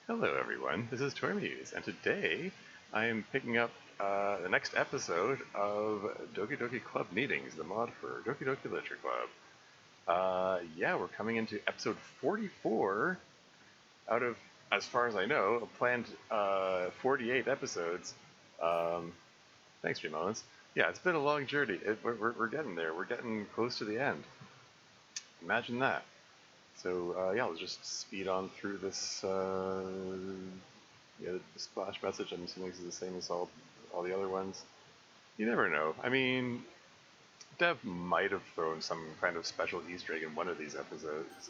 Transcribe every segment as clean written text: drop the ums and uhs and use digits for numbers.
Hello everyone, this is Tormuse, and today I am picking up the next episode of Doki Doki Club Meetings, the mod for Doki Doki Literature Club. Yeah, we're coming into episode 44 out of, as far as I know, a planned 48 episodes. Thanks, Jamones. Yeah, it's been a long journey. We're getting there. We're getting close to the end. Imagine that. So yeah, let's just speed on through this. Yeah, the splash message. I'm assuming is the same as all the other ones. You never know. I mean, Dev might have thrown some kind of special Easter egg in one of these episodes.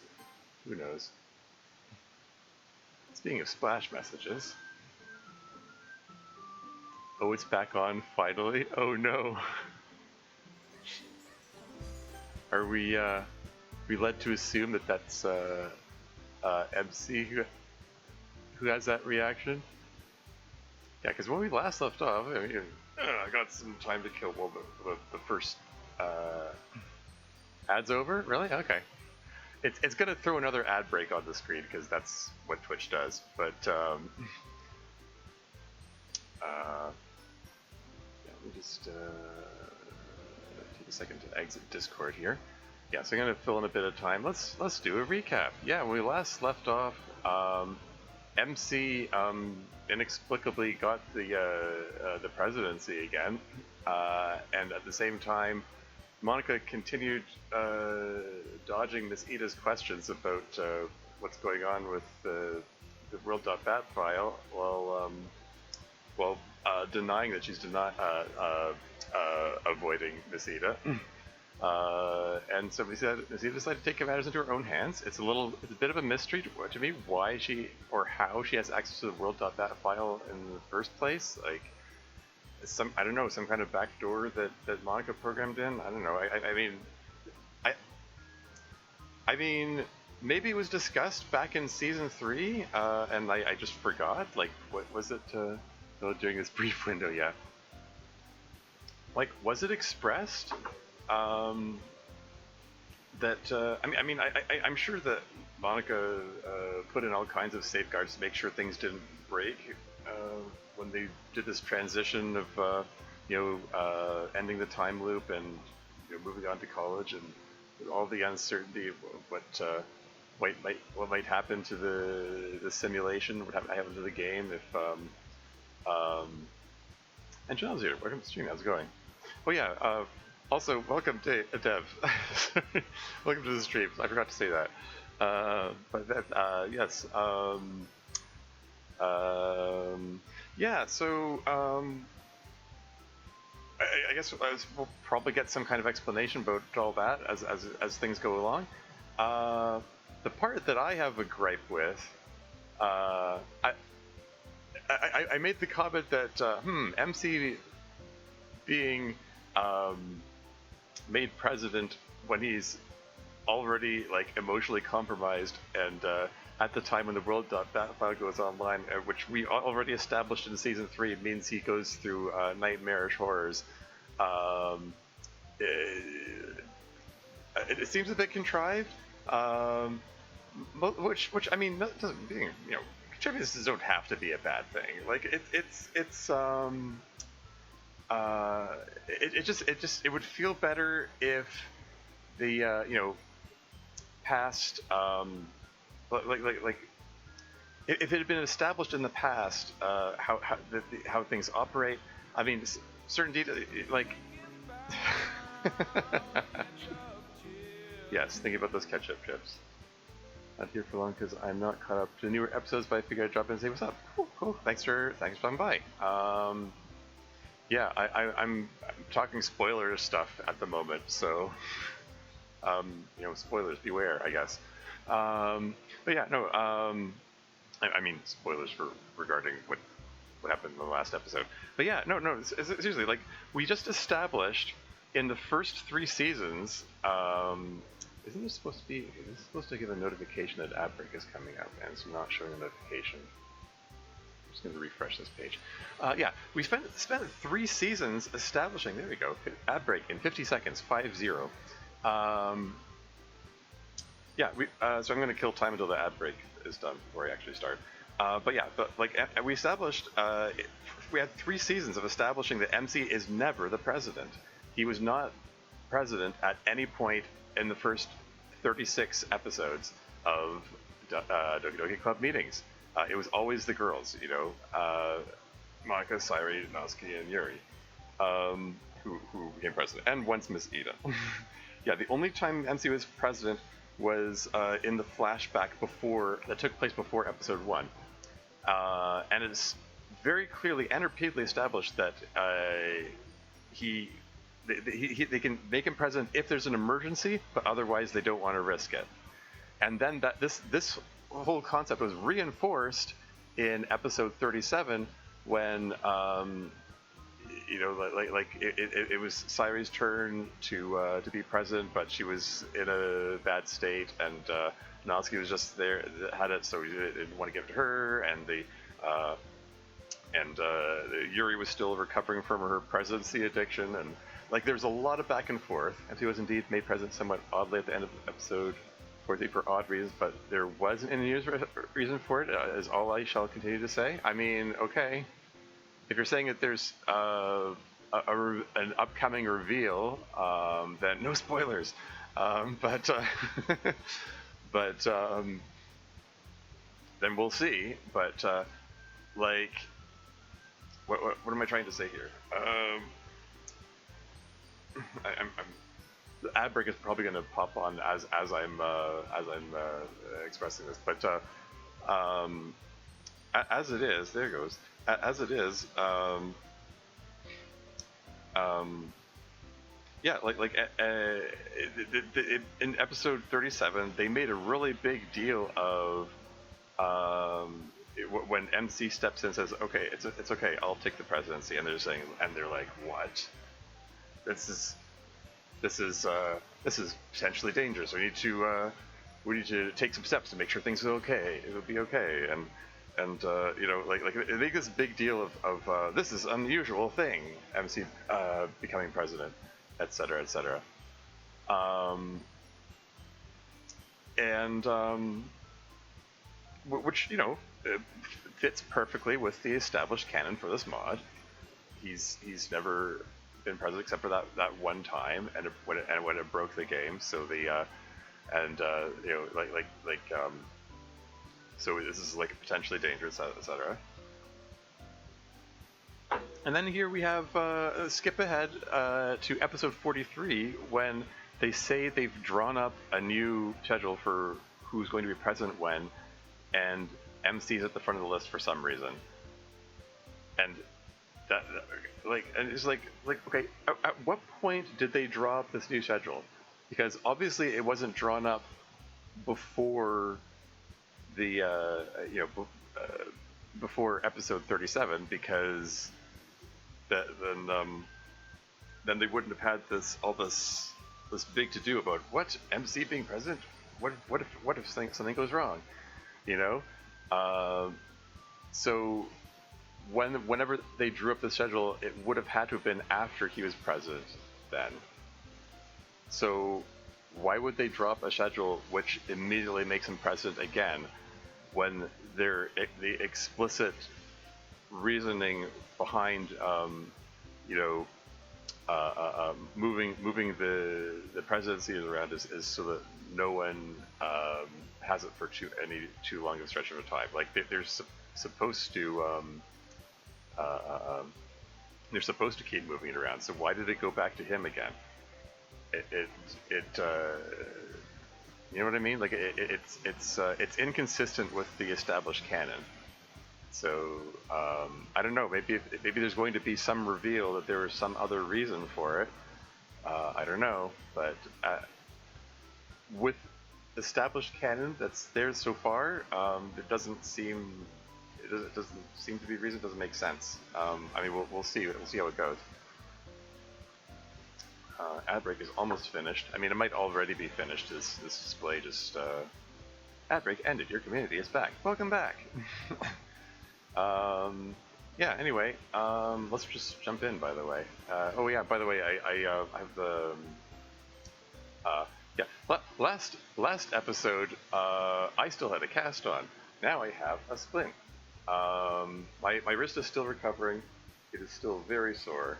Who knows? Speaking of splash messages. Oh, it's back on finally. Oh no. Are we led to assume that that's MC who has that reaction? Yeah, because when we last left off, I mean, I got some time to kill. Well, the first ad's over. Really? Okay. It's gonna throw another ad break on the screen because that's what Twitch does. But yeah, let me just take a second to exit Discord here. Yeah, so I'm gonna fill in a bit of time. Let's do a recap. Yeah, when we last left off, MC inexplicably got the presidency again, and at the same time, Monika continued dodging Miss Ida's questions about what's going on with the World.bat file, while denying that she's avoiding Miss Ida. And so Miss Ida decided to take matters into her own hands. It's a bit of a mystery to me why she or how she has access to the World.bat file in the first place. Like, I don't know, some kind of backdoor that Monika programmed in. I don't know. I mean, maybe it was discussed back in season 3, and I just forgot. Like, what was it during this brief window? Yeah. Like, was it expressed? I'm sure that Monika put in all kinds of safeguards to make sure things didn't break when they did this transition of ending the time loop and moving on to college, and all the uncertainty of what might happen to the simulation, what happen to the game if and John's here. Welcome to the stream. How's it going? Oh yeah. Also, welcome to Dev. Welcome to the stream. I forgot to say that. Yes. Yeah. So I guess we'll probably get some kind of explanation about all that as things go along. The part that I have a gripe with, I made the comment that MC being made president when he's already like emotionally compromised, and at the time when the World.bat file goes online, which we already established in season 3, means he goes through nightmarish horrors. It seems a bit contrived, which I mean doesn't, contrivances don't have to be a bad thing. Like it would feel better if the past if it had been established in the past how things operate. I mean, certain details like yes, thinking about those ketchup chips. Not here for long because I'm not caught up to the newer episodes, but I figured I'd drop in and say what's up. Cool. Thanks for stopping by. Yeah, I'm talking spoiler stuff at the moment, so spoilers beware, I guess. But yeah, no, I mean spoilers regarding what happened in the last episode. But yeah, no, seriously, like we just established in the first 3 seasons. Isn't this supposed to be? Is this supposed to give a notification that ad break is coming up, and it's not showing a notification? I'm just going to refresh this page. Yeah, we spent 3 seasons establishing. There we go. Ad break in 50 seconds. 5-0. Yeah. So I'm going to kill time until the ad break is done before I actually start. But yeah, but like we established, we had 3 seasons of establishing that MC is never the president. He was not president at any point in the first 36 episodes of Doki Doki Club meetings. It was always the girls, Monika, Sairi, Natsuki, and Yuri, who became president, and once Miss Ida. Yeah, the only time MC was president was in the flashback that took place before episode 1. And it's very clearly and repeatedly established that they can make him president if there's an emergency, but otherwise they don't want to risk it. And then this whole concept was reinforced in episode 37 when it was Sairi's turn to be president, but she was in a bad state, and Natsuki was just there, had it, so he didn't want to give it to her, and Yuri was still recovering from her presidency addiction, and like there's a lot of back and forth. And he was indeed made president somewhat oddly at the end of episode 43 for odd reasons, but there wasn't any reason for it, is all I shall continue to say. I mean, okay, if you're saying that there's an upcoming reveal, then no spoilers. But then we'll see. But what am I trying to say here? The ad break is probably going to pop on as I'm expressing this, but as it is, there it goes. As it is, yeah, in episode 37, they made a really big deal of when MC steps in and says, "Okay, it's okay, I'll take the presidency," and they're like, "What? This is potentially dangerous. We need to take some steps to make sure things are okay. It'll be okay." And they make this big deal of this is unusual thing, MC becoming president, etc., etc. Which fits perfectly with the established canon for this mod. He's never been president except for that one time, and when it broke the game. So so this is like potentially dangerous, etc. And then here we have skip ahead to episode 43 when they say they've drawn up a new schedule for who's going to be president when, and MC's at the front of the list for some reason. And and it's like okay, at what point did they draw up this new schedule? Because obviously it wasn't drawn up before the before episode 37, because then they wouldn't have had this big to do about what MC being president. What if something goes wrong? So whenever they drew up the schedule, it would have had to have been after he was president then. So why would they draw up a schedule which immediately makes him president again, when the explicit reasoning behind moving the presidency around is so that no one has it for too long a stretch of a time. Like they're supposed to they're supposed to keep moving it around. So why did it go back to him again? You know what I mean? Like it's inconsistent with the established canon. So I don't know. Maybe there's going to be some reveal that there was some other reason for it. I don't know, but with established canon that's there so far, it doesn't seem to be a reason. It doesn't make sense. I mean, we'll see. We'll see how it goes. Ad break is almost finished. I mean, it might already be finished. This display just ad break ended. Your community is back. Welcome back. Yeah. Anyway, let's just jump in. By the way. Oh yeah. By the way, I have the yeah. Last episode, I still had a cast on. Now I have a splint. My wrist is still recovering. It is still very sore.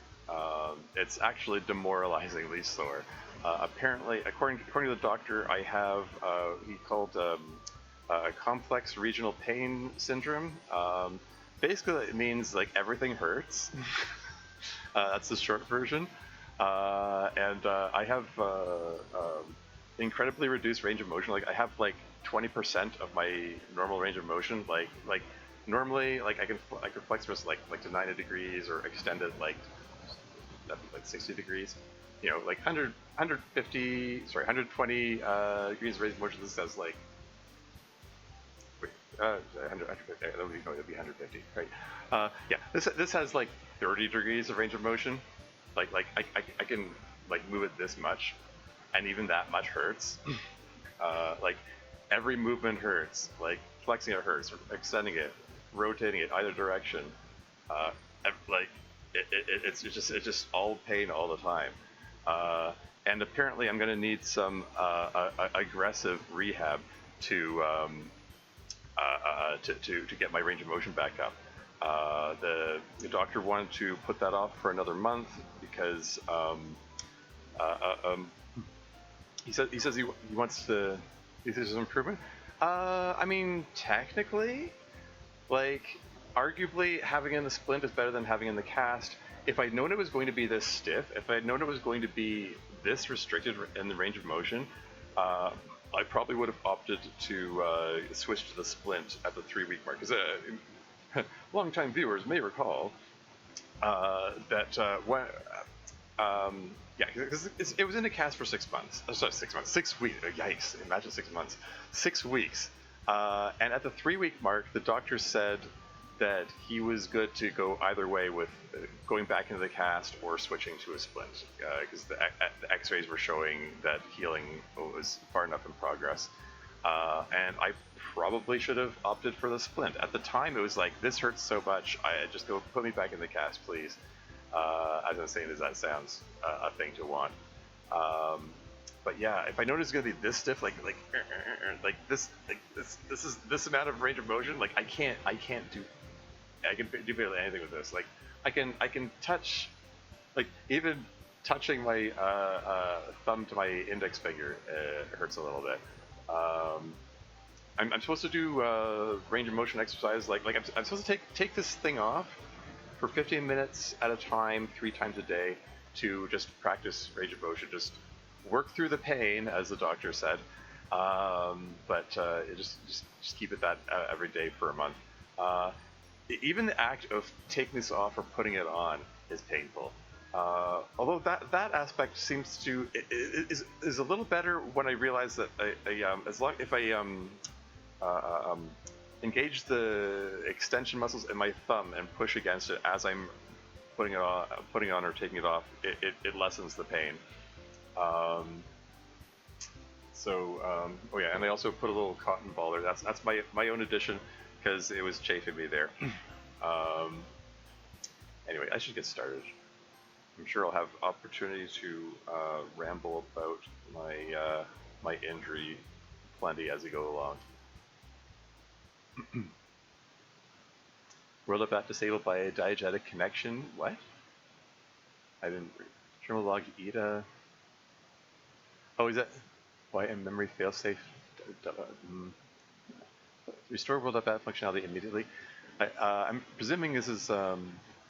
It's actually demoralizingly sore. Apparently, according to the doctor, I have he called complex regional pain syndrome. Basically, it means like everything hurts. That's the short version. And I have incredibly reduced range of motion. Like I have like 20% of my normal range of motion. Like normally, like I can flex wrist like to 90 degrees or extend it like 60 degrees. You know, like 120 degrees of range of motion. This says like 150, that would be, no, it would be 150, right? Yeah, this has like 30 degrees of range of motion. I can like move it this much, and even that much hurts. Like every movement hurts. Like flexing it hurts, extending it, rotating it either direction. Uh, like it's just all pain all the time. And apparently, I'm going to need some aggressive rehab to to get my range of motion back up. The doctor wanted to put that off for another month because he says he wants to. He says there's improvement. I mean, technically, like arguably having it in the splint is better than having it in the cast. If I'd known it was going to be this stiff, if I'd known it was going to be this restricted in the range of motion, I probably would have opted to switch to the splint at the 3-week mark. Because long-time viewers may recall that when, yeah, because it was in a cast for 6 months. Sorry, 6 months, 6 weeks. Yikes! Imagine 6 months, 6 weeks. And at the 3-week mark, the doctor said that he was good to go either way with going back into the cast or switching to a splint because the x-rays were showing that healing was far enough in progress. And I probably should have opted for the splint. At the time, it was like, this hurts so much, I just go, put me back in the cast, please. As insane as that sounds, a thing to want. But yeah, if I notice it's gonna be this stiff, like this is this amount of range of motion, like I can't do barely anything with this. Like I can touch, like even touching my thumb to my index finger hurts a little bit. I'm supposed to do range of motion exercise. Like I'm supposed to take this thing off for 15 minutes at a time, 3 times a day, to just practice range of motion. Just work through the pain, as the doctor said, but just keep it that every day for a month. Even the act of taking this off or putting it on is painful. Although that aspect seems to is a little better when I realize that if I engage the extension muscles in my thumb and push against it as I'm putting on or taking it off, it lessens the pain. Oh yeah, and I also put a little cotton ball there. That's my own addition because it was chafing me there. Anyway, I should get started. I'm sure I'll have opportunity to ramble about my injury plenty as we go along. World of Bat disabled by a diegetic connection. What? I didn't. Terminal log Ida. Oh, is that why a memory failsafe? Restore World of Bat functionality immediately. I'm presuming this is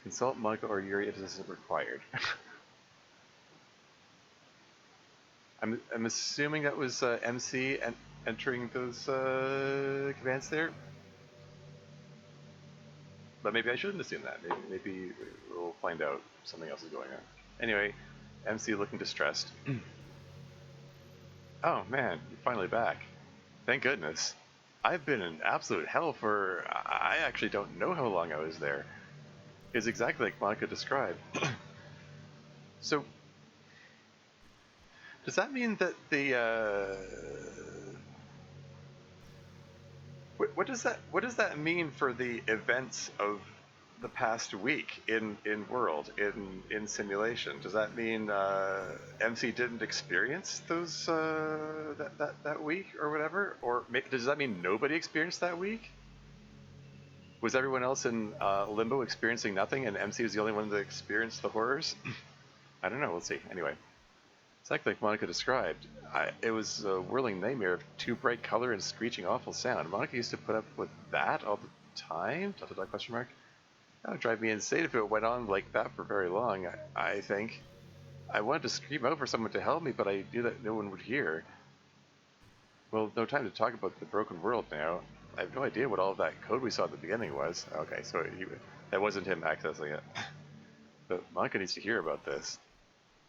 consult Monika or Yuri if this isn't required. I'm assuming that was MC and entering those commands there. But maybe I shouldn't assume that. Maybe we'll find out something else is going on. Anyway, MC looking distressed. Oh man, you're finally back. Thank goodness. I've been in absolute hell for... I actually don't know how long I was there. It's exactly like Monika described. So, does that mean that the... What does that mean for the events of the past week in World, in simulation? Does that mean MC didn't experience those that week or whatever? Or does that mean nobody experienced that week? Was everyone else in limbo experiencing nothing, and MC was the only one that experienced the horrors? I don't know. We'll see. Anyway, exactly like Monika described. It was a whirling nightmare of too bright color and screeching awful sound. Monika used to put up with that all the time? Question mark. That would drive me insane if it went on like that for very long. I think. I wanted to scream out for someone to help me, but I knew that no one would hear. Well, no time to talk about the broken world now. I have no idea what all of that code we saw at the beginning was. Okay, so that wasn't him accessing it. But Monika needs to hear about this.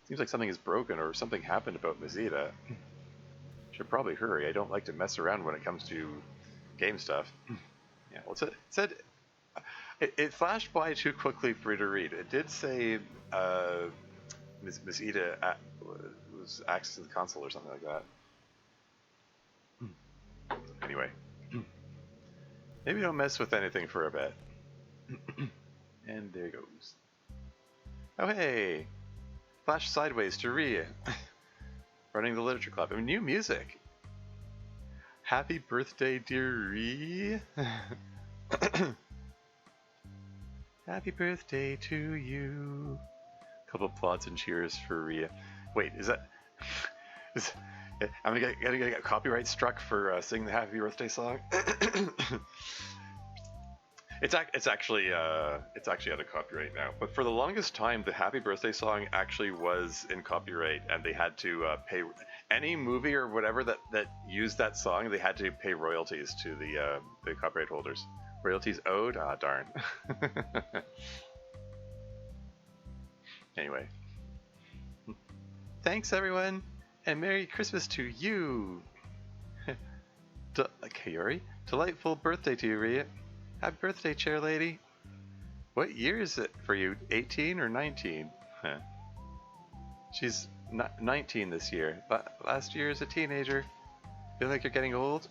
Seems like something is broken or something happened about Mazita. Should probably hurry. I don't like to mess around when it comes to game stuff. Yeah, well, it flashed by too quickly for me to read. It did say Miss Ida was accessing the console or something like that. Anyway, maybe don't mess with anything for a bit. And there it goes. Oh hey! Flash sideways to Ria. Running the literature club. New music. Happy birthday, dear Ria. Happy birthday to you. Couple applauds and cheers for Ria. Wait, I'm gonna get copyright struck for singing the Happy Birthday song. It's actually out of copyright now. But for the longest time, the Happy Birthday song actually was in copyright, and they had to pay any movie or whatever that used that song. They had to pay royalties to the copyright holders. Royalties owed? Ah, darn. Anyway, thanks everyone, and Merry Christmas to you. Kayori, delightful birthday to you, Ria. Happy birthday, chair lady. What year is it for you? 18 or 19? Huh. She's 19 this year. Last year as a teenager. Feel like you're getting old?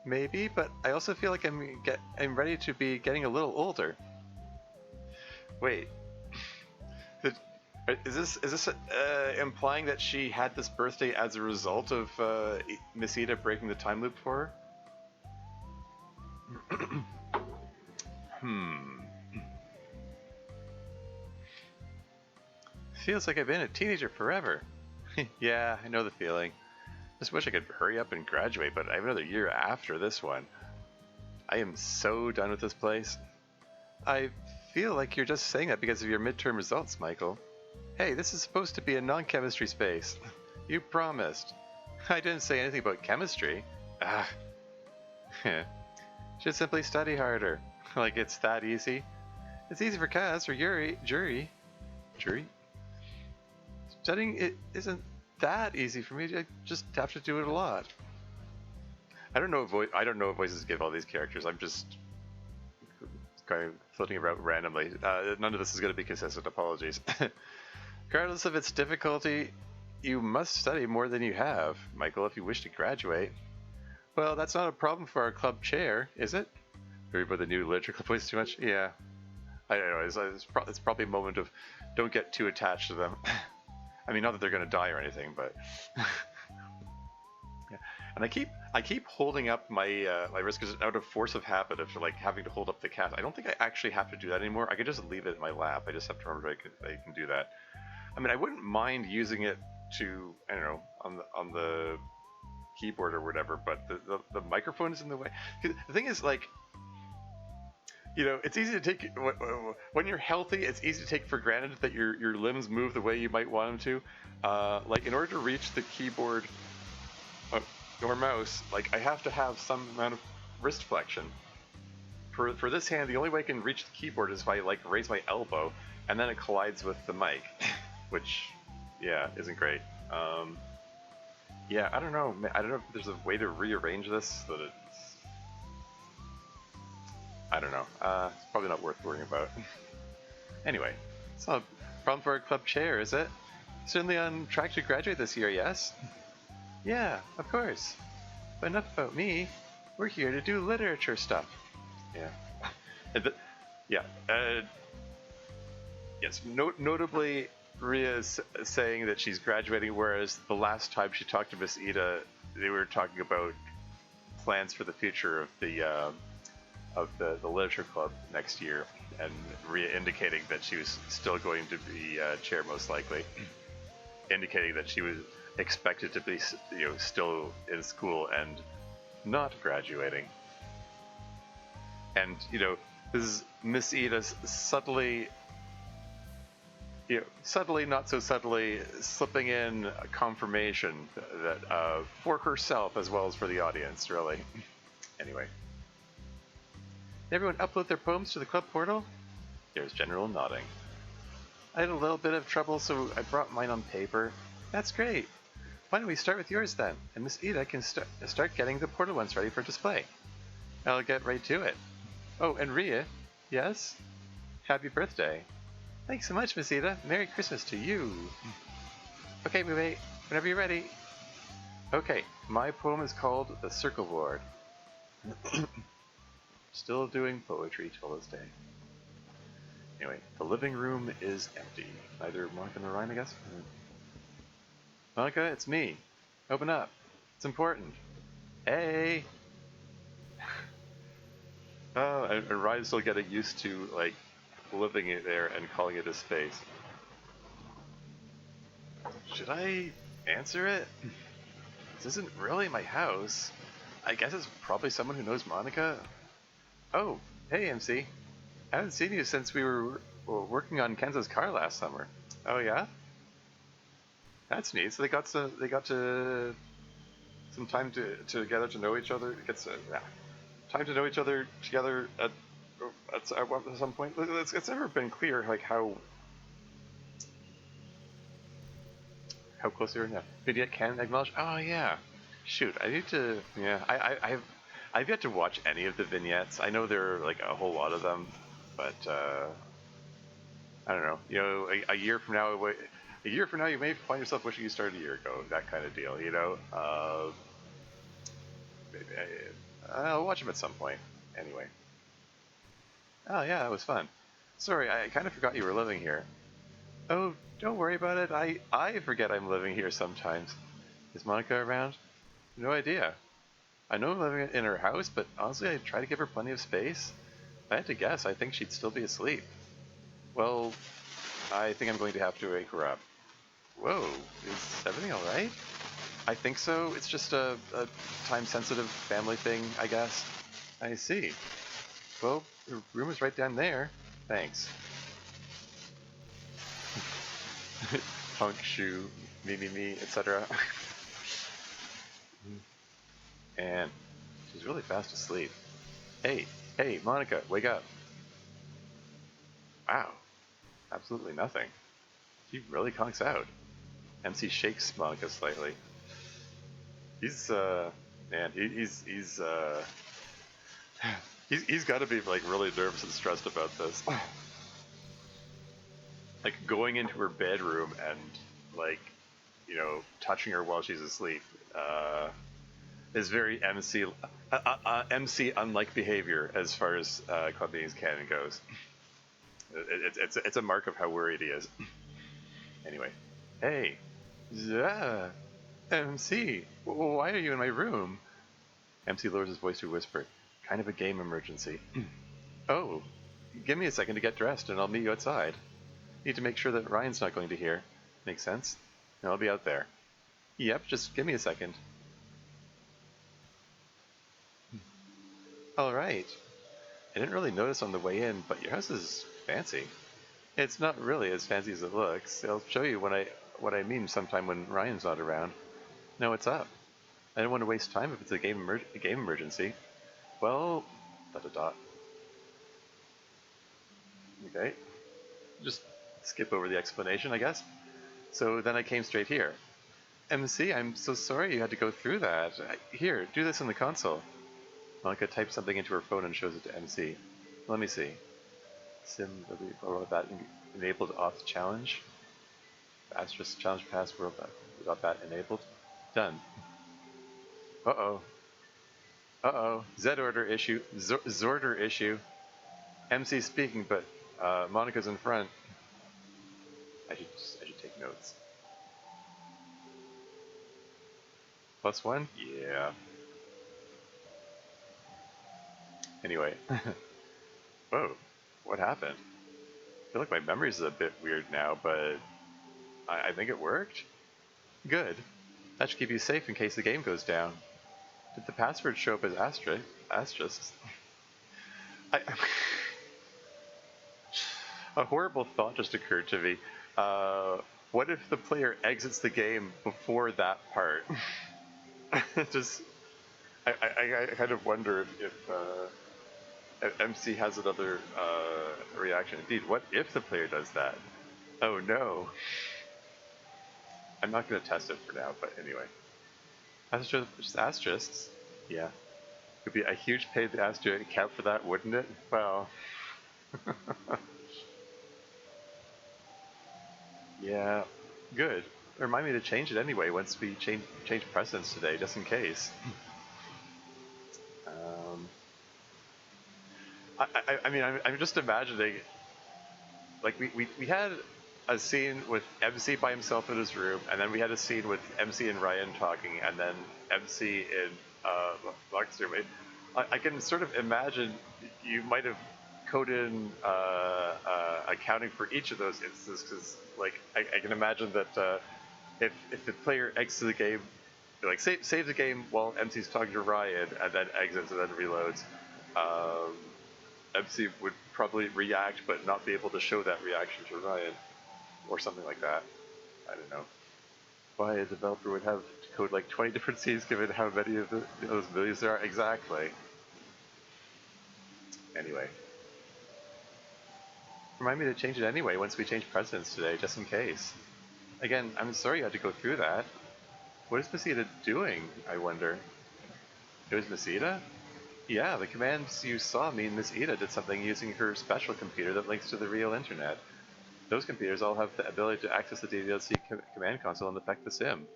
Maybe, but I also feel like I'm ready to be getting a little older. Wait. Is this implying that she had this birthday as a result of Miss Ida breaking the time loop for her? Feels like I've been a teenager forever. Yeah, I know the feeling. Just wish I could hurry up and graduate, but I have another year after this one. I am so done with this place. I feel like you're just saying that because of your midterm results, Michael. Hey, this is supposed to be a non-chemistry space. You promised. I didn't say anything about chemistry. Ah. Should simply study harder. Like it's that easy. It's easy for Kaz or Jury. Studying it isn't that easy for me. I just have to do it a lot. I don't know what voices give all these characters. I'm just kind of floating about randomly. None of this is going to be consistent. Apologies. Regardless of its difficulty, you must study more than you have, Michael, if you wish to graduate. Well, that's not a problem for our club chair, is it? Worry about the new literature club place too much? Yeah. I don't know. It's probably a moment of don't get too attached to them. I mean, not that they're going to die or anything, but yeah. And I keep holding up my my wrist because out of force of habit of like having to hold up the cast. I don't think I actually have to do that anymore. I could just leave it in my lap. I just have to remember I can do that. I mean, I wouldn't mind using it to, I don't know, on the keyboard or whatever, but the microphone is in the way. The thing is, like, you know, it's easy to take when you're healthy. It's easy to take for granted that your limbs move the way you might want them to. Like, in order to reach the keyboard or mouse, like I have to have some amount of wrist flexion. For this hand, the only way I can reach the keyboard is if I like raise my elbow, and then it collides with the mic, which, yeah, isn't great. Yeah, I don't know. I don't know if there's a way to rearrange this so that it's... I don't know. It's probably not worth worrying about. Anyway, it's not a problem for our club chair, is it? Certainly on track to graduate this year, yes? Yeah, of course. But enough about me. We're here to do literature stuff. Yeah. Yes, notably, Ria's saying that she's graduating, whereas the last time she talked to Miss Ida, they were talking about plans for the future of the of the literature club next year, and indicating that she was still going to be chair most likely, indicating that she was expected to be still in school and not graduating. And this is Miss Ida subtly, subtly, not so subtly, slipping in a confirmation that for herself as well as for the audience, really. Anyway. Did everyone upload their poems to the club portal? There's general nodding. I had a little bit of trouble, so I brought mine on paper. That's great. Why don't we start with yours then, and Miss Ida can start getting the portal ones ready for display. I'll get right to it. Oh, and Ria, yes? Happy birthday. Thanks so much, Miss Ida. Merry Christmas to you. Okay, Mube, whenever you're ready. Okay, my poem is called The Circle Board. Still doing poetry till this day. Anyway, the living room is empty. Neither Monika nor Ryan, I guess. Monika, it's me. Open up. It's important. Hey! Oh, and Ryan's still getting used to, like, living it there and calling it his space. Should I answer it? This isn't really my house. I guess it's probably someone who knows Monika. Oh, hey, MC. I haven't seen you since we were working on Kenza's car last summer. Oh yeah? That's neat. So they got to some time together to know each other. Time to know each other together at some point. It's never been clear like how close they are now. Vignette can acknowledge. Oh yeah. Shoot, I need to. Yeah, I've yet to watch any of the vignettes. I know there are like a whole lot of them, but I don't know. A year from now, you may find yourself wishing you started a year ago. That kind of deal. Maybe I'll watch them at some point. Anyway. Oh yeah, that was fun. Sorry, I kind of forgot you were living here. Oh, don't worry about it. I forget I'm living here sometimes. Is Monika around? No idea. I know I'm living in her house, but honestly, I try to give her plenty of space. If I had to guess, I think she'd still be asleep. Well, I think I'm going to have to wake her up. Whoa, is everything alright? I think so. It's just a time-sensitive family thing, I guess. I see. Well, the room is right down there. Thanks. Punk, shoe, me, etc. And she's really fast asleep. Hey, Monika, wake up. Wow, absolutely nothing. She really conks out. MC shakes Monika slightly. He's got to be like really nervous and stressed about this. Like going into her bedroom and like, touching her while she's asleep, is very MC unlike behavior as far as club meetings canon goes. It's a mark of how worried he is. Anyway, hey, MC, why are you in my room? MC lowers his voice to a whisper. Kind of a game emergency. Oh, give me a second to get dressed and I'll meet you outside. Need to make sure that Ryan's not going to hear. Makes sense? No, I'll be out there. Yep, just give me a second. Alright. I didn't really notice on the way in, but your house is fancy. It's not really as fancy as it looks. I'll show you what I mean sometime when Ryan's not around. Now what's up? I don't want to waste time if it's a game emergency. Well, ... Okay. Just skip over the explanation, I guess. So then I came straight here. MC, I'm so sorry you had to go through that. Here, do this in the console. Monika types something into her phone and shows it to MC. Let me see. Sim that enabled auth challenge. Asterisk challenge pass world.bat enabled. Done. Uh-oh. Z-order issue. Zorder issue. MC speaking, but Monika's in front. I should take notes. +1? Yeah. Anyway. Whoa, what happened? I feel like my memories is a bit weird now, but I think it worked. Good. That should keep you safe in case the game goes down. Did the password show up as asterisks? I, a horrible thought just occurred to me. What if the player exits the game before that part? Just, I kind of wonder if MC has another reaction. Indeed, what if the player does that? Oh no. I'm not going to test it for now, but anyway. Just asterisks? Yeah. It would be a huge pain in the ass to account for that, wouldn't it? Well. Yeah. Good. Remind me to change it anyway once we change precedence today, just in case. I mean, I'm just imagining, like, we had a scene with MC by himself in his room, and then we had a scene with MC and Ryan talking, and then MC in Mark's room. I can sort of imagine you might have coded in accounting for each of those instances, because, like, I can imagine that if the player exits the game, like, saves the game while MC's talking to Ryan, and then exits and then reloads, MC would probably react, but not be able to show that reaction to Ryan, or something like that. I don't know. Why a developer would have to code like 20 different scenes given how many of those millions there are. Exactly. Anyway. Remind me to change it anyway once we change precedence today, just in case. Again, I'm sorry you had to go through that. What is Masita doing, I wonder? It was Masita? Yeah, the commands you saw mean Miss Ida did something using her special computer that links to the real internet. Those computers all have the ability to access the DDLC command console and affect the sim.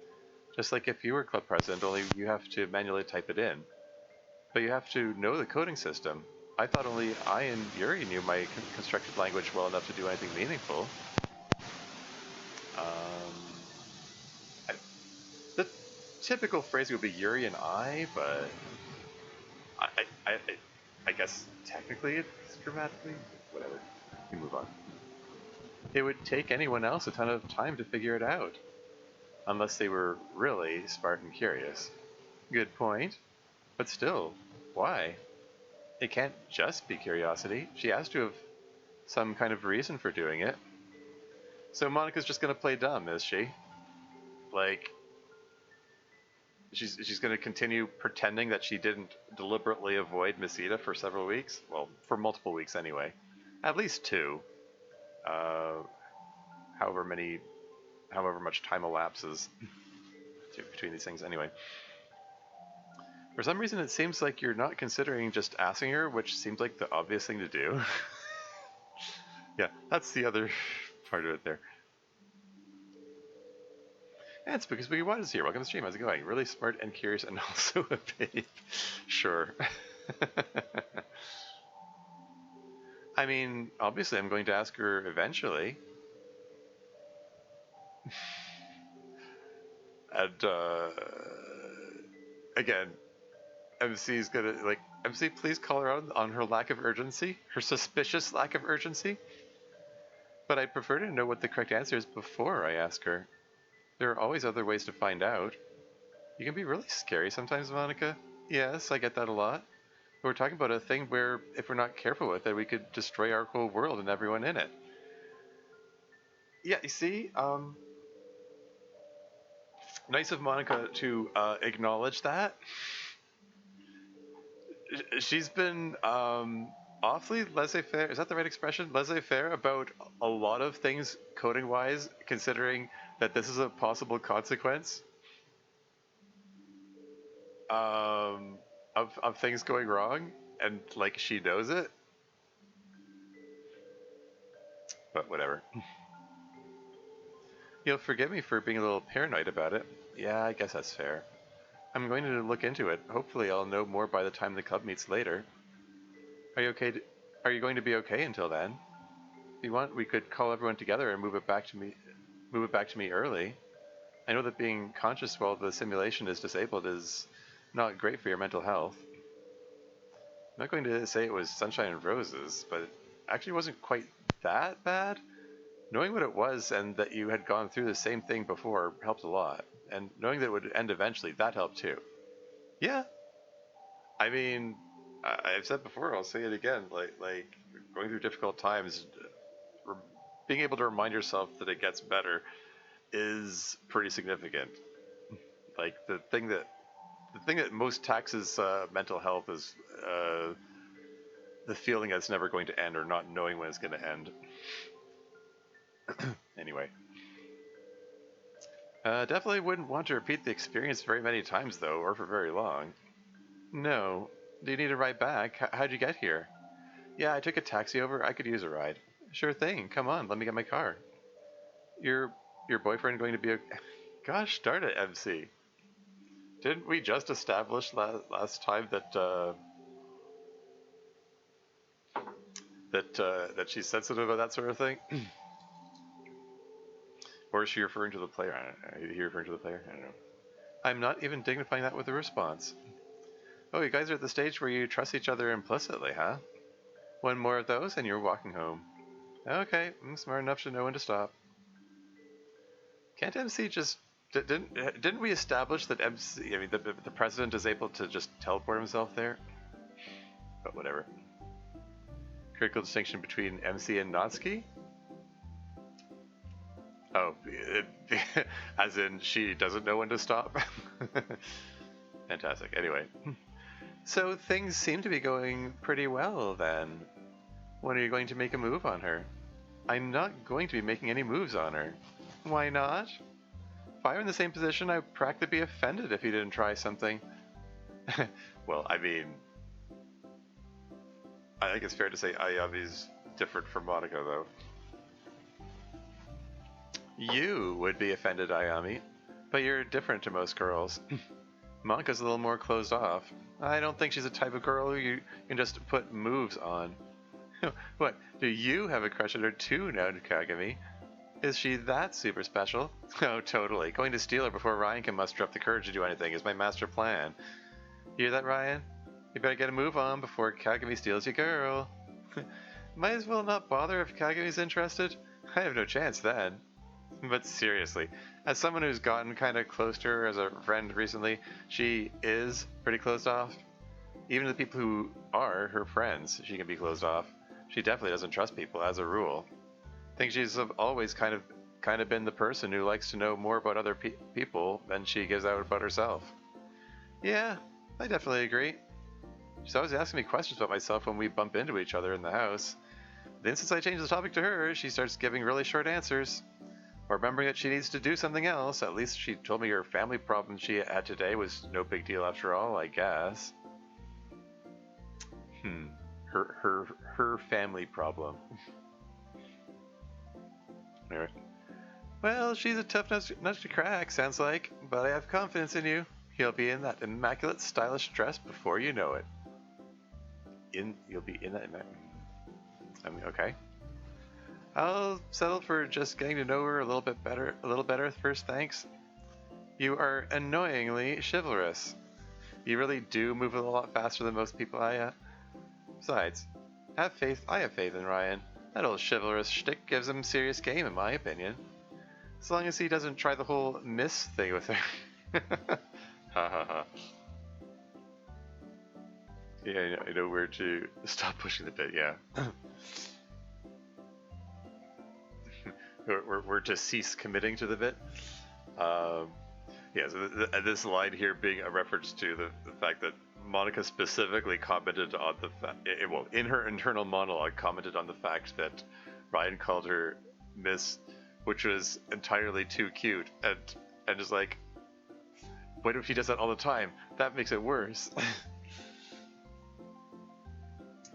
Just like if you were club president, only you have to manually type it in. But you have to know the coding system. I thought only I and Yuri knew my constructed language well enough to do anything meaningful. The typical phrase would be Yuri and I, but I guess technically it's grammatically whatever. We move on. It would take anyone else a ton of time to figure it out, unless they were really smart and curious. Good point. But still, why? It can't just be curiosity. She has to have some kind of reason for doing it. So Monika's just gonna play dumb, is she? Like, she's gonna continue pretending that she didn't deliberately avoid Masita for several weeks? Well, for multiple weeks anyway. At least 2. However much time elapses between these things anyway. For some reason, it seems like you're not considering just asking her, which seems like the obvious thing to do. Yeah, that's the other part of it there. And it's because we wanted to see her. Welcome to the stream. How's it going? Really smart and curious and also a babe. Sure. I mean, obviously I'm going to ask her eventually. And, again, MC's gonna, like, MC, please call her out on her lack of urgency, her suspicious lack of urgency. But I'd prefer to know what the correct answer is before I ask her. There are always other ways to find out. You can be really scary sometimes, Monika. Yes, I get that a lot. But we're talking about a thing where, if we're not careful with it, we could destroy our whole world and everyone in it. Yeah, you see, nice of Monika to acknowledge that. She's been awfully laissez-faire, is that the right expression? Laissez-faire about a lot of things coding-wise, considering that this is a possible consequence of things going wrong, and, like, she knows it. But whatever. You'll forgive me for being a little paranoid about it. Yeah, I guess that's fair. I'm going to look into it. Hopefully I'll know more by the time the club meets later. Are you okay? Are you going to be okay until then? If you want, we could call everyone together and move it back to me early. I know that being conscious while the simulation is disabled is not great for your mental health. not going to say it was sunshine and roses, but it actually wasn't quite that bad. Knowing what it was and that you had gone through the same thing before helped a lot. And knowing that it would end eventually, that helped too. Yeah, I mean, I've said before, I'll say it again. Like going through difficult times, being able to remind yourself that it gets better is pretty significant. Like the thing that most taxes mental health is the feeling that it's never going to end or not knowing when it's going to end. Anyway, definitely wouldn't want to repeat the experience very many times though, or for very long. No. Do you need a ride back? How'd you get here? Yeah, I took a taxi over. I could use a ride. Sure thing. Come on, let me get my car. Your your boyfriend going to be a... Gosh darn it, MC. Didn't we just establish last time that that she's sensitive about that sort of thing? Or is she referring to the player? I don't know. Are you referring to the player? I don't know. I'm not even dignifying that with a response. Oh, you guys are at the stage where you trust each other implicitly, huh? One more of those and you're walking home. Okay, I'm smart enough to know when to stop. Can't MC just... Didn't we establish that MC... I mean, the president is able to just teleport himself there? But whatever. Critical distinction between MC and Natsuki? Oh, as in she doesn't know when to stop? Fantastic. Anyway. So things seem to be going pretty well then. When are you going to make a move on her? I'm not going to be making any moves on her. Why not? If I were in the same position, I'd practically be offended if you didn't try something. Well, I mean, I think it's fair to say Ayami's different from Monika, though. You would be offended, Ayami, but you're different to most girls. Monika's a little more closed off. I don't think she's the type of girl who you can just put moves on. What, do you have a crush on her too now, Kagami? Is she that super special? Oh, totally. Going to steal her before Ryan can muster up the courage to do anything is my master plan. You hear that, Ryan? You better get a move on before Kagami steals your girl. Might as well not bother if Kagami's interested. I have no chance then. But seriously, as someone who's gotten kind of close to her as a friend recently, she is pretty closed off. Even the people who are her friends, she can be closed off. She definitely doesn't trust people, as a rule. I think she's always kind of been the person who likes to know more about other people than she gives out about herself. Yeah, I definitely agree. She's always asking me questions about myself when we bump into each other in the house. Then since I change the topic to her, she starts giving really short answers. Or remembering that she needs to do something else. At least she told me her family problem she had today was no big deal after all, I guess. Her family problem. Anyway. Well, she's a tough nut to crack, sounds like, but I have confidence in you. You'll be in that immaculate, stylish dress before you know it. You'll be in that I mean, okay. I'll settle for just getting to know her a little better first, thanks. You are annoyingly chivalrous. You really do move a lot faster than most people Besides, I have faith in Ryan. That old chivalrous shtick gives him serious game, in my opinion. As long as he doesn't try the whole Miss thing with her. Ha ha ha. Yeah, I know where to stop pushing the bit, yeah. We're to cease committing to the bit. Yeah, so this line here being a reference to the fact that Monika specifically commented on the fact, well, in her internal monologue, commented on the fact that Ryan called her Miss, which was entirely too cute, and is like, what if he does that all the time? That makes it worse.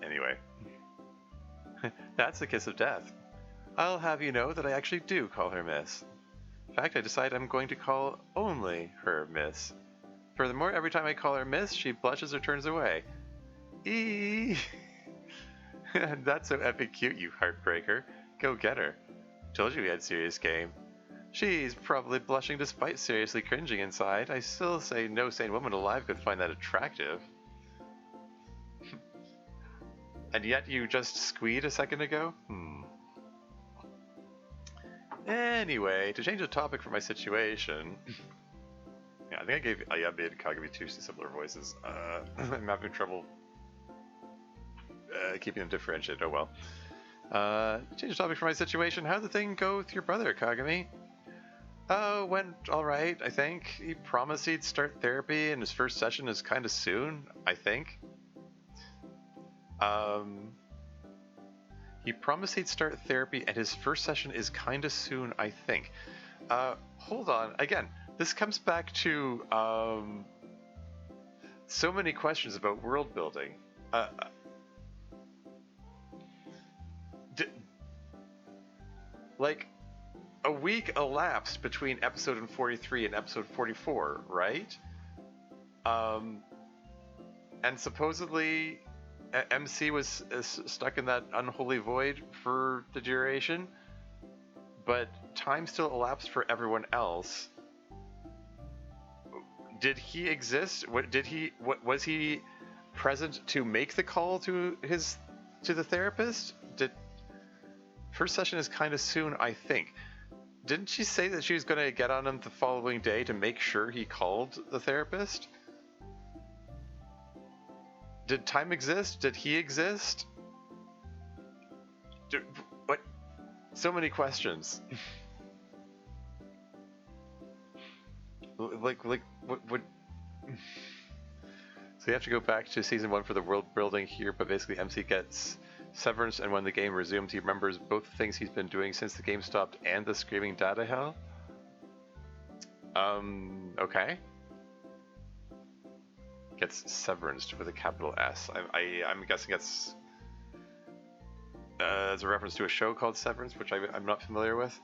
Anyway, that's the kiss of death. I'll have you know that I actually do call her Miss. In fact, I decide I'm going to call only her Miss. Furthermore, every time I call her Miss, she blushes or turns away. Eee! That's so epic cute, you heartbreaker. Go get her. Told you we had serious game. She's probably blushing despite seriously cringing inside. I still say no sane woman alive could find that attractive. And yet you just squeed a second ago? Anyway, to change the topic for my situation... yeah, I think I gave Ayami and Kagami two similar voices. I'm having trouble keeping them differentiated. Oh well. Change the topic for my situation. How'd the thing go with your brother, Kagami? Oh, went alright, I think. He promised he'd start therapy, and his first session is kind of soon, I think. He promised he'd start therapy, and his first session is kind of soon, I think. Hold on. Again, this comes back to so many questions about world building. Like, a week elapsed between episode 43 and episode 44, right? And supposedly MC was stuck in that unholy void for the duration, but time still elapsed for everyone else. Did he exist? Was he present to make the call to the therapist? First session is kind of soon, I think. Didn't she say that she was going to get on him the following day to make sure he called the therapist? Did time exist? Did he exist? What? So many questions. like what? So you have to go back to season 1 for the world building here, but basically MC gets severance, and when the game resumes, he remembers both things he's been doing since the game stopped and the screaming data hell. Okay. Gets severance with a capital S. I'm guessing it's as a reference to a show called Severance, which I'm not familiar with.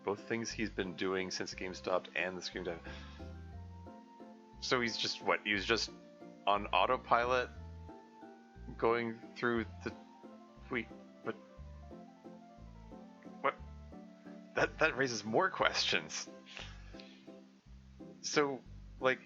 Both things he's been doing since the game stopped and the scream data. So he's just what? He was just on autopilot, going through the. Wait, but what? That raises more questions. So, like,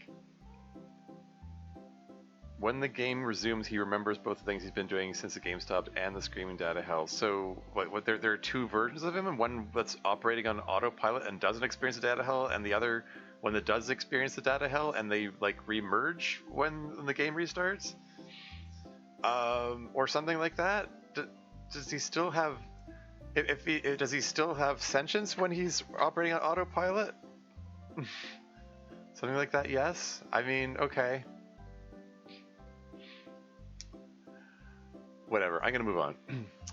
when the game resumes, he remembers both the things he's been doing since the game stopped and the screaming data hell. So, what? There are two versions of him, and one that's operating on autopilot and doesn't experience the data hell, and the other one that does experience the data hell, and they like re-merge when the game restarts, or something like that. Does he still have? Does he still have sentience when he's operating on autopilot? Something like that. Yes. I mean, okay. Whatever. I'm gonna move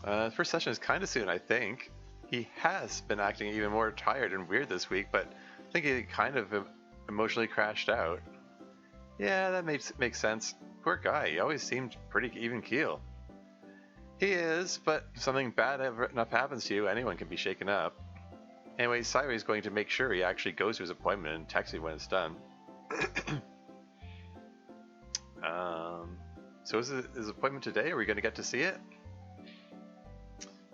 on. First session is kind of soon, I think. He has been acting even more tired and weird this week, but I think he kind of emotionally crashed out. Yeah, that makes sense. Poor guy. He always seemed pretty even keel. He is, but if something bad enough happens to you, anyone can be shaken up. Anyway, Sairi's going to make sure he actually goes to his appointment and texts you when it's done. So is his appointment today? Are we going to get to see it?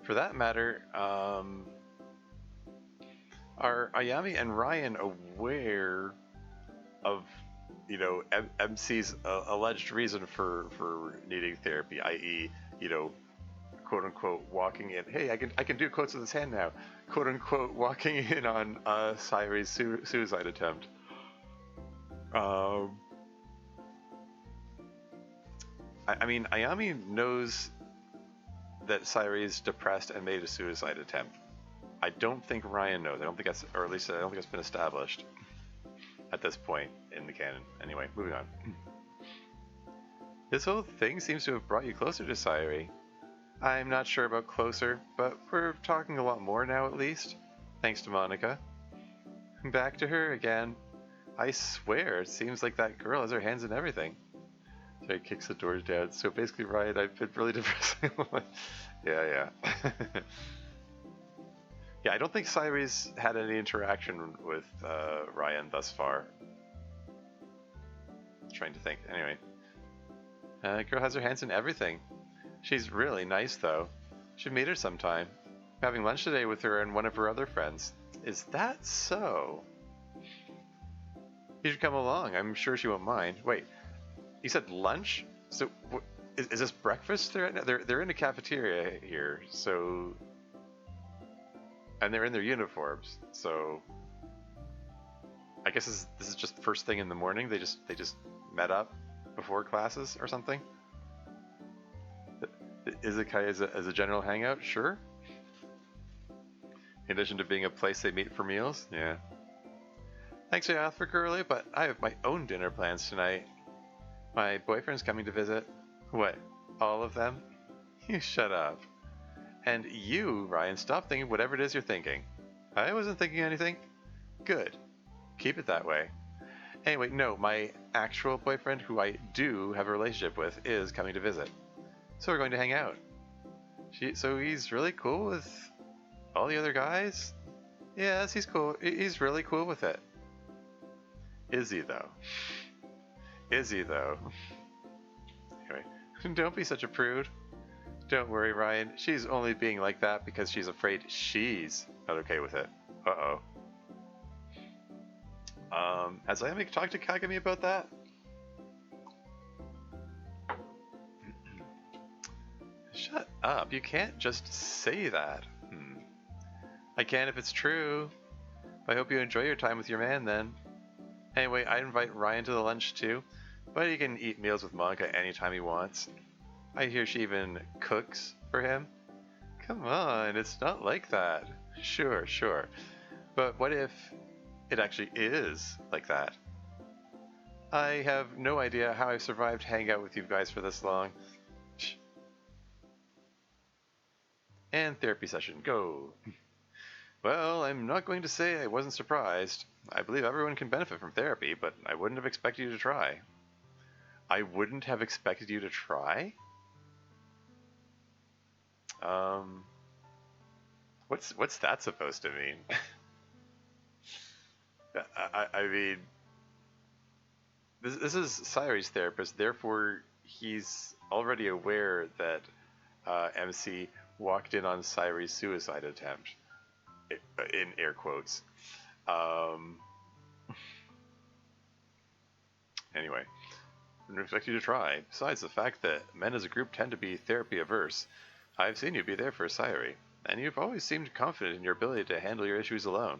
For that matter, are Ayami and Ryan aware of, MC's alleged reason for needing therapy, i.e., quote unquote walking in? Hey, I can do quotes with his hand now. Quote unquote walking in on Sairi's suicide attempt. I mean, Ayami knows that Sairi is depressed and made a suicide attempt. I don't think Ryan knows. I don't think that's, or at least I don't think it's been established at this point in the canon. Anyway, moving on. This whole thing seems to have brought you closer to Sairi. I'm not sure about closer, but we're talking a lot more now at least. Thanks to Monika. Back to her again. I swear, it seems like that girl has her hands in everything. So he kicks the doors down. So basically, Ryan, I've been really depressed. Yeah. Yeah, I don't think Sairi's had any interaction with Ryan thus far. Trying to think. Anyway. Girl has her hands in everything. She's really nice, though. Should meet her sometime. I'm having lunch today with her and one of her other friends. Is that so? You should come along. I'm sure she won't mind. Wait, you said lunch? So, is this breakfast? They're in the cafeteria here, so... And they're in their uniforms, so... I guess this is just first thing in the morning. They just met up before classes or something. Is it as a general hangout? Sure. In addition to being a place they meet for meals? Yeah. Thanks for the offer, girly, but I have my own dinner plans tonight. My boyfriend's coming to visit. What? All of them? You shut up. And you, Ryan, stop thinking whatever it is you're thinking. I wasn't thinking anything. Good. Keep it that way. Anyway, no, my actual boyfriend, who I do have a relationship with, is coming to visit. So we're going to hang out. So he's really cool with all the other guys? Yes, he's cool. He's really cool with it. Is he, though? Is he, though? Anyway, don't be such a prude. Don't worry, Ryan. She's only being like that because she's afraid she's not okay with it. Uh-oh. Has Ayami talked to Kagami about that? Shut up. You can't just say that. I can if it's true. I hope you enjoy your time with your man then. Anyway, I invite Ryan to the lunch too, but he can eat meals with Monika anytime he wants. I hear she even cooks for him. Come on, it's not like that. Sure. But what if it actually is like that? I have no idea how I've survived hanging out with you guys for this long. And therapy session, go. Well, I'm not going to say I wasn't surprised. I believe everyone can benefit from therapy, but I wouldn't have expected you to try. I wouldn't have expected you to try? What's that supposed to mean? I mean, this is Sayori's therapist, therefore he's already aware that MC walked in on Sayori's suicide attempt, in air quotes. Anyway, I didn't expect you to try. Besides the fact that men as a group tend to be therapy averse, I've seen you be there for Sayori, and you've always seemed confident in your ability to handle your issues alone.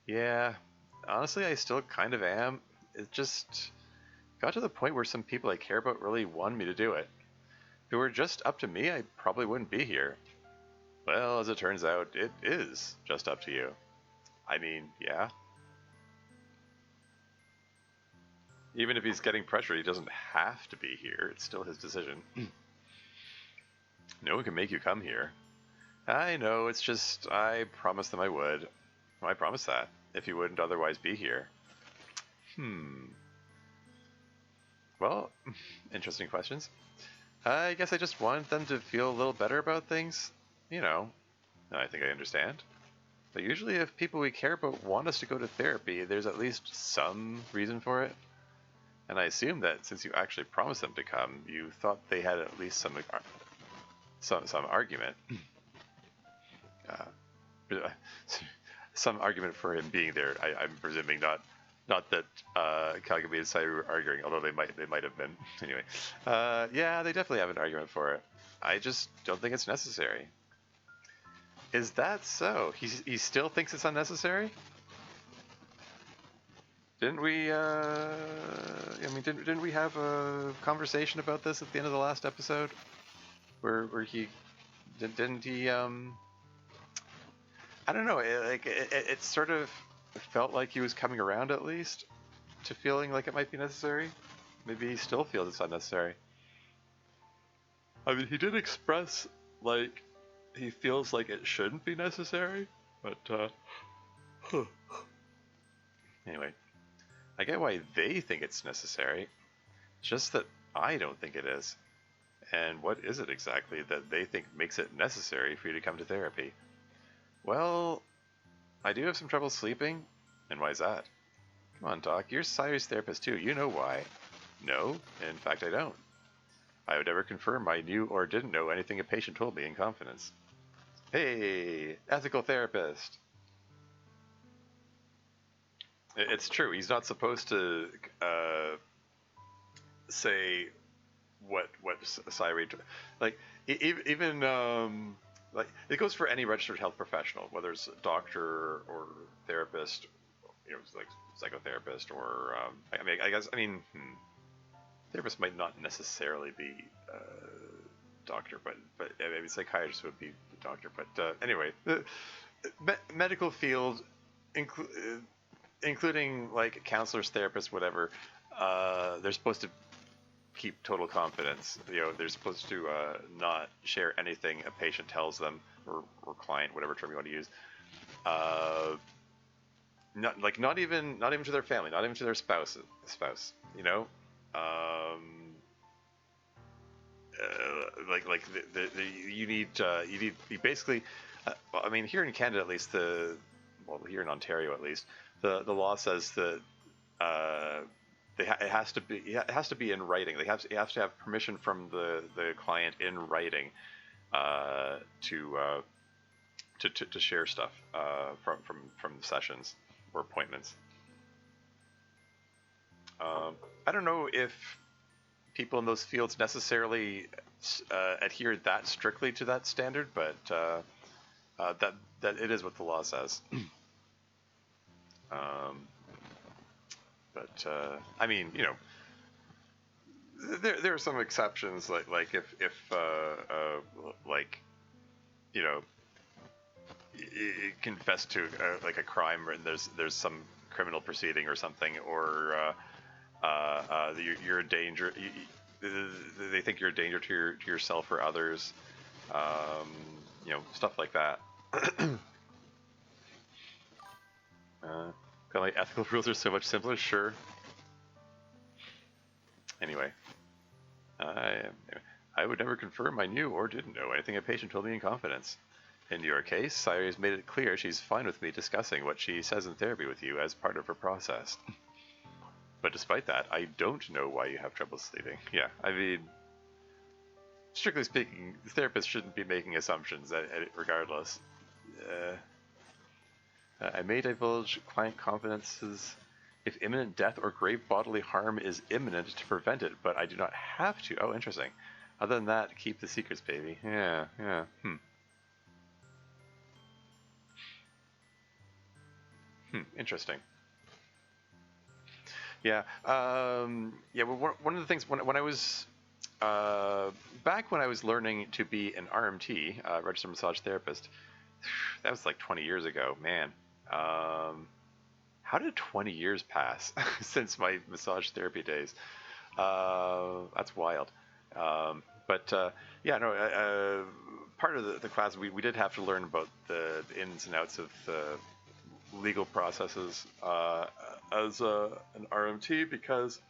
Yeah, honestly, I still kind of am. It just got to the point where some people I care about really wanted me to do it. If it were just up to me, I probably wouldn't be here. Well, as it turns out, it is just up to you. I mean, yeah. Even if he's getting pressure, he doesn't have to be here. It's still his decision. No one can make you come here. I know, it's just, I promised them I would. I promised that, if he wouldn't otherwise be here. Well, interesting questions. I guess I just wanted them to feel a little better about things. You know, I think I understand. But usually if people we care about want us to go to therapy, there's at least some reason for it. And I assume that since you actually promised them to come, you thought they had at least some argument. Some argument for him being there. I'm presuming not that Kagami and Sayori were arguing, although they might have been. Anyway, yeah, they definitely have an argument for it. I just don't think it's necessary. Is that so? He still thinks it's unnecessary? Didn't we? Didn't we have a conversation about this at the end of the last episode, where he didn't he? I don't know. It sort of felt like he was coming around at least to feeling like it might be necessary. Maybe he still feels it's unnecessary. I mean, he did express like he feels like it shouldn't be necessary, but anyway, I get why they think it's necessary. It's just that I don't think it is. And what is it exactly that they think makes it necessary for you to come to therapy? Well, I do have some trouble sleeping. And why is that? Come on, Doc, you're Sayori's therapist too. You know why. No, in fact I don't. I would never confirm I knew or didn't know anything a patient told me in confidence. Hey, ethical therapist. It's true. He's not supposed to say what Siri like even like it goes for any registered health professional, whether it's a doctor or therapist, like psychotherapist or therapist might not necessarily be doctor, but I mean, psychiatrist would be the doctor. But anyway, the medical field, including like counselors, therapists, whatever, they're supposed to keep total confidence. They're supposed to not share anything a patient tells them, or client, whatever term you want to use. Not even to their family, not even to their spouse. You basically. I mean, here in Canada at least, here in Ontario at least, the law says that it has to be in writing. You have to have permission from the client in writing to share stuff from the sessions or appointments. I don't know if people in those fields necessarily adhere that strictly to that standard, but that it is what the law says. But I mean, there are some exceptions, like if you confess to like a crime, and there's some criminal proceeding or something, or you're a danger. They think you're a danger to yourself or others. Stuff like that. Kind of like ethical rules are so much simpler. Sure. Anyway, I would never confirm I knew or didn't know anything a patient told me in confidence. In your case, Siri has made it clear she's fine with me discussing what she says in therapy with you as part of her process. But despite that, I don't know why you have trouble sleeping. Yeah, I mean, strictly speaking, the therapist shouldn't be making assumptions regardless. I may divulge client confidences if imminent death or grave bodily harm is imminent to prevent it, but I do not have to. Oh, interesting. Other than that, keep the secrets, baby. Yeah. Interesting. Yeah. Well, one of the things when I was back when I was learning to be an RMT, registered massage therapist, that was like 20 years ago. Man, how did 20 years pass since my massage therapy days? That's wild. Part of the class we did have to learn about the ins and outs of the legal processes as an RMT, because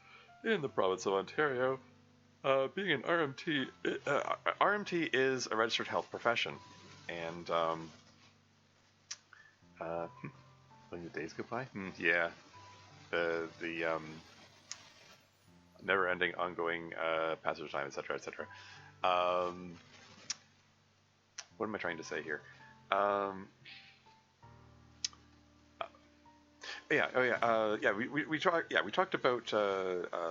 in the province of Ontario, being an RMT, RMT is a registered health profession, and letting the days go by. Yeah, the never-ending, ongoing passage of time, etc., etc. What am I trying to say here? We talked about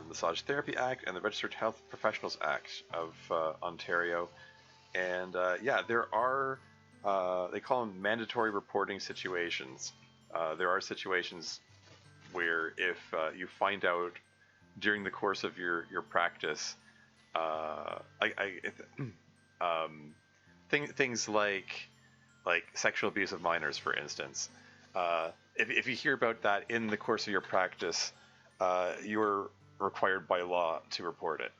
Massage Therapy Act and the Registered Health Professionals Act of Ontario, and there are they call them mandatory reporting situations. There are situations where if you find out during the course of your practice, things like sexual abuse of minors, for instance. If you hear about that in the course of your practice, you're required by law to report it.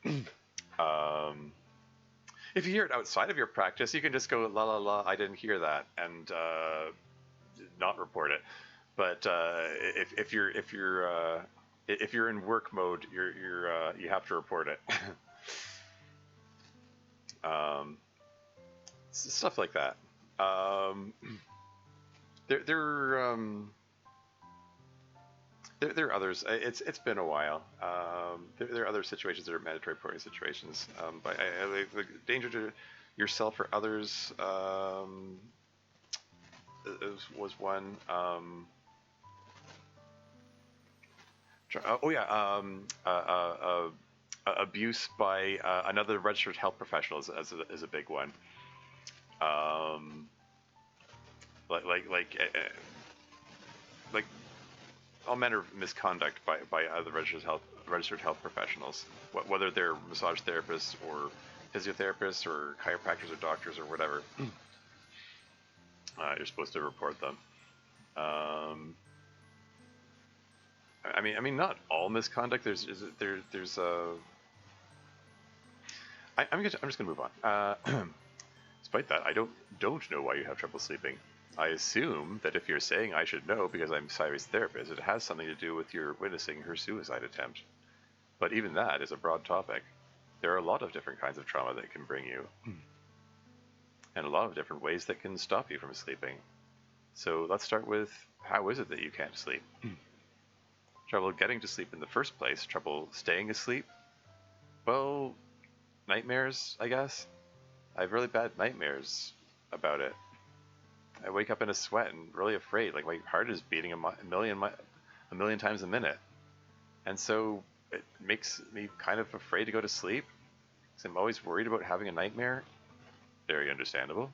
If you hear it outside of your practice, you can just go la la la, I didn't hear that, and not report it. But if you're in work mode, you have to report it. Stuff like that. There are others. It's been a while. There are other situations that are mandatory reporting situations. But the danger to yourself or others was one. Oh yeah, abuse by another registered health professional is a big one. Um, like all manner of misconduct by other registered health professionals, whether they're massage therapists or physiotherapists or chiropractors or doctors or whatever. You're supposed to report them. Not all misconduct. There's I'm just gonna move on. Despite that, I don't know why you have trouble sleeping. I assume that if you're saying I should know because I'm Sairi's therapist, it has something to do with your witnessing her suicide attempt. But even that is a broad topic. There are a lot of different kinds of trauma that can bring you, and a lot of different ways that can stop you from sleeping. So let's start with, how is it that you can't sleep? Trouble getting to sleep in the first place? Trouble staying asleep? Well, nightmares, I guess. I have really bad nightmares about it. I wake up in a sweat and really afraid, like my heart is beating a million times a minute. And so it makes me kind of afraid to go to sleep, because I'm always worried about having a nightmare. Very understandable.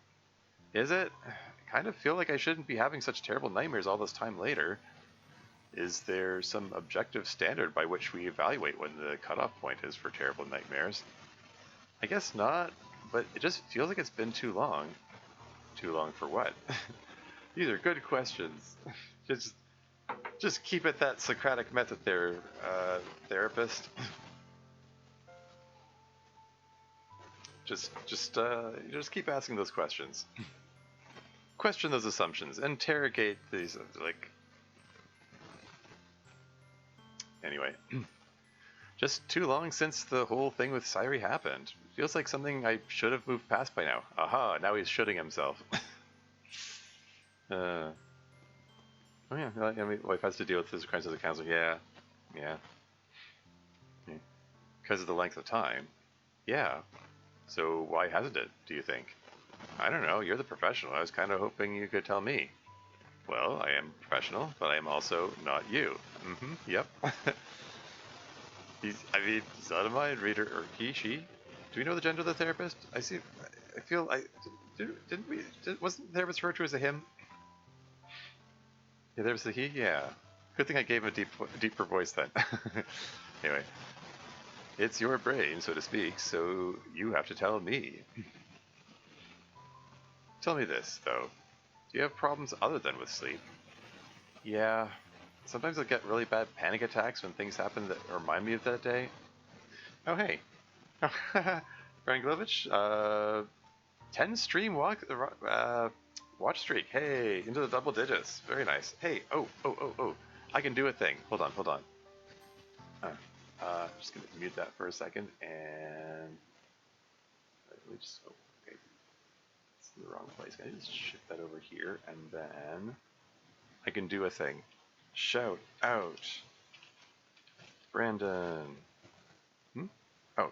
Is it? I kind of feel like I shouldn't be having such terrible nightmares all this time later. Is there some objective standard by which we evaluate when the cutoff point is for terrible nightmares? I guess not, but it just feels like it's been too long. Too long for what? These are good questions. Just keep it that Socratic method there, therapist. Just keep asking those questions. Question those assumptions. Interrogate these, like... Anyway. Just too long since the whole thing with Sairi happened. Feels like something I should have moved past by now. Aha, now he's shitting himself. Oh yeah, wife has to deal with physical crimes as a counselor. Yeah. Because of the length of time. Yeah. So why hasn't it, do you think? I don't know, you're the professional. I was kind of hoping you could tell me. Well, I am professional, but I am also not you. Yep. He's not a mind reader, or he, she. Do we know the gender of the therapist? I feel, wasn't the therapist referred to as a him? Yeah, there was a he, yeah. Good thing I gave him a deeper voice then. Anyway. It's your brain, so to speak, so you have to tell me. Tell me this, though. Do you have problems other than with sleep? Yeah. Sometimes I get really bad panic attacks when things happen that remind me of that day. Oh, hey. Brian Glovich, 10 stream watch streak. Hey, into the double digits. Very nice. Hey, oh. I can do a thing. Hold on. Just gonna mute that for a second, and okay, it's in the wrong place. I just shift that over here, and then I can do a thing. Shout out, Brandon. Oh,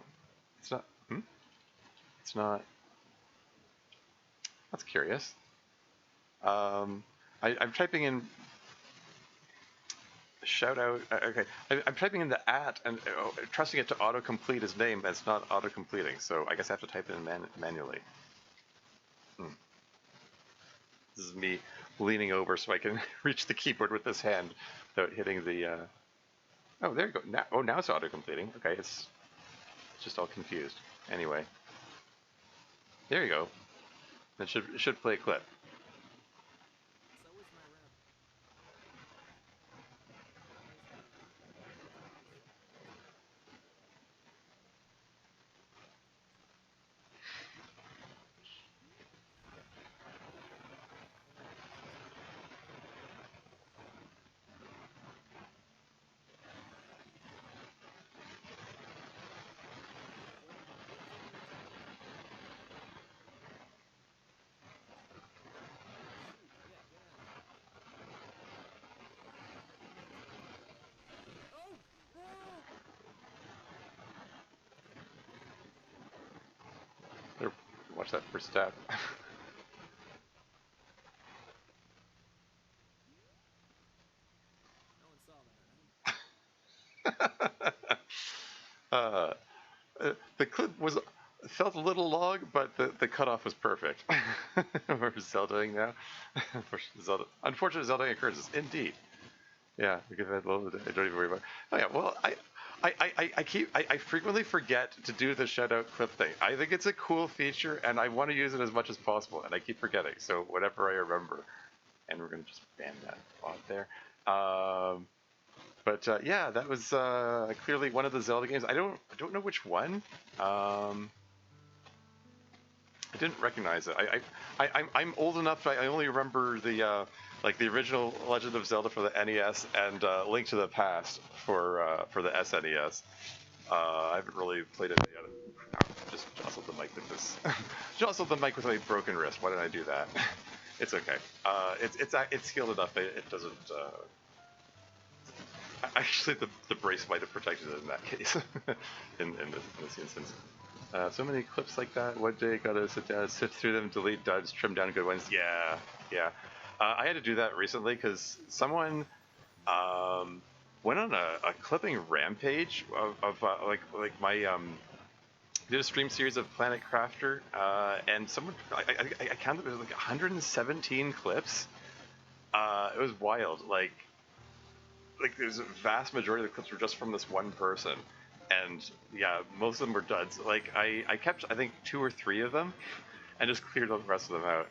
it's not. It's not. That's curious. I'm typing in shout out. Okay, I'm typing in the @ and trusting it to autocomplete his name, but it's not autocompleting. So I guess I have to type it in manually. This is me leaning over so I can reach the keyboard with this hand without hitting the. Oh, there you go. Now it's autocompleting. Okay, it's just all confused. Anyway, there you go. It should play a clip. Watch that first step. the clip felt a little long, but the cutoff was perfect. We're Zeldaing now. Unfortunate Zelda occurrences, indeed. Yeah, because I don't even worry about it. Oh yeah, well, I frequently forget to do the shutout clip thing. I think it's a cool feature, and I want to use it as much as possible, and I keep forgetting. So whatever I remember, and we're gonna just ban that spot there. Yeah, that was clearly one of the Zelda games. I don't know which one. I didn't recognize it. I'm old enough. I only remember the like the original Legend of Zelda for the NES and Link to the Past for the SNES. I haven't really played it yet. Just jostled the mic with this. Jostled the mic with my broken wrist. Why did I do that? It's okay. It's healed enough. It doesn't. Actually, the brace might have protected it in that case. in this instance. So many clips like that. One day, gotta sit down, sift through them, delete duds, trim down good ones. Yeah, yeah. I had to do that recently because someone went on a clipping rampage of like my did a stream series of Planet Crafter, and someone I counted, there was like 117 clips. It was wild. Like there's a vast majority of the clips were just from this one person. And yeah, most of them were duds. Like I kept, I think, 2 or 3 of them, and just cleared the rest of them out.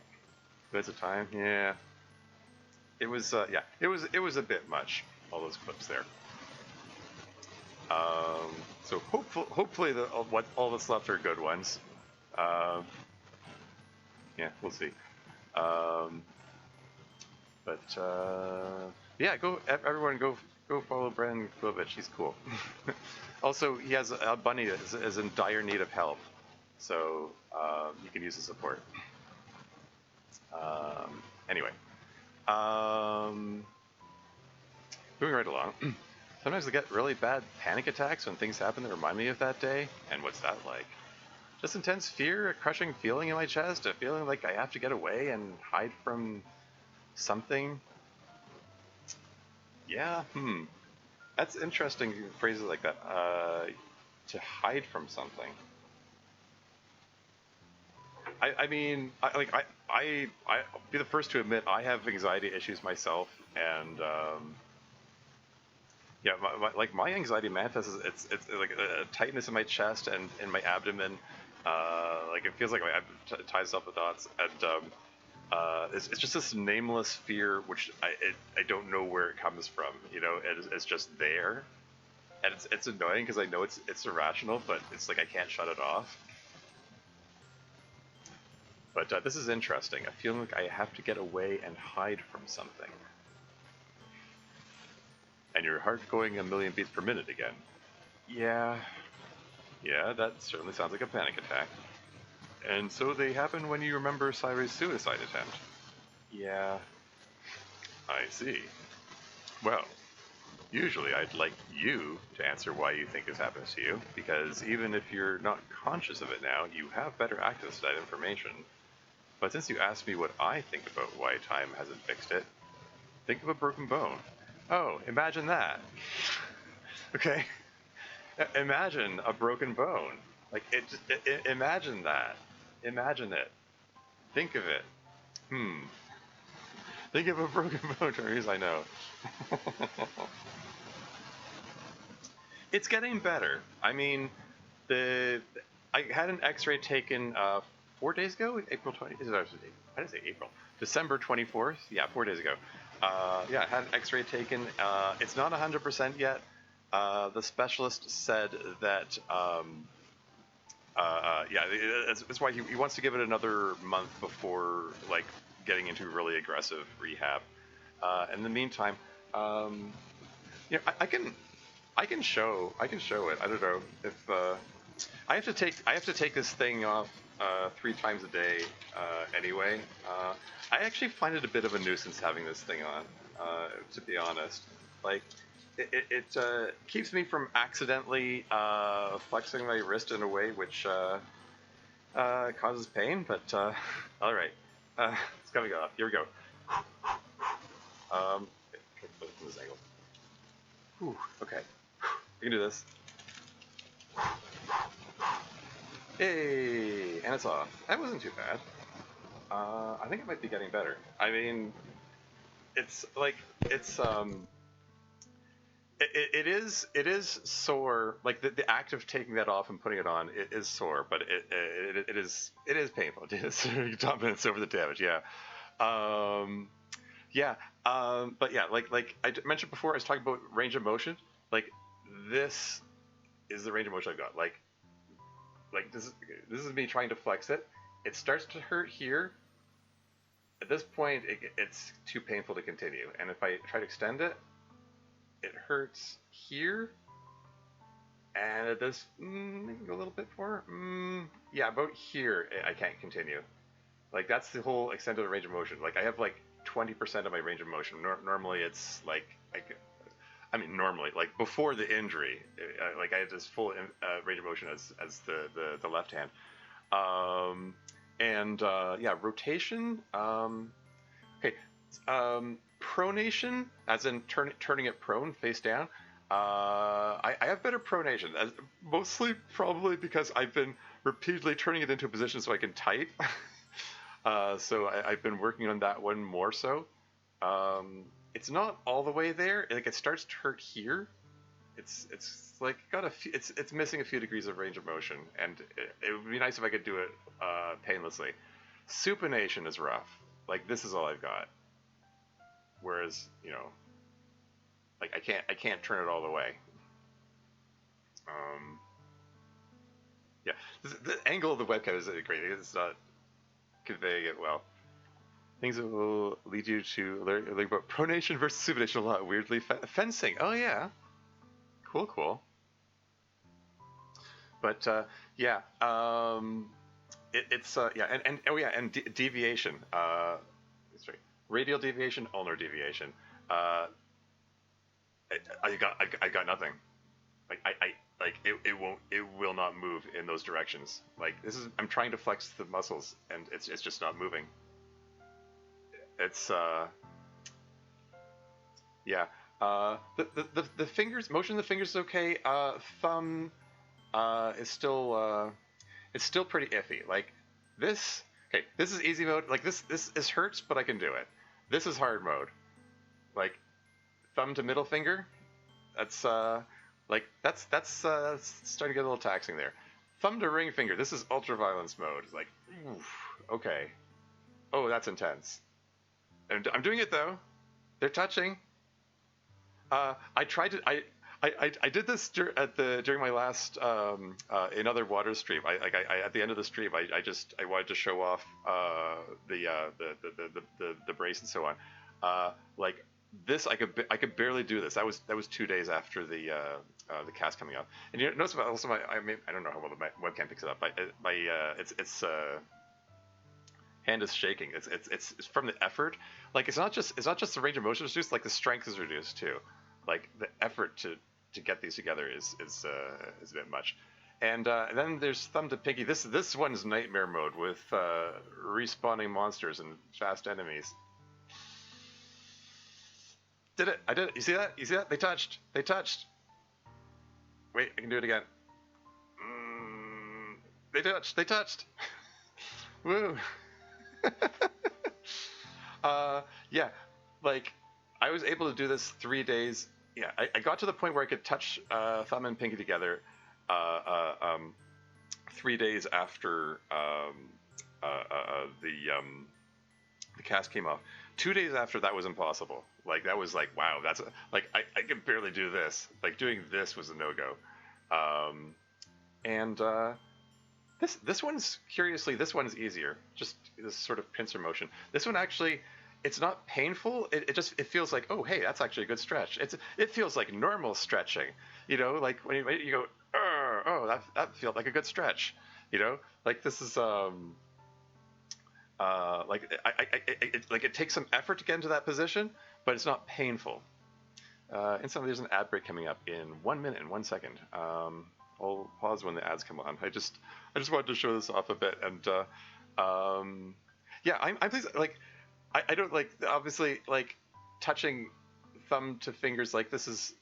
Bits of time, yeah. It was, yeah, it was a bit much. All those clips there. So hopefully all that's left are good ones. Yeah, we'll see. Yeah, everyone go follow Brandon Globich. He's cool. Also, he has a bunny that is in dire need of help, so you can use the support. Anyway, moving right along. Sometimes I get really bad panic attacks when things happen that remind me of that day. And what's that like? Just intense fear, a crushing feeling in my chest, a feeling like I have to get away and hide from something. Yeah, that's interesting phrases like that. To hide from something. I mean, I'll be the first to admit I have anxiety issues myself, and yeah, my anxiety manifests. It's like a tightness in my chest and in my abdomen. Like it feels like my abdomen ties up the dots, and it's just this nameless fear, which I don't know where it comes from. You know, it's just there, and it's annoying because I know it's irrational, but it's like I can't shut it off. But this is interesting. I feel like I have to get away and hide from something. And your heart going a million beats per minute again. Yeah, that certainly sounds like a panic attack. And so they happen when you remember Cyrus' suicide attempt. Yeah, I see. Well, usually I'd like you to answer why you think this happens to you, because even if you're not conscious of it now, you have better access to that information. But since you asked me what I think about why time hasn't fixed it, think of a broken bone. Oh, imagine that. Okay? Imagine a broken bone. Like, imagine that. Imagine it. Think of it. Think of a broken bone, Therese, I know. It's getting better. I mean, I had an X-ray taken 4 days ago, April 20. I didn't say April. December 24th. Yeah, 4 days ago. Yeah, I had an X-ray taken. It's not 100% yet. The specialist said that. Yeah, that's why he wants to give it another month before like getting into really aggressive rehab. In the meantime, you know, I can show it. I don't know if I have to take this thing off 3 times a day anyway. I actually find it a bit of a nuisance having this thing on, to be honest. Like, it keeps me from accidentally flexing my wrist in a way which causes pain. But all right, it's coming off. Here we go. Put it from this angle. Whew, okay, we can do this. Hey, and it's off. That wasn't too bad. I think it might be getting better. I mean, it's like it's it is sore. Like the act of taking that off and putting it on is sore, but it is painful. It is dominance over the damage. Yeah. Um, yeah. But yeah, like I mentioned before, I was talking about range of motion. Like this is the range of motion I've got. Like this is me trying to flex it. It starts to hurt here. At this point, it's too painful to continue. And if I try to extend it, it hurts here. And it does maybe a little bit more. Yeah, about here, I can't continue. Like that's the whole extent of the range of motion. Like I have like 20% of my range of motion. Normally, it's I mean, normally, like before the injury, like I had this full range of motion as the left hand. Yeah, rotation. Okay, pronation, as in turning it prone, face down. I have better pronation, mostly probably because I've been repeatedly turning it into a position so I can type. So I've been working on that one more so. It's not all the way there. Like it starts to hurt here. It's like it's missing a few degrees of range of motion, and it would be nice if I could do it painlessly. Supination is rough. Like this is all I've got. Whereas like I can't turn it all the way. Yeah, the angle of the webcam is great. It's not conveying it well. Things that will lead you to learn about pronation versus supination a lot. Weirdly, fencing. Oh yeah, cool. But yeah, it's yeah, and oh yeah, and deviation. Sorry, radial deviation, ulnar deviation. I got nothing. It will not move in those directions. Like I'm trying to flex the muscles, and it's just not moving. It's yeah. The fingers, motion of the fingers is okay. Thumb is still it's still pretty iffy. Like this. Okay, this is easy mode. Like this hurts, but I can do it. This is hard mode. Like thumb to middle finger. That's like that's starting to get a little taxing there. Thumb to ring finger. This is ultra violence mode. Like, oof, okay. Oh, that's intense. And I'm doing it though. They're touching. I tried to. I did this during my last another water stream. I at the end of the stream I wanted to show off the brace and so on. Like this I could barely do this. That was 2 days after the cast coming up. And you notice also I don't know how well the webcam picks it up. It's hand is shaking. It's from the effort. Like it's not just the range of motion is reduced. Like the strength is reduced too. Like the effort to get these together is a bit much. And then there's thumb to pinky. This one's nightmare mode with respawning monsters and fast enemies. Did it? I did it. You see that? You see that? They touched. They touched. Wait, I can do it again. They touched. They touched. Woo. Yeah, like I was able to do this 3 days. Yeah, I got to the point where I could touch thumb and pinky together 3 days after the cast came off. 2 days after that was impossible. Like that was like wow, like I could barely do this. Like doing this was a no-go. This one's curiously this one's easier. Just this sort of pincer motion. This one actually, it's not painful. It feels like, oh hey, that's actually a good stretch. It feels like normal stretching. Like when you go, oh that feels like a good stretch. Like this is like it takes some effort to get into that position, but it's not painful. Instantly, there's an ad break coming up in 1 minute and 1 second. I'll pause when the ads come on. I just wanted to show this off a bit, and yeah, I'm pleased. Like I don't like obviously like touching thumb to fingers like this is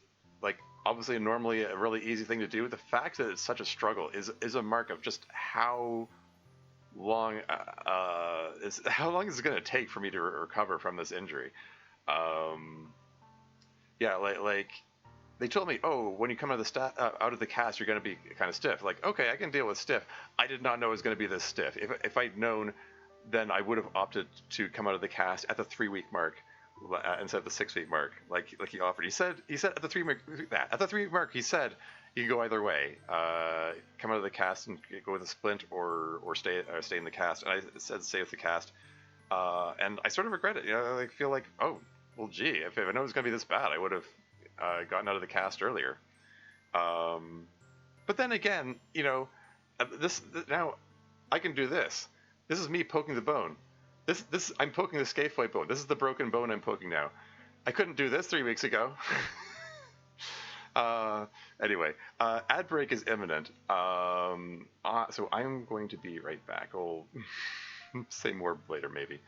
like obviously normally a really easy thing to do. The fact that it's such a struggle is a mark of just how long how long is it going to take for me to recover from this injury. Um, yeah, like they told me, oh, when you come out of the cast, you're going to be kind of stiff. Like, okay, I can deal with stiff. I did not know it was going to be this stiff. If I'd known, then I would have opted to come out of the cast at the 3 week mark instead of the 6 week mark, like he offered. He said at the 3 week mark, he said you can go either way. Come out of the cast and go with a splint, or stay in the cast. And I said stay with the cast, and I sort of regret it. I feel like, oh, well, gee, if I know it was going to be this bad, I would have gotten out of the cast earlier. But then again, this now I can do this. This is me poking the bone. This I'm poking the scaphoid bone. This is the broken bone I'm poking now. I couldn't do this 3 weeks ago. Anyway, ad break is imminent. So I'm going to be right back. I'll say more later, maybe.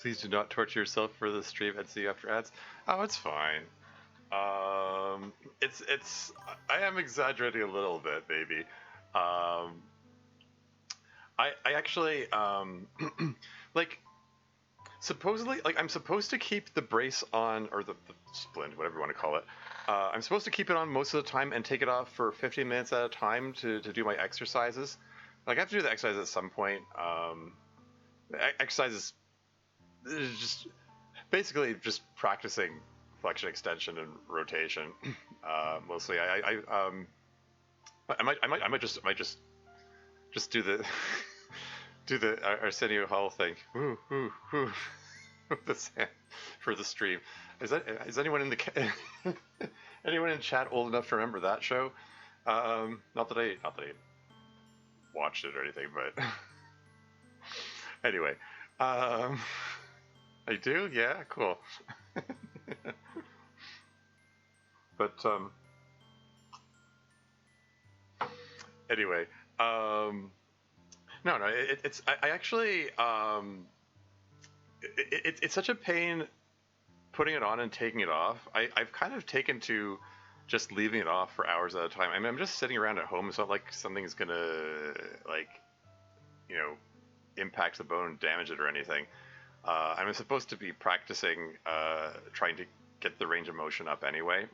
Please do not torture yourself for the stream and see you after ads. Oh, it's fine. It's I am exaggerating a little bit, maybe. Um, I actually like supposedly like I'm supposed to keep the brace on, or the splint, whatever you want to call it. I'm supposed to keep it on most of the time and take it off for 15 minutes at a time to do my exercises. Like I have to do the exercise at some point. Exercises is just basically just practicing flexion, extension, and rotation. Mostly, I might just do the do the Arsenio Hall thing. Woo, woo, woo. For the stream. Is anyone in the anyone in chat old enough to remember that show? Not that I watched it or anything, but anyway, I do. Yeah, cool. But anyway, no, it's I actually it's such a pain putting it on and taking it off. I've kind of taken to just leaving it off for hours at a time. I mean, I'm just sitting around at home. It's not like something's gonna like, you know, impact the bone and damage it or anything. I'm supposed to be practicing trying to get the range of motion up anyway.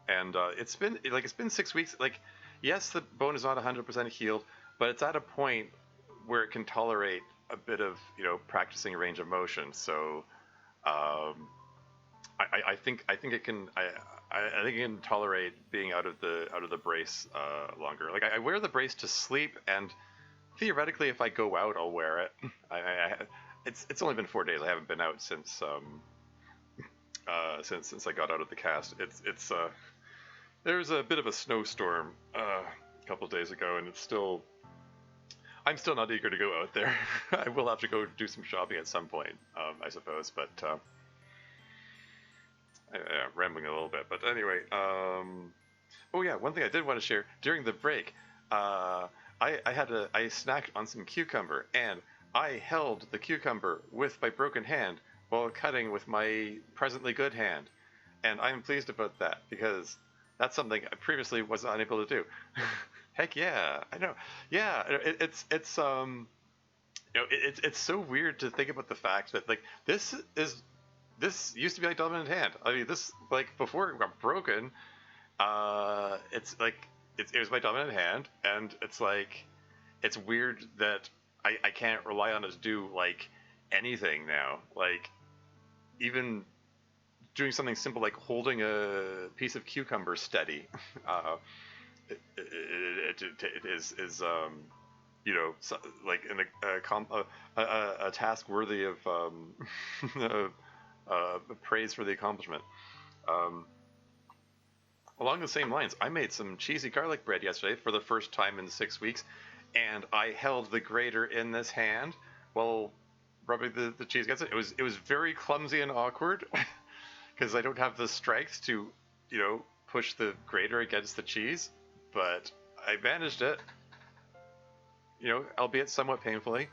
And it's been 6 weeks. Like, yes, the bone is not 100% healed, but it's at a point where it can tolerate a bit of, you know, practicing range of motion. So I think it can I think it can tolerate being out of the brace longer. Like I wear the brace to sleep, and theoretically, if I go out, I'll wear it. It's only been 4 days. I haven't been out since I got out of the cast. It's there was a bit of a snowstorm a couple days ago, and I'm still not eager to go out there. I will have to go do some shopping at some point, I suppose. But rambling a little bit. But anyway, oh yeah, one thing I did want to share during the break. I snacked on some cucumber, and I held the cucumber with my broken hand while cutting with my presently good hand, and I'm pleased about that because that's something I previously was unable to do. Heck yeah, I know. Yeah, it's you know, it's so weird to think about the fact that like this used to be my dominant hand. I mean, this, like, before it got broken, it's like it was my dominant hand, and it's like it's weird that I can't rely on it to do like anything now. Like even doing something simple like holding a piece of cucumber steady, it is you know, like a task worthy of praise for the accomplishment. Along the same lines, I made some cheesy garlic bread yesterday for the first time in 6 weeks, and I held the grater in this hand while rubbing the cheese against it. It was very clumsy and awkward because I don't have the strength to, you know, push the grater against the cheese, but I managed it, you know, albeit somewhat painfully.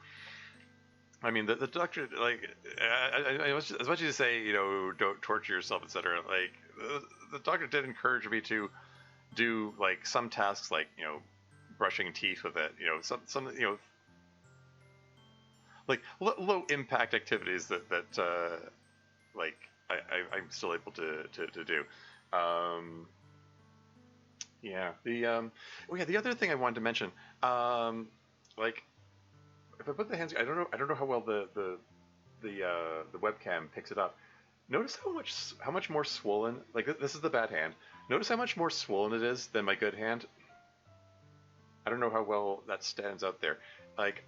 I mean, the doctor, like, as much as you say, you know, don't torture yourself, etc., like, the doctor did encourage me to do, like, some tasks, like, you know, brushing teeth with it, you know, some you know, like, low impact activities that like, I'm still able to do. Yeah, oh yeah, the other thing I wanted to mention, like, if I put the hands, I don't know how well the webcam picks it up. Notice how much more swollen. Like this is the bad hand. Notice how much more swollen it is than my good hand. I don't know how well that stands out there. Like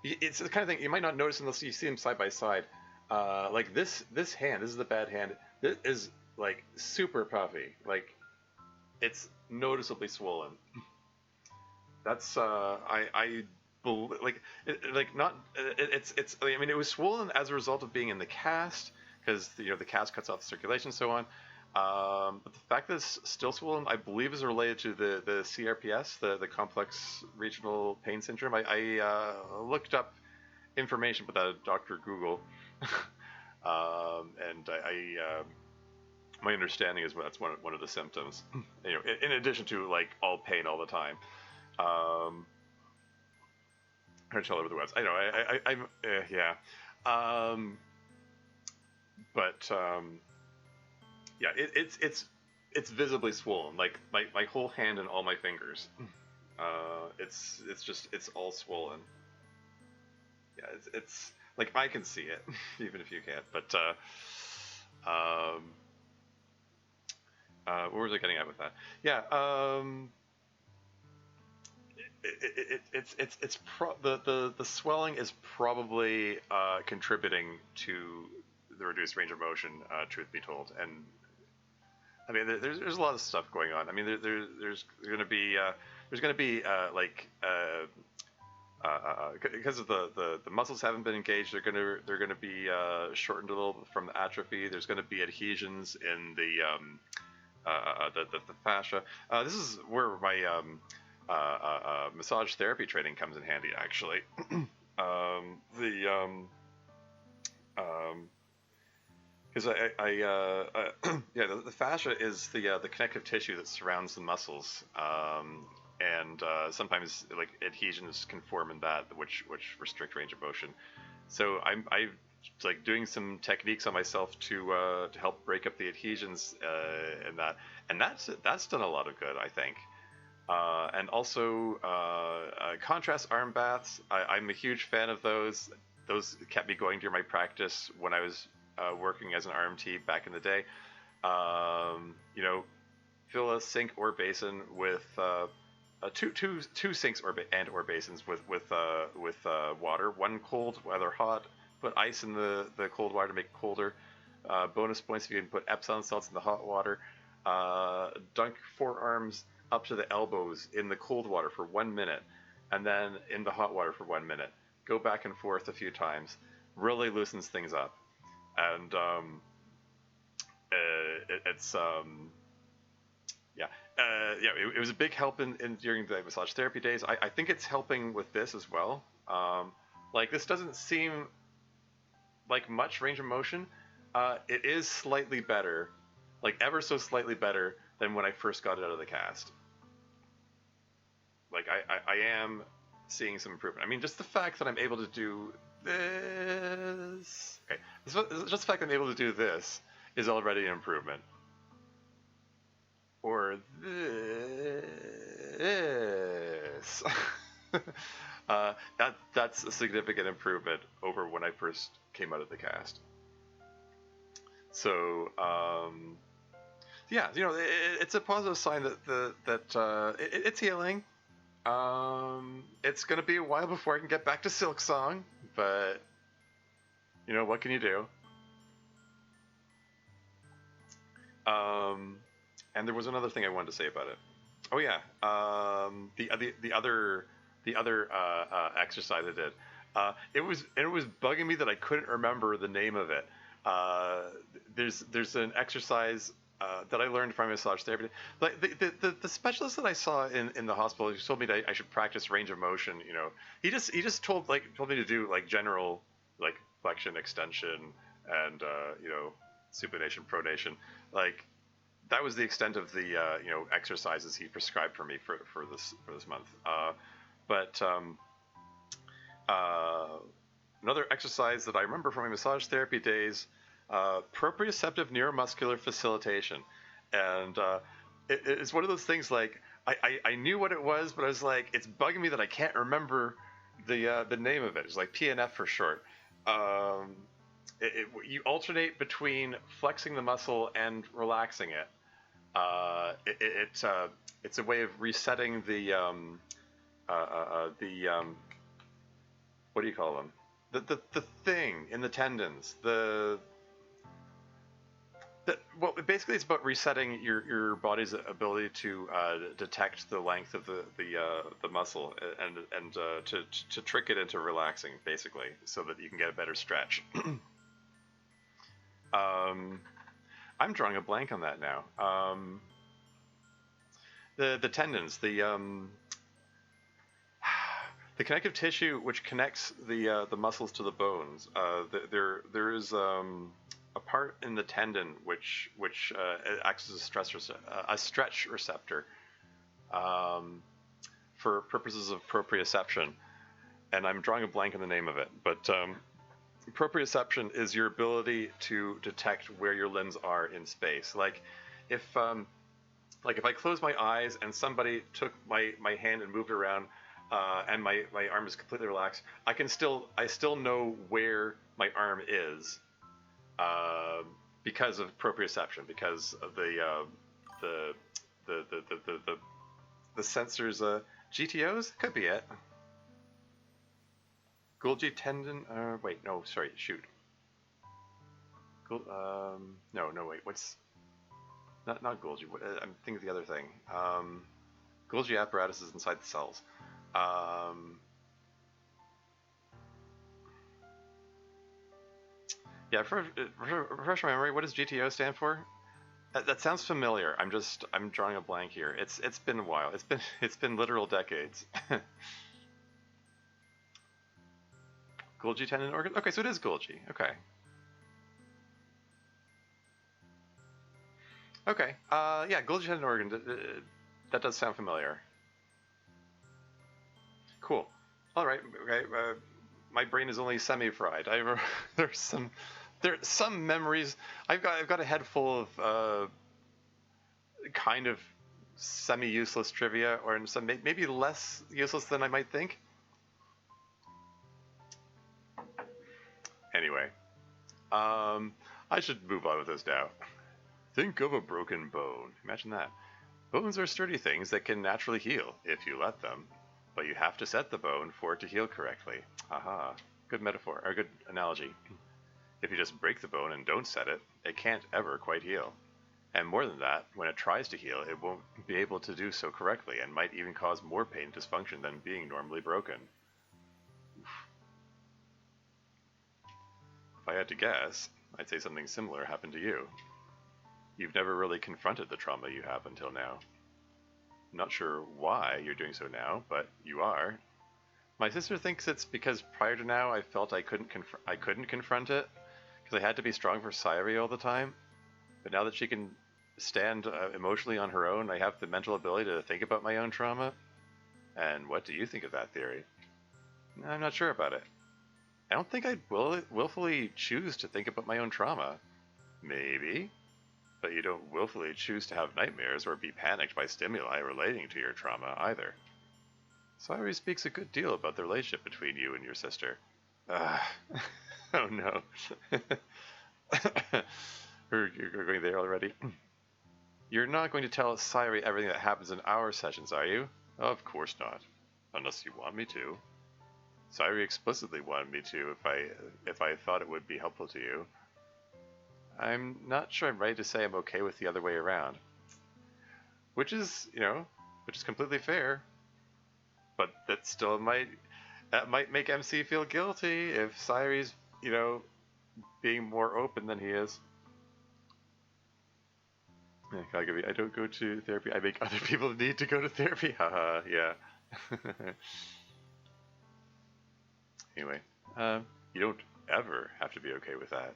it's the kind of thing you might not notice unless you see them side by side. Like this hand, this is the bad hand. This is like super puffy. Like it's noticeably swollen. That's I like not it's I mean it was swollen as a result of being in the cast because you know the cast cuts off the circulation and so on. But the fact that it's still swollen, I believe, is related to the CRPS, the complex regional pain syndrome. I looked up information about Dr. Google, and my understanding is that's one of the symptoms. In addition to like all pain all the time. Hard to tell over the webs. I know. I'm yeah. Um, but yeah, it's visibly swollen. Like my whole hand and all my fingers. It's all swollen. Yeah, it's like I can see it, even if you can't. But where was I getting at with that? Yeah. The swelling is probably contributing to the reduced range of motion. Truth be told, and I mean, there's a lot of stuff going on. I mean, there's going to be because of the muscles haven't been engaged, they're gonna be shortened a little from the atrophy. There's going to be adhesions in the fascia. This is where my massage therapy training comes in handy, actually. Because the fascia is the connective tissue that surrounds the muscles, and sometimes like adhesions can form in that, which restrict range of motion. So I'm like doing some techniques on myself to help break up the adhesions and that's done a lot of good, I think. And also contrast arm baths. I'm a huge fan of those. Those kept me going during my practice when I was working as an RMT back in the day. Fill a sink or basin with two sinks or basins with water. One cold, whether hot. Put ice in the cold water to make it colder. Bonus points if you can put Epsom salts in the hot water. Dunk forearms up to the elbows in the cold water for 1 minute, and then in the hot water for 1 minute. Go back and forth a few times. Really loosens things up, and it was a big help in during the massage therapy days. I think it's helping with this as well. Like this doesn't seem like much range of motion. It is slightly better, like ever so slightly better than when I first got it out of the cast. Like I am seeing some improvement. I mean, just the fact that I'm able to do this. Okay, just the fact that I'm able to do this is already an improvement. Or this. That's a significant improvement over when I first came out of the cast. So it's a positive sign that it's healing. It's gonna be a while before I can get back to Silk Song, but what can you do? And there was another thing I wanted to say about it. Oh yeah, the other exercise I did. It was bugging me that I couldn't remember the name of it. There's an exercise that I learned from massage therapy. Like the specialist that I saw in the hospital, he told me that I should practice range of motion. He just told me to do like general like flexion, extension, and supination, pronation. Like that was the extent of the exercises he prescribed for me for this month. But another exercise that I remember from my massage therapy days, proprioceptive neuromuscular facilitation, and it's one of those things like I knew what it was, but I was like, it's bugging me that I can't remember the name of it. It's like PNF for short. You alternate between flexing the muscle and relaxing it. It's a way of resetting the what do you call them? The thing in the tendons. Basically it's about resetting your body's ability to detect the length of the muscle and to trick it into relaxing, basically, so that you can get a better stretch. I'm drawing a blank on that now. The tendons, the The connective tissue which connects the muscles to the bones. There is a part in the tendon which acts as a stretch receptor for purposes of proprioception, and I'm drawing a blank on the name of it. But proprioception is your ability to detect where your limbs are in space. Like if I close my eyes and somebody took my hand and moved it around, and my arm is completely relaxed, I still know where my arm is, because of proprioception, because of the sensors. GTOs could be it. Golgi tendon. Wait, no, sorry, shoot. No, wait. What's not Golgi? I'm thinking of the other thing. Golgi apparatus is inside the cells. Yeah, refresh my memory. What does GTO stand for? That sounds familiar. I'm drawing a blank here. It's been a while. It's been literal decades. Golgi tendon organ. Okay, so it is Golgi. Okay. Okay. Yeah, Golgi tendon organ. That does sound familiar. Cool. All right. Okay. My brain is only semi-fried. There's some memories. I've got a head full of kind of semi-useless trivia, or some maybe less useless than I might think. Anyway, I should move on with this now. Think of a broken bone. Imagine that. Bones are sturdy things that can naturally heal if you let them, but you have to set the bone for it to heal correctly. Aha, good metaphor, or good analogy. If you just break the bone and don't set it, it can't ever quite heal. And more than that, when it tries to heal, it won't be able to do so correctly and might even cause more pain and dysfunction than being normally broken. If I had to guess, I'd say something similar happened to you. You've never really confronted the trauma you have until now. I'm not sure why you're doing so now, but you are. My sister thinks it's because prior to now I felt I couldn't confront it, because I had to be strong for Sayuri all the time. But now that she can stand emotionally on her own, I have the mental ability to think about my own trauma. And what do you think of that theory? I'm not sure about it. I don't think I'd willfully choose to think about my own trauma. Maybe. But you don't willfully choose to have nightmares or be panicked by stimuli relating to your trauma either. Sayuri speaks a good deal about the relationship between you and your sister. Oh no. You're going there already? You're not going to tell Sayuri everything that happens in our sessions, are you? Of course not. Unless you want me to. Sayuri explicitly wanted me to if I thought it would be helpful to you. I'm not sure I'm ready to say I'm okay with the other way around. Which is completely fair. But that still might make MC feel guilty if Sayuri's, being more open than he is. I don't go to therapy. I make other people need to go to therapy. Haha, yeah. Anyway, you don't ever have to be okay with that.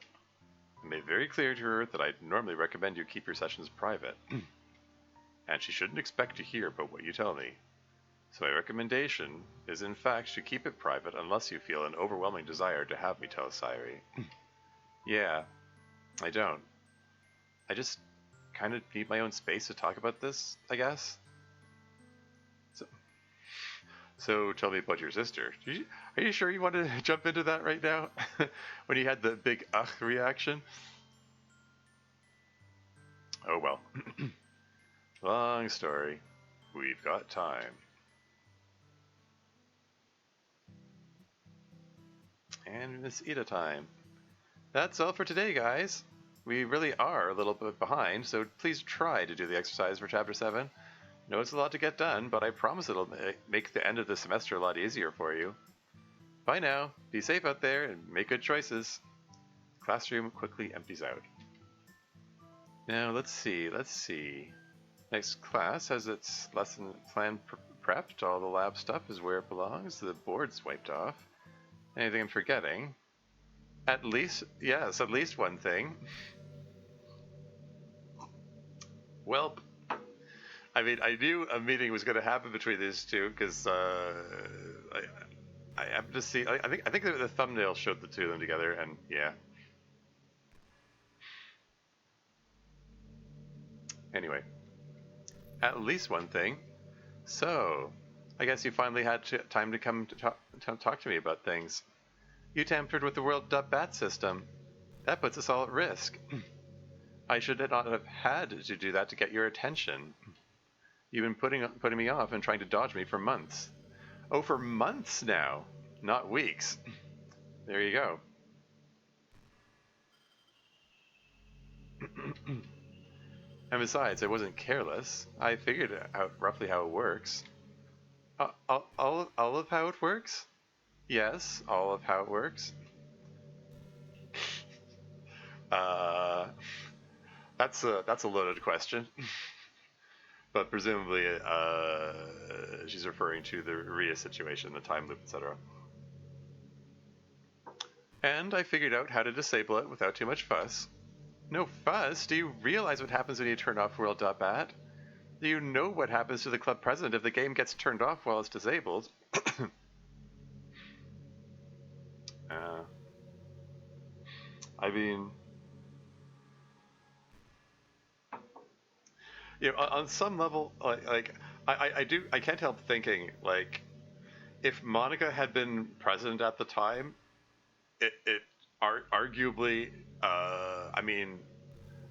I made very clear to her that I'd normally recommend you keep your sessions private. And she shouldn't expect to hear about what you tell me. So my recommendation is in fact to keep it private unless you feel an overwhelming desire to have me tell Sayuri. Yeah, I don't. I just kind of need my own space to talk about this, I guess. So tell me about your sister. Are you sure you want to jump into that right now? When you had the big ugh reaction? Oh well. Long story. We've got time. And Miss Ida time. That's all for today, guys. We really are a little bit behind, so please try to do the exercise for Chapter 7. I know it's a lot to get done, but I promise it'll make the end of the semester a lot easier for you. Bye now. Be safe out there and make good choices. The classroom quickly empties out. Now, let's see. Next class has its lesson plan prepped. All the lab stuff is where it belongs. The board's wiped off. Anything I'm forgetting? At least, yes, at least one thing. Well, I mean, I knew a meeting was going to happen between these two because I happened to see. I think the thumbnail showed the two of them together, and yeah. Anyway, at least one thing. So, I guess you finally had time to come to talk to me about things. You tampered with the World.Bat system. That puts us all at risk. I should not have had to do that to get your attention. You've been putting me off and trying to dodge me for months. Oh, for months now, not weeks. There you go. And besides, I wasn't careless. I figured out roughly how it works. All of how it works? Yes, all of how it works. That's a loaded question. But presumably, she's referring to the Rhea situation, the time loop, etc. And I figured out how to disable it without too much fuss. No fuss? Do you realize what happens when you turn off World.Bat? Do you know what happens to the club president if the game gets turned off while it's disabled? I mean, you know, on some level, I can't help thinking, like, if Monika had been president at the time, it arguably, I mean,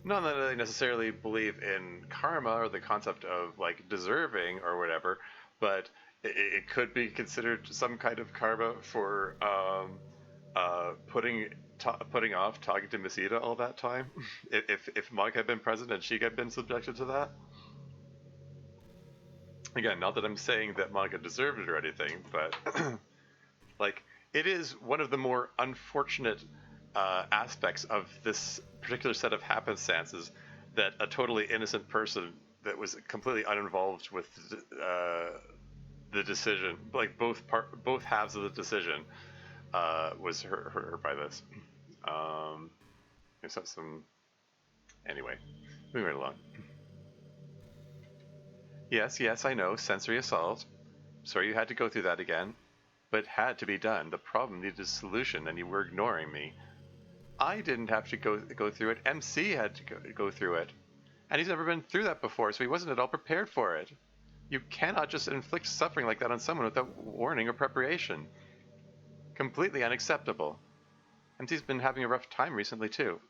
not that I necessarily believe in karma or the concept of like deserving or whatever, but it could be considered some kind of karma for putting off talking to Miss Ida all that time. if Monika had been president and she had been subjected to that. Again, not that I'm saying that Monika deserved it or anything, but like, it is one of the more unfortunate aspects of this particular set of happenstances that a totally innocent person that was completely uninvolved with the decision, like both halves of the decision, was hurt by this. Anyway, moving right along. Yes, I know, sensory assault. Sorry you had to go through that again. But it had to be done. The problem needed a solution, and you were ignoring me. I didn't have to go through it. MC had to go through it. And he's never been through that before, so he wasn't at all prepared for it. You cannot just inflict suffering like that on someone without warning or preparation. Completely unacceptable. MC's been having a rough time recently, too.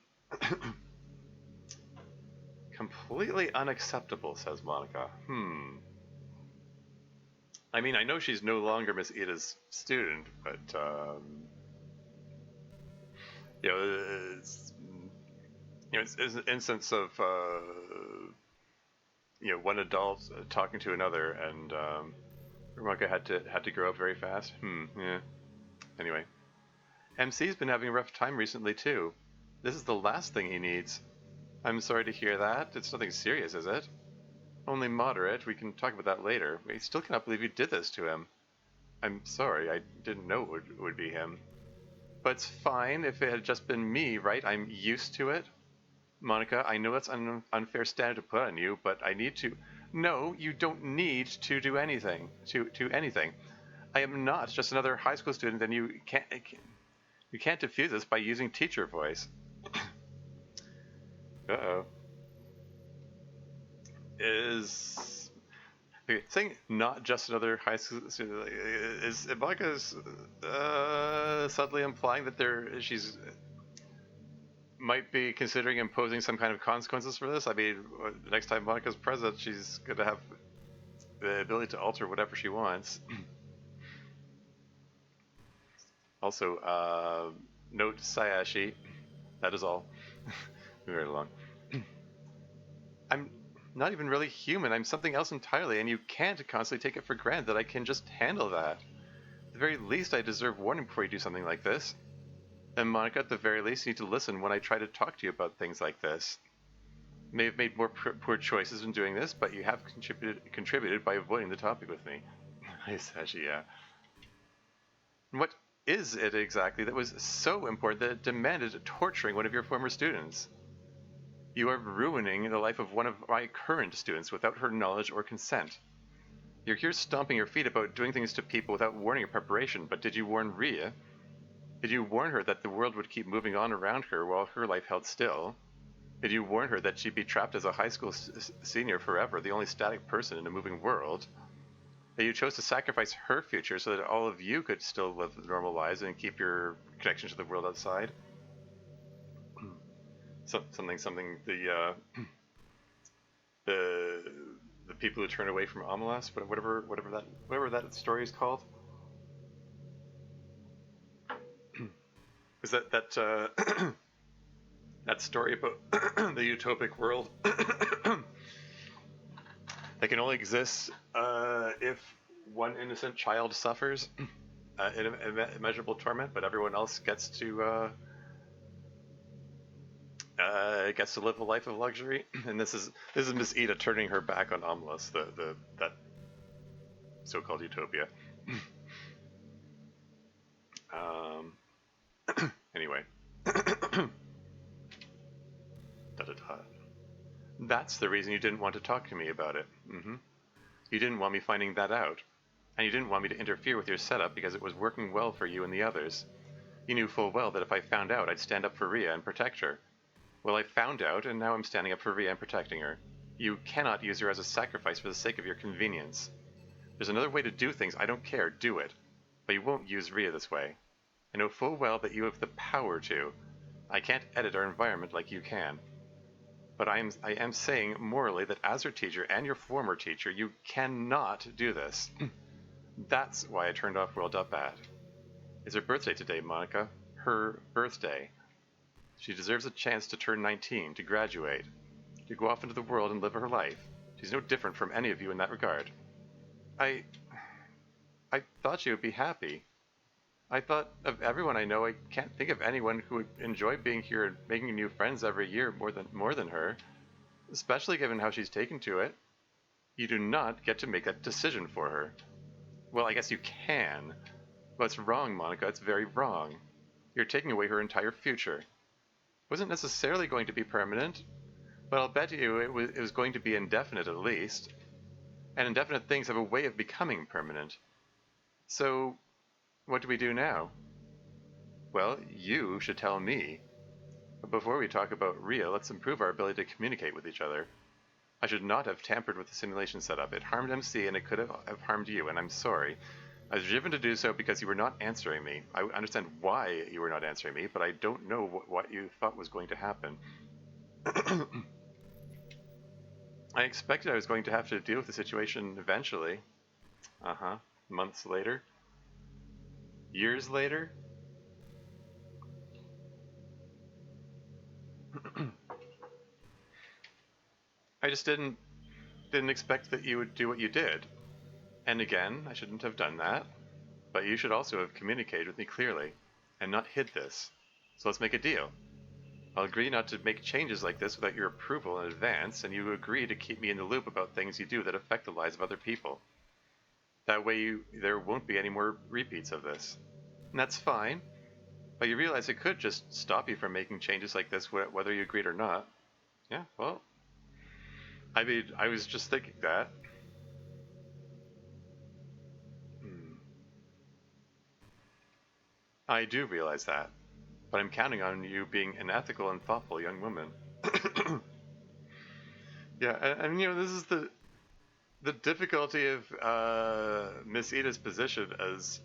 Completely unacceptable, says Monika. I mean, I know she's no longer Miss Ida's student, but, you know, it's an instance of, you know, one adult talking to another, and Monika had to grow up very fast. Yeah. Anyway, MC's been having a rough time recently too. This is the last thing he needs. I'm sorry to hear that. It's nothing serious, is it? Only moderate. We can talk about that later. I still cannot believe you did this to him. I'm sorry. I didn't know it would be him. But it's fine if it had just been me, right? I'm used to it. Monika, I know that's an unfair standard to put on you, but I need to... No, you don't need to do anything. To anything. I am not just another high school student, and you can't defuse this by using teacher voice. Uh-oh. Is... Okay, saying not just another high school student, is Monika's subtly implying that she's might be considering imposing some kind of consequences for this? I mean, the next time Monika's president, she's going to have the ability to alter whatever she wants. Also, note Sayashi. That is all. Moving right along. I'm not even really human. I'm something else entirely, and you can't constantly take it for granted that I can just handle that. At the very least, I deserve warning before you do something like this. And Monika, at the very least, you need to listen when I try to talk to you about things like this. may have made more poor choices in doing this, but you have contributed by avoiding the topic with me. I said, yeah. What is it exactly that was so important that it demanded torturing one of your former students? You are ruining the life of one of my current students without her knowledge or consent. You're here stomping your feet about doing things to people without warning or preparation, but did you warn Ria? Did you warn her that the world would keep moving on around her while her life held still? Did you warn her that she'd be trapped as a high school senior forever, the only static person in a moving world? That you chose to sacrifice her future so that all of you could still live normal lives and keep your connection to the world outside? Something. The people who turn away from Amalas, whatever that story is called. Is that that story about the utopic world that can only exist if one innocent child suffers in immeasurable torment, but everyone else gets to live a life of luxury? And this is Miss Ida turning her back on Amalas, that so-called utopia. Anyway. Da-da-da. That's the reason you didn't want to talk to me about it. You didn't want me finding that out. And you didn't want me to interfere with your setup because it was working well for you and the others. You knew full well that if I found out, I'd stand up for Ria and protect her. Well, I found out, and now I'm standing up for Ria and protecting her. You cannot use her as a sacrifice for the sake of your convenience. There's another way to do things, I don't care, do it. But you won't use Ria this way. I know full well that you have the power to. I can't edit our environment like you can. But I am saying morally that as her teacher and your former teacher, you cannot do this. That's why I turned off World.Bat. It's her birthday today, Monika. Her birthday. She deserves a chance to turn 19, to graduate, to go off into the world and live her life. She's no different from any of you in that regard. I thought she would be happy. I thought of everyone I know, I can't think of anyone who would enjoy being here and making new friends every year more than her, especially given how she's taken to it. You do not get to make that decision for her. Well, I guess you can. But it's wrong, Monika. It's very wrong. You're taking away her entire future. It wasn't necessarily going to be permanent, but I'll bet you it was going to be indefinite at least. And indefinite things have a way of becoming permanent. So, what do we do now? Well, you should tell me. But before we talk about Ria, let's improve our ability to communicate with each other. I should not have tampered with the simulation setup. It harmed MC and it could have harmed you, and I'm sorry. I was driven to do so because you were not answering me. I understand why you were not answering me, but I don't know what you thought was going to happen. I expected I was going to have to deal with the situation eventually. Months later. Years later. I just didn't expect that you would do what you did. And again, I shouldn't have done that. But you should also have communicated with me clearly, and not hid this. So let's make a deal. I'll agree not to make changes like this without your approval in advance, and you agree to keep me in the loop about things you do that affect the lives of other people. That way there won't be any more repeats of this. And that's fine, but you realize it could just stop you from making changes like this whether you agreed or not. Yeah, well, I mean, I was just thinking that. I do realize that, but I'm counting on you being an ethical and thoughtful young woman. Yeah, and you know, this is the difficulty of Miss Ida's position as,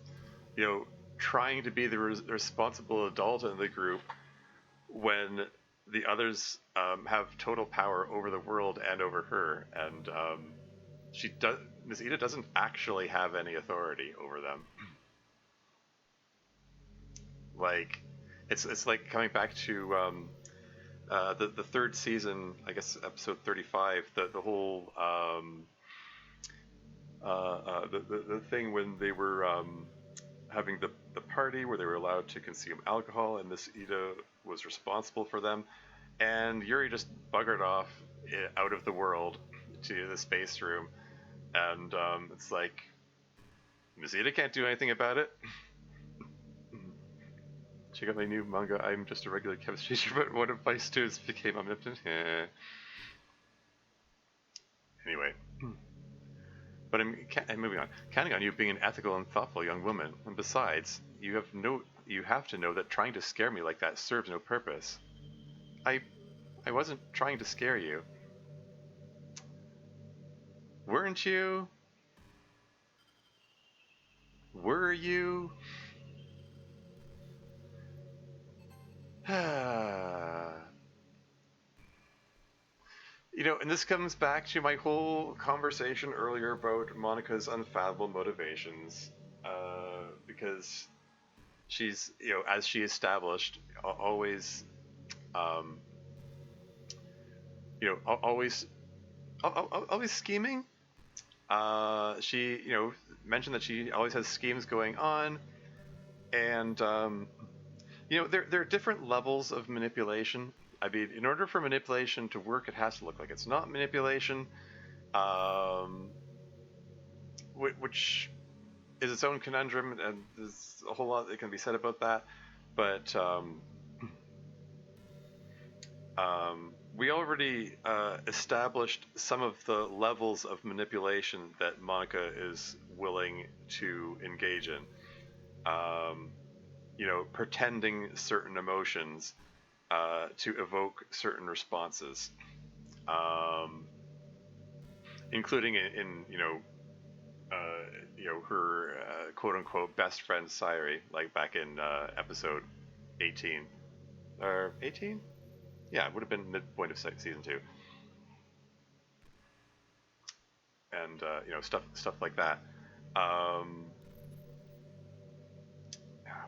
you know, trying to be the responsible adult in the group when the others have total power over the world and over her, and Miss Ida doesn't actually have any authority over them. Like, it's like coming back to the third season, I guess episode 35, the whole the thing when they were having the party where they were allowed to consume alcohol, and Miss Ida was responsible for them, and Yuri just buggered off out of the world to the space room, and it's like Mazita can't do anything about it. Check out my new manga. I'm just a regular chemistry teacher, but one of my students became omnipotent. Anyway. But I'm moving on. Counting on you being an ethical and thoughtful young woman, and besides, you have to know that trying to scare me like that serves no purpose. I wasn't trying to scare you. Weren't you? Were you? You know, and this comes back to my whole conversation earlier about Monika's unfathomable motivations, because she's, you know, as she established, always, you know, always scheming. She, you know, mentioned that she always has schemes going on, and you know, there are different levels of manipulation. I mean, in order for manipulation to work, it has to look like it's not manipulation, which is its own conundrum, and there's a whole lot that can be said about that. But we already established some of the levels of manipulation that Monika is willing to engage in. You know, pretending certain emotions to evoke certain responses, including in you know, her quote unquote best friend Sayuri, like back in episode 18 or 18. Yeah, it would have been midpoint of season 2, and you know, stuff like that.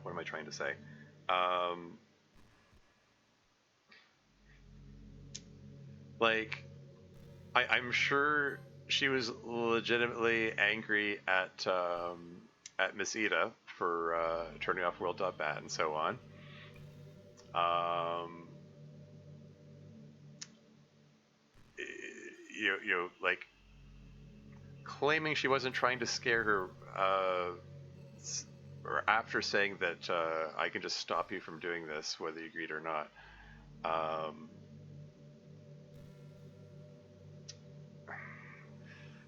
What am I trying to say? Like, I'm sure she was legitimately angry at Miss Ida for turning off World.bat and so on. You know, like claiming she wasn't trying to scare her, or after saying that I can just stop you from doing this, whether you agreed or not.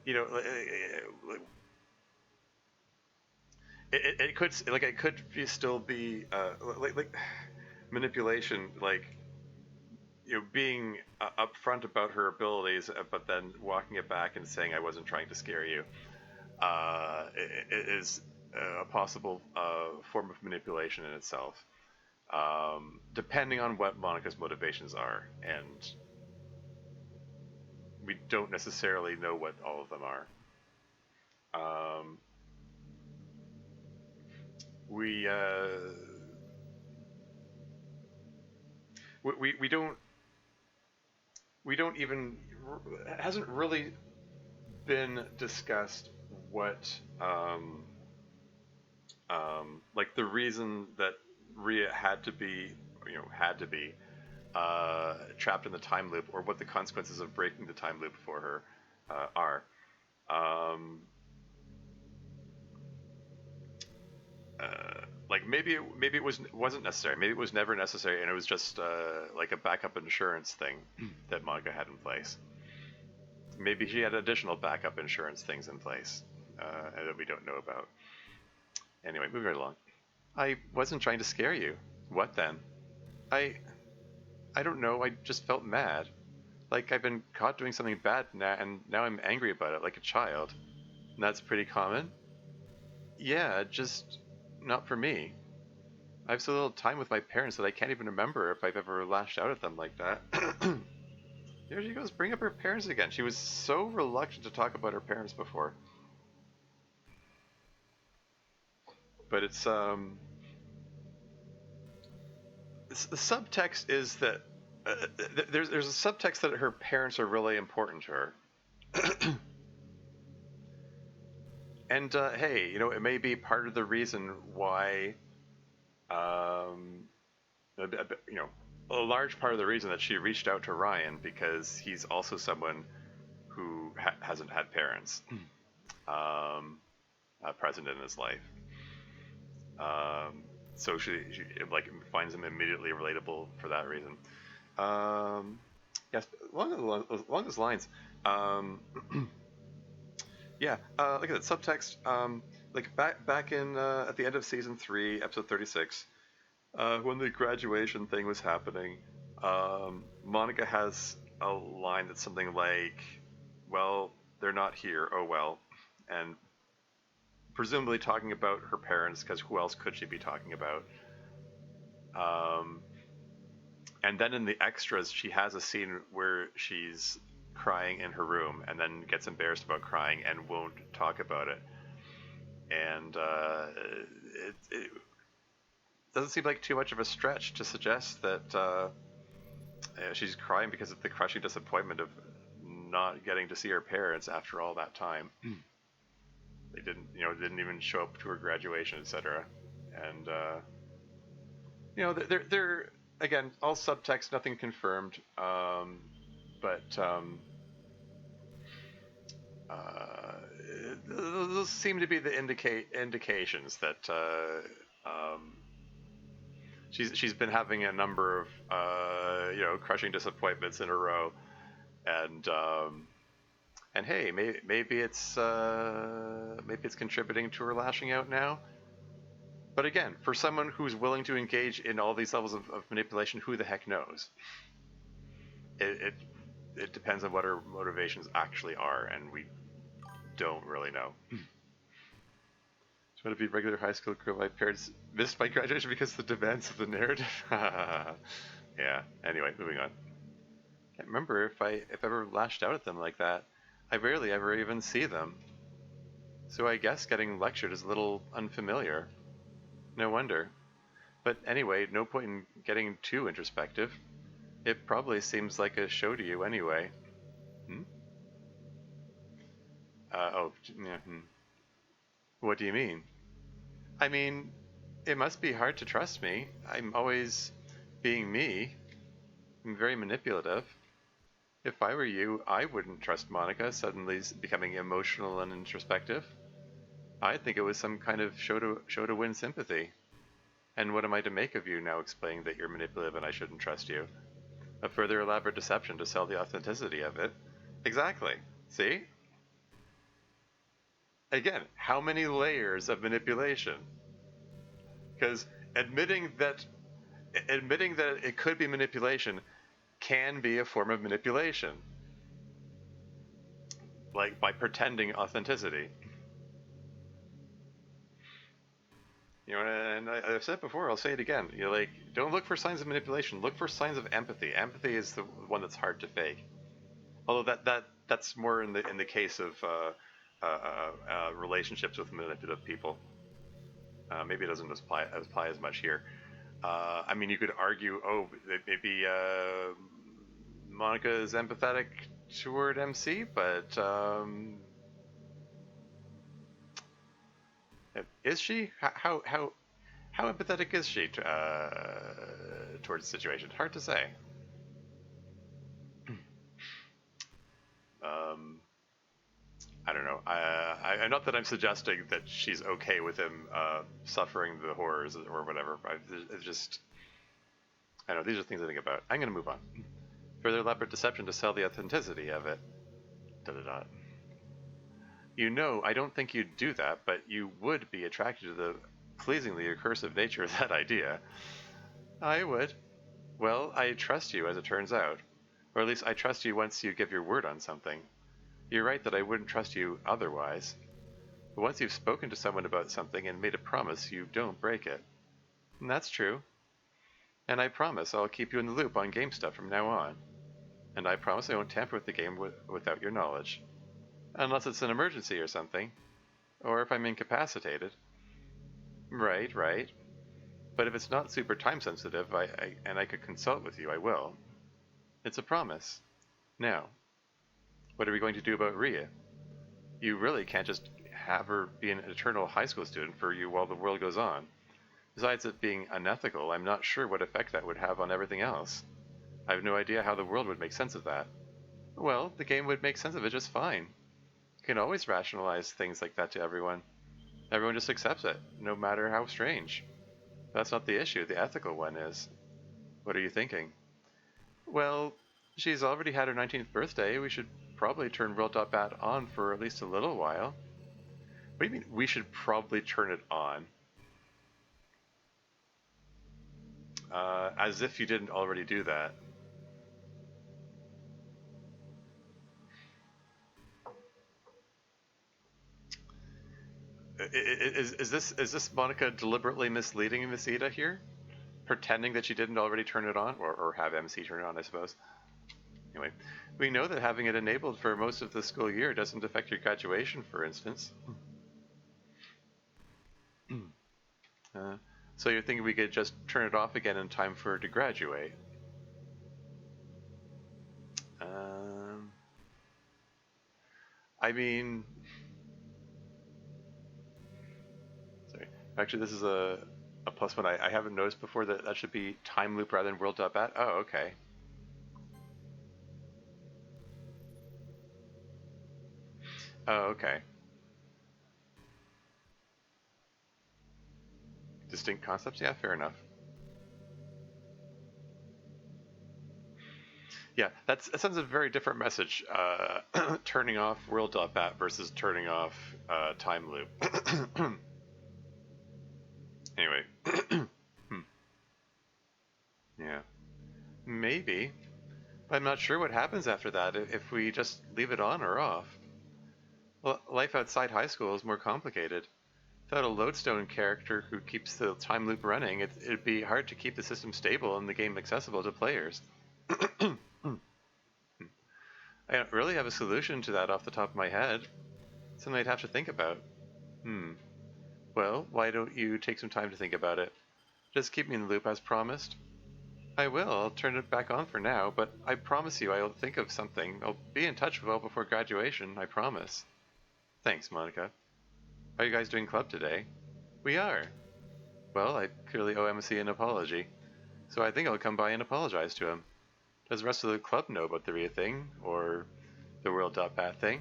You know, it could, like, it could still be like manipulation, like, you know, being upfront about her abilities, but then walking it back and saying I wasn't trying to scare you, is a possible form of manipulation in itself, depending on what Monika's motivations are, and we don't necessarily know what all of them are. We don't even, it hasn't really been discussed what like the reason that Rhea had to be trapped in the time loop, or what the consequences of breaking the time loop for her are. Like maybe it wasn't necessary. Maybe it was never necessary, and it was just like a backup insurance thing that Monika had in place. Maybe she had additional backup insurance things in place that we don't know about. Anyway, moving right along. I wasn't trying to scare you. What then? I don't know. I just felt mad. Like I've been caught doing something bad now, and now I'm angry about it, like a child. And that's pretty common. Yeah, just not for me. I have so little time with my parents that I can't even remember if I've ever lashed out at them like that. Here she goes, bring up her parents again. She was so reluctant to talk about her parents before. But it's the subtext is that there's a subtext that her parents are really important to her. And hey, you know, it may be part of the reason why, you know, a large part of the reason that she reached out to Ryan because he's also someone who hasn't had parents present in his life. So she like finds him immediately relatable for that reason. Yes, along those lines. Yeah, look at that subtext. Like back in at the end of season 3, episode 36, when the graduation thing was happening, Monika has a line that's something like, "Well, they're not here. Oh well," and presumably talking about her parents, because who else could she be talking about? And then in the extras, she has a scene where she's crying in her room and then gets embarrassed about crying and won't talk about it. And it doesn't seem like too much of a stretch to suggest that she's crying because of the crushing disappointment of not getting to see her parents after all that time. They didn't even show up to her graduation, etc. And they're again all subtext, nothing confirmed. But those seem to be the indications that she's been having a number of crushing disappointments in a row, and hey, maybe it's contributing to her lashing out now. But again, for someone who's willing to engage in all these levels of manipulation, who the heck knows? It depends on what her motivations actually are, and we don't really know. Just want to be regular high school girl. My parents missed my graduation because of the demands of the narrative. Yeah. Anyway, moving on. Can't remember if I ever lashed out at them like that. I rarely ever even see them. So I guess getting lectured is a little unfamiliar. No wonder. But anyway, no point in getting too introspective. It probably seems like a show to you anyway. Yeah. What do you mean? I mean, it must be hard to trust me. I'm always being me. I'm very manipulative. If I were you, I wouldn't trust Monika suddenly becoming emotional and introspective. I'd think it was some kind of show to win sympathy. And what am I to make of you now explaining that you're manipulative and I shouldn't trust you? A further elaborate deception to sell the authenticity of it. Exactly. See? Again, how many layers of manipulation? Because admitting that it could be manipulation can be a form of manipulation. Like by pretending authenticity. And I've said it before, I'll say it again. Don't look for signs of manipulation. Look for signs of empathy. Empathy is the one that's hard to fake. Although that's more in the case of relationships with manipulative people. Maybe it doesn't apply as much here. I mean, you could argue, maybe Monika is empathetic toward MC, but is she? How empathetic is she towards the situation? Hard to say. I don't know. Not that I'm suggesting that she's okay with him suffering the horrors or whatever. It's just, I don't know. These are things I think about. I'm going to move on. Further elaborate deception to sell the authenticity of it. Da-da-da. I don't think you'd do that, but you would be attracted to the pleasingly recursive nature of that idea. I would. Well, I trust you, as it turns out. Or at least I trust you once you give your word on something. You're right that I wouldn't trust you otherwise. But once you've spoken to someone about something and made a promise, you don't break it. And that's true. And I promise I'll keep you in the loop on game stuff from now on. And I promise I won't tamper with the game without your knowledge. Unless it's an emergency or something. Or if I'm incapacitated. Right. But if it's not super time sensitive and I could consult with you, I will. It's a promise. Now, what are we going to do about Ria? You really can't just have her be an eternal high school student for you while the world goes on. Besides it being unethical, I'm not sure what effect that would have on everything else. I have no idea how the world would make sense of that. Well, the game would make sense of it just fine. You can always rationalize things like that to everyone. Everyone just accepts it, no matter how strange. That's not the issue, the ethical one is. What are you thinking? Well, she's already had her 19th birthday. We should probably turn World.bat on for at least a little while. What do you mean, we should probably turn it on? As if you didn't already do that. Is this Monika deliberately misleading Miss Ida here? Pretending that she didn't already turn it on? Or have MC turn it on, I suppose. Anyway, we know that having it enabled for most of the school year doesn't affect your graduation, for instance. So you're thinking we could just turn it off again in time for her to graduate? I mean... Sorry. Actually, this is a plus one I haven't noticed before, that should be time loop rather than world.bat. Oh, okay. Oh, okay. Distinct concepts? Yeah, fair enough. Yeah, that sends a very different message. Turning off world.bat versus turning off time loop. Anyway. Yeah. Maybe. But I'm not sure what happens after that if we just leave it on or off. Well, life outside high school is more complicated. Without a lodestone character who keeps the time loop running, it'd be hard to keep the system stable and the game accessible to players. I don't really have a solution to that off the top of my head. Something I'd have to think about. Well, why don't you take some time to think about it? Just keep me in the loop as promised. I will. I'll turn it back on for now, but I promise you I'll think of something. I'll be in touch well before graduation, I promise. Thanks, Monika. How are you guys doing club today? We are. Well, I clearly owe MC an apology, so I think I'll come by and apologize to him. Does the rest of the club know about the Rhea thing, or the World.bat thing?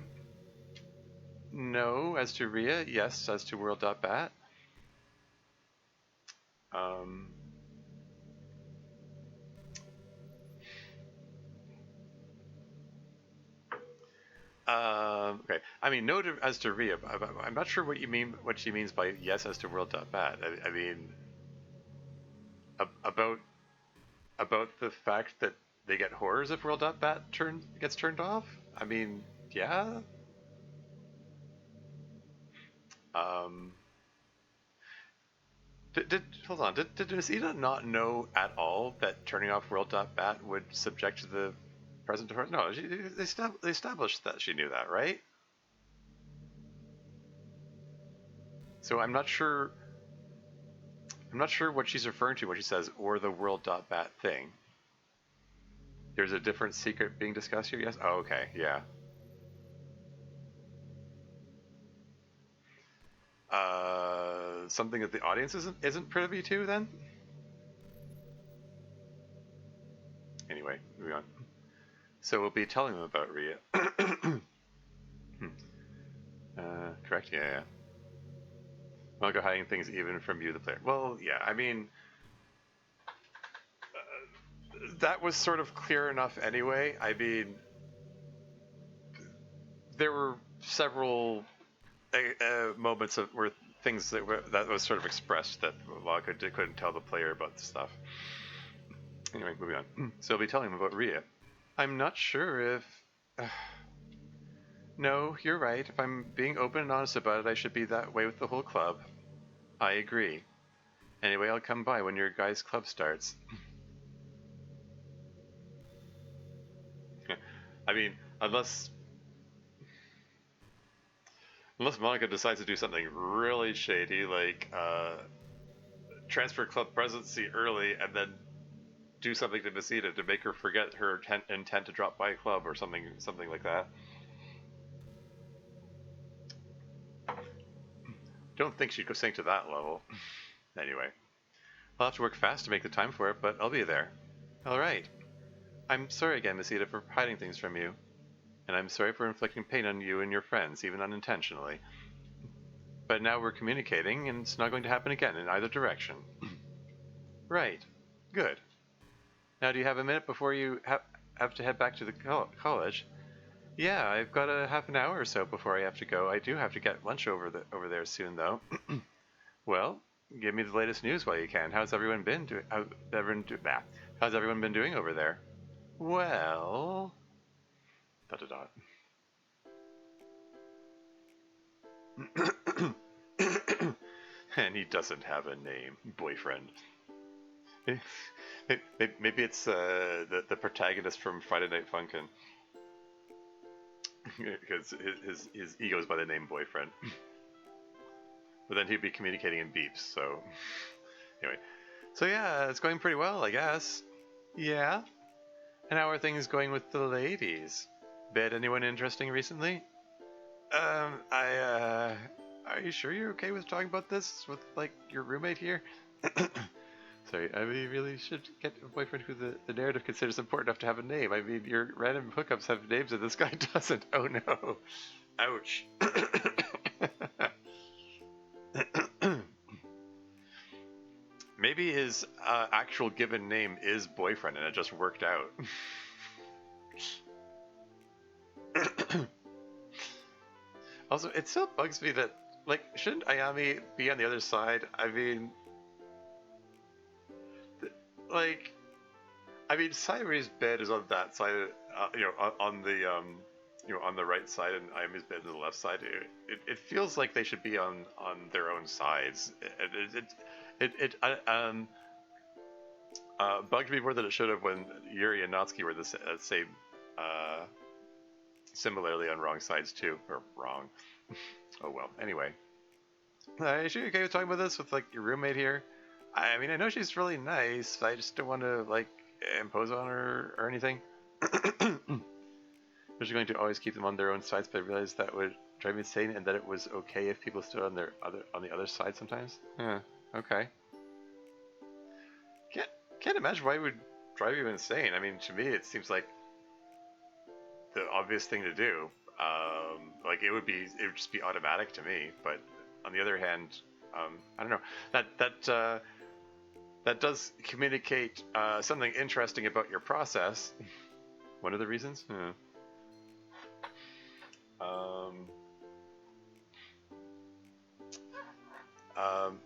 No, as to Rhea, yes, as to World.bat. Okay. I mean, no as to Rhea. I'm not sure what you mean. What she means by yes as to World.bat. I mean, about the fact that they get horrors if World.bat gets turned off. I mean, yeah. Hold on? Did Miss Ida not know at all that turning off World.bat would subject to the present horror? No, they established that she knew that, right? So I'm not sure. I'm not sure what she's referring to when she says "or the World.bat thing." There's a different secret being discussed here. Yes. Oh, okay. Yeah. Something that the audience isn't privy to then? Anyway, moving on. So we'll be telling them about Rhea. Correct? Yeah. I'll go hiding things even from you, the player. Well, yeah, I mean, that was sort of clear enough anyway. I mean, there were several moments where things that was sort of expressed that Monika couldn't tell the player about the stuff. Anyway, moving on. So I'll be telling him about Rhea. I'm not sure if... No, you're right. If I'm being open and honest about it, I should be that way with the whole club. I agree. Anyway, I'll come by when your guys' club starts. I mean, unless Monika decides to do something really shady, like transfer club presidency early and then do something to Miss Ida to make her forget her intent to drop by a club or something like that. Don't think she'd go sink to that level. Anyway. I'll have to work fast to make the time for it, but I'll be there. All right. I'm sorry again, Miss Ida, for hiding things from you. And I'm sorry for inflicting pain on you and your friends, even unintentionally. But now we're communicating, and it's not going to happen again in either direction. Right. Good. Now, do you have a minute before you have to head back to the college? Yeah, I've got a half an hour or so before I have to go. I do have to get lunch over there soon, though. Well, give me the latest news while you can. How's everyone been doing? How's everyone been doing over there? Well, dot dot dot. And he doesn't have a name, boyfriend. Maybe it's the protagonist from Friday Night Funkin', because his ego is by the name boyfriend. But then he'd be communicating in beeps. So anyway, so yeah, it's going pretty well, I guess. Yeah. And how are things going with the ladies? Bet anyone interesting recently? Are you sure you're okay with talking about this with, like, your roommate here? Sorry, I mean, you really should get a boyfriend who the narrative considers important enough to have a name. I mean, your random hookups have names and this guy doesn't. Oh no. Ouch. Maybe his actual given name is boyfriend and it just worked out. Also, it still bugs me that, like, shouldn't Ayami be on the other side? I mean, Sayuri's bed is on that side, on the right side, and Ayami's bed is on the left side. It feels like they should be on their own sides. It bugged me more than it should have when Yuri and Natsuki were the same, similarly on wrong sides too, or wrong. Oh well. Anyway, is you okay with talking about this with, like, your roommate here? I mean, I know she's really nice. I just don't want to, like, impose on her or anything. Was she going to always keep them on their own sides, but I realized that would drive me insane, and that it was okay if people stood on the other side sometimes. Yeah. Okay. Can't imagine why it would drive you insane. I mean, to me, it seems like the obvious thing to do. Like, it would just be automatic to me. But on the other hand, I don't know. That does communicate something interesting about your process. One of the reasons.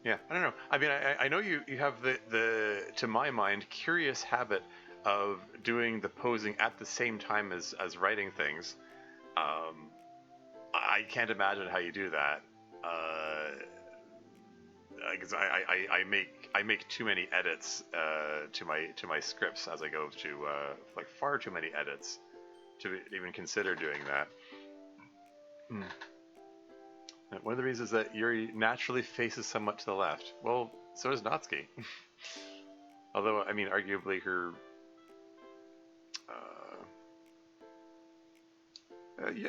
Yeah, I don't know. I mean, I know you have the, to my mind, curious habit of doing the posing at the same time as writing things. I can't imagine how you do that. Because I make too many edits to my scripts as I go to like far too many edits to even consider doing that. One of the reasons is that Yuri naturally faces somewhat to the left. Well, so does Natsuki. Although, I mean, arguably her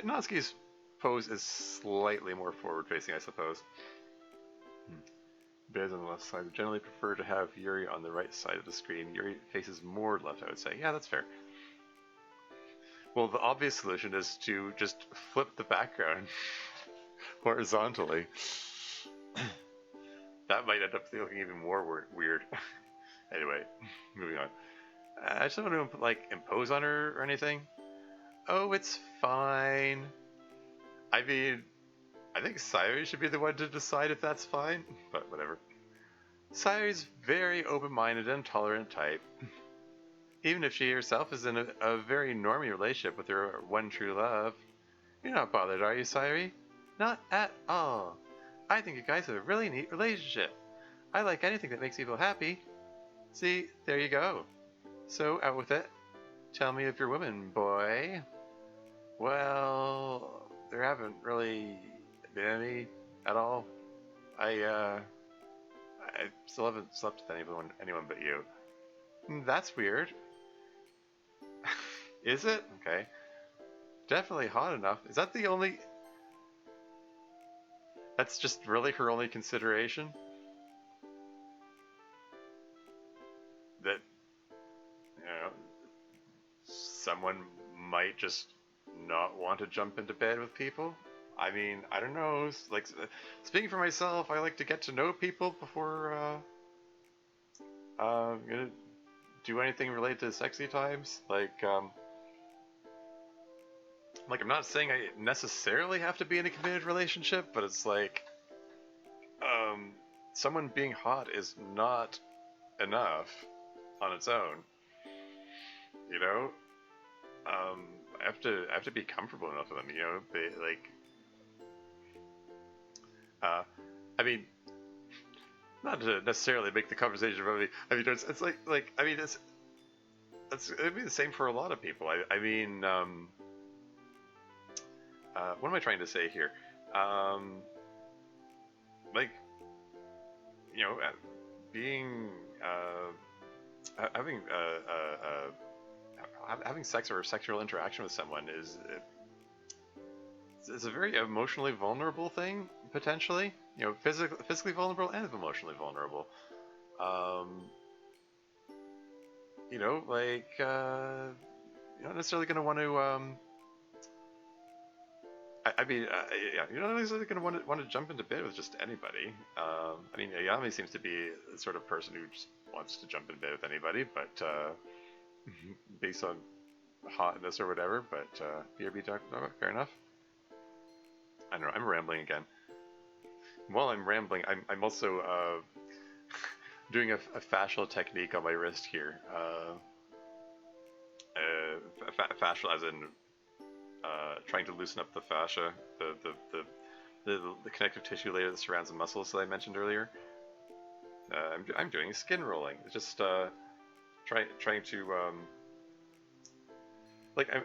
Natsuki's pose is slightly more forward-facing, I suppose. Beds on the left side. I generally prefer to have Yuri on the right side of the screen. Yuri faces more left, I would say. Yeah, that's fair. Well, the obvious solution is to just flip the background horizontally. That might end up looking even more weird. Anyway, moving on. I just don't want to, like, impose on her or anything. Oh, it's fine. I mean, I think Sayuri should be the one to decide if that's fine, but whatever. Sayuri's very open-minded and tolerant type. Even if she herself is in a very normy relationship with her one true love. You're not bothered, are you, Sayuri? Not at all. I think you guys have a really neat relationship. I like anything that makes people happy. See, there you go. So, out with it. Tell me of your woman, boy. Well, there haven't really been any at all. I still haven't slept with anyone but you. That's weird. Is it? Okay. Definitely hot enough. Is that the only... That's just really her only consideration? someone might just not want to jump into bed with people. I mean, I don't know. Like, speaking for myself, I like to get to know people before gonna do anything related to sexy times. Like I'm not saying I necessarily have to be in a committed relationship, but it's like, someone being hot is not enough on its own. You know, I have to be comfortable enough with them. You know, I mean, not to necessarily make the conversation about me. I mean, it's like I mean, it'd be the same for a lot of people. I mean, what am I trying to say here? Like, you know, being having having sex or sexual interaction with someone is a very emotionally vulnerable thing, potentially. You know, physically vulnerable and emotionally vulnerable. You know, like you're not necessarily going to want to. I mean, yeah, you're not necessarily going to want to jump into bed with just anybody. I mean, Ayami seems to be the sort of person who just wants to jump in bed with anybody, but based on hotness or whatever. But BRB talked about, fair enough. I don't know. I'm rambling again. While I'm rambling, I'm also doing a fascial technique on my wrist here. Fascial as in trying to loosen up the fascia, the connective tissue layer that surrounds the muscles that I mentioned earlier. I'm doing skin rolling. It's just trying to like I'm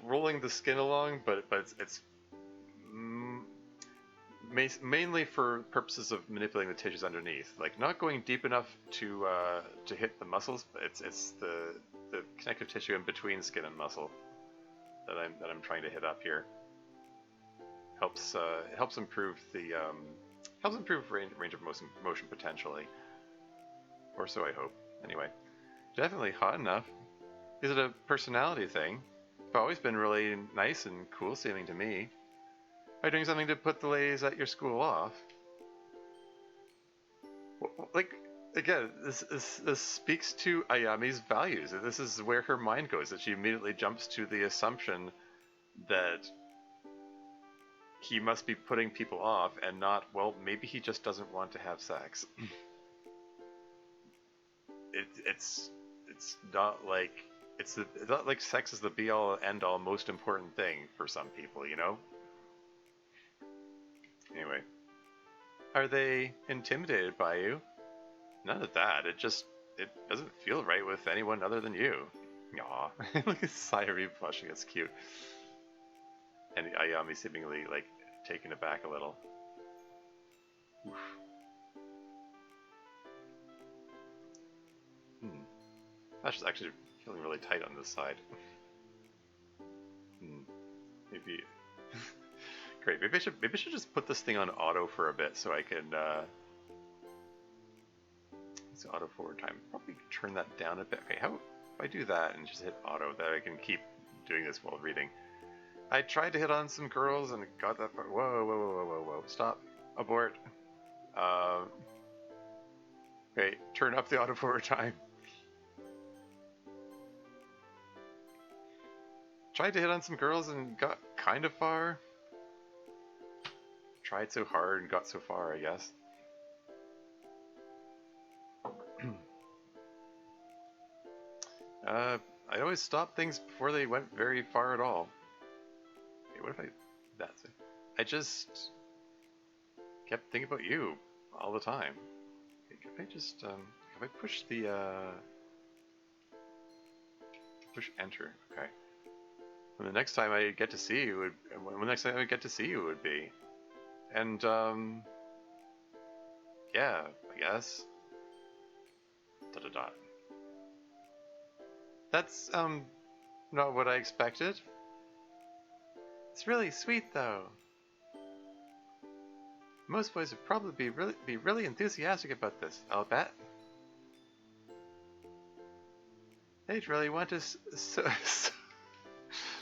rolling the skin along, but it's mainly for purposes of manipulating the tissues underneath. Like not going deep enough to hit the muscles. But it's the connective tissue in between skin and muscle that I'm trying to hit up here. Helps improve the range of motion potentially, or so I hope. Anyway, definitely hot enough. Is it a personality thing? It's always been really nice and cool seeming to me. Are you doing something to put the ladies at your school off? Like, again, this speaks to Ayami's values. This is where her mind goes, that she immediately jumps to the assumption that he must be putting people off and not, well, maybe he just doesn't want to have sex. It's not like it's not like sex is the be all end all most important thing for some people, you know? Anyway, are they intimidated by you? None of that. It doesn't feel right with anyone other than you. Aw, look at Sayuri blushing. It's cute. And Ayami seemingly like taken aback a little. Oof. That's just actually feeling really tight on this side. Maybe. Great. Maybe I should just put this thing on auto for a bit so I can. It's auto forward time. Probably turn that down a bit. Okay, how if I do that and just hit auto, that I can keep doing this while reading. I tried to hit on some girls and got that far. Whoa. Stop. Abort. Okay, turn up the auto forward time. Tried to hit on some girls and got kind of far. Tried so hard and got so far, I guess. I always stopped things before they went very far at all. Okay, what if that's it. I just kept thinking about you all the time. Okay, if I just, if I push the, push enter, okay. When the next time I get to see you would be. And, yeah, I guess. ... That's, not what I expected. It's really sweet, though. Most boys would probably be really enthusiastic about this, I'll bet. They really want to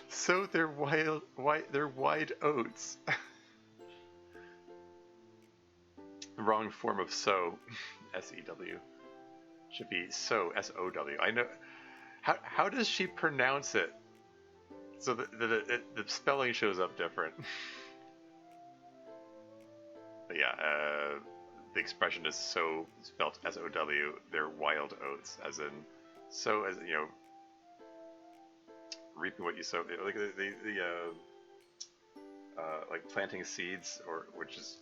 sow their wide oats. Wrong form of sow. S-E-W. Should be sow. S-O-W. I know. How does she pronounce it? So the spelling shows up different. But yeah, the expression is sow, spelled S-O-W. They're wild oats, as in sow, as you know, reaping what you sow. Like like planting seeds, or which is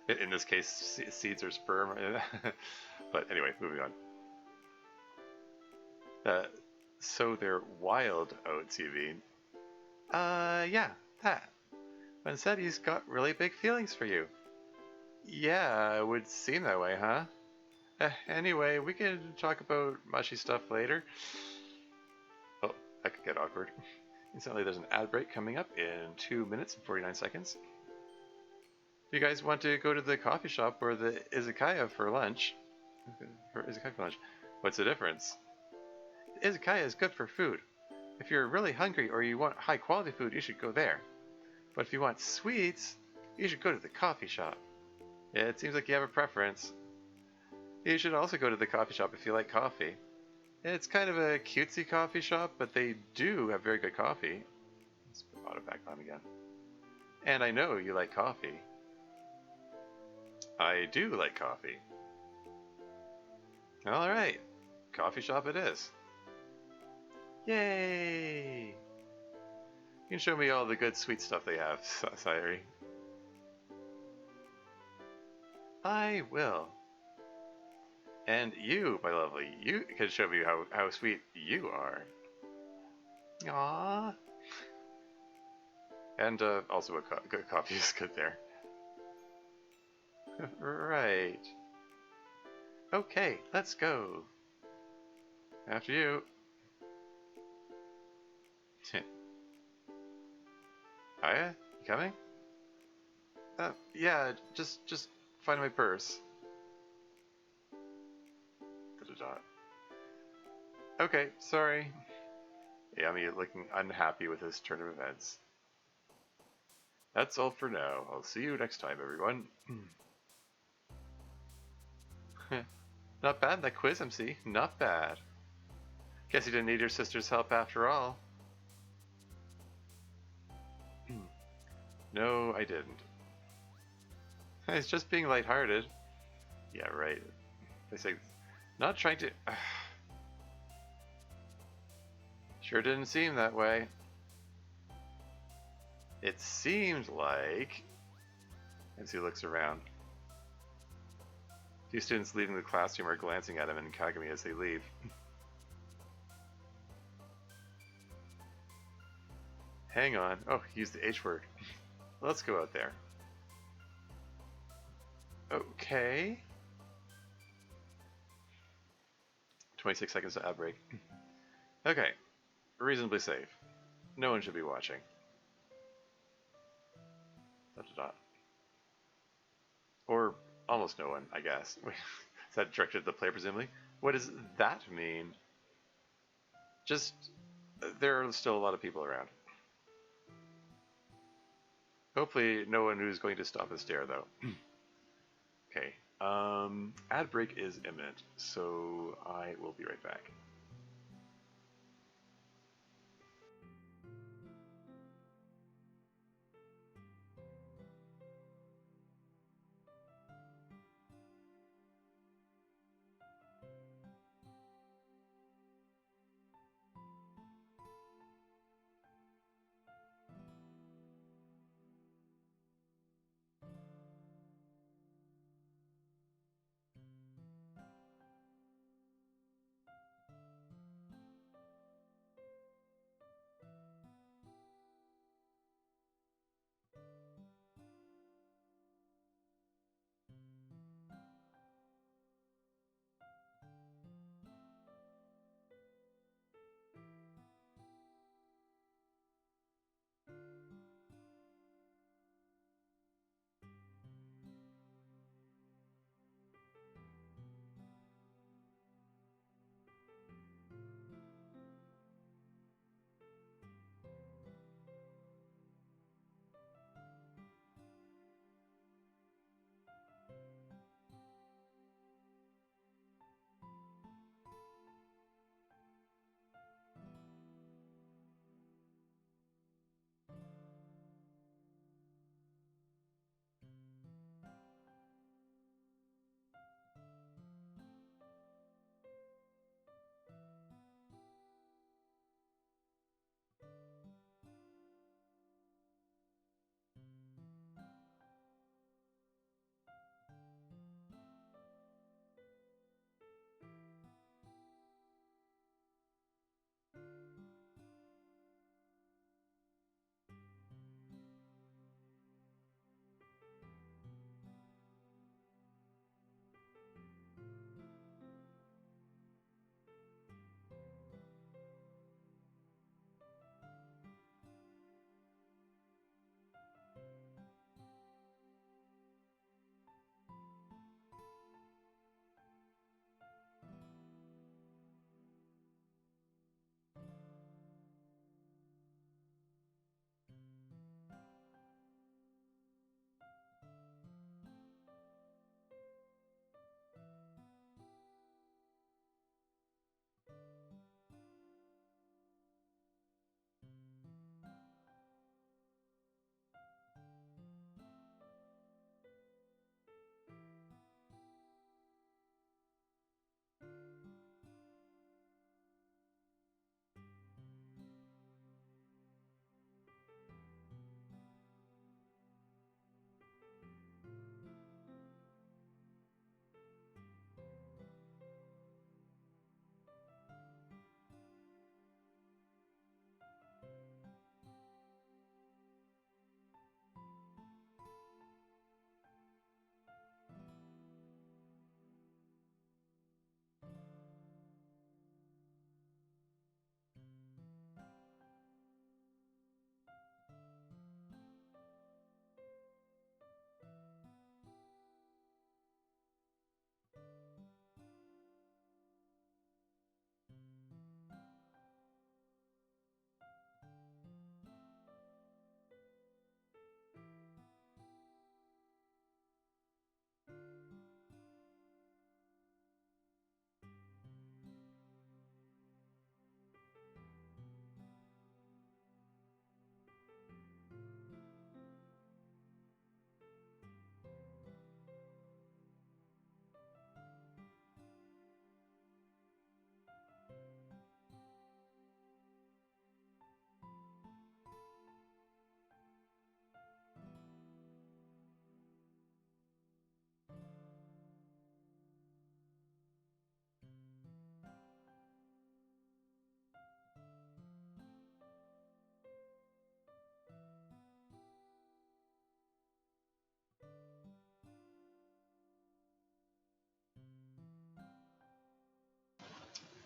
in this case seeds or sperm. But anyway, moving on. So they're wild oats, you mean? Yeah, that. Ben said he's got really big feelings for you. Yeah, it would seem that way, huh? Anyway, we can talk about mushy stuff later. Oh, that could get awkward. Incidentally, there's an ad break coming up in 2 minutes and 49 seconds. If you guys want to go to the coffee shop or the izakaya for lunch, what's the difference? The izakaya is good for food. If you're really hungry or you want high quality food, you should go there. But if you want sweets, you should go to the coffee shop. Yeah, it seems like you have a preference. You should also go to the coffee shop if you like coffee. It's kind of a cutesy coffee shop, but they do have very good coffee. Let's put auto back on again. And I know you like coffee. I do like coffee. Alright, coffee shop it is. Yay! You can show me all the good sweet stuff they have, Sayuri. I will. And you, my lovely, you can show me how sweet you are. Aww. And also good coffee is good there. Right. Okay, let's go. After you. Hiya? You coming? Yeah, just find my purse. Okay, sorry. Ayami looking unhappy with this turn of events. That's all for now. I'll see you next time, everyone. Not bad, that quiz, MC. Not bad. Guess you didn't need your sister's help after all. No, I didn't. It's just being lighthearted. Yeah, right. They say, not trying to... Sure didn't seem that way. It seemed like... As he looks around. A few students leaving the classroom are glancing at him and Kagami as they leave. Hang on. Oh, he used the H word. Let's go out there. Okay. 26 seconds to ad break. Okay. Reasonably safe. No one should be watching. Or almost no one, I guess. Is that directed at the player, presumably? What does that mean? Just, there are still a lot of people around. Hopefully no one who's going to stop and stare, though. Okay. Ad break is imminent, so I will be right back.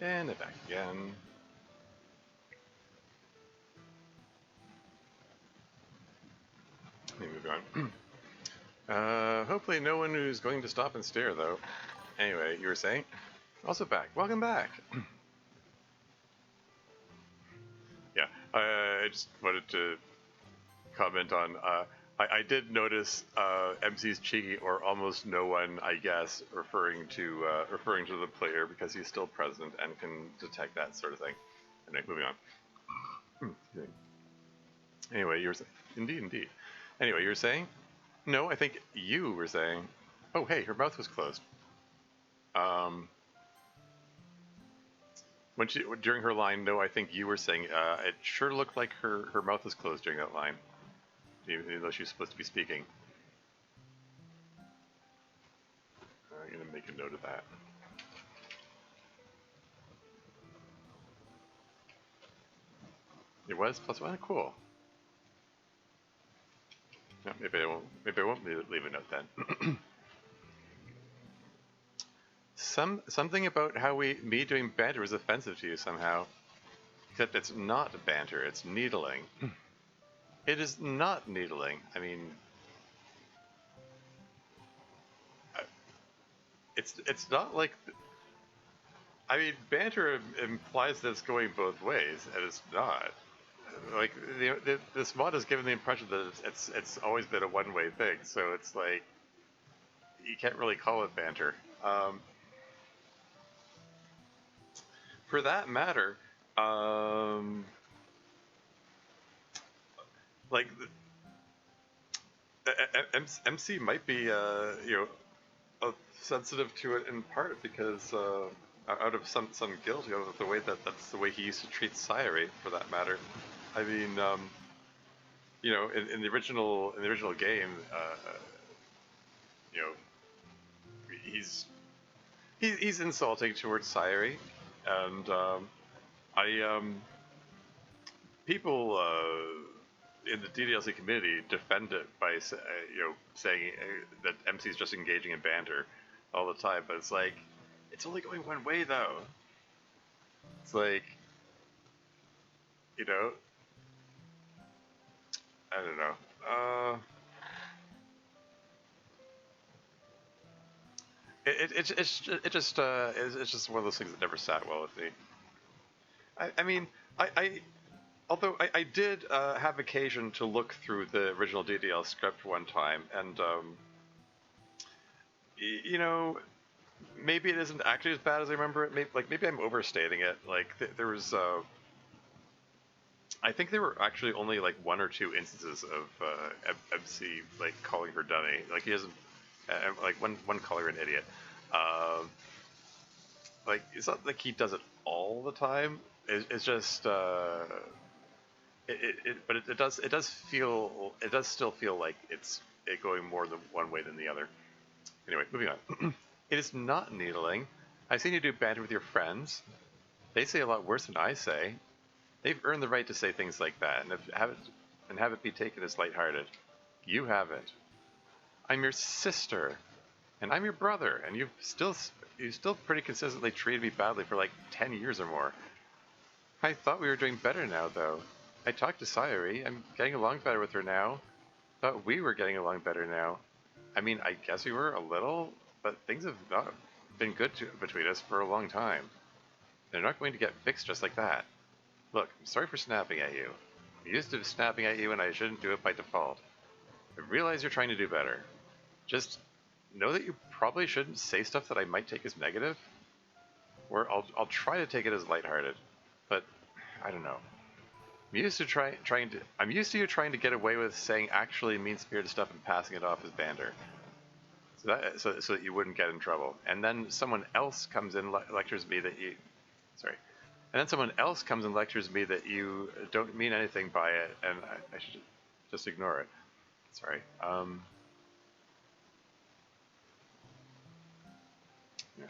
And back again. Let me move on. Hopefully no one who's going to stop and stare, though. Anyway, you were saying? Also back. Welcome back. Yeah, I just wanted to comment on, I did notice MC's cheeky or almost no one, I guess, referring to the player because he's still present and can detect that sort of thing. Anyway, moving on. Anyway, you were saying, indeed. Anyway, you were saying? No, I think you were saying. Oh, hey, her mouth was closed. During her line, no, I think you were saying it sure looked like her mouth was closed during that line, even though she was supposed to be speaking. I'm gonna make a note of that. It was +1. Cool. No, maybe I won't leave a note then. Something about how me doing banter was offensive to you somehow. Except it's not banter, it's needling. It is not needling. I mean, it's not like. I mean, banter implies that it's going both ways, and it's not. Like this mod is given the impression that it's always been a one-way thing, so it's like you can't really call it banter. For that matter, like MC might be sensitive to it in part because out of some guilt, the way that's the way he used to treat Sayori, for that matter. I mean, in the original game, he's insulting towards Sayori, and people in the DDLC community defend it by saying that MC is just engaging in banter all the time, but it's like it's only going one way though. It's like I don't know. It's just one of those things that never sat well with me. I mean, although I did have occasion to look through the original DDL script one time, and maybe it isn't actually as bad as I remember it. Maybe I'm overstating it. Like there was, I think there were actually only like 1 or 2 instances of MC like calling her dummy. Like he doesn't, like one calling her an idiot. Like it's not like he does it all the time. It's just but it does still feel like it's going more than one way than the other. Anyway, moving on. It is not needling. I've seen you do banter with your friends. They say a lot worse than I say. They've earned the right to say things like that and have it be taken as lighthearted. You haven't. I'm your sister, and I'm your brother, and you've still pretty consistently treated me badly for like 10 years or more. I thought we were doing better now, though. I talked to Sayori. I'm getting along better with her now. Thought we were getting along better now. I mean, I guess we were a little, but things have not been good between us for a long time. They're not going to get fixed just like that. Look, I'm sorry for snapping at you. I'm used to snapping at you and I shouldn't do it by default. I realize you're trying to do better. Just know that you probably shouldn't say stuff that I might take as negative. Or I'll try to take it as lighthearted. But I don't know. I'm used to you trying to get away with saying actually mean-spirited stuff and passing it off as banter. So that you wouldn't get in trouble. And then someone else comes in lectures me that you And then someone else comes and lectures me that you don't mean anything by it, and I should just ignore it. Sorry.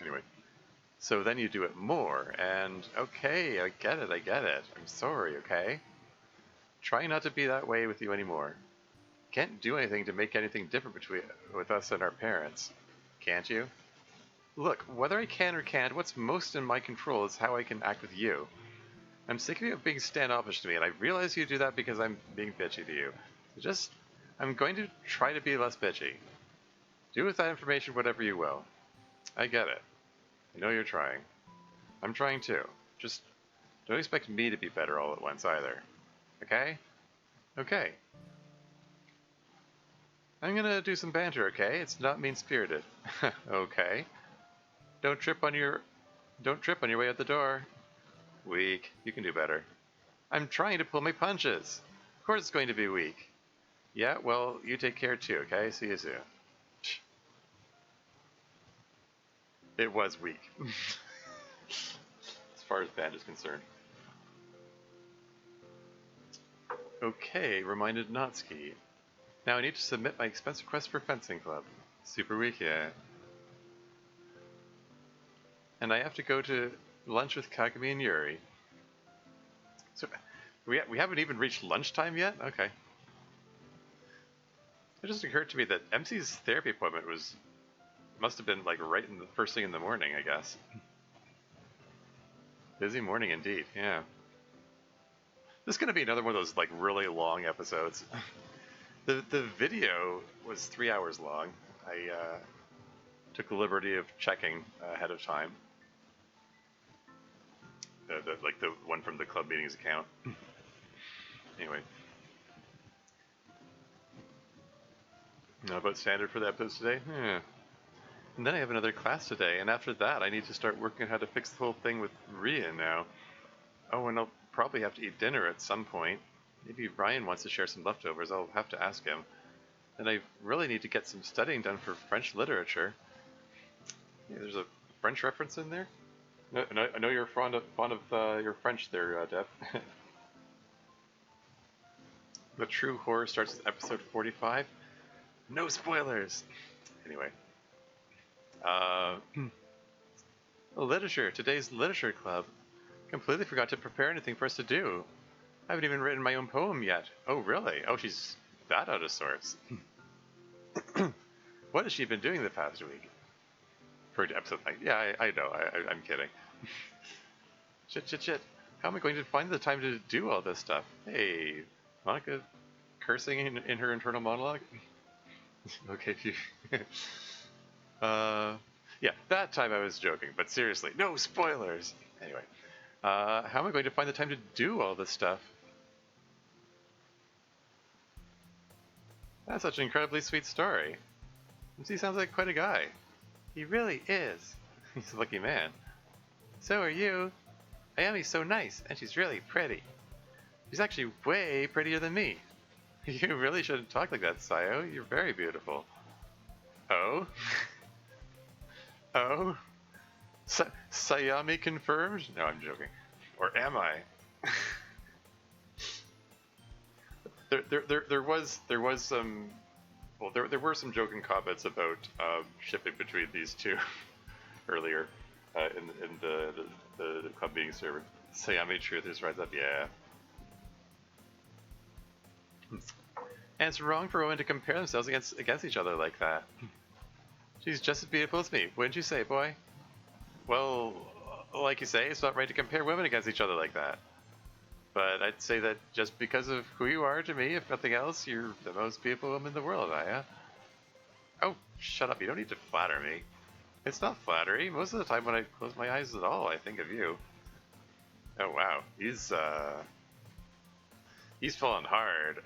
Anyway, so then you do it more, and okay, I get it. I'm sorry, okay? Try not to be that way with you anymore. Can't do anything to make anything different with us and our parents, can't you? Look, whether I can or can't, what's most in my control is how I can act with you. I'm sick of you being standoffish to me, and I realize you do that because I'm being bitchy to you. So I'm going to try to be less bitchy. Do with that information whatever you will. I get it. I know you're trying. I'm trying too. Just don't expect me to be better all at once either. Okay? Okay. I'm gonna do some banter, okay? It's not mean-spirited. Okay. Don't trip on your way out the door. Weak. You can do better. I'm trying to pull my punches. Of course it's going to be weak. Yeah, well, you take care too, okay? See you soon. It was weak. As far as band is concerned. Okay, reminded Natsuki. Now I need to submit my expense request for fencing club. Super weak, yeah. And I have to go to lunch with Kagami and Yuri. So, we haven't even reached lunchtime yet? Okay. It just occurred to me that MC's therapy appointment must have been like right in the first thing in the morning, I guess. Busy morning indeed, yeah. This is going to be another one of those like really long episodes. The video was 3 hours long. I took the liberty of checking ahead of time. Like the one from the club meetings account. Anyway. About standard for the episodes today? Yeah. And then I have another class today, and after that I need to start working on how to fix the whole thing with Ria now. Oh, and I'll probably have to eat dinner at some point. Maybe Ryan wants to share some leftovers. I'll have to ask him. And I really need to get some studying done for French literature. Yeah, there's a French reference in there. No, I know you're fond of your French there, Dev. The true horror starts with episode 45. No spoilers. Anyway. Literature. Today's literature club. Completely forgot to prepare anything for us to do. I haven't even written my own poem yet. Oh, really? Oh, she's that out of sorts. What has she been doing the past week? For episode 9. Yeah, I know. I'm kidding. Shit. How am I going to find the time to do all this stuff? Hey, Monika cursing in her internal monologue? Okay, yeah, that time I was joking, but seriously, no spoilers! Anyway, how am I going to find the time to do all this stuff? That's such an incredibly sweet story. MC sounds like quite a guy. He really is. He's a lucky man. So are you. Ayami's so nice, and she's really pretty. She's actually way prettier than me. You really shouldn't talk like that, Sayo. You're very beautiful. Oh? Oh? Sayami confirmed? No, I'm joking. Or am I? There was some. Well, there were some joking comments about shipping between these two earlier in the club meeting server. Sayami Truthers rise up, yeah. And it's wrong for women to compare themselves against each other like that. She's just as beautiful as me, wouldn't you say, boy? Well, like you say, it's not right to compare women against each other like that. But I'd say that just because of who you are to me, if nothing else, you're the most beautiful woman in the world, Aya. Oh, shut up, you don't need to flatter me. It's not flattery. Most of the time when I close my eyes at all, I think of you. Oh, wow. He's falling hard.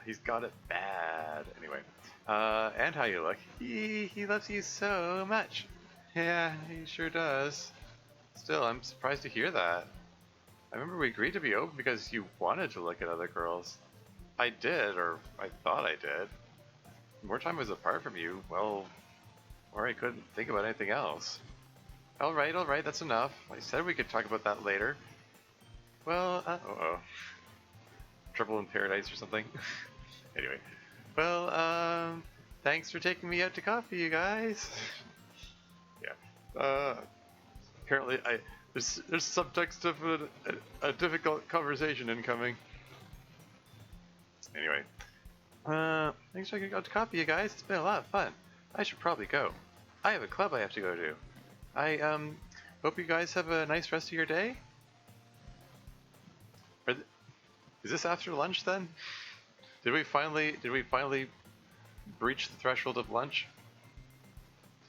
He's got it bad. Anyway, and how you look. He loves you so much. Yeah, he sure does. Still, I'm surprised to hear that. I remember we agreed to be open because you wanted to look at other girls. I did, or I thought I did. The more time I was apart from you, well, or I couldn't think about anything else. Alright, that's enough. I said we could talk about that later. Well, uh-oh. Trouble in paradise or something? Anyway. Well, thanks for taking me out to coffee, you guys. Yeah. Apparently, there's subtext of a difficult conversation incoming. Anyway. Thanks for checking out to copy, you guys. It's been a lot of fun. I should probably go. I have a club I have to go to. I, hope you guys have a nice rest of your day. Is this after lunch then? Did we finally breach the threshold of lunch?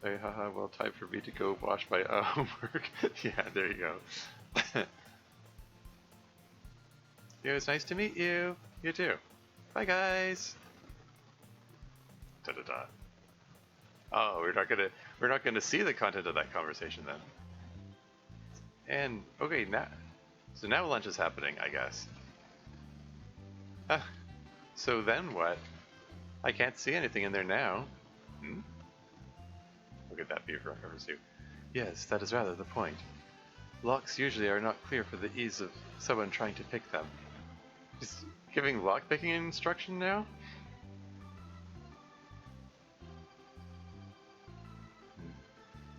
Say, haha, well, time for me to go wash my homework. Yeah, there you go. It was nice to meet you. You too. Bye, guys. Da da da. Oh, we're not gonna see the content of that conversation then. And okay, so now lunch is happening, I guess. So then what? I can't see anything in there now. Look at that view from Overview. Yes, that is rather the point. Locks usually are not clear for the ease of someone trying to pick them. Just giving lock-picking instruction now?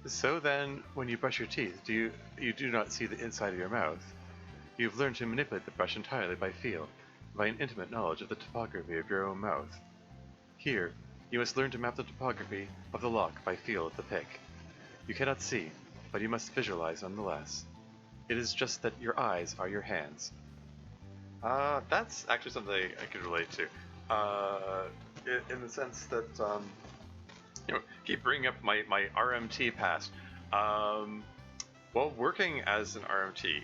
So then, when you brush your teeth, you do not see the inside of your mouth. You've learned to manipulate the brush entirely by feel, by an intimate knowledge of the topography of your own mouth. Here, you must learn to map the topography of the lock by feel of the pick. You cannot see, but you must visualize nonetheless. It is just that your eyes are your hands. That's actually something I could relate to. In the sense that, keep bringing up my RMT past. While working as an RMT,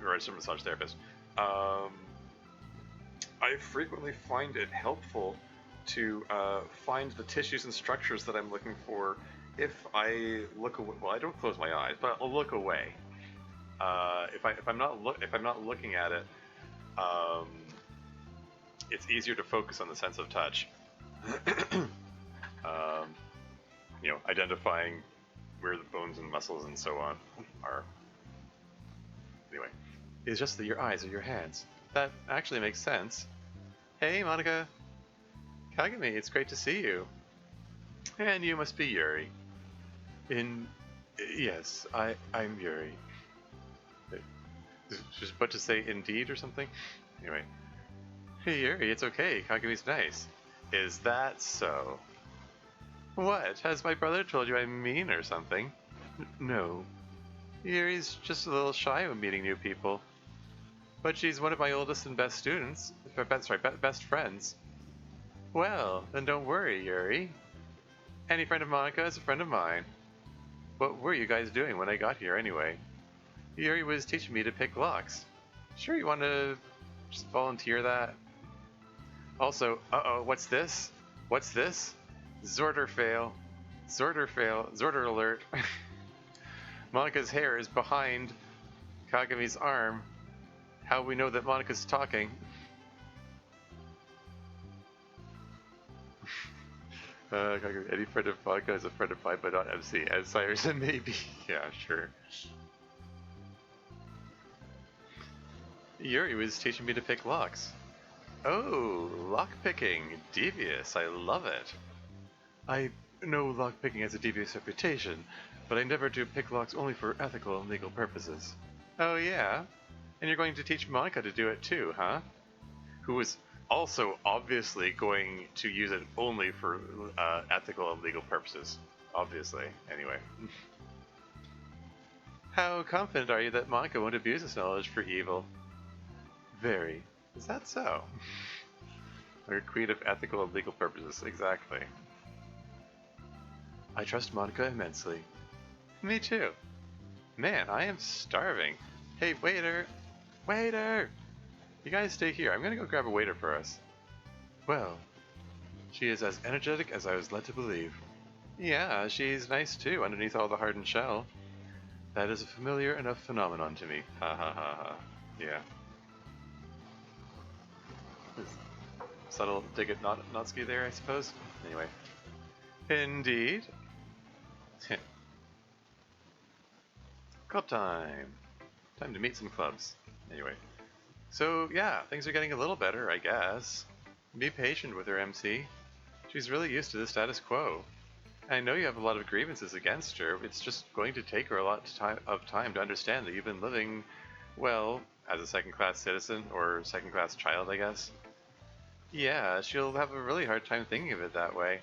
or as a massage therapist, I frequently find it helpful to find the tissues and structures that I'm looking for if I look away. Well, I don't close my eyes, but I'll look away. If I'm not looking at it, it's easier to focus on the sense of touch. Identifying where the bones and muscles and so on are. Anyway, it's just that your eyes are your hands. That actually makes sense. Hey, Monika. Kagami, it's great to see you. And you must be Yuri. Yes, I'm Yuri. Just about to say indeed or something? Anyway. Hey Yuri, it's okay, Kagami's nice. Is that so? What? Has my brother told you I'm mean or something? No. Yuri's just a little shy when meeting new people. But she's one of my oldest and best students. Best friends. Well, then don't worry, Yuri. Any friend of Monika is a friend of mine. What were you guys doing when I got here anyway? Yuri was teaching me to pick locks. Sure you want to just volunteer that? Also, what's this? What's this? Zorder fail. Zorder fail. Zorder alert. Monika's hair is behind Kagami's arm. How we know that Monika's talking? Any friend of Monika is a friend of mine, but not MC. And Cyrus and maybe. Yeah, sure. Yuri was teaching me to pick locks. Oh, lockpicking. Devious. I love it. I know lockpicking has a devious reputation, but I never do pick locks only for ethical and legal purposes. Oh yeah? And you're going to teach Monika to do it too, huh? Who is also obviously going to use it only for ethical and legal purposes. Obviously. Anyway. How confident are you that Monika won't abuse this knowledge for evil? Very. Is that so? We're queen of ethical and legal purposes, exactly. I trust Monika immensely. Me too. Man, I am starving. Hey, waiter! Waiter! You guys stay here. I'm gonna go grab a waiter for us. Well, she is as energetic as I was led to believe. Yeah, she's nice too, underneath all the hardened shell. That is a familiar enough phenomenon to me. Ha ha ha ha. Yeah. Subtle dig at Natsuki there, I suppose. Anyway. Indeed. Club time. Time to meet some clubs. Anyway. So, yeah, things are getting a little better, I guess. Be patient with her, MC. She's really used to the status quo. I know you have a lot of grievances against her. It's just going to take her a lot of time to understand that you've been living, well, as a second-class citizen, or second-class child, I guess. Yeah, she'll have a really hard time thinking of it that way.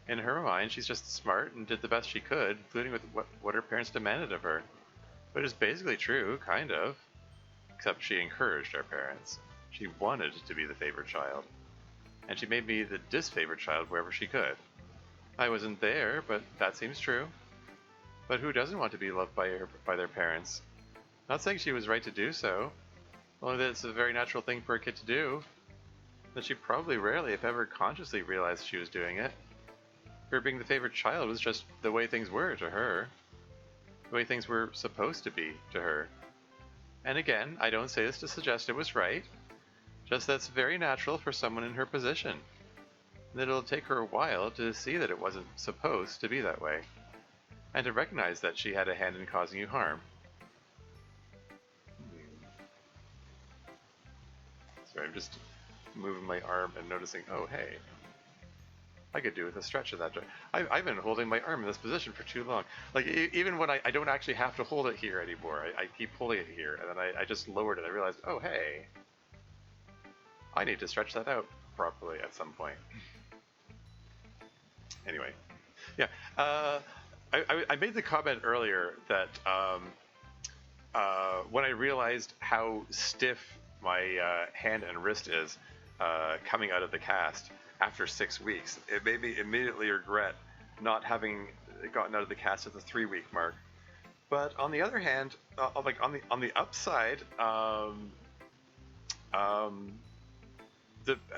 In her mind, she's just smart and did the best she could, including with what her parents demanded of her. But it's basically true, kind of. Except she encouraged our parents. She wanted to be the favorite child. And she made me the disfavored child wherever she could. I wasn't there, but that seems true. But who doesn't want to be loved by their parents? Not saying she was right to do so, only that it's a very natural thing for a kid to do. That she probably rarely, if ever, consciously realized she was doing it. Her being the favorite child was just the way things were to her. The way things were supposed to be to her. And again, I don't say this to suggest it was right, just that it's very natural for someone in her position. And that it'll take her a while to see that it wasn't supposed to be that way, and to recognize that she had a hand in causing you harm. Sorry, I'm just moving my arm and noticing, oh hey, I could do with a stretch of that. I've been holding my arm in this position for too long. Like, even when I don't actually have to hold it here anymore, I keep holding it here, and then I just lowered it. I realized, oh hey, I need to stretch that out properly at some point. Anyway, yeah, I made the comment earlier that when I realized how stiff my hand and wrist is coming out of the cast after 6 weeks, it made me immediately regret not having gotten out of the cast at the 3-week mark. But on the other hand, like on the upside,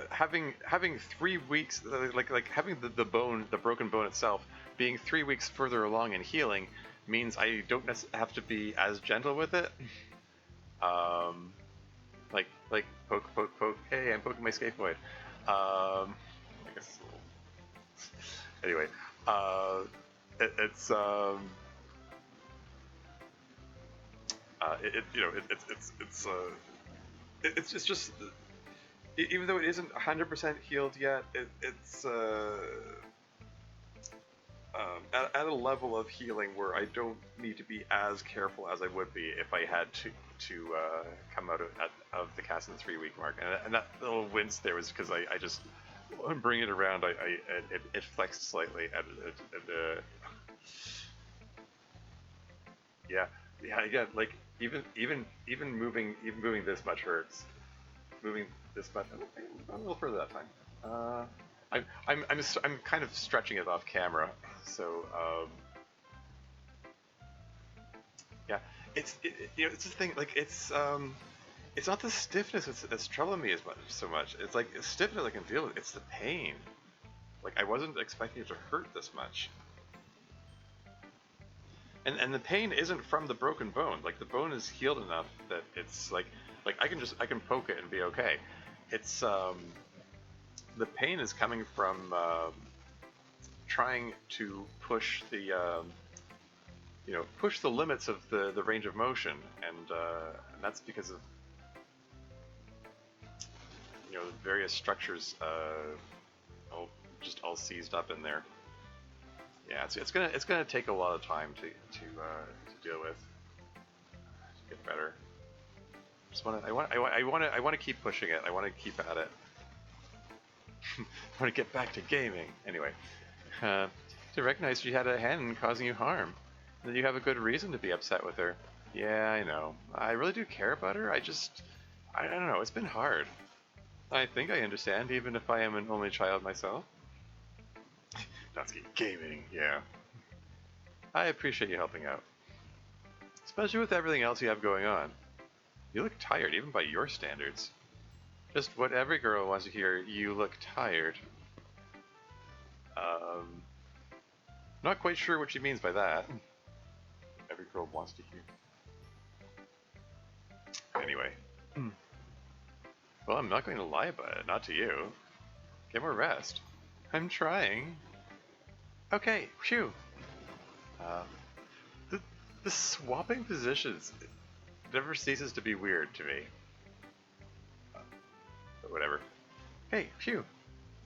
having 3 weeks, like having the broken bone itself being 3 weeks further along in healing means I don't have to be as gentle with it. Like poke. Hey, I'm poking my skateboard. I guess. Anyway, it's just even though it isn't 100% healed yet, it's at a level of healing where I don't need to be as careful as I would be if I had to come out of the cast in the 3-week mark. And that little wince there was because I just bring it around. It flexed slightly. Yeah. Again, like even moving this much hurts. Moving this much, a little further that time. I'm kind of stretching it off camera, so yeah. It's the thing. Like it's not the stiffness that's troubling me so much. It's like stiffness I can deal with. It's the pain. Like I wasn't expecting it to hurt this much. And the pain isn't from the broken bone. Like the bone is healed enough that it's like I can poke it and be okay. It's the pain is coming from trying to push the push the limits of the range of motion, and that's because of the various structures all seized up in there. Yeah, it's gonna take a lot of time to deal with, to get better. I want to keep pushing it. I want to keep at it. I want to get back to gaming. Anyway, to recognize she had a hand in causing you harm, and that you have a good reason to be upset with her. Yeah, I know. I really do care about her. I don't know. It's been hard. I think I understand, even if I am an only child myself. Natsuki, gaming, yeah. I appreciate you helping out. Especially with everything else you have going on. You look tired, even by your standards. Just what every girl wants to hear, you look tired. Not quite sure what she means by that. Every girl wants to hear. Anyway. Well, I'm not going to lie about it, not to you. Get more rest. I'm trying. Okay, phew. The swapping positions never ceases to be weird to me. But whatever. Hey, phew.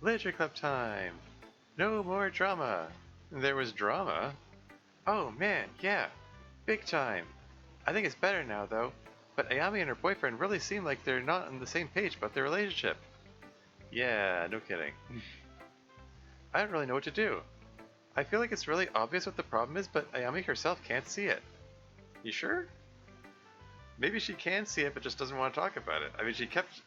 Literature club time. No more drama. There was drama. Oh man, yeah. Big time. I think it's better now though. But Ayami and her boyfriend really seem like they're not on the same page about their relationship. Yeah, no kidding. I don't really know what to do. I feel like it's really obvious what the problem is, but Ayami herself can't see it. You sure? Maybe she can see it, but just doesn't want to talk about it. I mean, she kept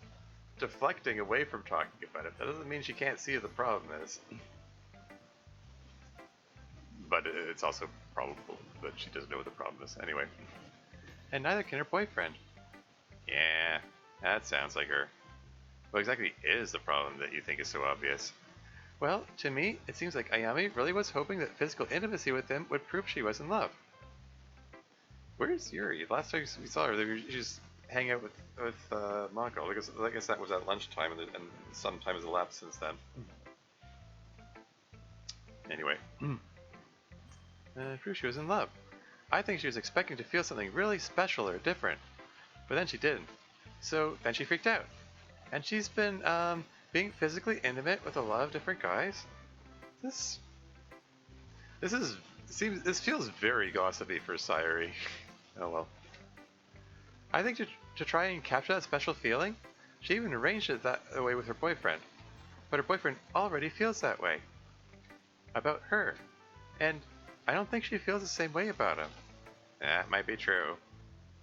deflecting away from talking about it. That doesn't mean she can't see what the problem is. But it's also probable that she doesn't know what the problem is. Anyway. And neither can her boyfriend. Yeah, that sounds like her. What exactly is the problem that you think is so obvious? Well, to me, it seems like Ayami really was hoping that physical intimacy with him would prove she was in love. Where's Yuri? Last time we saw her, they were just hanging out with Monika. I guess that was at lunchtime, and some time has elapsed since then. Anyway, prove she was in love. I think she was expecting to feel something really special or different, but then she didn't. So then she freaked out, and she's been being physically intimate with a lot of different guys. This feels very gossipy for Sayuri. Oh well. I think to try and capture that special feeling, she even arranged it that way with her boyfriend. But her boyfriend already feels that way about her, and I don't think she feels the same way about him. That might be true,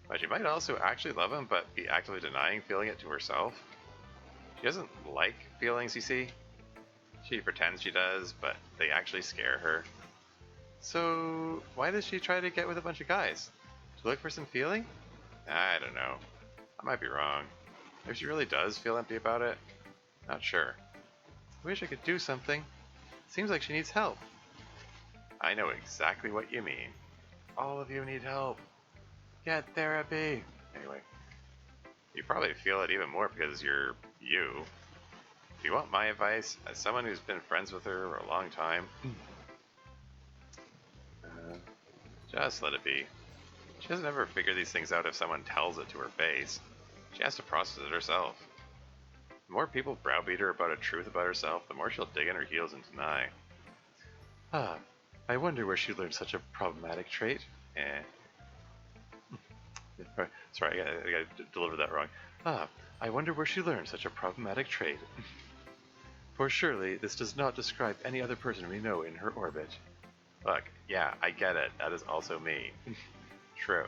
but she might also actually love him, but be actively denying feeling it to herself. She doesn't like feelings, you see. She pretends she does, but they actually scare her. So why does she try to get with a bunch of guys? To look for some feeling? I don't know. I might be wrong. If she really does feel empty about it, not sure. I wish I could do something. Seems like she needs help. I know exactly what you mean. All of you need help. Get therapy. Anyway, you probably feel it even more because you're you. If you want my advice, as someone who's been friends with her for a long time, just let it be. She doesn't ever figure these things out if someone tells it to her face. She has to process it herself. The more people browbeat her about a truth about herself, the more she'll dig in her heels and deny. I wonder where she learned such a problematic trait. Sorry, I got delivered that wrong. I wonder where she learned such a problematic trait. For surely this does not describe any other person we know in her orbit. Look, yeah, I get it. That is also me. True.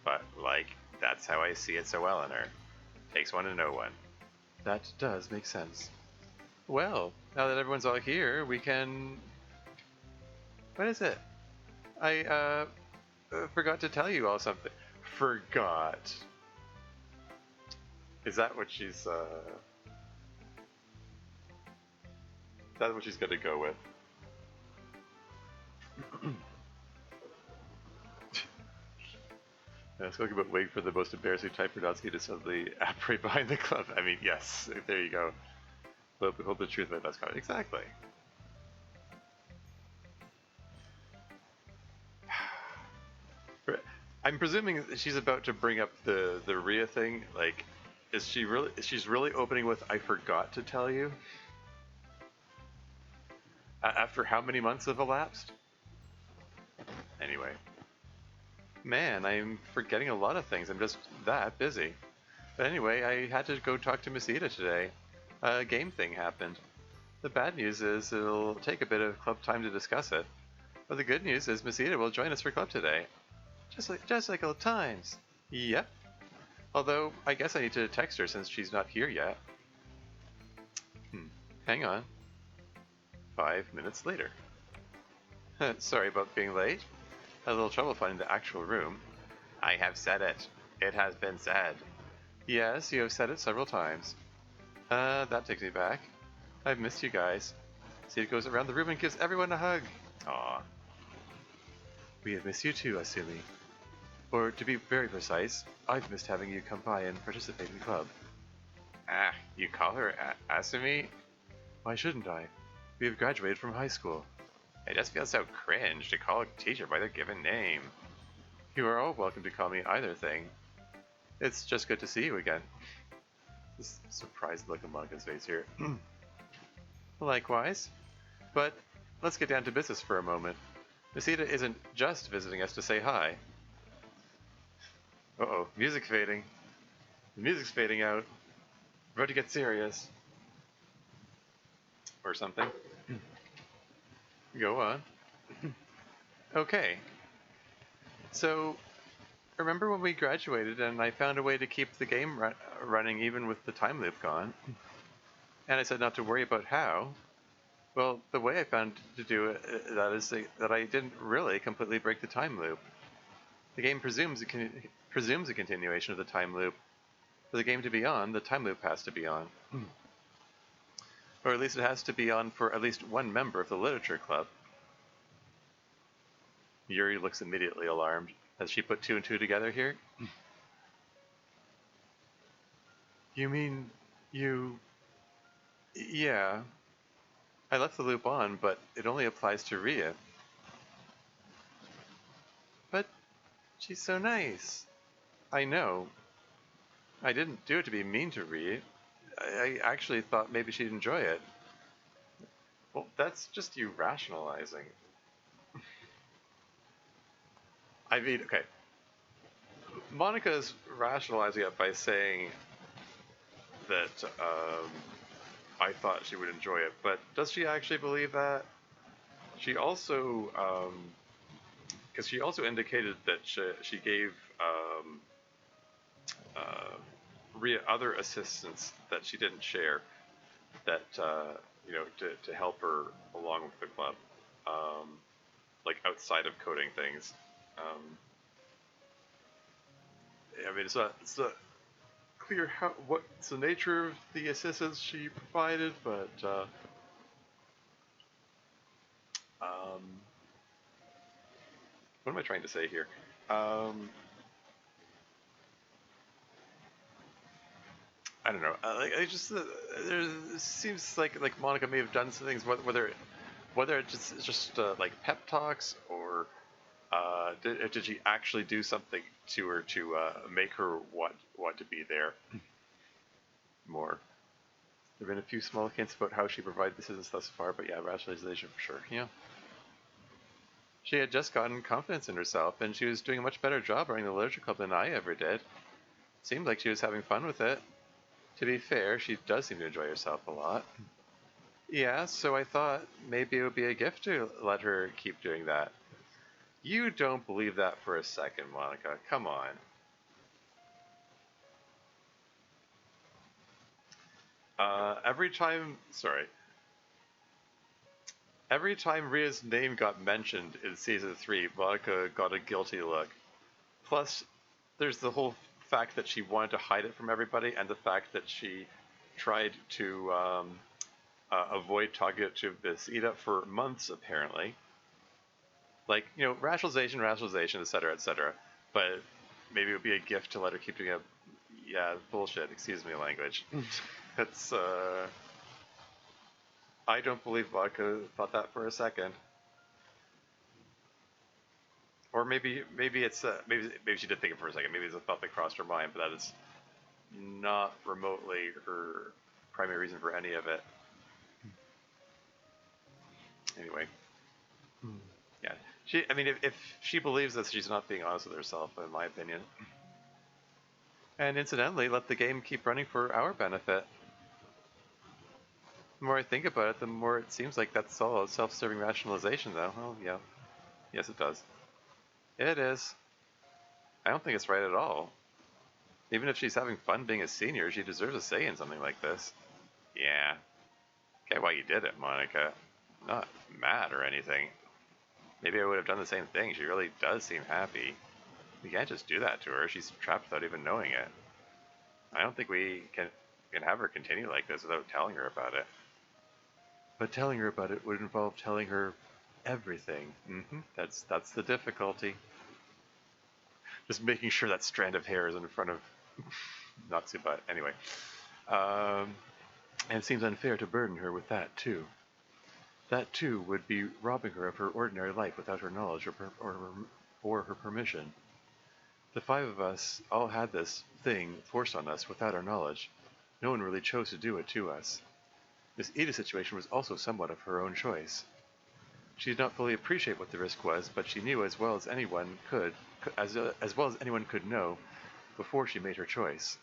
But, that's how I see it so well in her. Takes one to know one. That does make sense. Well, now that everyone's all here, we can... What is it? I, forgot to tell you all something. Forgot. Is that what she's, That's what she's gonna go with. I spoke about waiting for the most embarrassing type for Natsuki to suddenly apparate behind the club. I mean, yes, there you go. But behold the truth about that's comment. Exactly. I'm presuming that she's about to bring up the Rhea thing. Like, she's really opening with "I forgot to tell you"? After how many months have elapsed? Anyway. Man, I'm forgetting a lot of things. I'm just that busy. But anyway, I had to go talk to Ms. today. A game thing happened. The bad news is it'll take a bit of club time to discuss it. But the good news is Ms. will join us for club today. Just like old times. Yep. Although, I guess I need to text her since she's not here yet. Hang on. 5 minutes later. Sorry about being late. Had a little trouble finding the actual room. I have said it. It has been said. Yes, you have said it several times. That takes me back. I've missed you guys. Sita goes around the room and gives everyone a hug. Aw. We have missed you too, Asumi. Or to be very precise, I've missed having you come by and participate in the club. You call her Asumi? Why shouldn't I? We have graduated from high school. It just feels so cringe to call a teacher by their given name. You are all welcome to call me either thing. It's just good to see you again. This surprised look on Monika's face here. Likewise. But let's get down to business for a moment. Nisita isn't just visiting us to say hi. Uh-oh, music fading. The music's fading out. We're about to get serious. or something. Go on. Okay. So, remember when we graduated and I found a way to keep the game running even with the time loop gone? And I said not to worry about how. Well, the way I found to do it, that is that I didn't really completely break the time loop. The game presumes a continuation of the time loop. For the game to be on, the time loop has to be on. Or at least it has to be on for at least one member of the literature club. Yuri looks immediately alarmed. Has she put two and two together here? You mean you... Yeah. I left the loop on, but it only applies to Ria. But she's so nice. I know. I didn't do it to be mean to Ria. I actually thought maybe she'd enjoy it. Well, that's just you rationalizing. I mean, okay. Monika's rationalizing it by saying that I thought she would enjoy it, but does she actually believe that? She also, because she also indicated that she gave Ria other assistants that she didn't share, that to help her along with the club, like outside of coding things. I mean, it's not clear what's the nature of the assistance she provided, but what am I trying to say here? I don't know. There seems like Monika may have done some things, whether it's just like pep talks, or did she actually do something to her to make her want to be there more? There have been a few small hints about how she provided the assistance thus far, but yeah, rationalization for sure. Yeah. She had just gotten confidence in herself, and she was doing a much better job running the literature club than I ever did. Seemed like she was having fun with it. To be fair, she does seem to enjoy herself a lot. Yeah, so I thought maybe it would be a gift to let her keep doing that. You don't believe that for a second, Monika. Come on. Every time Ria's name got mentioned in season 3, Monika got a guilty look. Plus, there's the whole fact that she wanted to hide it from everybody, and the fact that she tried to avoid talking to Visita for months, apparently. Like, rationalization, etc. But maybe it would be a gift to let her keep doing it. Yeah, bullshit. Excuse me, language. That's, I don't believe Vodka thought that for a second. Or maybe it's maybe she did think it for a second. Maybe it's a thought that crossed her mind, but that is not remotely her primary reason for any of it. Anyway, yeah. If she believes that, she's not being honest with herself, in my opinion. And incidentally, let the game keep running for our benefit. The more I think about it, the more it seems like that's all a self-serving rationalization, though. Oh, yeah. Yes, it does. It is. I don't think it's right at all. Even if she's having fun being a senior, she deserves a say in something like this. Yeah. Get why you did it, Monika. Not mad or anything. Maybe I would have done the same thing. She really does seem happy. We can't just do that to her. She's trapped without even knowing it. I don't think we can have her continue like this without telling her about it. But telling her about it would involve telling her everything. That's the difficulty. Just making sure that strand of hair is in front of Natsuki, but anyway. And it seems unfair to burden her with that, too. That, too, would be robbing her of her ordinary life without her knowledge or her permission. The 5 of us all had this thing forced on us without our knowledge. No one really chose to do it to us. Miss Ida's situation was also somewhat of her own choice. She did not fully appreciate what the risk was, but she knew as well as anyone could know before she made her choice.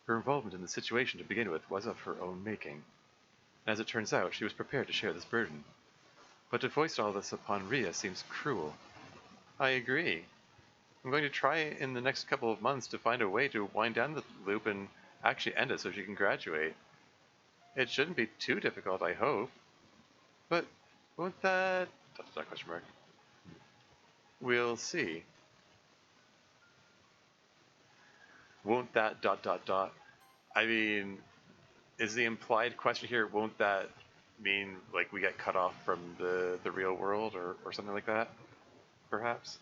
Her involvement in the situation to begin with was of her own making. As it turns out, she was prepared to share this burden. But to foist all this upon Ria seems cruel. I agree. I'm going to try in the next couple of months to find a way to wind down the loop and actually end it so she can graduate. It shouldn't be too difficult, I hope. But won't that... question mark. We'll see. Won't that ... I mean, is the implied question here, won't that mean like we get cut off from the real world or something like that? Perhaps?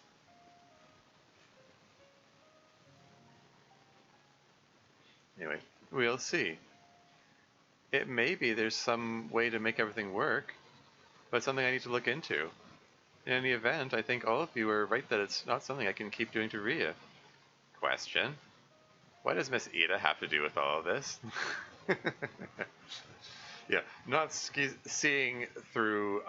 Anyway, we'll see. It may be there's some way to make everything work, but something I need to look into. In any event, I think all of you are right that it's not something I can keep doing to Ria. Question. What does Miss Ida have to do with all of this? Yeah, not seeing through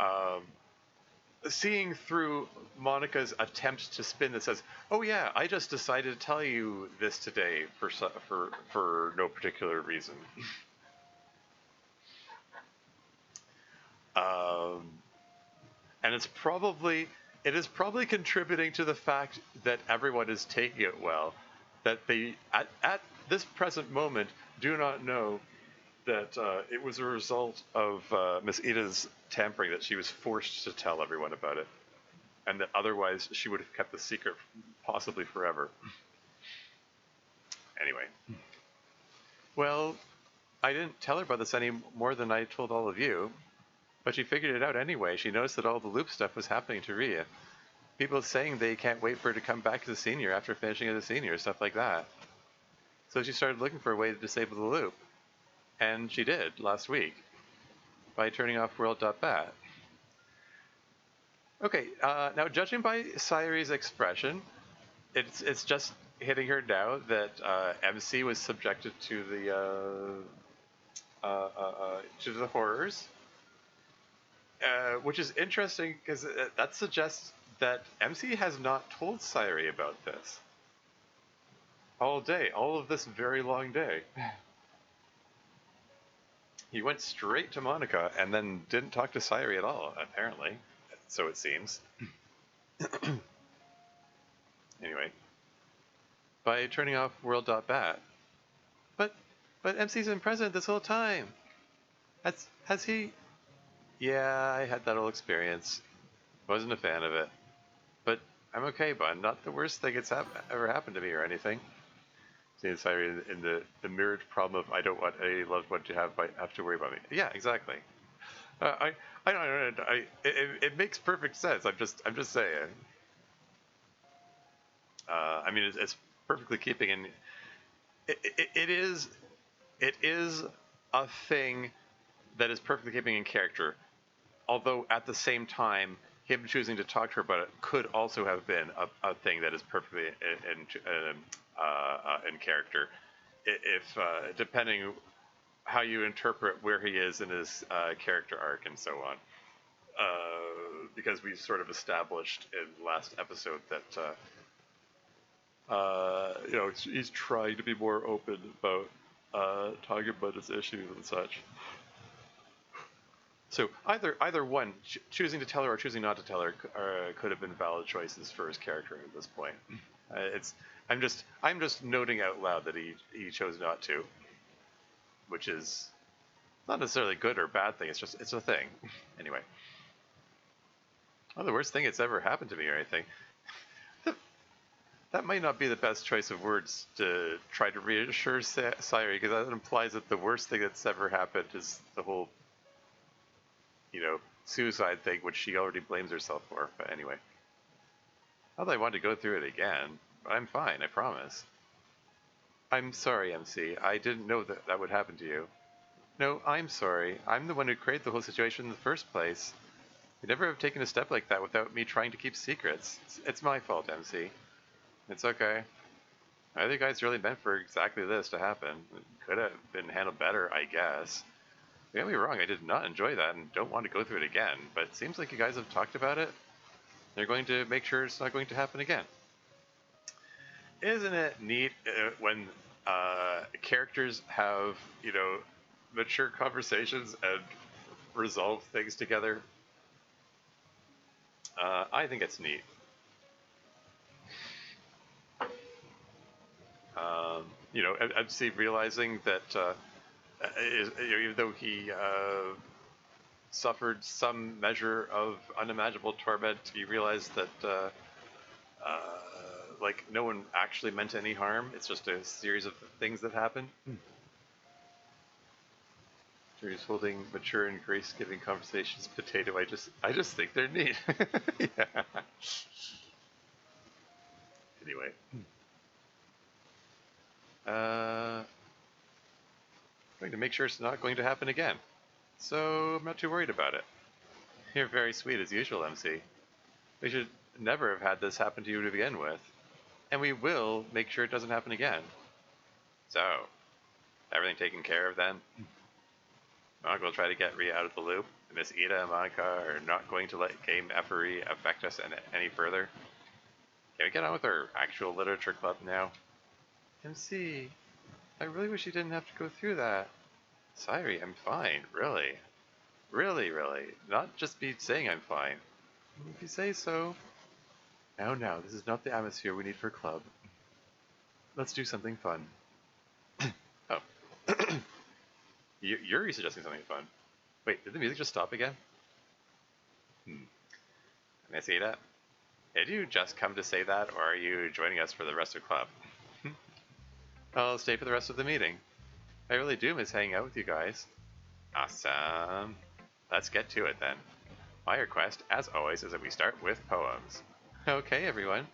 Monika's attempt to spin this as, oh yeah, I just decided to tell you this today for no particular reason. And it is probably contributing to the fact that everyone is taking it well, that they at this present moment do not know that it was a result of Miss Ida's tampering that she was forced to tell everyone about it, and that otherwise she would have kept the secret possibly forever. Anyway. Well, I didn't tell her about this any more than I told all of you, but she figured it out anyway. She noticed that all the loop stuff was happening to Ria. People saying they can't wait for her to come back as a senior after finishing as a senior, stuff like that. So she started looking for a way to disable the loop. And she did last week by turning off world.bat. Okay, now judging by Sayuri's expression, it's just hitting her now that MC was subjected to the horrors, which is interesting because that suggests that MC has not told Sayuri about this all day, all of this very long day. He went straight to Monika and then didn't talk to Sayuri at all, apparently. So it seems. Anyway. By turning off world.bat. But MC's been present this whole time. Has he? Yeah, I had that whole experience. Wasn't a fan of it. But I'm okay, bud. Not the worst thing that's ever happened to me or anything. Seeing Sayuri in the mirrored problem of I don't want a loved one to have to worry about me. Yeah, exactly. I don't know. It makes perfect sense. I'm just saying. I mean, it's perfectly keeping in. It is a thing that is perfectly keeping in character. Although at the same time, him choosing to talk to her about it could also have been a thing that is perfectly in character, if depending how you interpret where he is in his character arc and so on. Because we sort of established in last episode that he's trying to be more open about talking about his issues and such. So either one, choosing to tell her or choosing not to tell her, could have been valid choices for his character at this point. I'm just noting out loud that he chose not to, which is not necessarily a good or bad thing. It's a thing. Anyway, not the worst thing that's ever happened to me or anything. That might not be the best choice of words to try to reassure Sayuri, because that implies that the worst thing that's ever happened is the whole, suicide thing, which she already blames herself for. But anyway, not that I want to go through it again, but I'm fine, I promise. I'm sorry, MC. I didn't know that would happen to you. No, I'm sorry. I'm the one who created the whole situation in the first place. You'd never have taken a step like that without me trying to keep secrets. It's my fault, MC. It's okay. I think guys really meant for exactly this to happen. It could have been handled better, I guess. Don't get me wrong, I did not enjoy that and don't want to go through it again, but it seems like you guys have talked about it. They're going to make sure it's not going to happen again. Isn't it neat when characters have, mature conversations and resolve things together. I think it's neat. MC realizing that even though he suffered some measure of unimaginable torment, he realized that like no one actually meant any harm. It's just a series of things that happen. He's holding mature and grace-giving conversations. Potato. I just think they're neat. Yeah. Anyway. Going to make sure it's not going to happen again. So I'm not too worried about it. You're very sweet as usual, MC. We should never have had this happen to you to begin with. And we will make sure it doesn't happen again. So, everything taken care of then? Monika will try to get Ria out of the loop. Miss Ida and Monika are not going to let game effery affect us any further. Can we get on with our actual literature club now? MC, I really wish you didn't have to go through that. Sairi, I'm fine, really. Really, really. Not just me saying I'm fine. If you say so. Now, this is not the atmosphere we need for club. Let's do something fun. Oh. You're suggesting something fun. Wait, did the music just stop again? Miss Ida, did you just come to say that, or are you joining us for the rest of the club? I'll stay for the rest of the meeting. I really do miss hanging out with you guys. Awesome. Let's get to it then. My request, as always, is that we start with poems. Okay, everyone.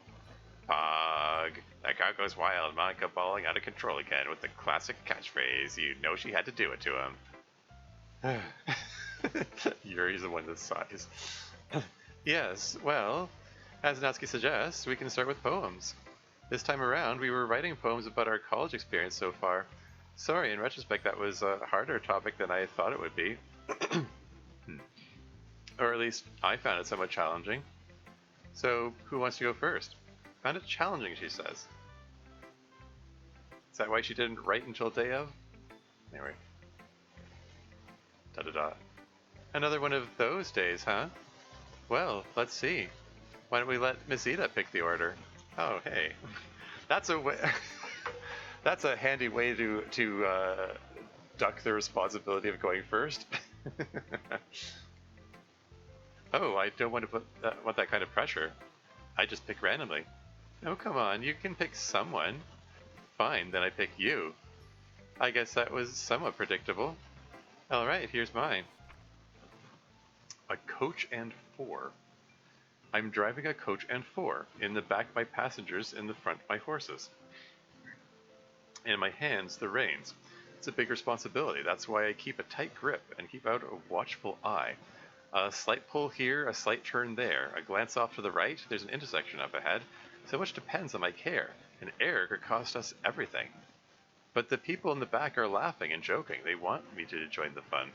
Pog. That cow goes wild, Monika bawling out of control again with the classic catchphrase, you know she had to do it to him. Yuri's the one that sighs. Yes, well, as Natsuki suggests, we can start with poems. This time around, we were writing poems about our college experience so far. Sorry, in retrospect, that was a harder topic than I thought it would be. Or at least, I found it somewhat challenging. So, who wants to go first? Found it challenging, she says. Is that why she didn't write until day of? Anyway. Da-da-da. Another one of those days, huh? Well, let's see. Why don't we let Miss Ida pick the order? Oh, hey. That's a way... That's a handy way to duck the responsibility of going first. Oh, I don't want to want that kind of pressure. I just pick randomly. Oh, come on, you can pick someone. Fine, then I pick you. I guess that was somewhat predictable. Alright, here's mine. A coach and four. I'm driving a coach and four. In the back my passengers, in the front my horses. In my hands the reins. It's a big responsibility, that's why I keep a tight grip and keep out a watchful eye. A slight pull here, a slight turn there, a glance off to the right, there's an intersection up ahead. So much depends on my care. An error could cost us everything. But the people in the back are laughing and joking. They want me to join the fun.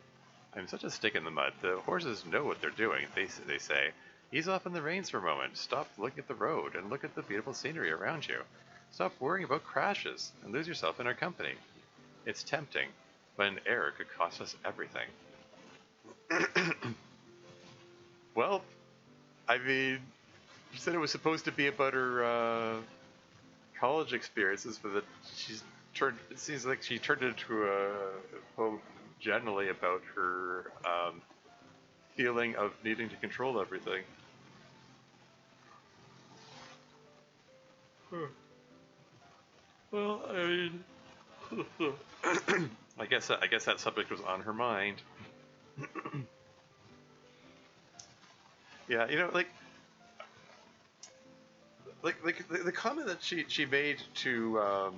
I'm such a stick in the mud. The horses know what they're doing. They say, ease off on the reins for a moment. Stop looking at the road and look at the beautiful scenery around you. Stop worrying about crashes and lose yourself in our company. It's tempting, but an error could cost us everything. Well, I mean, she said it was supposed to be about her college experiences, but it seems like she turned it into a poem generally about her feeling of needing to control everything. Well, I mean, I guess that subject was on her mind. Yeah, like the comment that she made to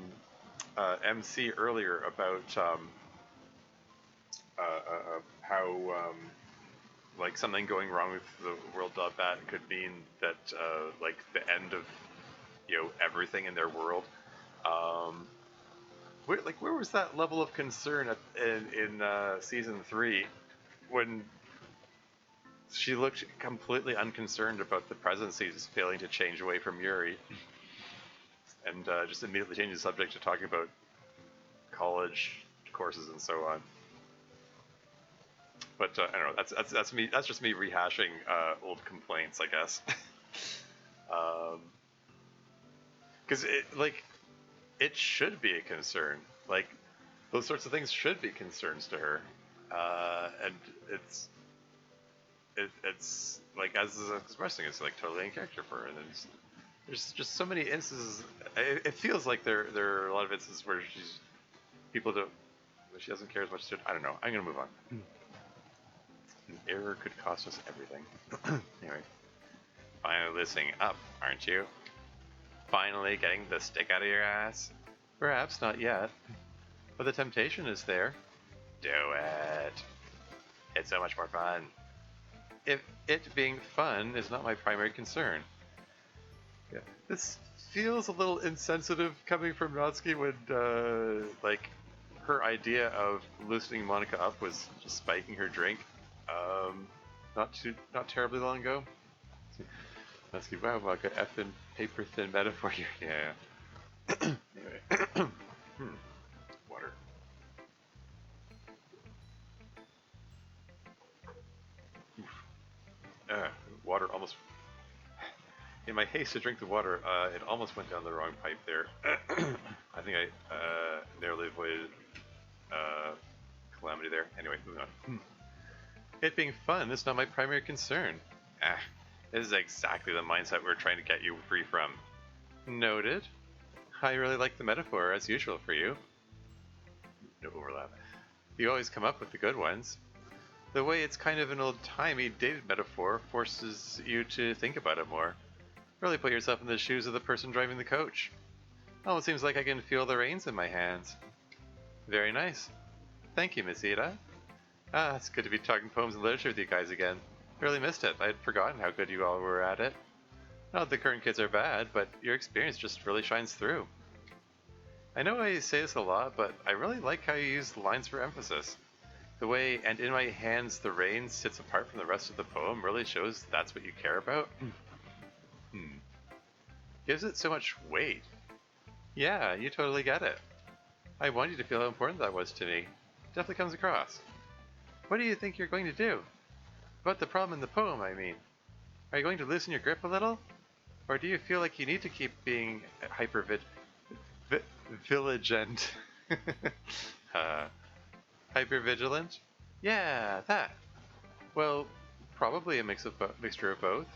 MC earlier about how like something going wrong with the world.bat could mean that like the end of everything in their world. Where was that level of concern in season 3 when she looked completely unconcerned about the presidency's failing to change away from Yuri, and just immediately changed the subject to talking about college courses and so on. But I don't know. That's me. That's just me rehashing old complaints, I guess. Because it should be a concern. Like those sorts of things should be concerns to her, and it's like as is expressing, it's like totally in character for her. And there's just so many instances. It feels like there are a lot of instances where she doesn't care as much. I don't know. I'm gonna move on. An error could cost us everything. Anyway, finally listening up, aren't you? Finally getting the stick out of your ass? Perhaps not yet, but the temptation is there. Do it. It's so much more fun. If it being fun is not my primary concern. Yeah. This feels a little insensitive coming from Natsuki when, like, her idea of loosening Monika up was just spiking her drink. Not terribly long ago. Natsuki, wow, Monika, effing paper thin metaphor here. Yeah. Anyway. Water. Water almost. In my haste to drink the water, it almost went down the wrong pipe there. I think I narrowly avoided calamity there. Anyway, moving on. It being fun is not my primary concern. This is exactly the mindset we're trying to get you free from. Noted. I really like the metaphor, as usual for you. No overlap. You always come up with the good ones. The way it's kind of an old-timey, dated metaphor forces you to think about it more. Really put yourself in the shoes of the person driving the coach. Almost seems like I can feel the reins in my hands. Very nice. Thank you, Miss Ida. It's good to be talking poems and literature with you guys again. Really missed it. I had forgotten how good you all were at it. Not that the current kids are bad, but your experience just really shines through. I know I say this a lot, but I really like how you use the lines for emphasis. The way "and in my hands the reins" sits apart from the rest of the poem really shows that's what you care about. Gives it so much weight. Yeah, you totally get it. I want you to feel how important that was to me. Definitely comes across. What do you think you're going to do? About the problem in the poem, I mean. Are you going to loosen your grip a little? Or do you feel like you need to keep being vigilant? Hyper-vigilant? Yeah, that. Well, probably a mixture of both.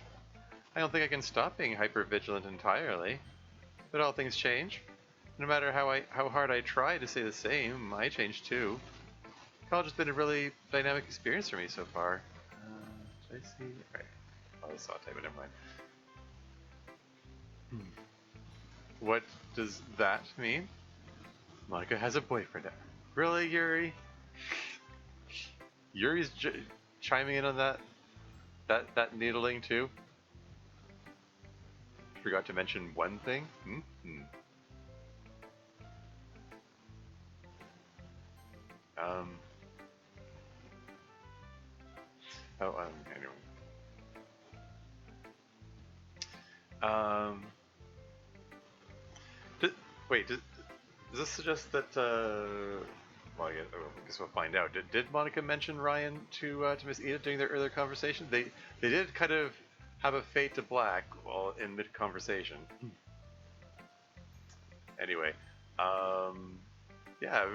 I don't think I can stop being hyper-vigilant entirely. But all things change. No matter how hard I try to stay the same, I change too. College has been a really dynamic experience for me so far. Should I see? Right. Oh, I saw a type, but never mind. What does that mean? Monika has a boyfriend. Really, Yuri? Yuri's chiming in on that needling too. Forgot to mention one thing. Anyway. Does this suggest that? Well, I guess we'll find out. Did Monika mention Ryan to Miss Ida during their earlier conversation? They did kind of have a fade to black while in mid conversation. Anyway, yeah.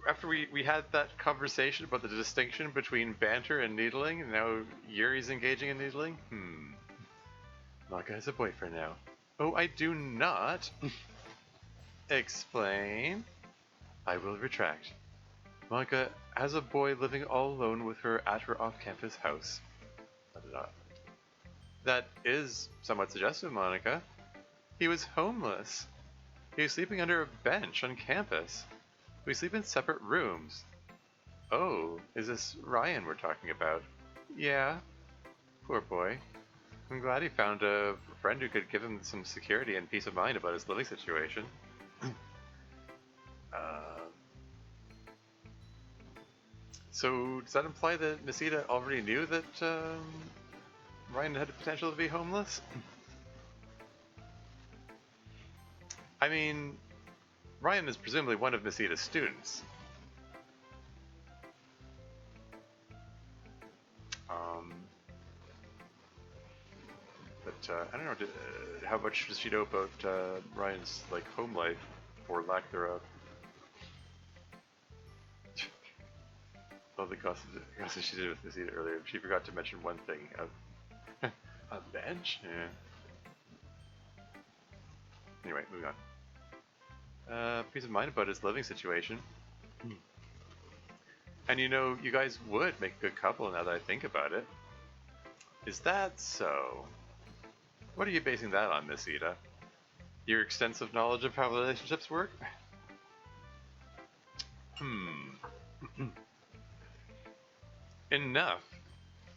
After we had that conversation about the distinction between banter and needling, and now Yuri's engaging in needling. Monika has a boyfriend now. Oh, I do not. Explain. I will retract. Monika has a boy living all alone with her at her off-campus house. That is somewhat suggestive, Monika. He was homeless. He was sleeping under a bench on campus. We sleep in separate rooms. Oh, is this Ryan we're talking about? Yeah. Poor boy. I'm glad he found a friend who could give him some security and peace of mind about his living situation. So, does that imply that Miss Ida already knew that Ryan had the potential to be homeless? I mean, Ryan is presumably one of Miss Ida's students. I don't know, how much does she know about Ryan's like home life or lack thereof? All the gossip she did with Missy earlier. She forgot to mention one thing. A bench? Yeah. Anyway, moving on. Peace of mind about his living situation. And you know, you guys would make a good couple now that I think about it. Is that so? What are you basing that on, Miss Ida? Your extensive knowledge of how relationships work? Enough.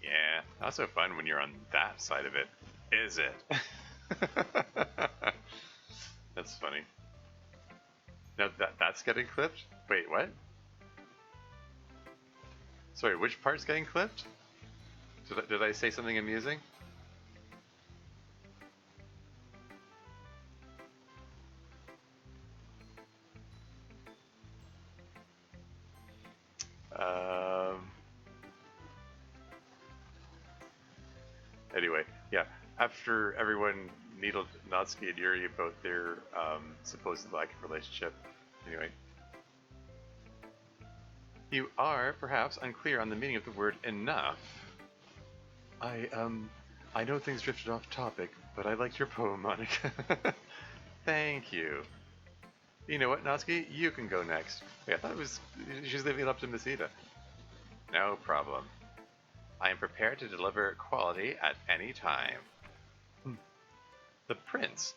Yeah, not so fun when you're on that side of it, is it? That's funny. Now that's getting clipped? Wait, what? Sorry, which part's getting clipped? Did I say something amusing? Anyway, yeah. After everyone needled Natsuki and Yuri about their supposed lack of relationship. Anyway. You are, perhaps, unclear on the meaning of the word enough. I know things drifted off topic, but I liked your poem, Monika. Thank you. You know what, Natsuki? You can go next. Wait, I thought it was... She's leaving it up to Miss Ida. No problem. I am prepared to deliver quality at any time. The prince.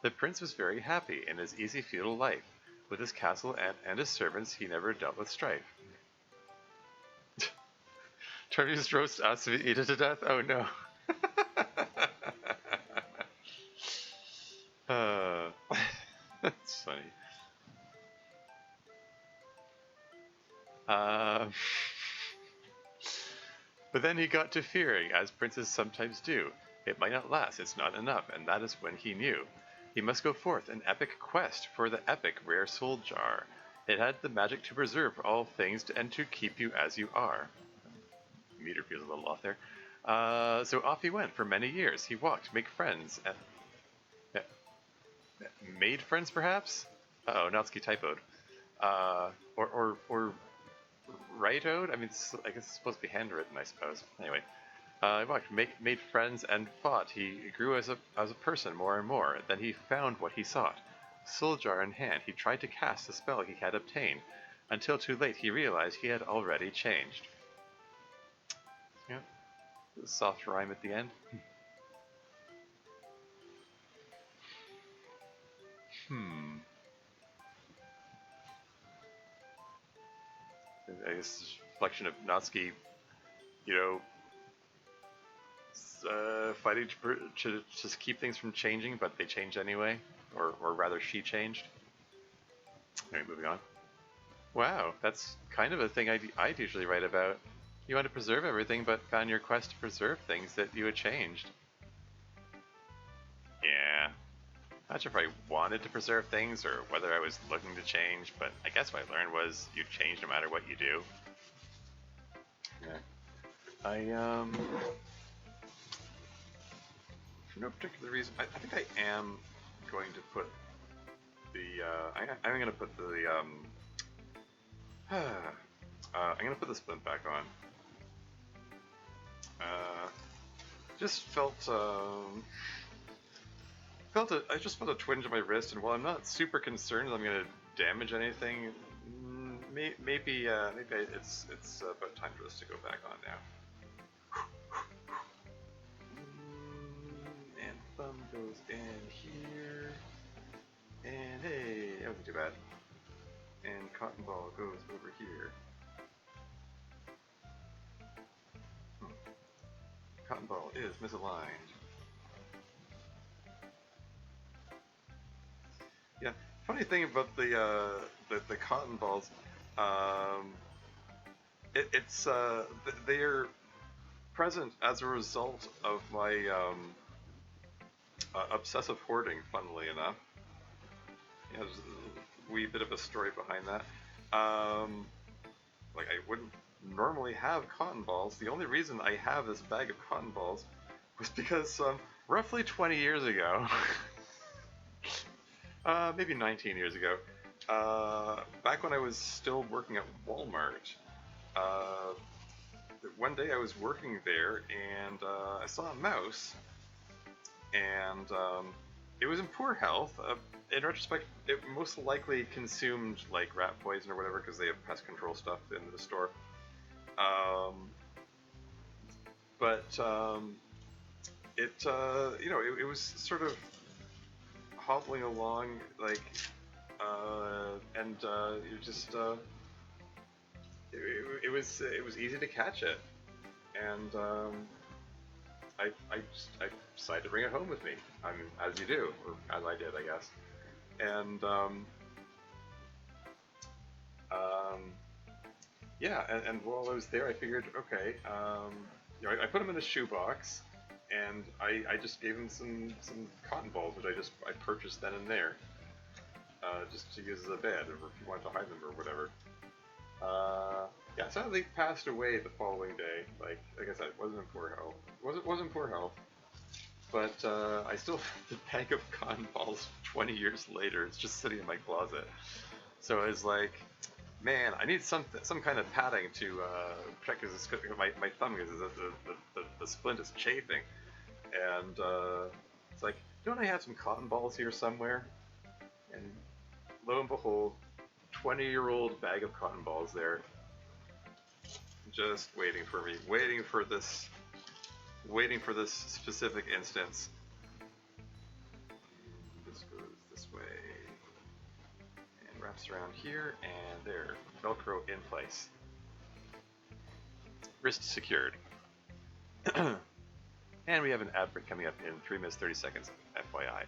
The prince was very happy in his easy feudal life. With his castle and his servants, he never dealt with strife. Termius roast us to be eaten to death? Oh no. That's funny. But then he got to fearing, as princes sometimes do. It might not last, it's not enough, and that is when he knew. He must go forth an epic quest for the epic rare soul jar. It had the magic to preserve all things and to keep you as you are. Meter feels a little off there. So off he went for many years. He walked, make friends. Made friends, perhaps? Uh-oh, Natsuki typoed. Or rightoed? I mean, I guess it's supposed to be handwritten, I suppose. Anyway. He walked, made friends, and fought. He grew as a person more and more. Then he found what he sought. Soul jar in hand, he tried to cast the spell he had obtained. Until too late, he realized he had already changed. Yeah, soft rhyme at the end. I guess it's a reflection of Natsuki, you know, fighting to just keep things from changing, but they change anyway, or rather she changed. Alright, moving on. Wow, that's kind of a thing I'd usually write about. You want to preserve everything, but found your quest to preserve things that you had changed. Yeah. Not sure if I wanted to preserve things, or whether I was looking to change, but I guess what I learned was you change no matter what you do. Yeah. For no particular reason, I think I am going to put the, I'm going to put the, I'm going to put the splint back on. Just I just felt a twinge in my wrist, and while I'm not super concerned I'm going to damage anything, maybe it's about time for this to go back on now. And thumb goes in here, and hey, that wasn't too bad. And cotton ball goes over here. Cotton ball is misaligned. Yeah, funny thing about the cotton balls, they are present as a result of my obsessive hoarding. Funnily enough, yeah, there's a wee bit of a story behind that. Like I wouldn't normally have cotton balls. The only reason I have this bag of cotton balls was because roughly 20 years ago, maybe 19 years ago, back when I was still working at Walmart, uh, one day I was working there and I saw a mouse, and it was in poor health. In retrospect, it most likely consumed like rat poison or whatever because they have pest control stuff in the store. Um, but it was sort of hobbling along, like, and it just it was easy to catch it, and I decided to bring it home with me. I mean, as you do, or as I did, I guess. And yeah, and while I was there, I figured, okay, I put him in a shoebox, and I just gave him some cotton balls, which I purchased then and there, just to use as a bed, or if you wanted to hide them or whatever. Yeah, so they passed away the following day. Like I said, wasn't in poor health. Wasn't poor health. But I still have the bag of cotton balls 20 years later. It's just sitting in my closet. So I was like, man, I need some kind of padding to protect my thumb, because the splint is chafing. And it's like, don't I have some cotton balls here somewhere? And lo and behold, 20-year-old bag of cotton balls there, just waiting for me, waiting for this specific instance. This goes this way and wraps around here, and there, Velcro in place. Wrist secured. And we have an ad break coming up in 3 minutes 30 seconds, FYI.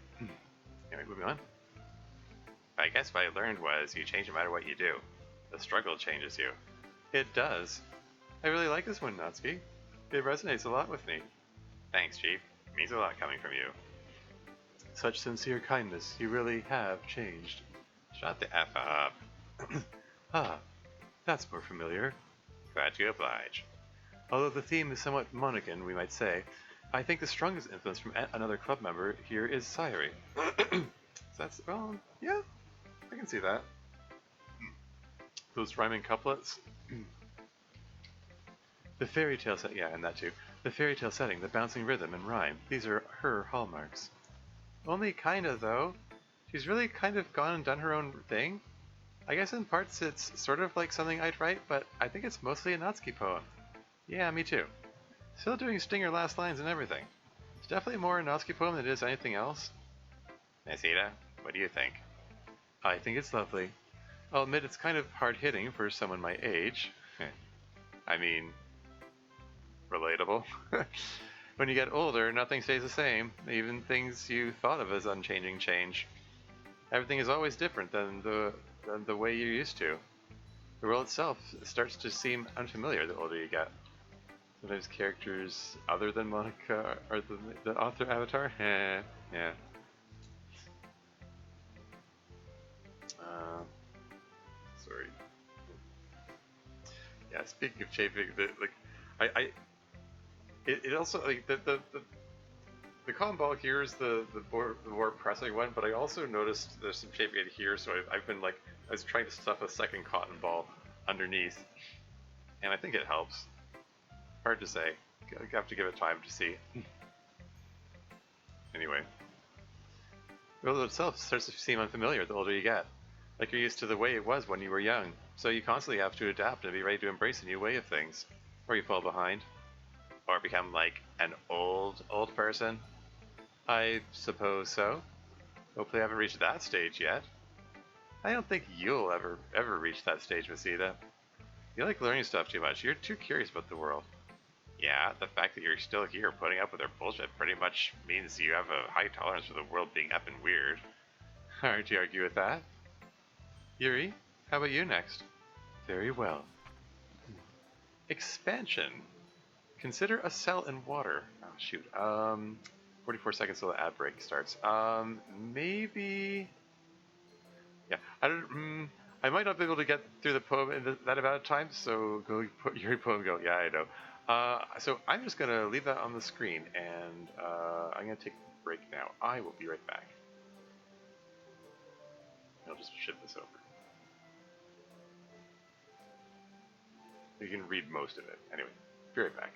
Anyway, moving on. I guess what I learned was you change no matter what you do. The struggle changes you. It does. I really like this one, Natsuki. It resonates a lot with me. Thanks, Chief. It means a lot coming from you. Such sincere kindness. You really have changed. Shut the F up. Ah, that's more familiar. Glad to oblige. Although the theme is somewhat Monican, we might say, I think the strongest influence from another club member here is Sayuri. That's, well, yeah, I can see that. Those rhyming couplets. The fairy tale set, yeah, and that too. The fairy tale setting, the bouncing rhythm and rhyme, these are her hallmarks. Only kinda, though. She's really kind of gone and done her own thing. I guess in parts it's sort of like something I'd write, but I think it's mostly a Natsuki poem. Yeah, me too. Still doing stinger last lines and everything. It's definitely more a Natsuki poem than it is anything else. Nisita, what do you think? I think it's lovely. I'll admit it's kind of hard-hitting for someone my age. I mean, relatable. When you get older, nothing stays the same. Even things you thought of as unchanging change. Everything is always different than the way you're used to. The world itself starts to seem unfamiliar the older you get. Sometimes characters other than Monika are the author avatar. Yeah. Sorry. Yeah. Speaking of chafing, it also like the cotton ball here is the more pressing one, but I also noticed there's some chafing in here, so I've been like, I was trying to stuff a second cotton ball underneath, and I think it helps. Hard to say. You have to give it time to see. Anyway. The world itself starts to seem unfamiliar the older you get. Like you're used to the way it was when you were young, so you constantly have to adapt and be ready to embrace a new way of things. Or you fall behind. Or become like an old person. I suppose so. Hopefully I haven't reached that stage yet. I don't think you'll ever reach that stage, Masita. You like learning stuff too much. You're too curious about the world. Yeah, the fact that you're still here putting up with their bullshit pretty much means you have a high tolerance for the world being up and weird. Hard to argue with that. Yuri, how about you next? Very well. Expansion. Consider a cell in water. Oh, shoot. 44 seconds till the ad break starts. Maybe... Yeah, I might not be able to get through the poem in that amount of time, so go put your poem go. Yeah, I know. So I'm just going to leave that on the screen, and I'm going to take a break now. I will be right back. I'll just shift this over. You can read most of it. Anyway, be right back.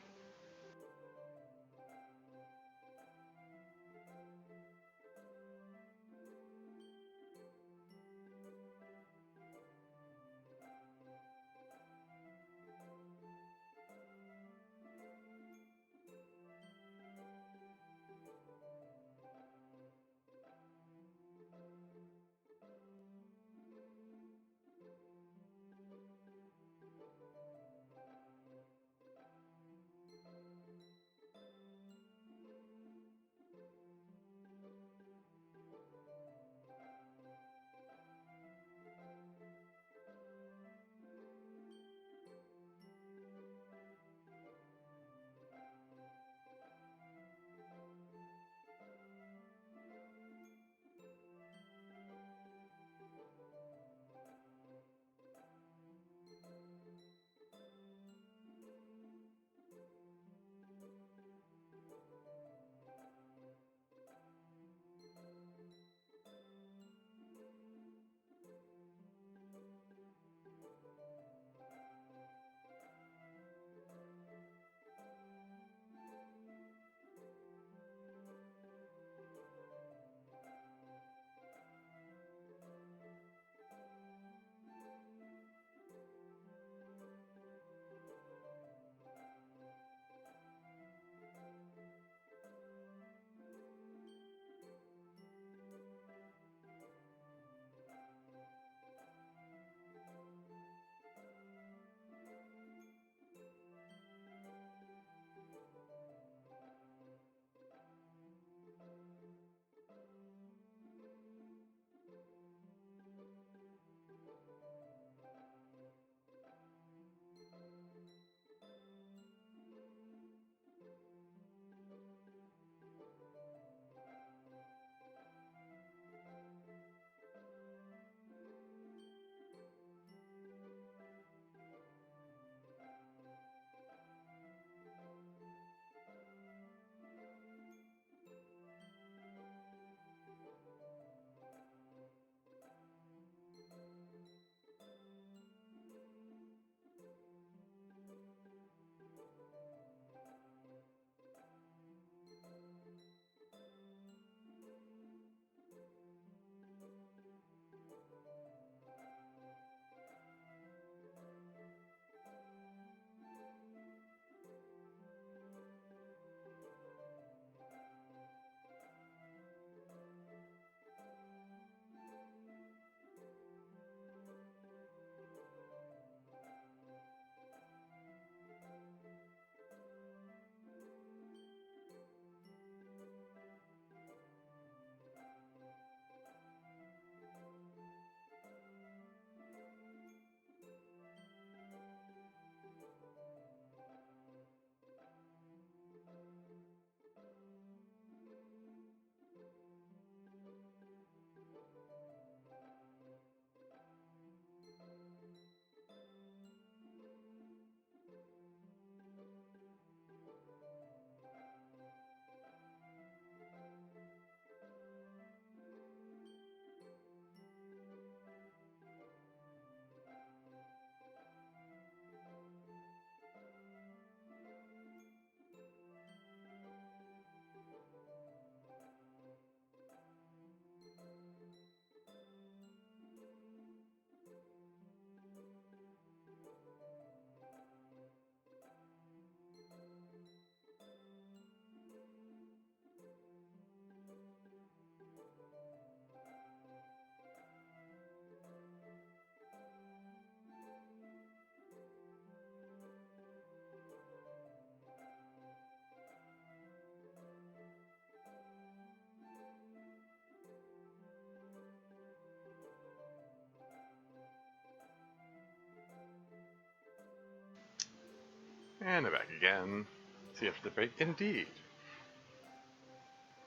And I'm back again. See you after the break. Indeed.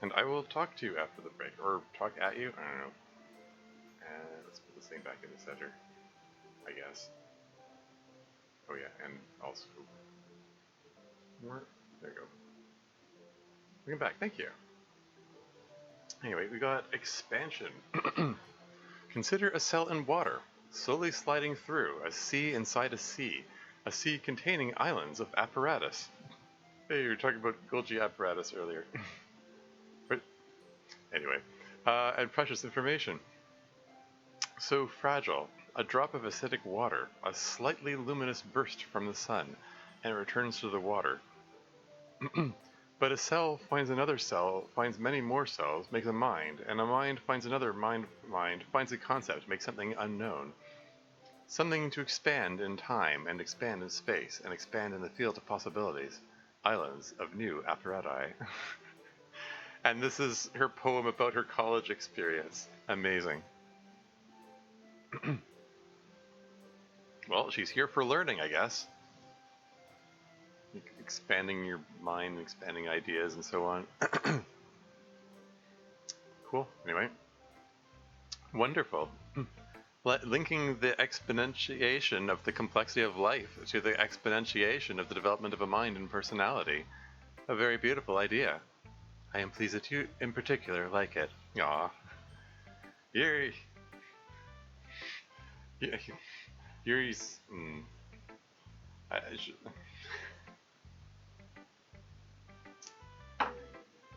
And I will talk to you after the break. Or talk at you? I don't know. And let's put this thing back in the center, I guess. Oh yeah, and also There you go. Welcome back. Thank you. Anyway, we got expansion. Consider a cell in water, slowly sliding through a sea inside a sea containing islands of apparatus. Hey, you were talking about Golgi apparatus earlier. But anyway, and precious information. So fragile, a drop of acidic water, a slightly luminous burst from the sun, and it returns to the water. But a cell finds another cell, finds many more cells, makes a mind, and a mind finds another mind, finds a concept, makes something unknown. Something to expand in time, and expand in space, and expand in the field of possibilities. Islands of new apparati. And this is her poem about her college experience. Amazing. Well, she's here for learning, I guess. Expanding your mind, expanding ideas, and so on. Cool. Anyway. Wonderful. Linking the exponentiation of the complexity of life to the exponentiation of the development of a mind and personality. A very beautiful idea. I am pleased that you, in particular, like it. Aw. Yuri's...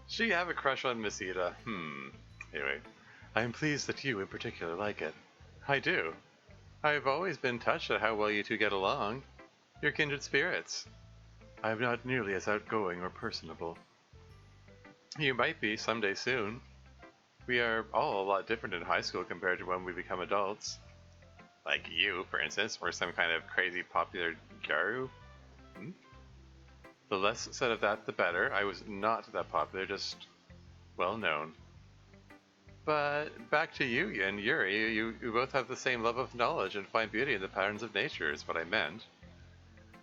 She have a crush on Miss Ida. Anyway. I am pleased that you, in particular, like it. I do. I have always been touched at how well you two get along. You're kindred spirits. I am not nearly as outgoing or personable. You might be someday soon. We are all a lot different in high school compared to when we become adults. Like you, for instance, or some kind of crazy popular gyaru. The less said of that, the better. I was not that popular, just well known. But back to you and Yuri, you both have the same love of knowledge and find beauty in the patterns of nature, is what I meant.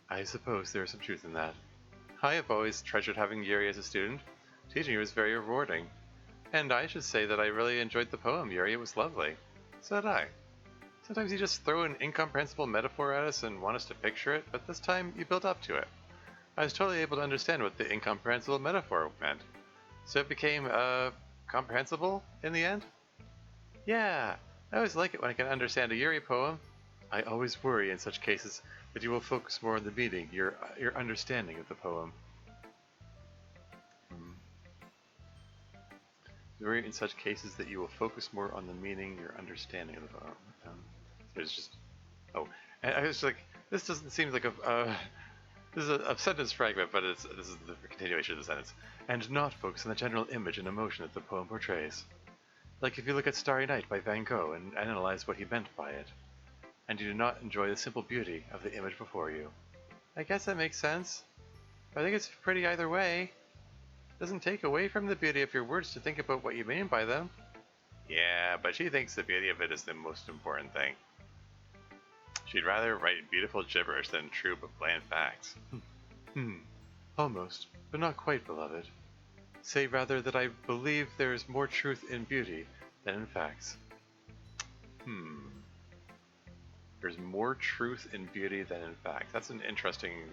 I suppose there is some truth in that. I have always treasured having Yuri as a student. Teaching her was very rewarding. And I should say that I really enjoyed the poem, Yuri. It was lovely. So did I. Sometimes you just throw an incomprehensible metaphor at us and want us to picture it, but this time you built up to it. I was totally able to understand what the incomprehensible metaphor meant. So it became, comprehensible in the end? Yeah, I always like it when I can understand a Yuri poem. I always worry in such cases that you will focus more on the meaning, your understanding of the poem. Worry in such cases that you will focus more on the meaning, your understanding of the poem. There's just... Oh, and I was like, this doesn't seem like this is a sentence fragment, but this is the continuation of the sentence. And not focus on the general image and emotion that the poem portrays. Like if you look at Starry Night by Van Gogh and analyze what he meant by it, and you do not enjoy the simple beauty of the image before you. I guess that makes sense. I think it's pretty either way. It doesn't take away from the beauty of your words to think about what you mean by them. Yeah, but she thinks the beauty of it is the most important thing. She'd rather write beautiful gibberish than true but bland facts. Almost, but not quite, beloved. Say rather that I believe there is more truth in beauty than in facts. There's more truth in beauty than in facts. That is an interesting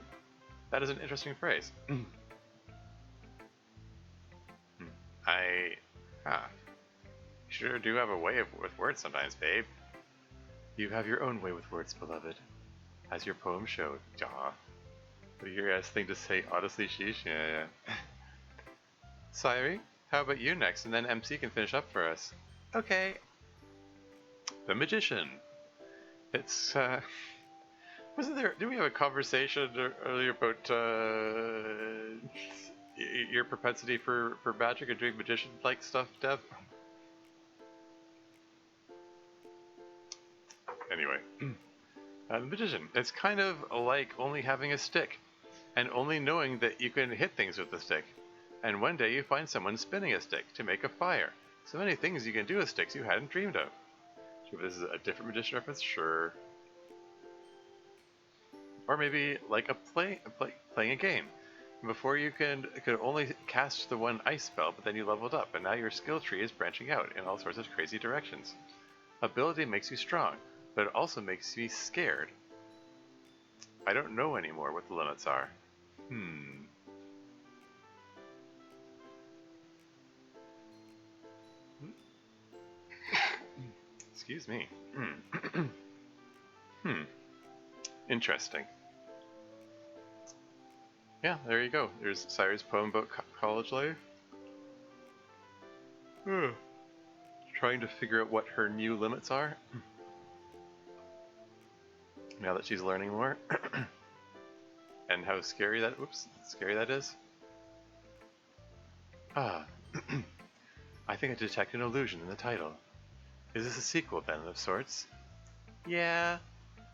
phrase. You sure do have a way with words sometimes, babe. You have your own way with words, beloved, as your poem showed. What a your ass thing to say, honestly, sheesh. Yeah. Sairi, how about you next, and then MC can finish up for us. Okay. The Magician. It's, wasn't there, did we have a conversation earlier about, your propensity for magic and doing magician-like stuff, Deb? Anyway, the Magician. It's kind of like only having a stick, and only knowing that you can hit things with the stick. And one day you find someone spinning a stick to make a fire. So many things you can do with sticks you hadn't dreamed of. If this is a different Magician reference, sure. Or maybe like playing a game. Before you could only cast the one ice spell, but then you leveled up, and now your skill tree is branching out in all sorts of crazy directions. Ability makes you strong, but it also makes me scared. I don't know anymore what the limits are. Excuse me. Interesting. Yeah, there you go. There's Sayuri's poem about college life. Trying to figure out what her new limits are. Now that she's learning more. And how scary that is. Ah. I think I detect an illusion in the title. Is this a sequel then, of sorts? Yeah.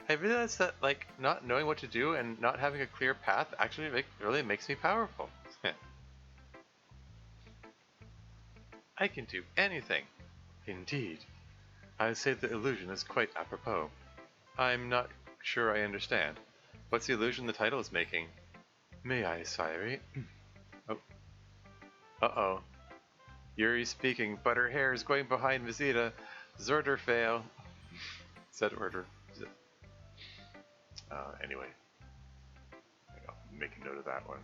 I realized that, like, not knowing what to do and not having a clear path actually really makes me powerful. I can do anything. Indeed. I would say the illusion is quite apropos. I'm not sure I understand. What's the illusion the title is making? May I, Sayuri? Oh. Uh-oh. Yuri's speaking, but her hair is going behind Vizita. Zorder fail. Said order. Anyway. I'll make a note of that one.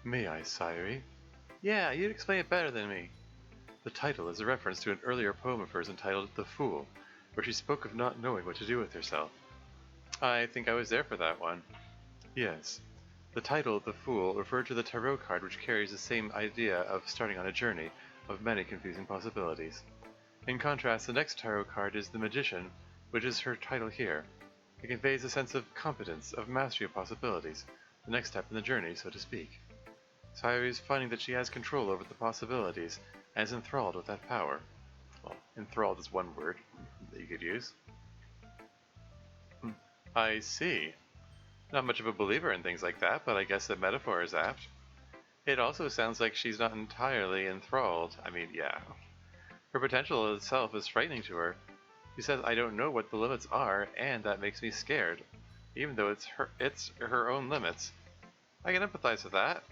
May I, Sayuri? Yeah, you'd explain it better than me. The title is a reference to an earlier poem of hers entitled The Fool, where she spoke of not knowing what to do with herself. I think I was there for that one. Yes. The title, The Fool, referred to the tarot card which carries the same idea of starting on a journey of many confusing possibilities. In contrast, the next tarot card is The Magician, which is her title here. It conveys a sense of competence, of mastery of possibilities, the next step in the journey, so to speak. Sayuri is finding that she has control over the possibilities, and is enthralled with that power. Well, enthralled is one word that you could use. I see. Not much of a believer in things like that, but I guess the metaphor is apt. It also sounds like she's not entirely enthralled. I mean, yeah. Her potential itself is frightening to her. She says, I don't know what the limits are, and that makes me scared. Even though it's her own limits. I can empathize with that.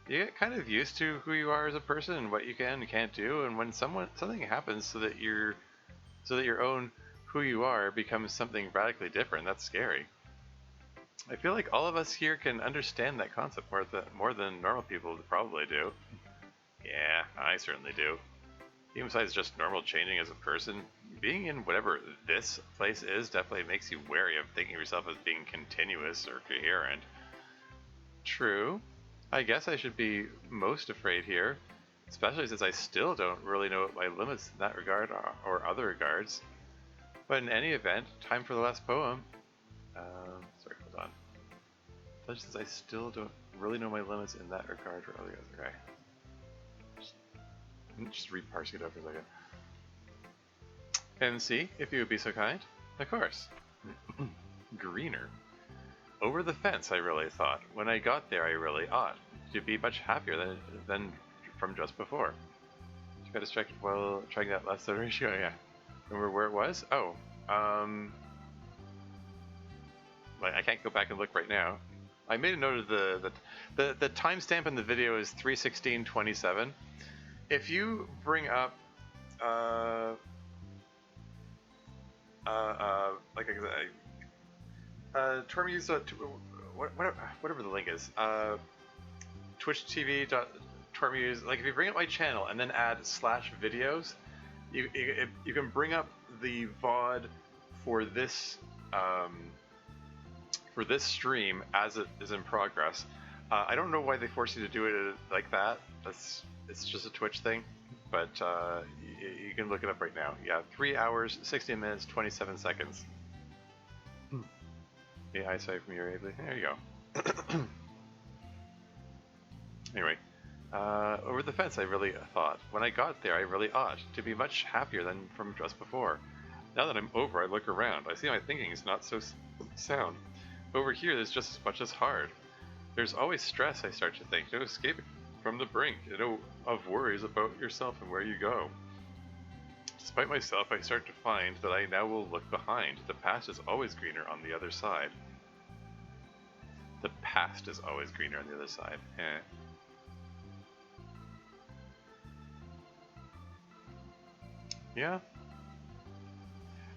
You get kind of used to who you are as a person and what you can and can't do, and when something happens so that your own who you are becomes something radically different, that's scary. I feel like all of us here can understand that concept more than normal people probably do. Yeah, I certainly do. Even besides just normal changing as a person, being in whatever this place is definitely makes you wary of thinking of yourself as being continuous or coherent. True. I guess I should be most afraid here, especially since I still don't really know what my limits in that regard are, or other regards. But in any event, time for the last poem. Sorry, hold on. Especially since I still don't really know my limits in that regard or other regards. Okay. Just reparsing it over a second. MC, if you would be so kind. Of course. Greener. Over the fence, I really thought. When I got there, I really ought to be much happier than from just before. She got distracted while trying that last ratio, yeah. Remember where it was? Oh, I can't go back and look right now. I made a note of the timestamp in the video is 3:16:27. If you bring up Tormuse, whatever the link is, Twitch TV Tormuse. Like if you bring up my channel and then add /videos, you can bring up the VOD for this stream as it is in progress. I don't know why they force you to do it like that. It's just a Twitch thing, but you can look it up right now. Yeah, 3 hours, 16 minutes, 27 seconds. The eyesight from your Ably. There you go. Anyway, over the fence I really thought. When I got there I really ought to be much happier than from just before. Now that I'm over, I look around. I see my thinking is not so sound. Over here there's just as much as hard. There's always stress, I start to think. No escaping from the brink. No of worries about yourself and where you go. Despite myself, I start to find that I now will look behind. The past is always greener on the other side. The past is always greener on the other side. Eh. Yeah.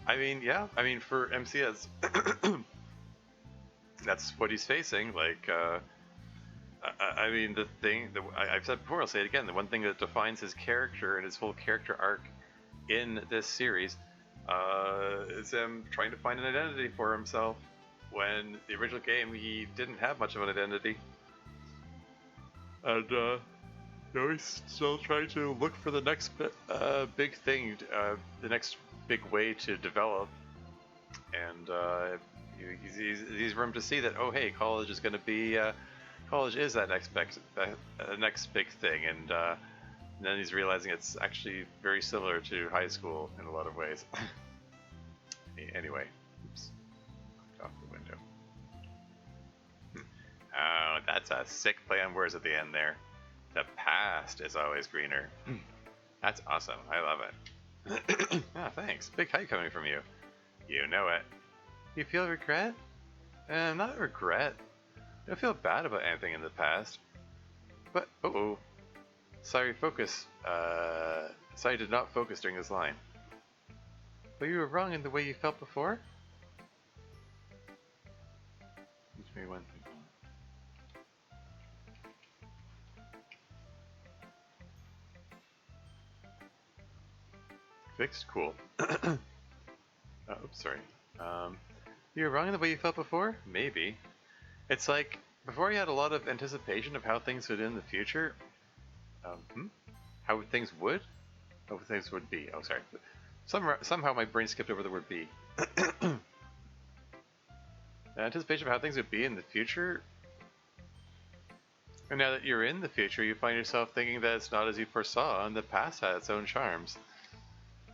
I mean, yeah. I mean, for MC, that's what he's facing. Like, I mean, the thing that I've said before, I'll say it again. The one thing that defines his character and his whole character arc in this series is him trying to find an identity for himself. When the original game, he didn't have much of an identity, and he's still trying to look for the next big thing, the next big way to develop, and he's room to see that. Oh, hey, college is going to be. College is that next big thing, and then he's realizing it's actually very similar to high school in a lot of ways. Anyway, oops, off the window. Oh, that's a sick play on words at the end there. The past is always greener. That's awesome. I love it. Ah, thanks. Big hike coming from you. You know it. You feel regret? Not regret. I don't feel bad about anything in the past. But, sorry, focus. Sorry, did not focus during this line. But you were wrong in the way you felt before? Teach me one thing. Fixed? Cool. Oops, sorry. You were wrong in the way you felt before? Maybe. It's like, before you had a lot of anticipation of how things would in the future. How things would? How things would be. Oh, sorry. Somehow my brain skipped over the word be. The anticipation of how things would be in the future. And now that you're in the future, you find yourself thinking that it's not as you foresaw, and the past had its own charms.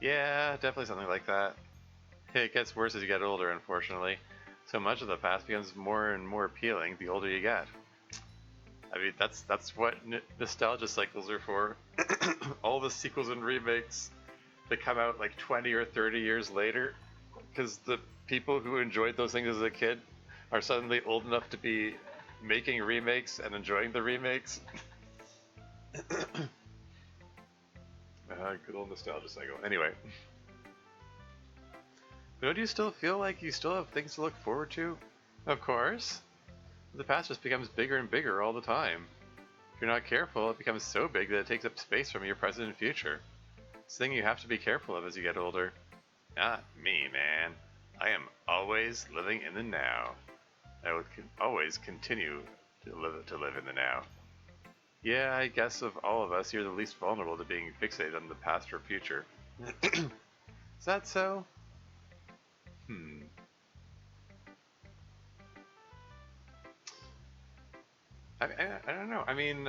Yeah, definitely something like that. It gets worse as you get older, unfortunately. So much of the past becomes more and more appealing the older you get. I mean, that's what nostalgia cycles are for. All the sequels and remakes that come out like 20 or 30 years later, because the people who enjoyed those things as a kid are suddenly old enough to be making remakes and enjoying the remakes. Good old nostalgia cycle. Anyway. But do you still feel like you still have things to look forward to? Of course. The past just becomes bigger and bigger all the time. If you're not careful, it becomes so big that it takes up space from your present and future. It's a thing you have to be careful of as you get older. Not me, man. I am always living in the now. I will always continue to live in the now. Yeah, I guess of all of us, you're the least vulnerable to being fixated on the past or future. Is that so? I don't know. I mean,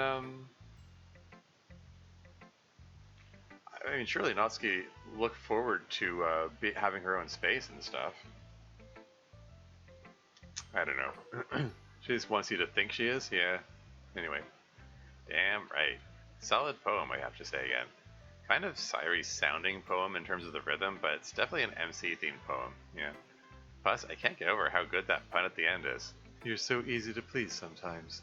surely Natsuki looked forward to having her own space and stuff. I don't know. She just wants you to think she is? Yeah. Anyway. Damn right. Solid poem, I have to say again. Kind of Sairi sounding poem in terms of the rhythm, but it's definitely an MC themed poem. Yeah. Plus, I can't get over how good that pun at the end is. You're so easy to please sometimes.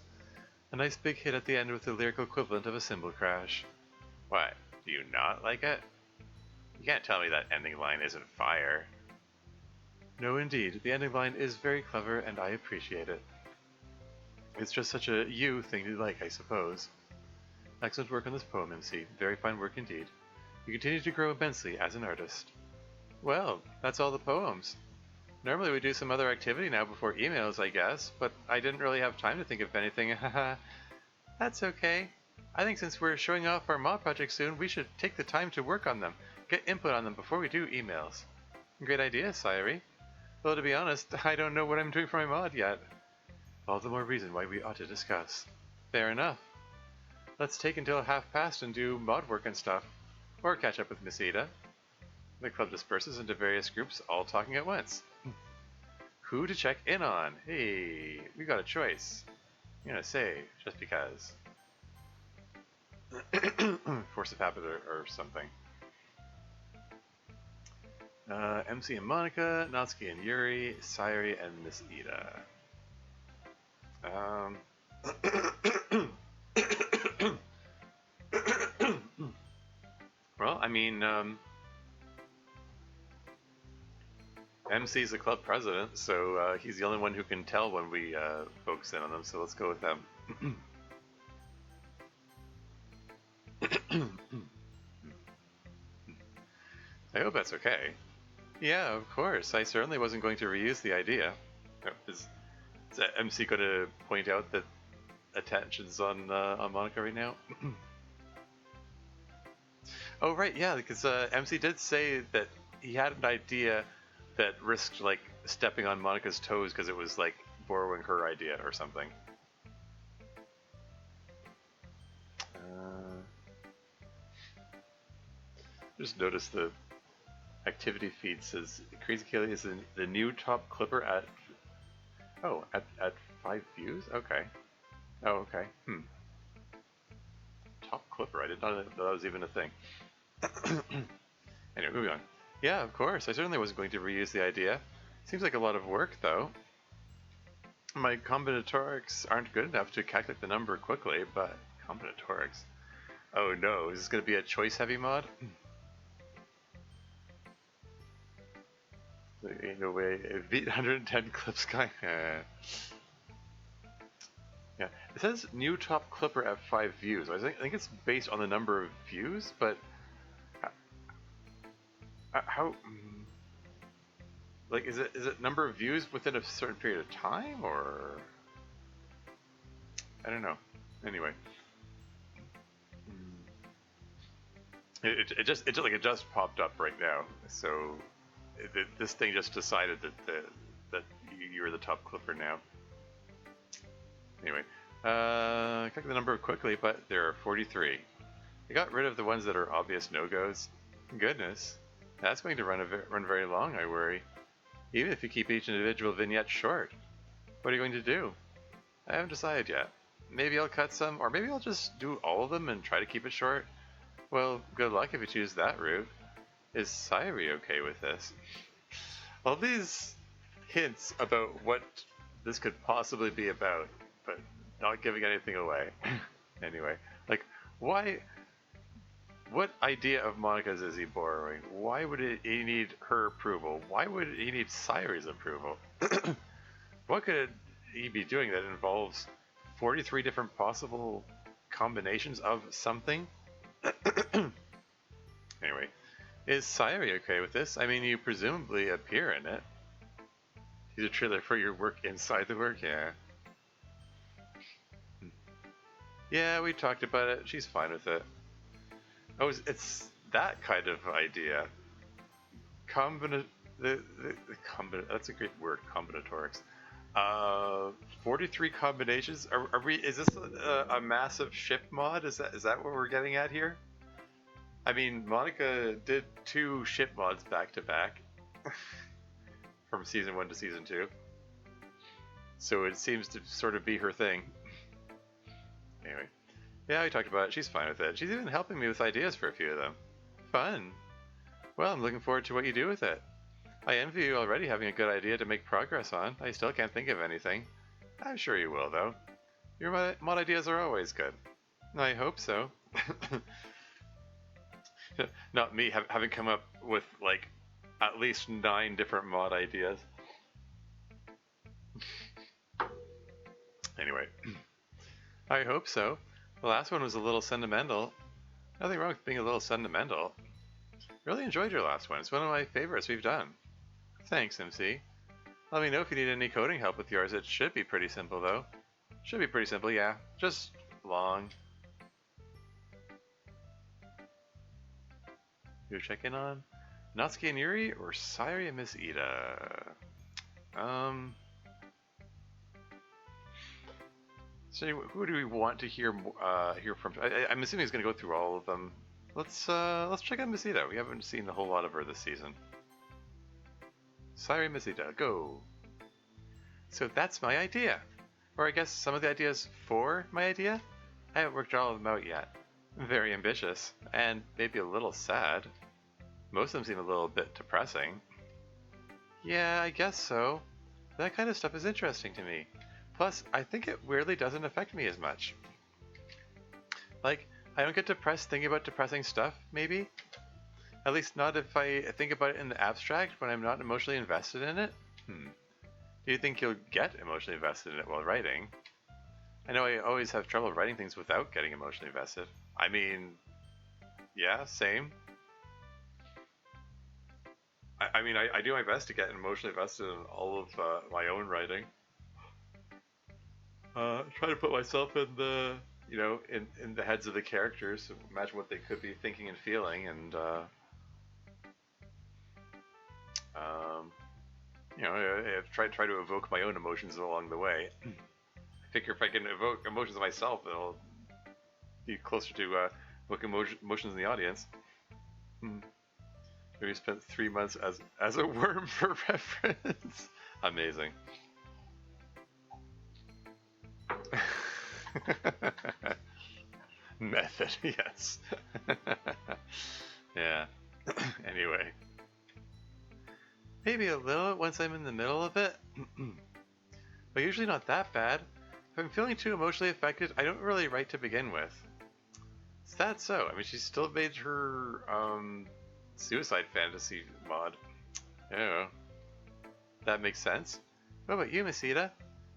A nice big hit at the end with the lyrical equivalent of a cymbal crash. What? Do you not like it? You can't tell me that ending line isn't fire. No, indeed. The ending line is very clever, and I appreciate it. It's just such a you thing to like, I suppose. Excellent work on this poem, MC. Very fine work indeed. You continue to grow immensely as an artist. Well, that's all the poems. Normally we do some other activity now before emails, I guess, but I didn't really have time to think of anything. Haha. That's okay. I think since we're showing off our mod project soon, we should take the time to work on them, get input on them before we do emails. Great idea, Sairi. Though to be honest, I don't know what I'm doing for my mod yet. All the more reason why we ought to discuss. Fair enough. Let's take until past and do mod work and stuff. Or catch up with Miss Ida. The club disperses into various groups, all talking at once. Who to check in on? Hey, we got a choice. I'm gonna say, just because. Force of habit or something. MC and Monika, Natsuki and Yuri, Sairi and Miss Ida. Well, I mean, MC's the club president, so he's the only one who can tell when we focus in on them, so let's go with them. I hope that's okay. Yeah, of course. I certainly wasn't going to reuse the idea. Is MC going to point out that attention's on Monika right now? Oh, right, yeah, because MC did say that he had an idea that risked, like, stepping on Monika's toes because it was, like, borrowing her idea or something. Just notice the activity feed says Crazy Kaylee is the new top clipper at 5 views? Okay. Oh, okay. Top clipper, I did not know that was even a thing. Anyway, moving on. Yeah, of course, I certainly wasn't going to reuse the idea. Seems like a lot of work, though. My combinatorics aren't good enough to calculate the number quickly, but combinatorics? Oh no, is this going to be a choice-heavy mod? Ain't no way. It beat 110 clips guy. Yeah, it says new top clipper at 5 views. I think it's based on the number of views, but how? Like, is it number of views within a certain period of time, or I don't know. Anyway, it just popped up right now, so. This thing just decided that you're the top clipper now. Anyway, check the number quickly, but there are 43. I got rid of the ones that are obvious no-goes. Goodness, that's going to run very long, I worry. Even if you keep each individual vignette short. What are you going to do? I haven't decided yet. Maybe I'll cut some, or maybe I'll just do all of them and try to keep it short. Well, good luck if you choose that route. Is Sayuri okay with this? All these hints about what this could possibly be about, but not giving anything away. Anyway, like, why? What idea of Monika's is he borrowing? Why would he need her approval? Why would he need Sayuri's approval? What could he be doing that involves 43 different possible combinations of something? Anyway. Is Sayuri okay with this? I mean, you presumably appear in it. He's a trailer for your work inside the work, yeah. Yeah, we talked about it. She's fine with it. Oh, it's that kind of idea. That's a great word, combinatorics. 43 combinations? Are we? Is this a massive ship mod? Is that what we're getting at here? I mean, Monika did 2 ship mods back to back from season 1 to season 2, so it seems to sort of be her thing. Anyway, yeah, we talked about it. She's fine with it. She's even helping me with ideas for a few of them. Fun. Well, I'm looking forward to what you do with it. I envy you already having a good idea to make progress on. I still can't think of anything. I'm sure you will, though. Your mod ideas are always good. I hope so. Not me having come up with, like, at least 9 different mod ideas. Anyway, I hope so. The last one was a little sentimental. Nothing wrong with being a little sentimental. Really enjoyed your last one. It's one of my favorites we've done. Thanks, MC. Let me know if you need any coding help with yours. It should be pretty simple, though. Should be pretty simple, yeah. Just long. Who check in on? Natsuki and Yuri or Sayuri and Ms. Ida? So who do we want to hear from? I'm assuming he's going to go through all of them. Let's check out Ms. Ida. We haven't seen a whole lot of her this season. Sayuri, Ms. Ida, go. So that's my idea. Or I guess some of the ideas for my idea? I haven't worked all of them out yet. Very ambitious, and maybe a little sad. Most of them seem a little bit depressing. Yeah, I guess so. That kind of stuff is interesting to me. Plus, I think it weirdly doesn't affect me as much. Like, I don't get depressed thinking about depressing stuff, maybe? At least not if I think about it in the abstract when I'm not emotionally invested in it. Do you think you'll get emotionally invested in it while writing? I know I always have trouble writing things without getting emotionally invested. I mean, yeah, same. I do my best to get emotionally invested in all of my own writing. Try to put myself in the, in the heads of the characters. So imagine what they could be thinking and feeling, and try to evoke my own emotions along the way. I figure if I can evoke emotions myself, it'll be closer to evoking emotions in the audience. Maybe spent 3 months as a worm for reference. Amazing. Method, yes. Yeah. Anyway. Maybe a little once I'm in the middle of it. But usually not that bad. If I'm feeling too emotionally affected, I don't really write to begin with. Is that so? I mean, she still made her suicide fantasy mod. Oh. That makes sense. What about you, Miss Ida?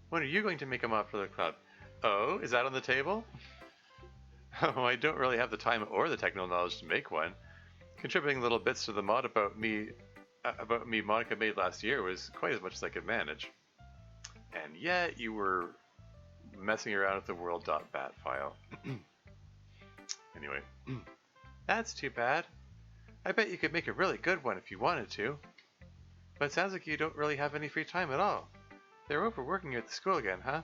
When are you going to make a mod for the club? Oh, is that on the table? Oh, I don't really have the time or the technical knowledge to make one. Contributing little bits to the mod about me Monika made last year was quite as much as I could manage. And yet you were messing around with the world.bat file. Anyway, that's too bad. I bet you could make a really good one if you wanted to. But it sounds like you don't really have any free time at all. They're overworking you at the school again, huh?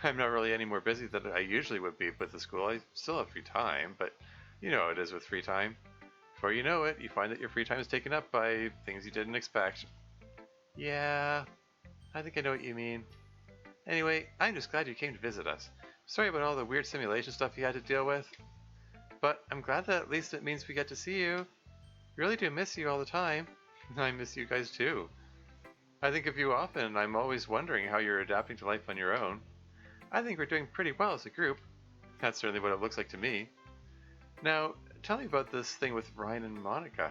I'm not really any more busy than I usually would be with the school. I still have free time, but you know how it is with free time. Before you know it, you find that your free time is taken up by things you didn't expect. Yeah, I think I know what you mean. Anyway, I'm just glad you came to visit us. Sorry about all the weird simulation stuff you had to deal with. But I'm glad that at least it means we get to see you. I really do miss you all the time. I miss you guys too. I think of you often, and I'm always wondering how you're adapting to life on your own. I think we're doing pretty well as a group. That's certainly what it looks like to me. Now, tell me about this thing with Ryan and Monika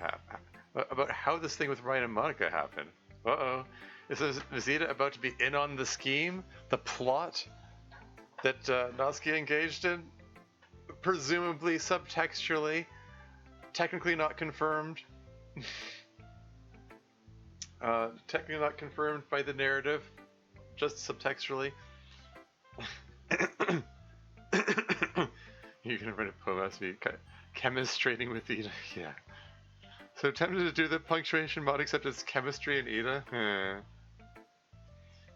about how this thing with Ryan and Monika happened. Uh-oh. Is Ida about to be in on the scheme? The plot that Natsuki engaged in? Presumably subtextually. Technically not confirmed. Technically not confirmed by the narrative. Just subtextually. You're gonna write a poem as me chemistrating with Ida. Yeah. So tempted to do the punctuation mod except it's chemistry and Ida.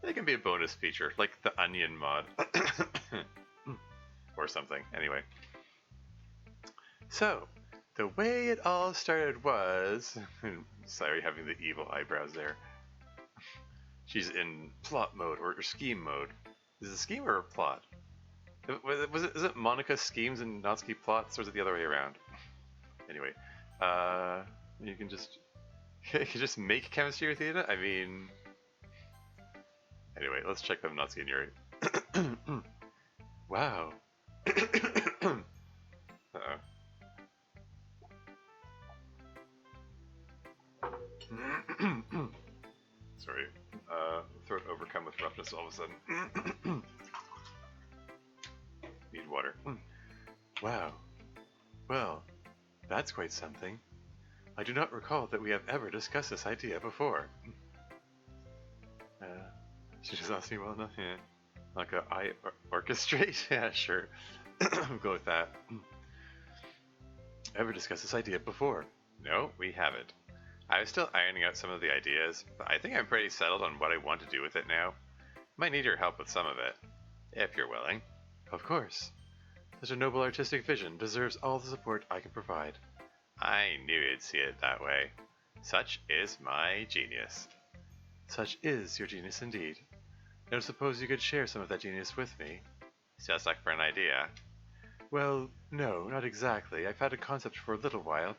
It can be a bonus feature, like the onion mod. Or something. Anyway. So, the way it all started was... Sorry, having the evil eyebrows there. She's in plot mode, or scheme mode. Is it a scheme or a plot? Is it Monika schemes and Natsuki plots, or is it the other way around? Anyway, you can just make chemistry with Ida? I mean... Anyway, let's check them Natsuki and Yuri. Wow. Uh-oh. Sorry. Throat overcome with roughness all of a sudden. Need water. Wow. Well, that's quite something. I do not recall that we have ever discussed this idea before. She just asked me well enough. Yeah. Like I orchestrate? Yeah, sure. I'll go with that. Ever discussed this idea before? No, we haven't. I was still ironing out some of the ideas, but I think I'm pretty settled on what I want to do with it now. Might need your help with some of it, if you're willing. Of course. Such a noble artistic vision deserves all the support I can provide. I knew you'd see it that way. Such is my genius. Such is your genius indeed. Now suppose you could share some of that genius with me. Just like for an idea. Well, no, not exactly. I've had a concept for a little while.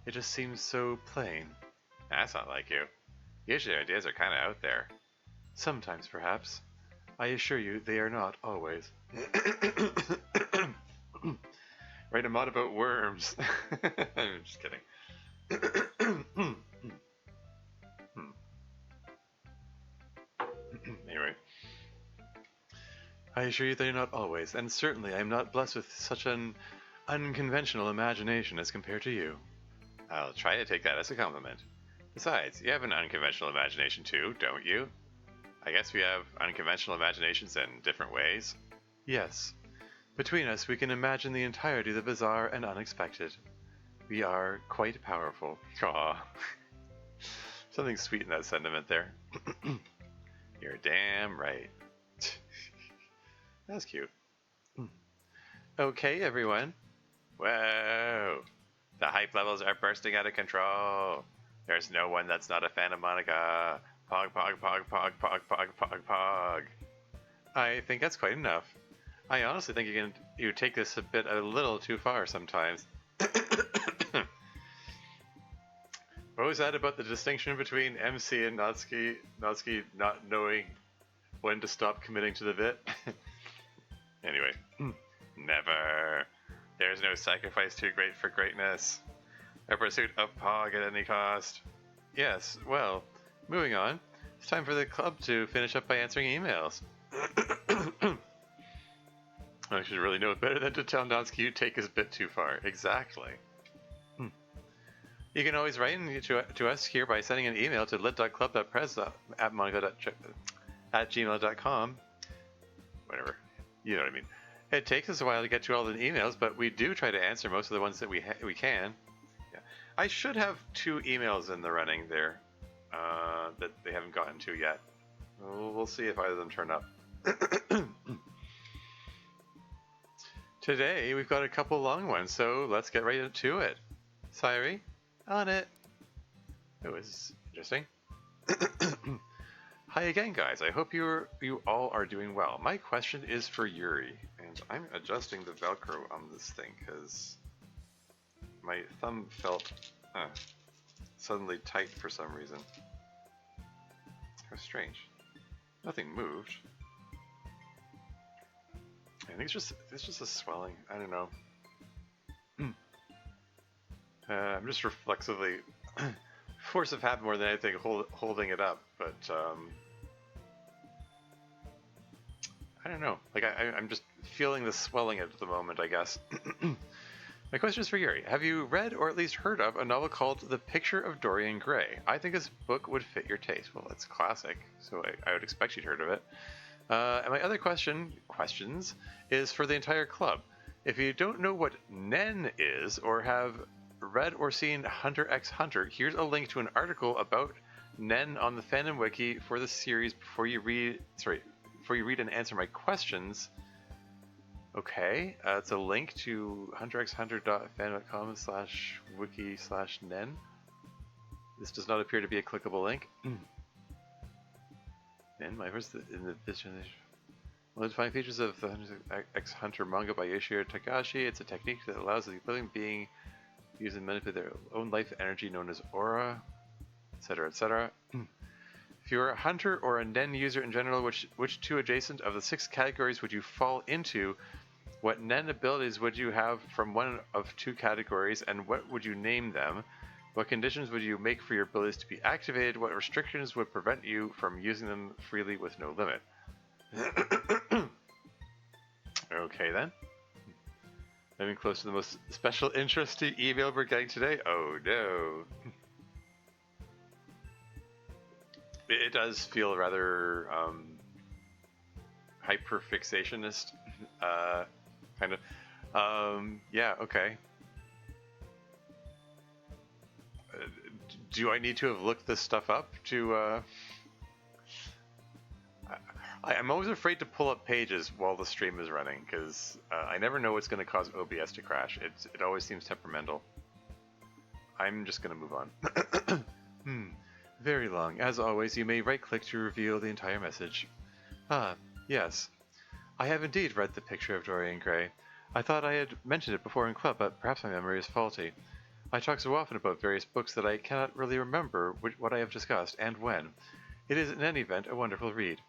It just seems so plain. That's not like you. Usually ideas are kinda out there. Sometimes, perhaps. I assure you, they are not always. Write a mod about worms. I'm just kidding. Anyway, I assure you they are not always, and certainly I am not blessed with such an unconventional imagination as compared to you. I'll try to take that as a compliment. Besides, you have an unconventional imagination too, don't you? I guess we have unconventional imaginations in different ways. Yes. Between us, we can imagine the entirety of the bizarre and unexpected. We are quite powerful. Aww. Something sweet in that sentiment there. You're damn right. That's cute. Okay, everyone. Whoa! The hype levels are bursting out of control. There's no one that's not a fan of Monika. Pog, pog, pog, pog, pog, pog, pog, pog. I think that's quite enough. I honestly think you take this a little too far sometimes. What was that about the distinction between MC and Natsuki? Natsuki not knowing when to stop committing to the bit? Anyway, never. There's no sacrifice too great for greatness. A pursuit of Pog at any cost. Yes, well, moving on. It's time for the club to finish up by answering emails. I should really know better than to tell Natsuki you take this bit too far. Exactly. You can always write to us here by sending an email to lit.club.prez@monica@gmail.com. Whatever. You know what I mean. It takes us a while to get to all the emails, but we do try to answer most of the ones that we can. Yeah. I should have 2 emails in the running there that they haven't gotten to yet. We'll see if either of them turn up. Today, we've got a couple long ones, so let's get right into it. Sairi, on it. It was interesting. Hi again, guys. I hope you all are doing well. My question is for Yuri, and I'm adjusting the Velcro on this thing because my thumb felt suddenly tight for some reason. How strange. Nothing moved. I think it's just a swelling. I don't know. I'm just reflexively, force of habit more than anything, holding it up. But I don't know. Like I'm just feeling the swelling at the moment, I guess. My question is for Yuri. Have you read or at least heard of a novel called The Picture of Dorian Gray? I think this book would fit your taste. Well, it's classic, so I would expect you'd heard of it. And my other questions is for the entire club. If you don't know what Nen is or have read or seen Hunter x Hunter, here's a link to an article about Nen on the fandom wiki for the series before you read and answer my questions. Okay, it's a link to hunterxhunter.fandom.com/wiki/Nen. This does not appear to be a clickable link. And my first in the vision. One of the defining features of the Hunter x Hunter manga by Yoshiro Takashi, it's a technique that allows the living being to use and manipulate their own life energy known as aura, etc., etc. If you're a hunter or a Nen user in general, which 2 adjacent of the 6 categories would you fall into? What Nen abilities would you have from one of 2 categories, and what would you name them? What conditions would you make for your abilities to be activated? What restrictions would prevent you from using them freely with no limit? Okay then. Getting close to the most special interesting email we're getting today. Oh no. It does feel rather hyperfixationist, kind of. Yeah, okay. Do I need to have looked this stuff up to? I'm always afraid to pull up pages while the stream is running because I never know what's going to cause OBS to crash. It always seems temperamental. I'm just going to move on. Very long. As always, you may right-click to reveal the entire message. Ah, yes. I have indeed read The Picture of Dorian Gray. I thought I had mentioned it before in club, but perhaps my memory is faulty. I talk so often about various books that I cannot really remember what I have discussed and when. It is in any event a wonderful read.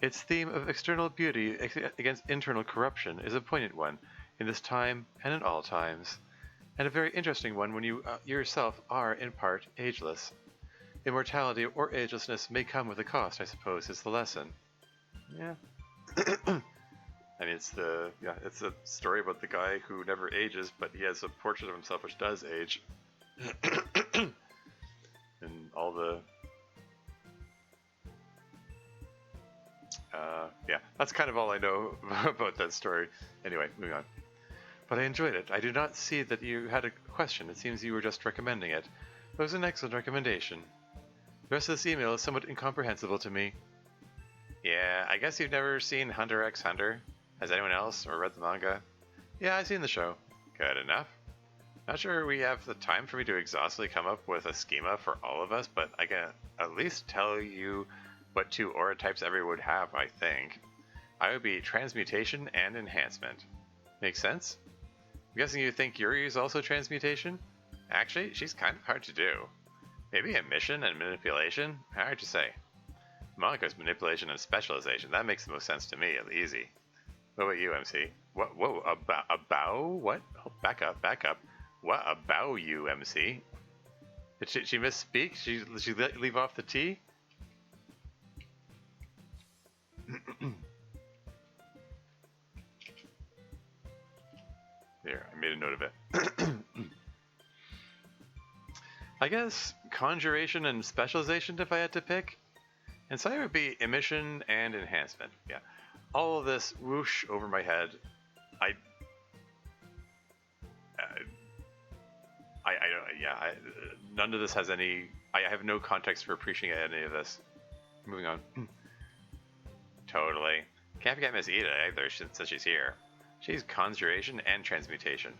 Its theme of external beauty against internal corruption is a poignant one, in this time and in all times. and a very interesting one when you yourself are, in part, ageless. Immortality or agelessness may come with a cost, I suppose, is the lesson. Yeah. I mean, it's a story about the guy who never ages, but he has a portrait of himself which does age. And all the... yeah, that's kind of all I know about that story. Anyway, moving on. But I enjoyed it. I do not see that you had a question. It seems you were just recommending it. It was an excellent recommendation. The rest of this email is somewhat incomprehensible to me. Yeah, I guess you've never seen Hunter x Hunter. Has anyone else, or read the manga? Yeah, I've seen the show. Good enough. Not sure we have the time for me to exhaustively come up with a schema for all of us, but I can at least tell you what 2 aura types everyone would have, I think. I would be transmutation and enhancement. Makes sense? I'm guessing you think Yuri is also transmutation? Actually, she's kind of hard to do. Maybe emission and manipulation? Hard to say. Monika's manipulation and specialization. That makes the most sense to me, easy. What about you, MC? What? Whoa, about? What? Oh, back up. What about you, MC? Did she misspeak? Did she leave off the T? There, I made a note of it. I guess conjuration and specialization if I had to pick. And so it would be emission and enhancement. Yeah. All of this whoosh over my head. None of this has any... I have no context for appreciating any of this. Moving on. Totally. Can't forget Miss Ida either, since she's here. She's conjuration and transmutation.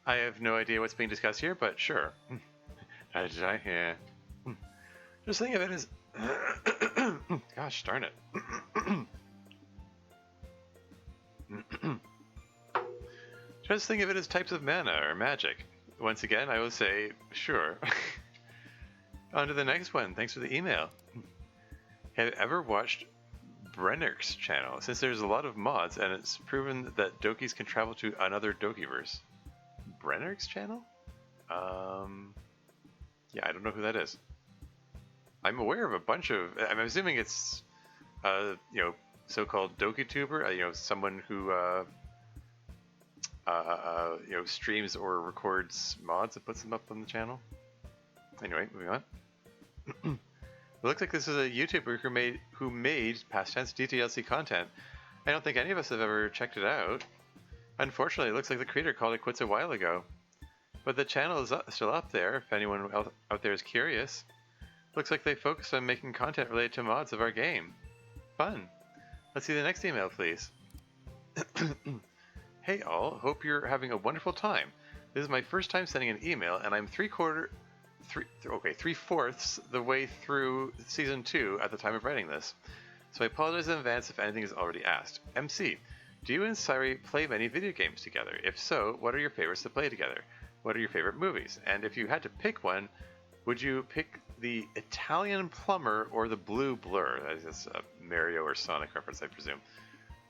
I have no idea what's being discussed here, but sure. Yeah. Just think of it as... Gosh darn it. Just think of it as types of mana or magic. Once again, I will say, sure. On to the next one. Thanks for the email. Have you ever watched Brenner's channel? Since there's a lot of mods, and it's proven that Dokis can travel to another Dokiverse. Brenner's channel? Yeah, I don't know who that is. I'm aware of a bunch of... I'm assuming it's, so-called Dokituber, someone who, streams or records mods and puts them up on the channel. Anyway, moving on. It looks like this is a YouTuber who made past tense DTLC content. I don't think any of us have ever checked it out. Unfortunately, it looks like the creator called it quits a while ago. But the channel is still up there, if anyone out there is curious. Looks like they focus on making content related to mods of our game. Fun. Let's see the next email, please. Hey all, hope you're having a wonderful time. This is my first time sending an email, and I'm three-fourths the way through Season 2 at the time of writing this. So I apologize in advance if anything is already asked. MC, do you and Sairi play many video games together? If so, what are your favorites to play together? What are your favorite movies? And if you had to pick one, would you pick the Italian Plumber or the Blue Blur? That is a Mario or Sonic reference, I presume.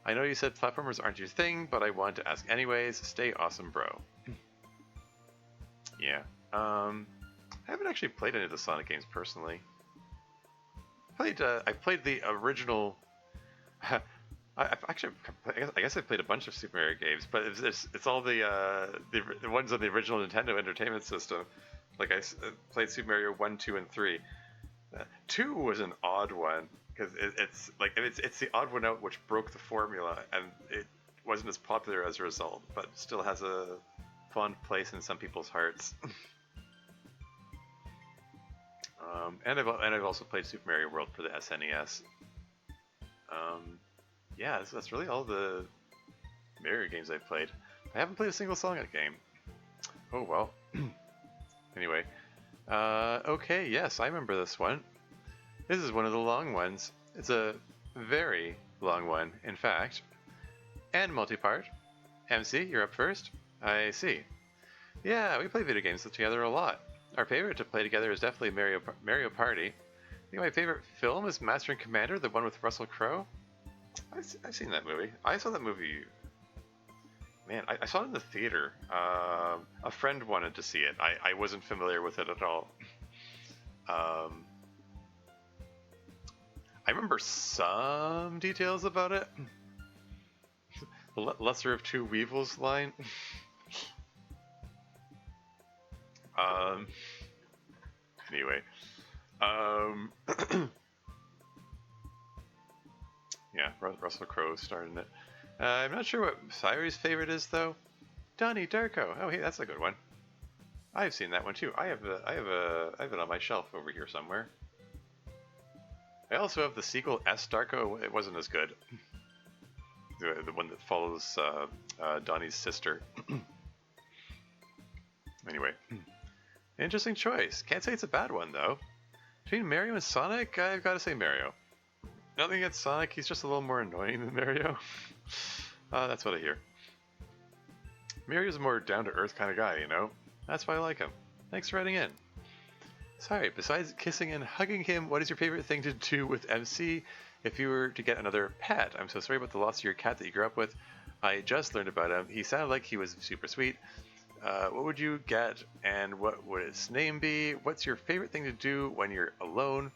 I know you said platformers aren't your thing, but I wanted to ask anyways. Stay awesome, bro. Yeah. I haven't actually played any of the Sonic games personally. I played the original... I guess I played a bunch of Super Mario games, but it's all the ones on the original Nintendo Entertainment System. Like I played Super Mario 1, 2, and 3. 2 was an odd one because it's the odd one out which broke the formula, and it wasn't as popular as a result, but still has a fond place in some people's hearts. And I've also played Super Mario World for the SNES. Yeah, that's really all the Mario games I've played. I haven't played a single Sonic game. Oh well. Anyway. Okay, yes, I remember this one. This is one of the long ones. It's a very long one, in fact. And multi-part. MC, you're up first. I see. Yeah, we play video games together a lot. Our favorite to play together is definitely Mario Party. I think my favorite film is Master and Commander, the one with Russell Crowe. I've seen that movie. I saw that movie Man, I saw it in the theater. A friend wanted to see it. I wasn't familiar with it at all. Um, I remember some details about it. The lesser of two weevils line. Anyway. Yeah, Russell Crowe starred in it. I'm not sure what Sayuri's favorite is though. Donnie Darko. Oh, hey, that's a good one. I've seen that one too. I have it on my shelf over here somewhere. I also have the sequel S Darko. It wasn't as good. The one that follows Donnie's sister. Anyway, interesting choice. Can't say it's a bad one though. Between Mario and Sonic, I've got to say Mario. Nothing against Sonic, he's just a little more annoying than Mario. That's what I hear. Mario's a more down-to-earth kind of guy, you know? That's why I like him. Thanks for writing in. Sorry, besides kissing and hugging him, what is your favorite thing to do with MC if you were to get another pet? I'm so sorry about the loss of your cat that you grew up with. I just learned about him. He sounded like he was super sweet. What would you get and what would its name be? What's your favorite thing to do when you're alone?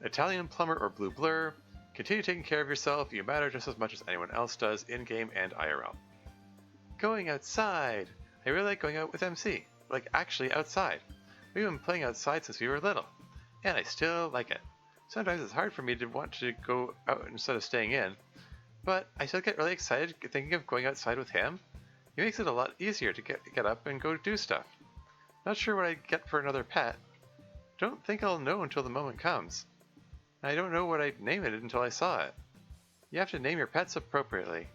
Italian plumber or blue blur? Continue taking care of yourself. You matter just as much as anyone else does, in-game and IRL. Going outside. I really like going out with MC. Like, actually outside. We've been playing outside since we were little. And I still like it. Sometimes it's hard for me to want to go out instead of staying in. But I still get really excited thinking of going outside with him. He makes it a lot easier to get up and go do stuff. Not sure what I'd get for another pet. Don't think I'll know until the moment comes. I don't know what I'd name it until I saw it. You have to name your pets appropriately.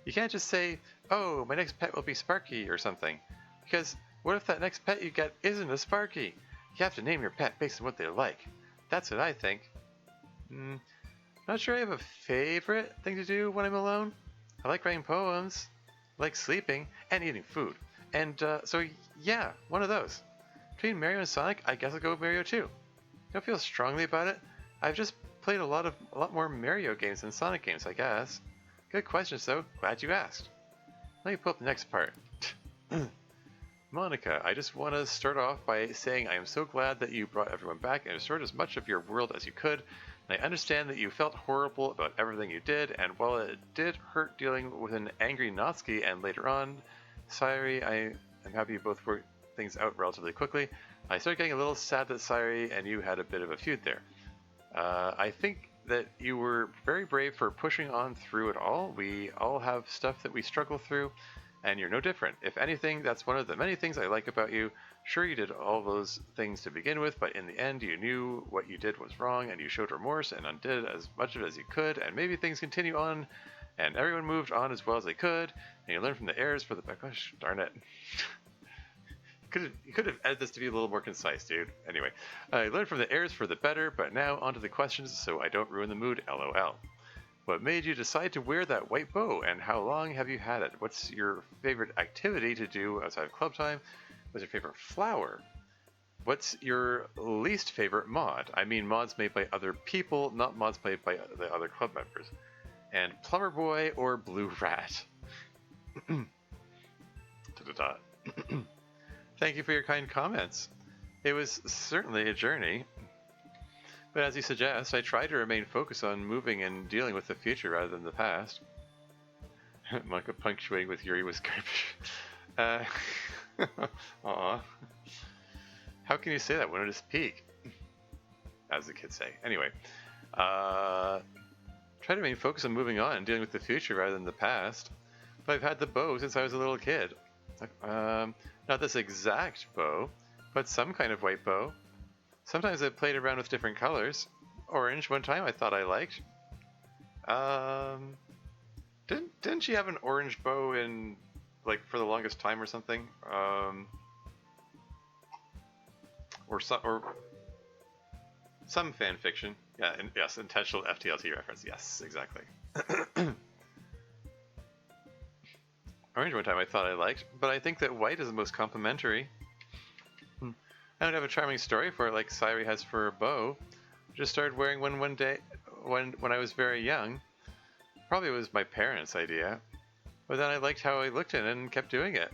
You can't just say, oh, my next pet will be Sparky or something. Because what if that next pet you get isn't a Sparky? You have to name your pet based on what they like. That's what I think. Not sure I have a favorite thing to do when I'm alone. I like writing poems, I like sleeping, and eating food. And so yeah, one of those. Between Mario and Sonic, I guess I'll go with Mario too. Don't feel strongly about it. I've just played a lot more Mario games than Sonic games, I guess. Good questions though, glad you asked. Let me pull up the next part. Monika, I just want to start off by saying I am so glad that you brought everyone back and restored as much of your world as you could. And I understand that you felt horrible about everything you did, and while it did hurt dealing with an angry Natsuki and later on, Sayuri, I am happy you both worked things out relatively quickly. I started getting a little sad that Sayuri and you had a bit of a feud there. I think that you were very brave for pushing on through it all. We all have stuff that we struggle through, and you're no different. If anything, that's one of the many things I like about you. Sure, you did all those things to begin with, but in the end, you knew what you did was wrong, and you showed remorse and undid as much of it as you could, and maybe things continue on, and everyone moved on as well as they could, and you learned from the errors for the... Gosh, darn it. You could have edited this to be a little more concise, dude. Anyway, I learned from the errors for the better, but now onto the questions so I don't ruin the mood, LOL. What made you decide to wear that white bow, and how long have you had it? What's your favorite activity to do outside of club time? What's your favorite flower? What's your least favorite mod? I mean mods made by other people, not mods made by the other club members. And Plumber Boy or Blue Rat? Thank you for your kind comments. It was certainly a journey. But as you suggest, I try to remain focused on moving and dealing with the future rather than the past. Micah punctuating with Yuri was garbage. Aw. How can you say that when it is peak? As the kids say. Anyway. Try to remain focused on moving on and dealing with the future rather than the past. But I've had the bow since I was a little kid. Not this exact bow, but some kind of white bow. Sometimes I've played around with different colors. Orange one time I thought I liked. Didn't she have an orange bow in, like, for the longest time or something? Or some fan fiction. Yeah, yes, intentional FTLT reference. Yes, exactly. Orange one time I thought I liked, but I think that white is the most complimentary. I don't have a charming story for it like Sayuri has for a bow. Just started wearing one day when I was very young. Probably it was my parents' idea. but then I liked how I looked in it and kept doing it.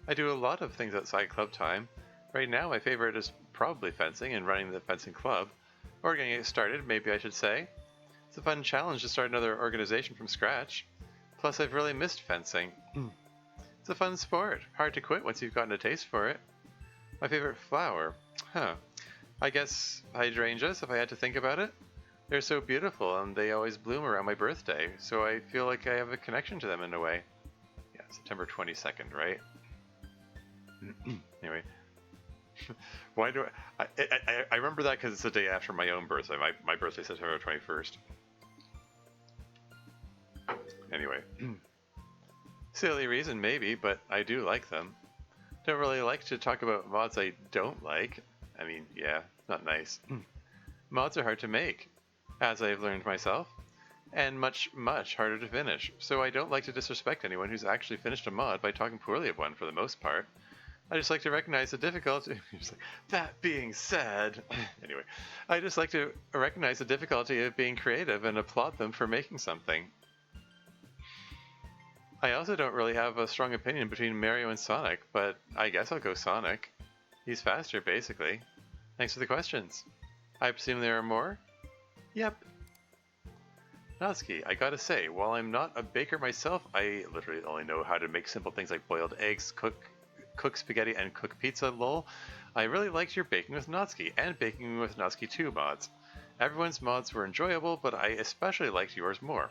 I do a lot of things outside club time. Right now, my favorite is probably fencing and running the fencing club, or getting it started, maybe I should say. It's a fun challenge to start another organization from scratch. Plus, I've really missed fencing. It's a fun sport, hard to quit once you've gotten a taste for it. My favorite flower? I guess hydrangeas, if I had to think about it. They're so beautiful, and they always bloom around my birthday, so I feel like I have a connection to them in a way. Yeah, September 22nd, right? Anyway. Why do I remember that because it's the day after my own birthday. My birthday's September 21st. Anyway. Silly reason, maybe, but I do like them. Don't really like to talk about mods I don't like. I mean, yeah, not nice. Mods are hard to make, as I've learned myself, and much, much harder to finish, so I don't like to disrespect anyone who's actually finished a mod by talking poorly of one for the most part. I just like to recognize the difficulty. That being said, anyway, I just like to recognize the difficulty of being creative and applaud them for making something. I also don't really have a strong opinion between Mario and Sonic, but I guess I'll go Sonic. He's faster, basically. Thanks for the questions. I presume there are more? Yep. Natsuki, I gotta say, while I'm not a baker myself, I literally only know how to make simple things like boiled eggs, cook spaghetti, and cook pizza, lol. I really liked your Baking with Natsuki and Baking with Natsuki 2 mods. Everyone's mods were enjoyable, but I especially liked yours more.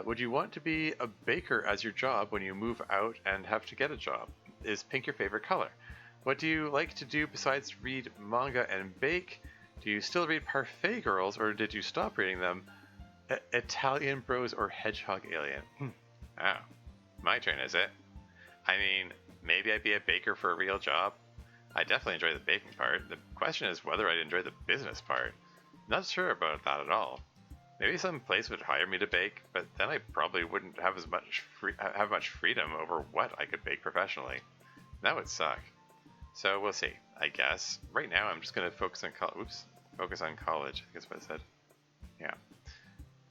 Would you want to be a baker as your job when you move out and have to get a job? Is pink your favorite color? What do you like to do besides read manga and bake? Do you still read Parfait Girls, or did you stop reading them? Italian Bros or Hedgehog Alien? Oh, my turn, is it? I mean, maybe I'd be a baker for a real job. I definitely enjoy the baking part. The question is whether I'd enjoy the business part. Not sure about that at all. Maybe some place would hire me to bake, but then I probably wouldn't have much freedom over what I could bake professionally. That would suck. So we'll see. I guess right now I'm just gonna focus on focus on college. I guess what I said. Yeah.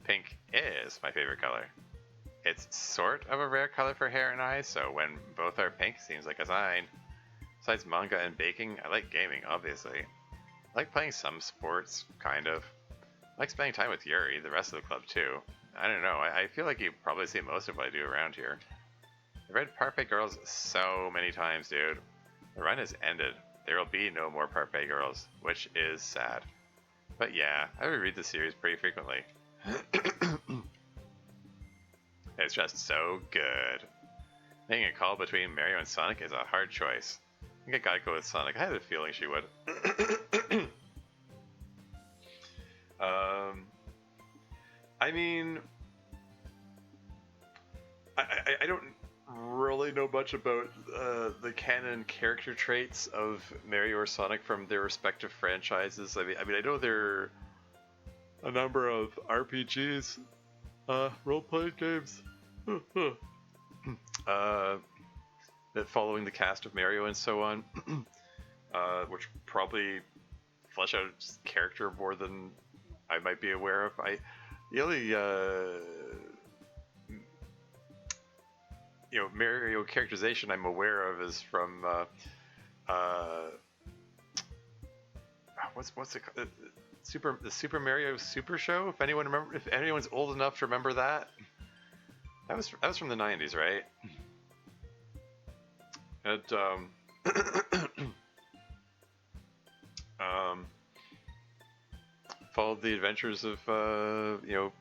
Pink is my favorite color. It's sort of a rare color for hair and eyes, so when both are pink, seems like a sign. Besides manga and baking, I like gaming, obviously. I like playing some sports, kind of. I like spending time with Yuri, the rest of the club too. I don't know, I feel like you probably see most of what I do around here. I've read Parfait Girls so many times, dude. The run has ended. There will be no more Parfait Girls, which is sad. But yeah, I reread the series pretty frequently. It's just so good. Making a call between Mario and Sonic is a hard choice. I think I gotta go with Sonic. I had a feeling she would. I mean, I don't really know much about the canon character traits of Mario or Sonic from their respective franchises. I mean, I know there are a number of RPGs, role-playing games, that following the cast of Mario and so on, which probably flesh out his character more than I might be aware of. The only Mario characterization I'm aware of is from what's it called? The Super Mario Super Show. If anyone's old enough to remember that, that was from the 90s, right? And followed the adventures of Mario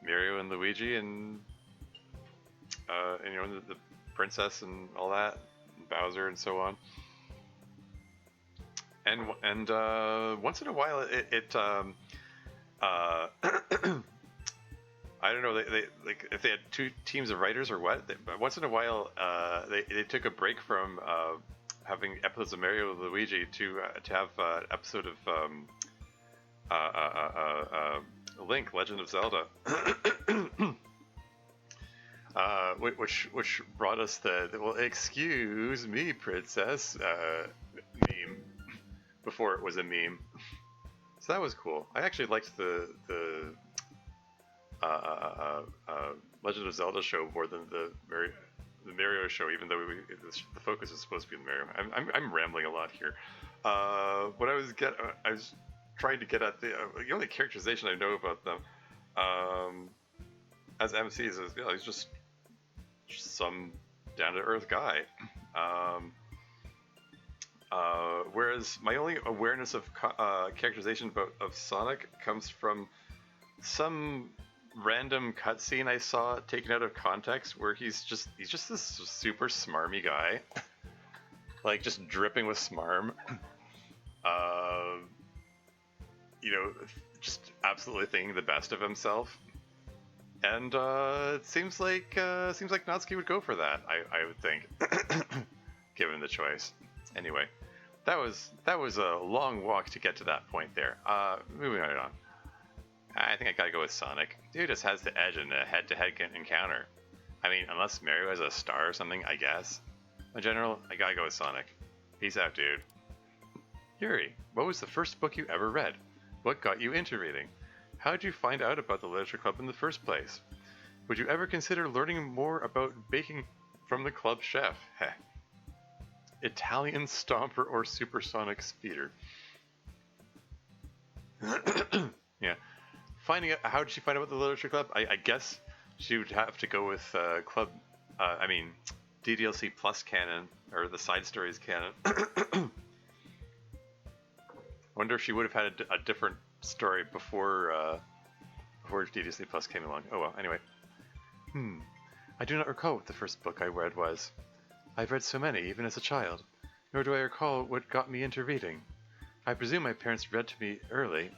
and Luigi and the princess and all that, and Bowser and so on. And once in a while it I don't know, they like if they had two teams of writers or what, but once in a while they took a break from having episodes of Mario and Luigi to have an episode of Link, Legend of Zelda, which brought us the well, excuse me, princess meme before it was a meme. So that was cool. I actually liked the Legend of Zelda show more than the Mario show, even though the focus is supposed to be in Mario. I'm rambling a lot here. What I was trying to get at the only characterization I know about them as MCs is he's just some down to earth guy. Whereas my only awareness of characterization of Sonic comes from some random cutscene I saw taken out of context, where he's just this super smarmy guy, like just dripping with smarm. Just absolutely thinking the best of himself. And it seems like Natsuki would go for that. I would think, given the choice. Anyway, that was a long walk to get to that point there. Moving right on. I think I gotta go with Sonic. Dude just has the edge in a head-to-head encounter. I mean, unless Mario has a star or something, I guess. In general, I gotta go with Sonic. Peace out, dude. Yuri, what was the first book you ever read? What got you into reading? How did you find out about the Literature Club in the first place? Would you ever consider learning more about baking from the club chef? Heh. Italian stomper or supersonic speeder? Yeah. How did she find out about the Literature Club? I guess she would have to go with DDLC Plus canon, or the side stories canon. Wonder if she would have had a different story before DDLC Plus came along. Oh well, anyway. I do not recall what the first book I read was. I've read so many, even as a child, nor do I recall what got me into reading. I presume my parents read to me early,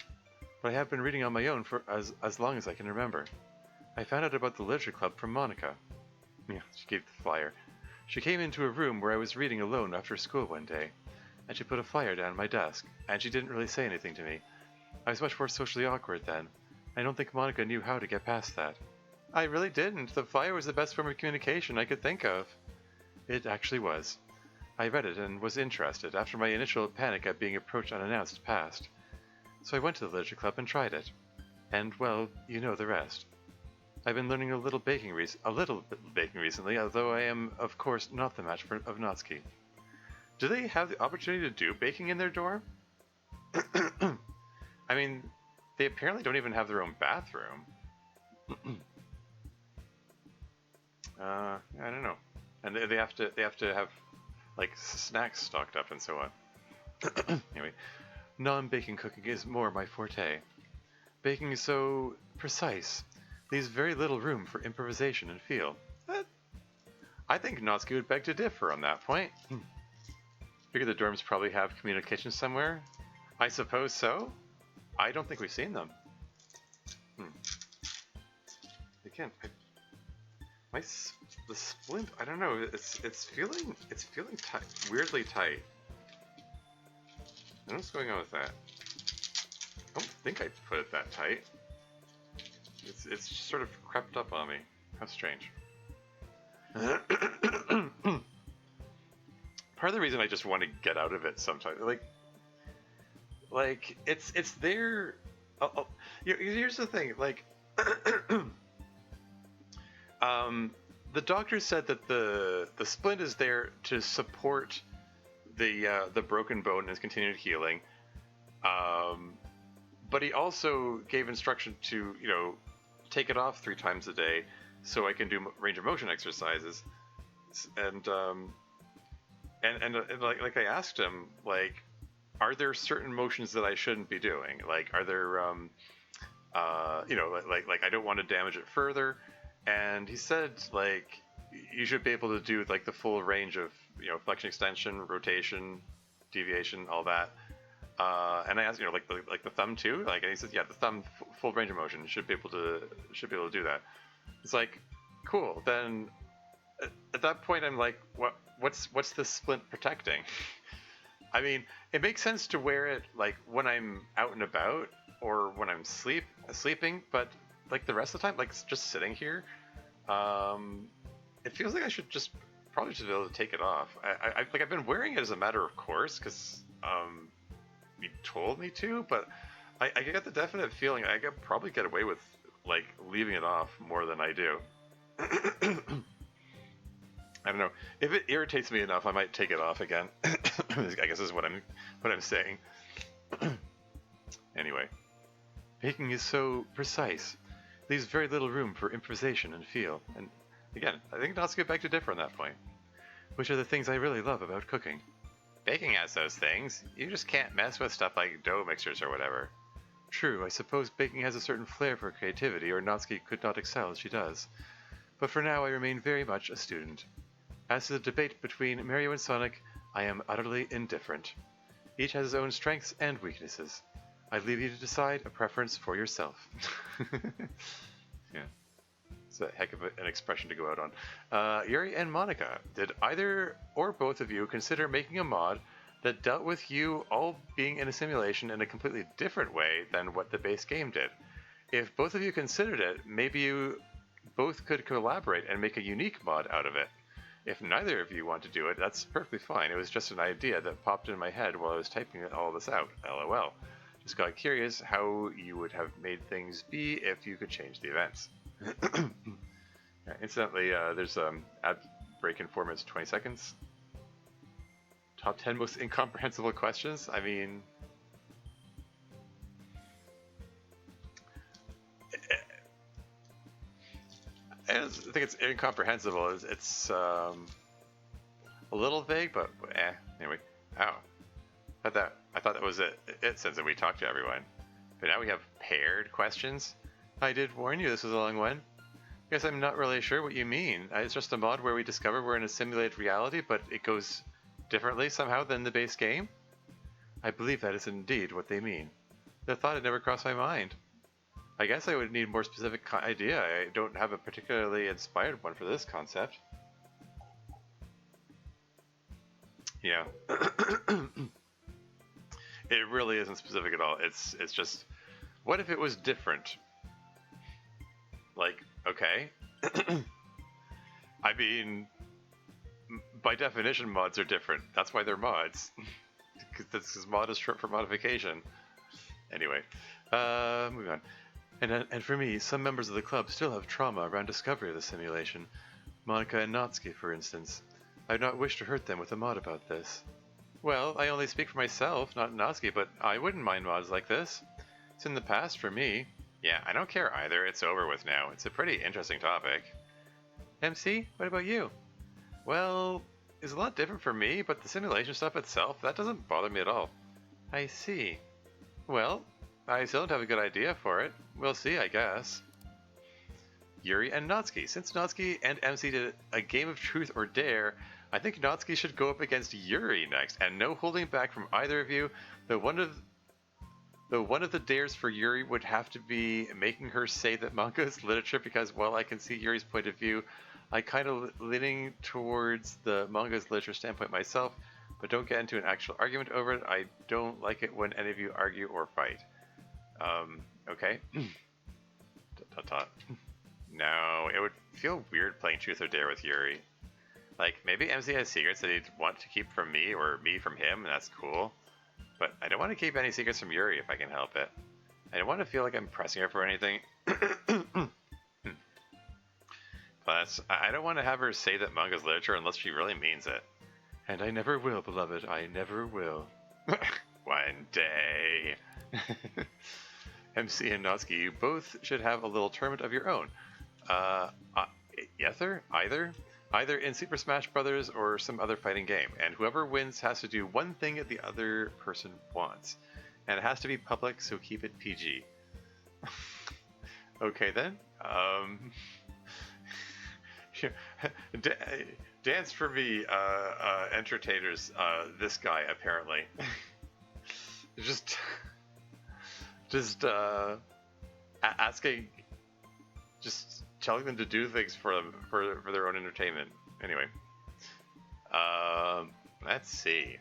but I have been reading on my own for as long as I can remember. I found out about the Literature Club from Monika. Yeah, she gave the flyer. She came into a room where I was reading alone after school one day, and she put a flyer down my desk, and she didn't really say anything to me. I was much more socially awkward then. I don't think Monika knew how to get past that. I really didn't. The flyer was the best form of communication I could think of. It actually was. I read it and was interested after my initial panic at being approached unannounced passed. So I went to the Literature Club and tried it. And, well, you know the rest. I've been learning a little bit baking recently, although I am, of course, not the match of Natsuki. Do they have the opportunity to do baking in their dorm? I mean, they apparently don't even have their own bathroom. I don't know. And they have to have like snacks stocked up and so on. Anyway, non-baking cooking is more my forte. Baking is so precise, leaves very little room for improvisation and feel. I think Natsuki would beg to differ on that point. Figure the dorms probably have communications somewhere. I suppose so. I don't think we've seen them. Again, the splint. I don't know. It's feeling tight, weirdly tight. I don't know what's going on with that. I don't think I put it that tight. It's just sort of crept up on me. How strange. Part of the reason I just want to get out of it sometimes, like it's there. Here's the thing, like, the doctor said that the splint is there to support the broken bone and its continued healing. But he also gave instruction to take it off 3 times a day so I can do range of motion exercises, and like I asked him, like, are there certain motions that I shouldn't be doing? Like, are there like I don't want to damage it further. And he said, like, you should be able to do like the full range of flexion, extension, rotation, deviation, all that. And I asked, like the thumb too. Like, and he said, yeah, the thumb, full range of motion, should be able to do that. It's like, cool. Then at that point, I'm like, what's the splint protecting? I mean, it makes sense to wear it like when I'm out and about or when I'm sleeping, but like the rest of the time, like just sitting here, it feels like I should probably be able to take it off. I've been wearing it as a matter of course because you told me to, but I get the definite feeling I could probably get away with like leaving it off more than I do. I don't know. If it irritates me enough, I might take it off again. I guess is what I'm saying. Anyway, baking is so precise, leaves very little room for improvisation and feel. And again, I think Natsuki beg to differ on that point, which are the things I really love about cooking. Baking has those things. You just can't mess with stuff like dough mixers or whatever. True, I suppose baking has a certain flair for creativity, or Natsuki could not excel as she does. But for now, I remain very much a student. As to the debate between Mario and Sonic, I am utterly indifferent. Each has his own strengths and weaknesses. I leave you to decide a preference for yourself. Yeah, it's a heck of an expression to go out on. Yuri and Monika, did either or both of you consider making a mod that dealt with you all being in a simulation in a completely different way than what the base game did? If both of you considered it, maybe you both could collaborate and make a unique mod out of it. If neither of you want to do it, that's perfectly fine. It was just an idea that popped in my head while I was typing all this out. LOL. Just got curious how you would have made things be if you could change the events. Yeah, incidentally, there's ad break in 4 minutes 20 seconds. Top 10 most incomprehensible questions? I mean... I think it's incomprehensible. It's a little vague, but anyway. Oh, I thought that was it since we talked to everyone. But now we have paired questions. I did warn you this was a long one. Guess I'm not really sure what you mean. It's just a mod where we discover we're in a simulated reality, but it goes differently somehow than the base game? I believe that is indeed what they mean. The thought had never crossed my mind. I guess I would need a more specific idea. I don't have a particularly inspired one for this concept. Yeah. It really isn't specific at all. It's just, what if it was different? Like, okay. I mean, by definition, mods are different. That's why they're mods. Because mod is short for modification. Anyway, moving on. And for me, some members of the club still have trauma around discovery of the simulation. Monika and Natsuki, for instance. I do not wish to hurt them with a mod about this. Well, I only speak for myself, not Natsuki, but I wouldn't mind mods like this. It's in the past for me. Yeah, I don't care either. It's over with now. It's a pretty interesting topic. MC, what about you? Well, it's a lot different for me, but the simulation stuff itself, that doesn't bother me at all. I see. Well, I still don't have a good idea for it. We'll see, I guess. Yuri and Natsuki. Since Natsuki and MC did a game of truth or dare, I think Natsuki should go up against Yuri next, and no holding back from either of you. Though one of the dares for Yuri would have to be making her say that manga is literature, because while I can see Yuri's point of view, I kind of leaning towards the manga is literature standpoint myself, but don't get into an actual argument over it. I don't like it when any of you argue or fight. Okay. No, it would feel weird playing truth or dare with Yuri. Like, maybe MC has secrets that he'd want to keep from me, or me from him, and that's cool. But I don't want to keep any secrets from Yuri if I can help it. I don't want to feel like I'm pressing her for anything. Plus, I don't want to have her say that manga's literature unless she really means it. And I never will, beloved. I never will. One day. MC and Natsuki, you both should have a little tournament of your own. Either in Super Smash Bros. Or some other fighting game, and whoever wins has to do one thing that the other person wants. And it has to be public, so keep it PG. Okay then. Dance for me, entertainers, this guy apparently. just asking, just telling them to do things for them for their own entertainment. Anyway, let's see.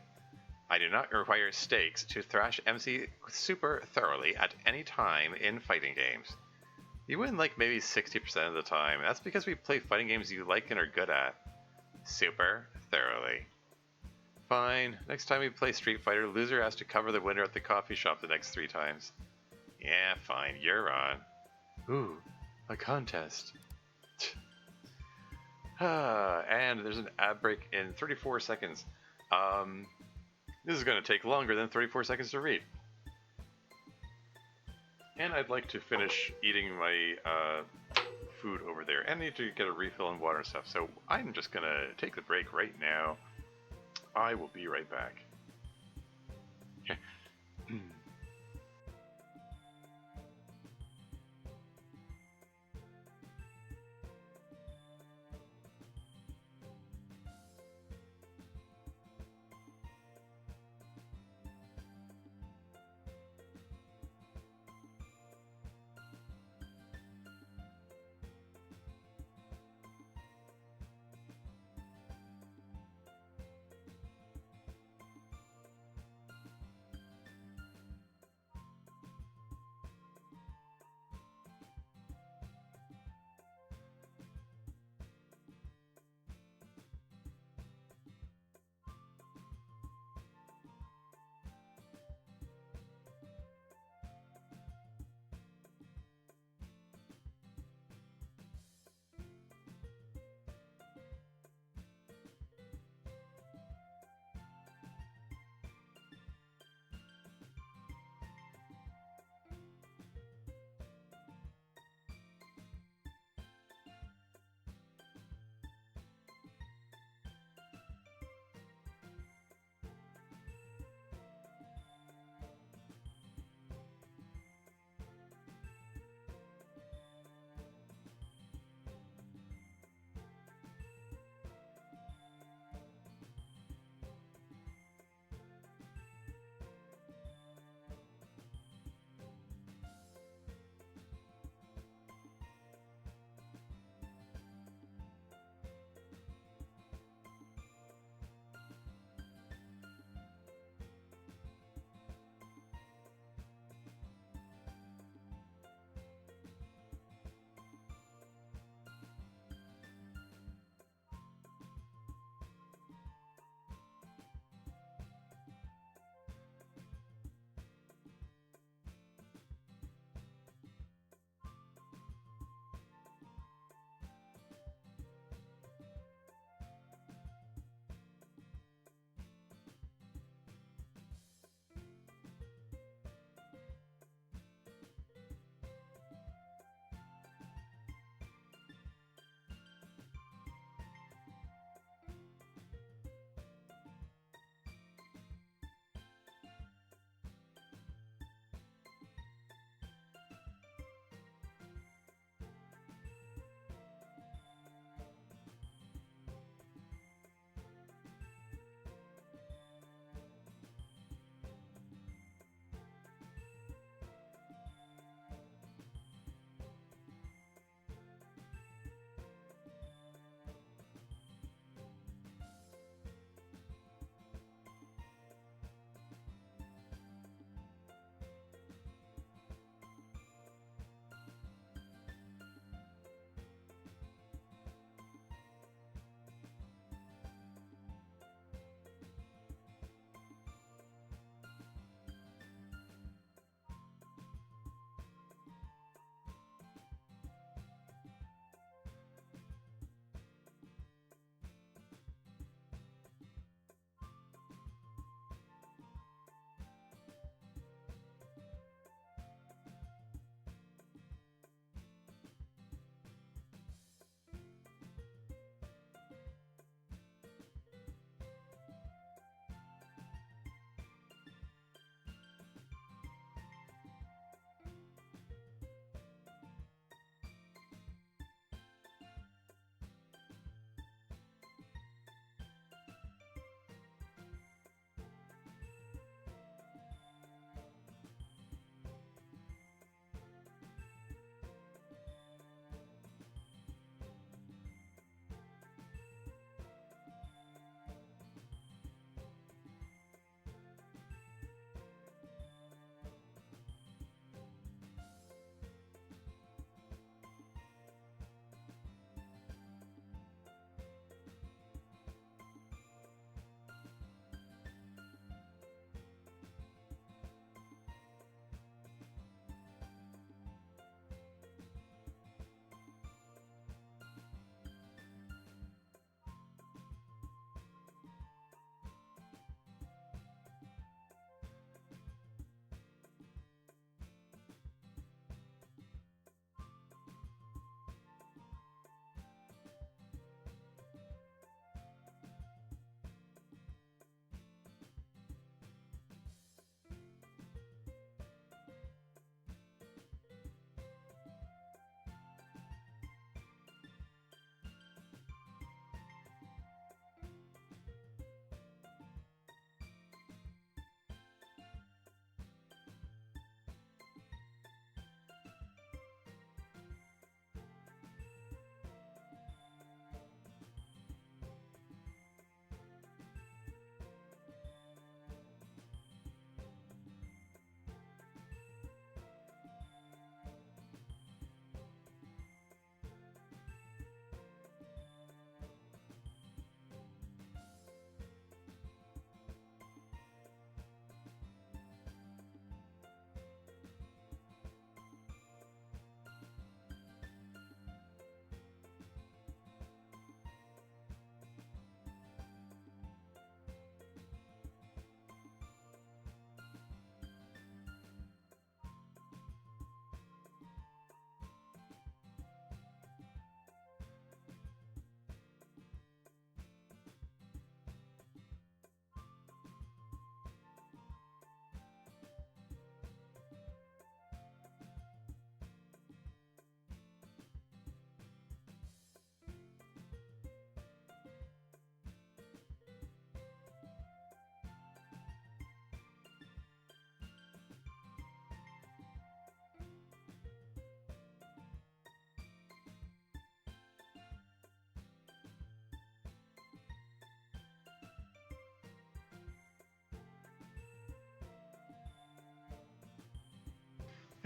I do not require stakes to thrash MC super thoroughly at any time in fighting games. You win like maybe 60% of the time. That's because we play fighting games you like and are good at. Super thoroughly. Fine. Next time we play Street Fighter, loser has to cover the winner at the coffee shop the next 3 times. Yeah, fine. You're on. Ooh, a contest. And there's an ad break in 34 seconds. This is going to take longer than 34 seconds to read. And I'd like to finish eating my food over there. And I need to get a refill and water and stuff. So I'm just going to take the break right now. I will be right back.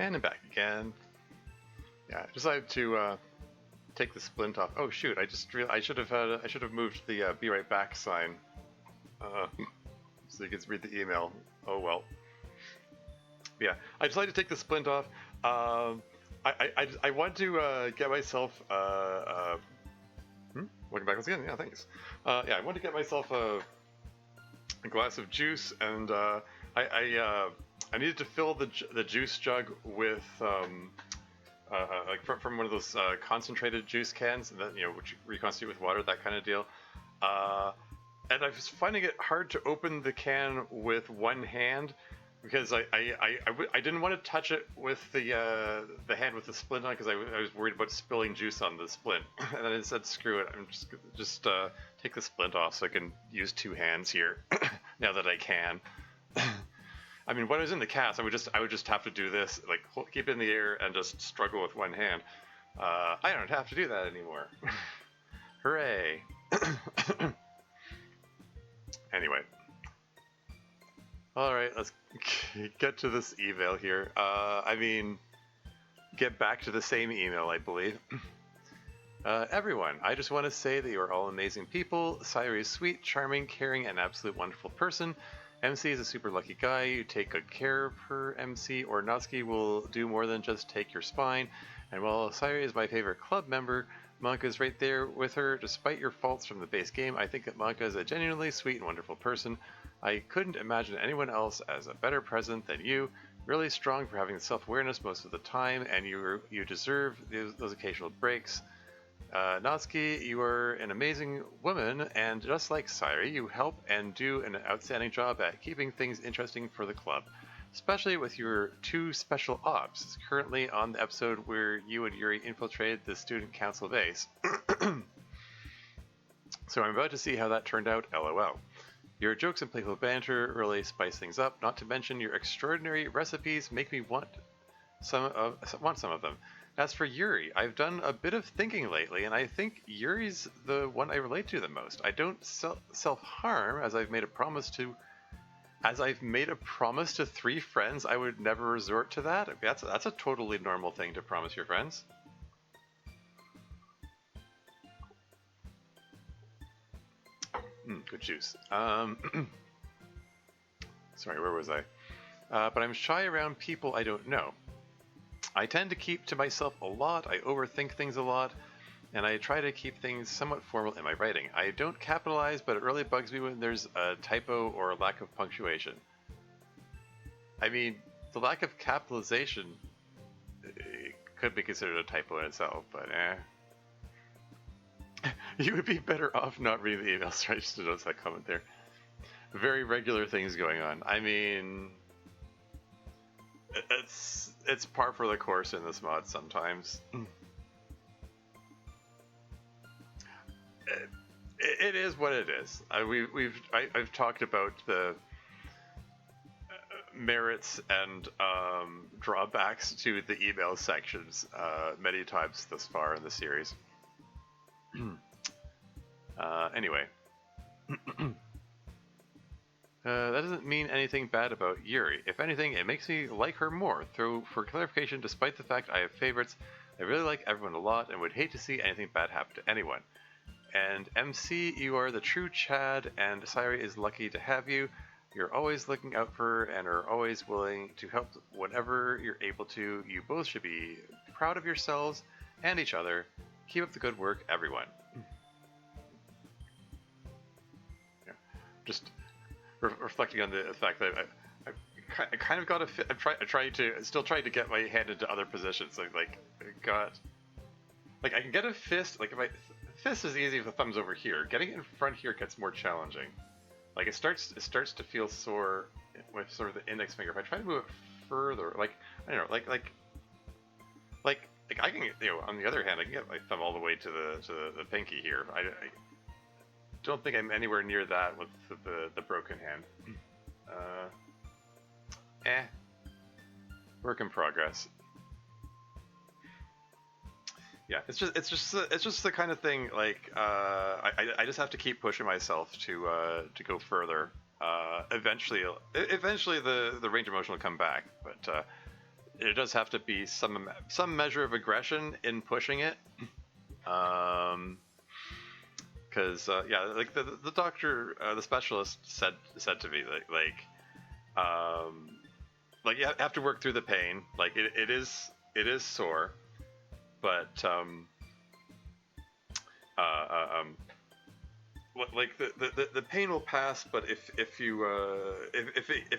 And I'm back again. Yeah, I decided to take the splint off. Oh shoot! I just realized I should have moved the "Be Right Back" sign so you can read the email. Oh well. Yeah, I decided to take the splint off. I want to get myself welcome back once again. Yeah, thanks. Yeah, I want to get myself a glass of juice, and I needed to fill the juice jug with like from one of those concentrated juice cans that which reconstitute with water, that kind of deal. And I was finding it hard to open the can with one hand because I didn't want to touch it with the hand with the splint on because I was worried about spilling juice on the splint. And then I said, screw it, I'm just take the splint off so I can use two hands here now that I can. I mean, when I was in the cast, I would just have to do this, like keep it in the air and just struggle with one hand. I don't have to do that anymore. Hooray! Anyway. Alright, let's get to this email here. I mean, get back to the same email, I believe. Everyone, I just want to say that you are all amazing people. Sayuri is sweet, charming, caring, and absolute wonderful person. MC is a super lucky guy. You take good care of her, MC, or Natsuki will do more than just take your spine. And while Sayuri is my favorite club member, Monika is right there with her. Despite your faults from the base game, I think that Monika is a genuinely sweet and wonderful person. I couldn't imagine anyone else as a better present than you. Really strong for having self-awareness most of the time, and you deserve those occasional breaks. Natsuki, you are an amazing woman, and just like Sayuri, you help and do an outstanding job at keeping things interesting for the club, especially with your two special ops, currently on the episode where you and Yuri infiltrated the student council base. So I'm about to see how that turned out, lol. Your jokes and playful banter really spice things up, not to mention your extraordinary recipes make me want some of them. As for Yuri, I've done a bit of thinking lately, and I think Yuri's the one I relate to the most. I don't self-harm, as I've made a promise to 3 friends. I would never resort to that. That's a totally normal thing to promise your friends. Good juice. Sorry, where was I? But I'm shy around people I don't know. I tend to keep to myself a lot, I overthink things a lot, and I try to keep things somewhat formal in my writing. I don't capitalize, but it really bugs me when there's a typo or a lack of punctuation. I mean, the lack of capitalization could be considered a typo in itself, but You would be better off not reading the emails, right? Just to notice that comment there. Very regular things going on. I mean, it's par for the course in this mod sometimes. It is what it is. I've talked about the merits and drawbacks to the email sections many times thus far in the series. Anyway. That doesn't mean anything bad about Yuri. If anything, it makes me like her more. Though, for clarification, despite the fact I have favorites, I really like everyone a lot and would hate to see anything bad happen to anyone. And MC, you are the true Chad, and Sayuri is lucky to have you. You're always looking out for her and are always willing to help whenever you're able to. You both should be proud of yourselves and each other. Keep up the good work, everyone. Yeah. Just reflecting on the fact that I kind of got a fit. I'm still trying to get my hand into other positions. Like I can get a fist. Like if fist is easy if the thumb's over here. Getting it in front here gets more challenging. Like it starts to feel sore with sort of the index finger. If I try to move it further, like I don't know, like I can, on the other hand, I can get my thumb all the way to the pinky here. I don't think I'm anywhere near that with the broken hand. Work in progress. Yeah, it's just the kind of thing. Like I just have to keep pushing myself to go further. Eventually the range of motion will come back, but there does have to be some measure of aggression in pushing it. Because yeah, like the doctor, the specialist said to me like you have to work through the pain. Like it is sore, but like the pain will pass. But if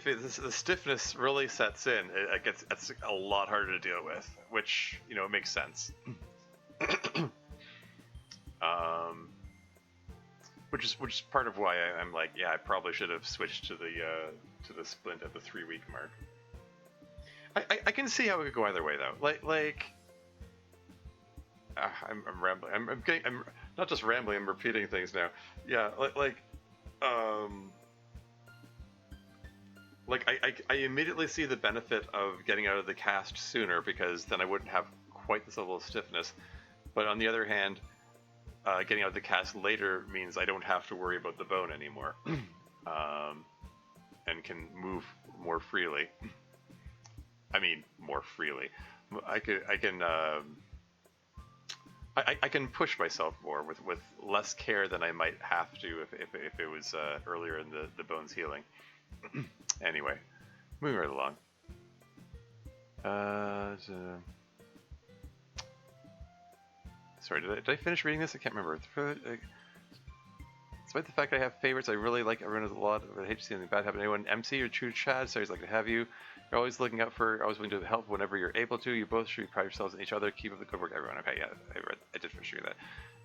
the stiffness really sets in, it's a lot harder to deal with, which makes sense. Which is part of why I'm like, yeah, I probably should have switched to the splint at the 3-week mark. I can see how it could go either way though. I'm rambling. I'm not just rambling. I'm repeating things now. Yeah, I immediately see the benefit of getting out of the cast sooner, because then I wouldn't have quite this level of stiffness. But on the other hand, getting out of the cast later means I don't have to worry about the bone anymore, and can move more freely. I mean, more freely. I can push myself more with less care than I might have to if it was earlier in the bone's healing. Anyway, moving right along. Sorry, did I finish reading this? I can't remember. Despite the fact I have favorites, I really like everyone a lot. I hate to see anything bad happen to anyone. MC or True Chad, sorry, like to have you. You're always looking out for, always willing to help whenever you're able to. You both should pride yourselves in each other. Keep up the good work, everyone. Okay, yeah, I did for sure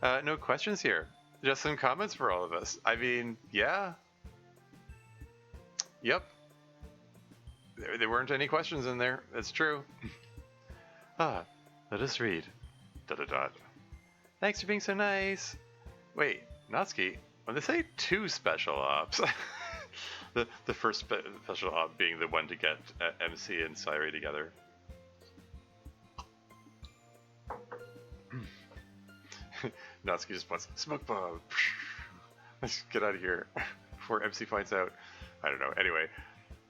that. No questions here. Just some comments for all of us. I mean, yeah. Yep. There weren't any questions in there. It's true. Let us read. ... Thanks for being so nice. Wait, Natsuki, when they say 2 special ops, the first special op being the one to get MC and Sairi together. Natsuki just wants smoke bomb. Let's get out of here before MC finds out. I don't know. Anyway,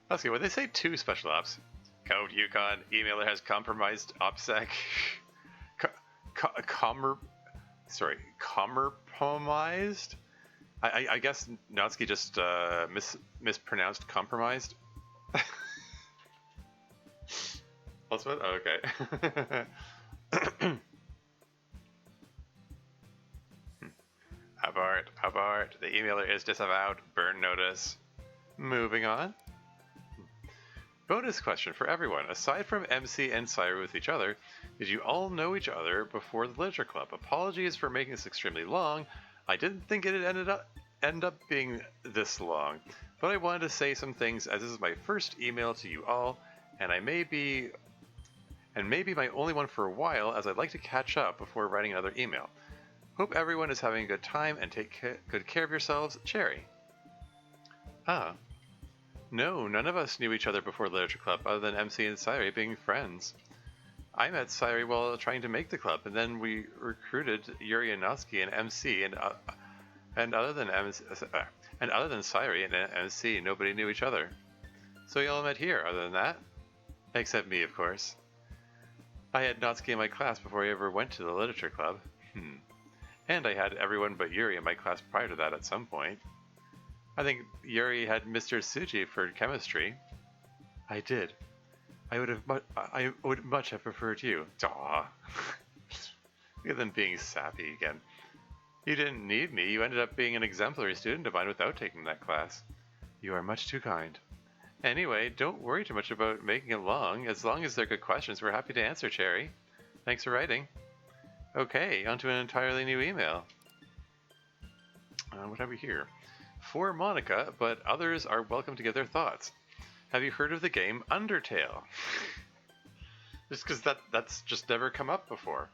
Natsuki, when they say 2 special ops, Code Yukon emailer has compromised OPSEC. Compromised? I guess Natsuki just mispronounced compromised. Ultimate? Oh, okay. Abort. The emailer is disavowed. Burn notice. Moving on. Bonus question for everyone. Aside from MC and Sairi with each other, did you all know each other before the Literature Club? Apologies for making this extremely long. I didn't think it'd end up being this long, but I wanted to say some things as this is my first email to you all, and maybe my only one for a while, as I'd like to catch up before writing another email. Hope everyone is having a good time and take good care of yourselves. Cherry. No, none of us knew each other before Literature Club, other than MC and Sairi being friends. I met Sairi while trying to make the club, and then we recruited Yuri and Natsuki and MC, and other than Sairi and MC, nobody knew each other. So you all met here, other than that? Except me, of course. I had Natsuki in my class before I ever went to the Literature Club. And I had everyone but Yuri in my class prior to that at some point. I think Yuri had Mr. Tsuji for chemistry. I did. I would much have preferred you. Aww. Look at them being sappy again. You didn't need me. You ended up being an exemplary student of mine without taking that class. You are much too kind. Anyway, don't worry too much about making it long. As long as they're good questions, we're happy to answer, Cherry. Thanks for writing. Okay, on to an entirely new email. What have we here? For Monika, but others are welcome to give their thoughts. Have you heard of the game Undertale? Just because that's just never come up before.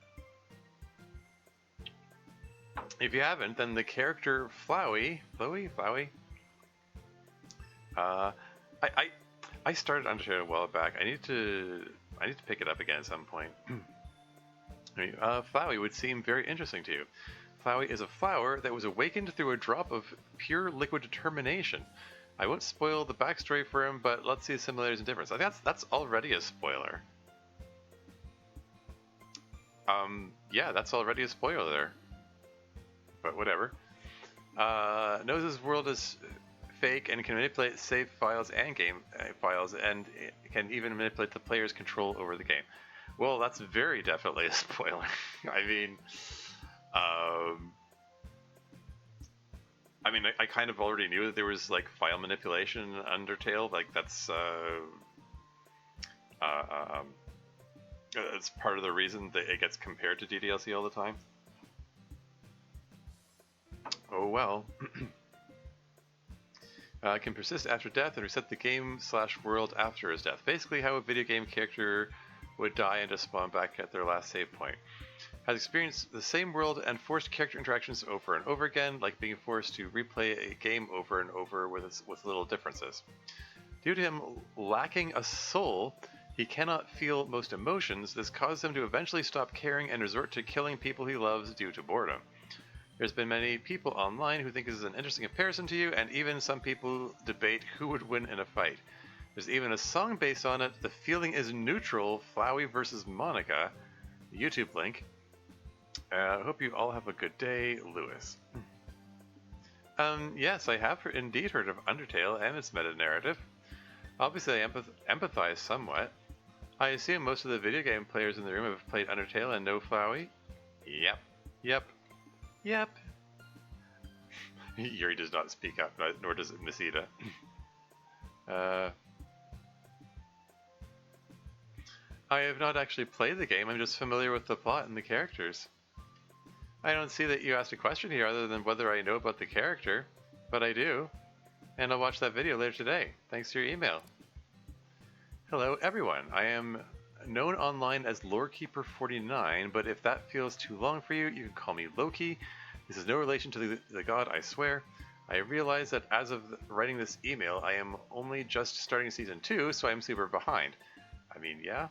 If you haven't, then the character Flowey. I started Undertale a while back. I need to pick it up again at some point. Flowey would seem very interesting to you. Flowey is a flower that was awakened through a drop of pure liquid determination. I won't spoil the backstory for him, but let's see the similarities and differences. I think that's already a spoiler. Yeah, that's already a spoiler there. But whatever. Knows his world is fake and can manipulate save files and game files, and it can even manipulate the player's control over the game. Well, that's very definitely a spoiler. I mean, um, I kind of already knew that there was like file manipulation in Undertale. Like that's it's part of the reason that it gets compared to DDLC all the time. Oh well. Can persist after death and reset the game/world after his death. Basically how a video game character would die and just spawn back at their last save point. Has experienced the same world and forced character interactions over and over again, like being forced to replay a game over and over with little differences. Due to him lacking a soul, he cannot feel most emotions. This caused him to eventually stop caring and resort to killing people he loves due to boredom. There's been many people online who think this is an interesting comparison to you, and even some people debate who would win in a fight. There's even a song based on it. The feeling is neutral, Flowey versus Monika. YouTube link. Hope you all have a good day, Lewis. Yes, I have indeed heard of Undertale and its meta-narrative. Obviously, I empathize somewhat. I assume most of the video game players in the room have played Undertale and know Flowey? Yep. Yuri does not speak up, nor does Nisita. I have not actually played the game, I'm just familiar with the plot and the characters. I don't see that you asked a question here other than whether I know about the character, but I do. And I'll watch that video later today. Thanks for your email. Hello everyone, I am known online as Lorekeeper49, but if that feels too long for you, you can call me Loki. This is no relation to the god, I swear. I realize that as of writing this email, I am only just starting season 2, so I'm super behind. I mean, yeah.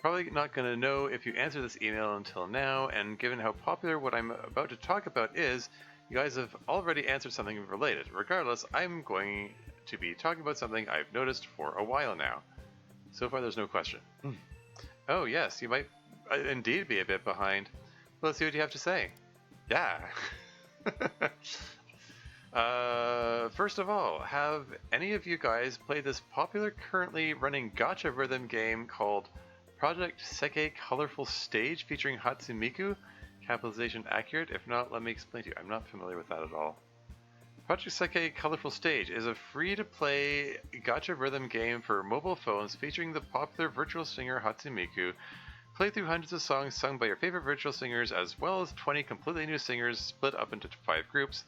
Probably not going to know if you answer this email until now, and given how popular what I'm about to talk about is, you guys have already answered something related. Regardless, I'm going to be talking about something I've noticed for a while now. So far there's no question. Oh yes, you might indeed be a bit behind. Well, let's see what you have to say. Yeah. First of all, have any of you guys played this popular currently running gacha rhythm game called Project Seke Colorful Stage featuring Hatsumiku? Capitalization accurate? If not, let me explain to you. I'm not familiar with that at all. Project Seke Colorful Stage is a free-to-play gacha rhythm game for mobile phones featuring the popular virtual singer Hatsumiku. Play through hundreds of songs sung by your favorite virtual singers, as well as 20 completely new singers split up into 5 groups.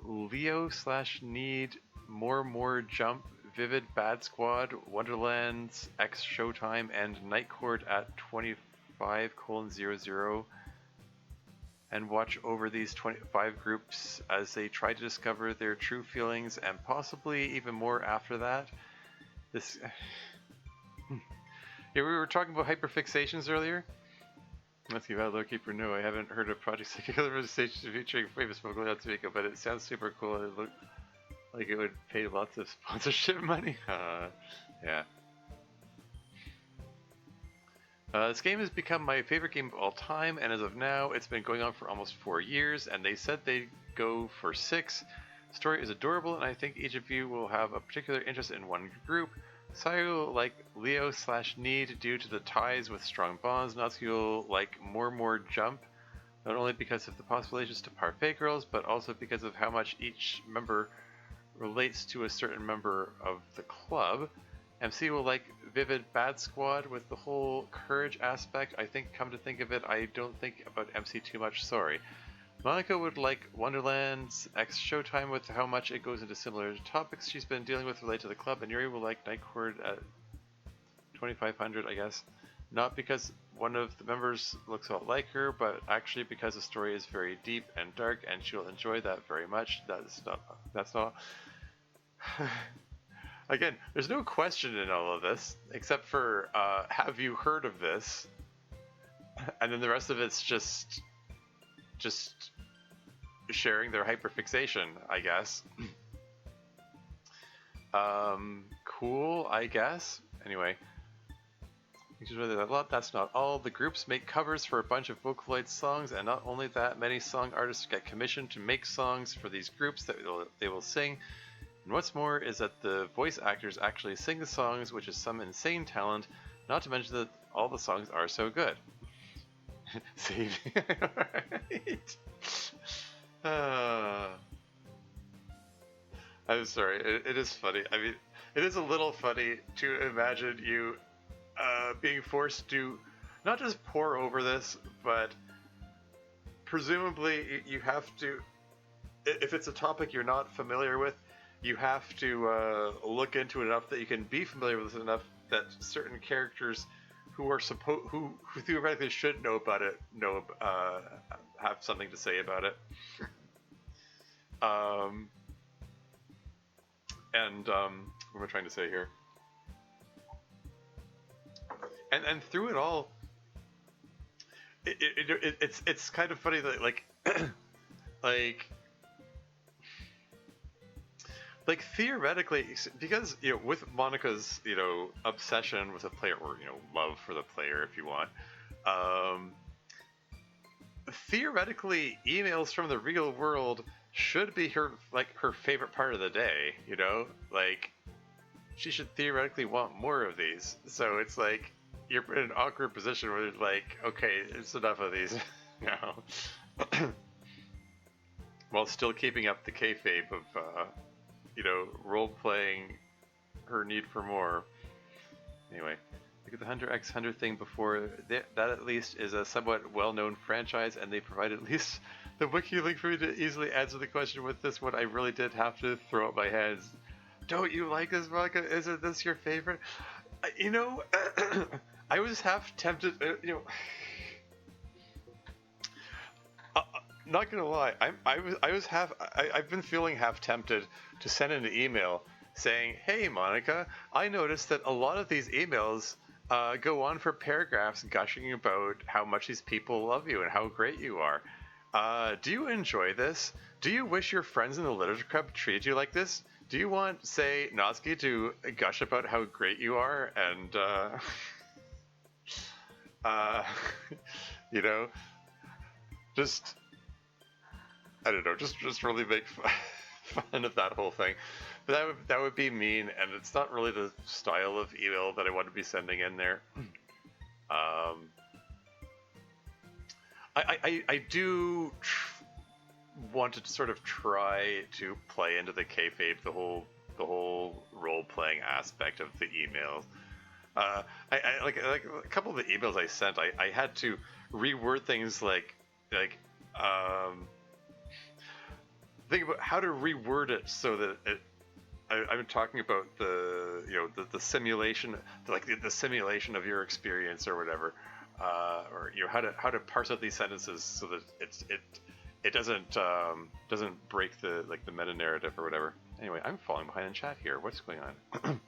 Leo/Need, More Jump, Vivid Bad Squad, Wonderlands, X Showtime, and Nightcord at 25:00, and watch over these 25 groups as they try to discover their true feelings and possibly even more after that. This. Yeah, we were talking about hyperfixations earlier. Let's give out Lorekeeper. No, I haven't heard of Project Colorful Stage featuring famous vocal Natsuki, but it sounds super cool. It looked like it would pay lots of sponsorship money. Yeah. This game has become my favorite game of all time, and as of now, it's been going on for almost 4 years, and they said they'd go for 6. The story is adorable, and I think each of you will have a particular interest in one group. Sayu will like Leo/Need due to the ties with strong bonds. Natsuki will like More Jump, not only because of the possibilities to parfait girls, but also because of how much each member relates to a certain member of the club. MC will like Vivid Bad Squad with the whole courage aspect. I think, come to think of it, I don't think about MC too much, sorry. Monika would like Wonderland's X Showtime with how much it goes into similar topics she's been dealing with related to the club, and Yuri will like Nightcord at 2500, I guess. Not because one of the members looks a lot like her, but actually because the story is very deep and dark, and she'll enjoy that very much. That's not. Again, there's no question in all of this, except for, have you heard of this? And then the rest of it's just sharing their hyperfixation, I guess. Cool, I guess. Anyway, That's not all. The groups make covers for a bunch of Vocaloid songs, and not only that, many song artists get commissioned to make songs for these groups that they will sing. And what's more is that the voice actors actually sing the songs, which is some insane talent, not to mention that all the songs are so good. Save. Right. I'm sorry, it is funny. I mean, it is a little funny to imagine you being forced to not just pore over this, but presumably you have to, if it's a topic you're not familiar with, you have to look into it enough that you can be familiar with it enough that certain characters who theoretically should know about it have something to say about it. What am I trying to say here? And through it all, it's kind of funny that like theoretically, because with Monika's obsession with the player, or love for the player, if you want, theoretically emails from the real world should be her favorite part of the day. Like she should theoretically want more of these. So it's like you're in an awkward position where it's like, okay, it's enough of these now, while still keeping up the kayfabe of role playing her need for more. Anyway, look at the Hunter x Hunter thing before. That at least is a somewhat well-known franchise, and they provide at least the wiki link for me to easily answer the question. With this one, I really did have to throw up my hands. Don't you like this, Monika? Isn't this your favorite? I was half tempted. Not gonna lie, I've been feeling half tempted to send an email saying, "Hey, Monika, I noticed that a lot of these emails go on for paragraphs gushing about how much these people love you and how great you are. Do you enjoy this? Do you wish your friends in the literature club treated you like this? Do you want, say, Natsuki to gush about how great you are and, just, I don't know, just really make fun of that whole thing. But that would be mean, and it's not really the style of email that I want to be sending in there. I do want to sort of try to play into the kayfabe, the whole role playing aspect of the emails. Like a couple of the emails I sent, I had to reword things like think about how to reword it so that I'm talking about the simulation, the simulation of your experience or whatever, or how to parse out these sentences so that it doesn't break the meta narrative or whatever. Anyway, I'm falling behind in chat here. What's going on?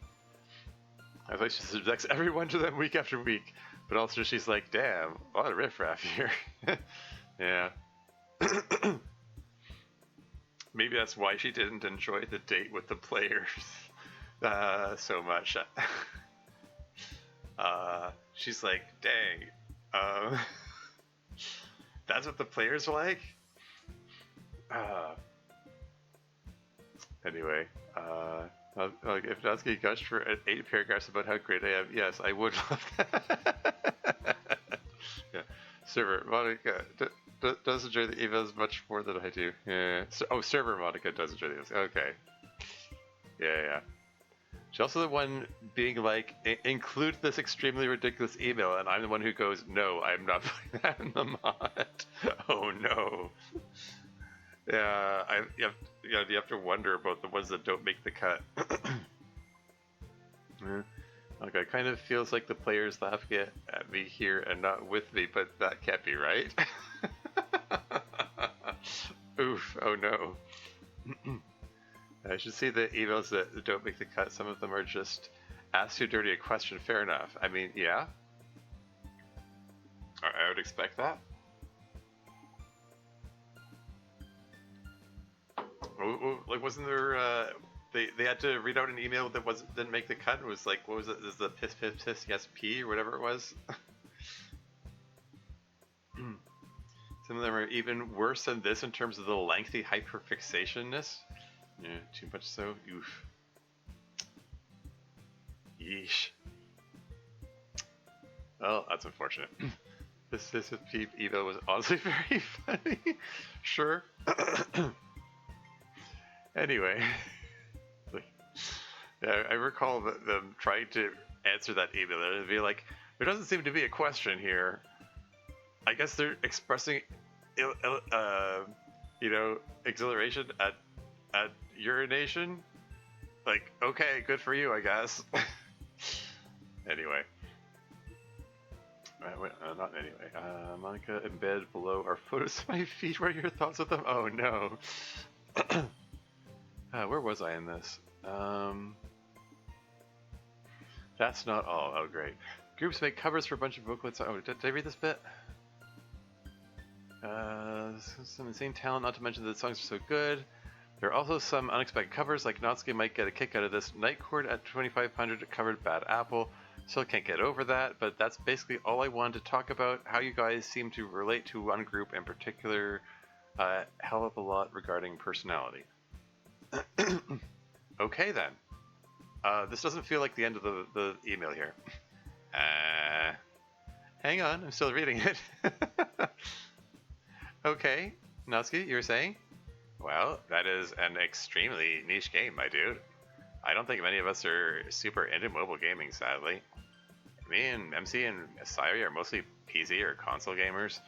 I thought she subjects everyone to them week after week, but also she's like, damn, a lot of riffraff here. Yeah. Maybe that's why she didn't enjoy the date with the players so much. She's like, dang, that's what the players like? Anyway, if Natsuki gushed for 8 paragraphs about how great I am, yes, I would love that. Yeah. Server, Monika does enjoy the emails much more than I do. Yeah. Server Monika does enjoy the emails. Okay. Yeah. She's also the one being like, include this extremely ridiculous email, and I'm the one who goes, no, I'm not putting that in the mod. Oh no. Yeah, you have to wonder about the ones that don't make the cut. Yeah. Okay, it kind of feels like the players laughing at me here and not with me, but that can't be right. Oof, oh no. I should see the emails that don't make the cut. Some of them are just, ask too dirty a question, fair enough. I mean, yeah. I would expect that. Like, wasn't there they had to read out an email that didn't make the cut. It was like, what was it? Is the piss yes p or whatever it was. Some of them are even worse than this in terms of the lengthy hyperfixationness. Yeah, too much so. Oof. Yeesh. Well, that's unfortunate. This peep email was honestly very funny. Sure. Anyway. Yeah, I recall them trying to answer that email. It'd be like, there doesn't seem to be a question here. I guess they're expressing, exhilaration at urination. Like, okay, good for you, I guess. Anyway. Not anyway. Monika, embed below are photos of my feet. What are your thoughts with them? Oh no. Where was I in this? That's not all. Oh, great. Groups make covers for a bunch of booklets. Oh, did I read this bit? Some insane talent, not to mention that the songs are so good. There are also some unexpected covers, like Natsuki might get a kick out of this. Night Court at 2500 covered Bad Apple. Still can't get over that, but that's basically all I wanted to talk about. How you guys seem to relate to one group in particular, hell of a lot regarding personality. Okay then. This doesn't feel like the end of the email here. Hang on, I'm still reading it. Okay, Natsuki, you were saying? Well, that is an extremely niche game, my dude. I don't think many of us are super into mobile gaming, sadly. Me and MC and Sayuri are mostly PC or console gamers.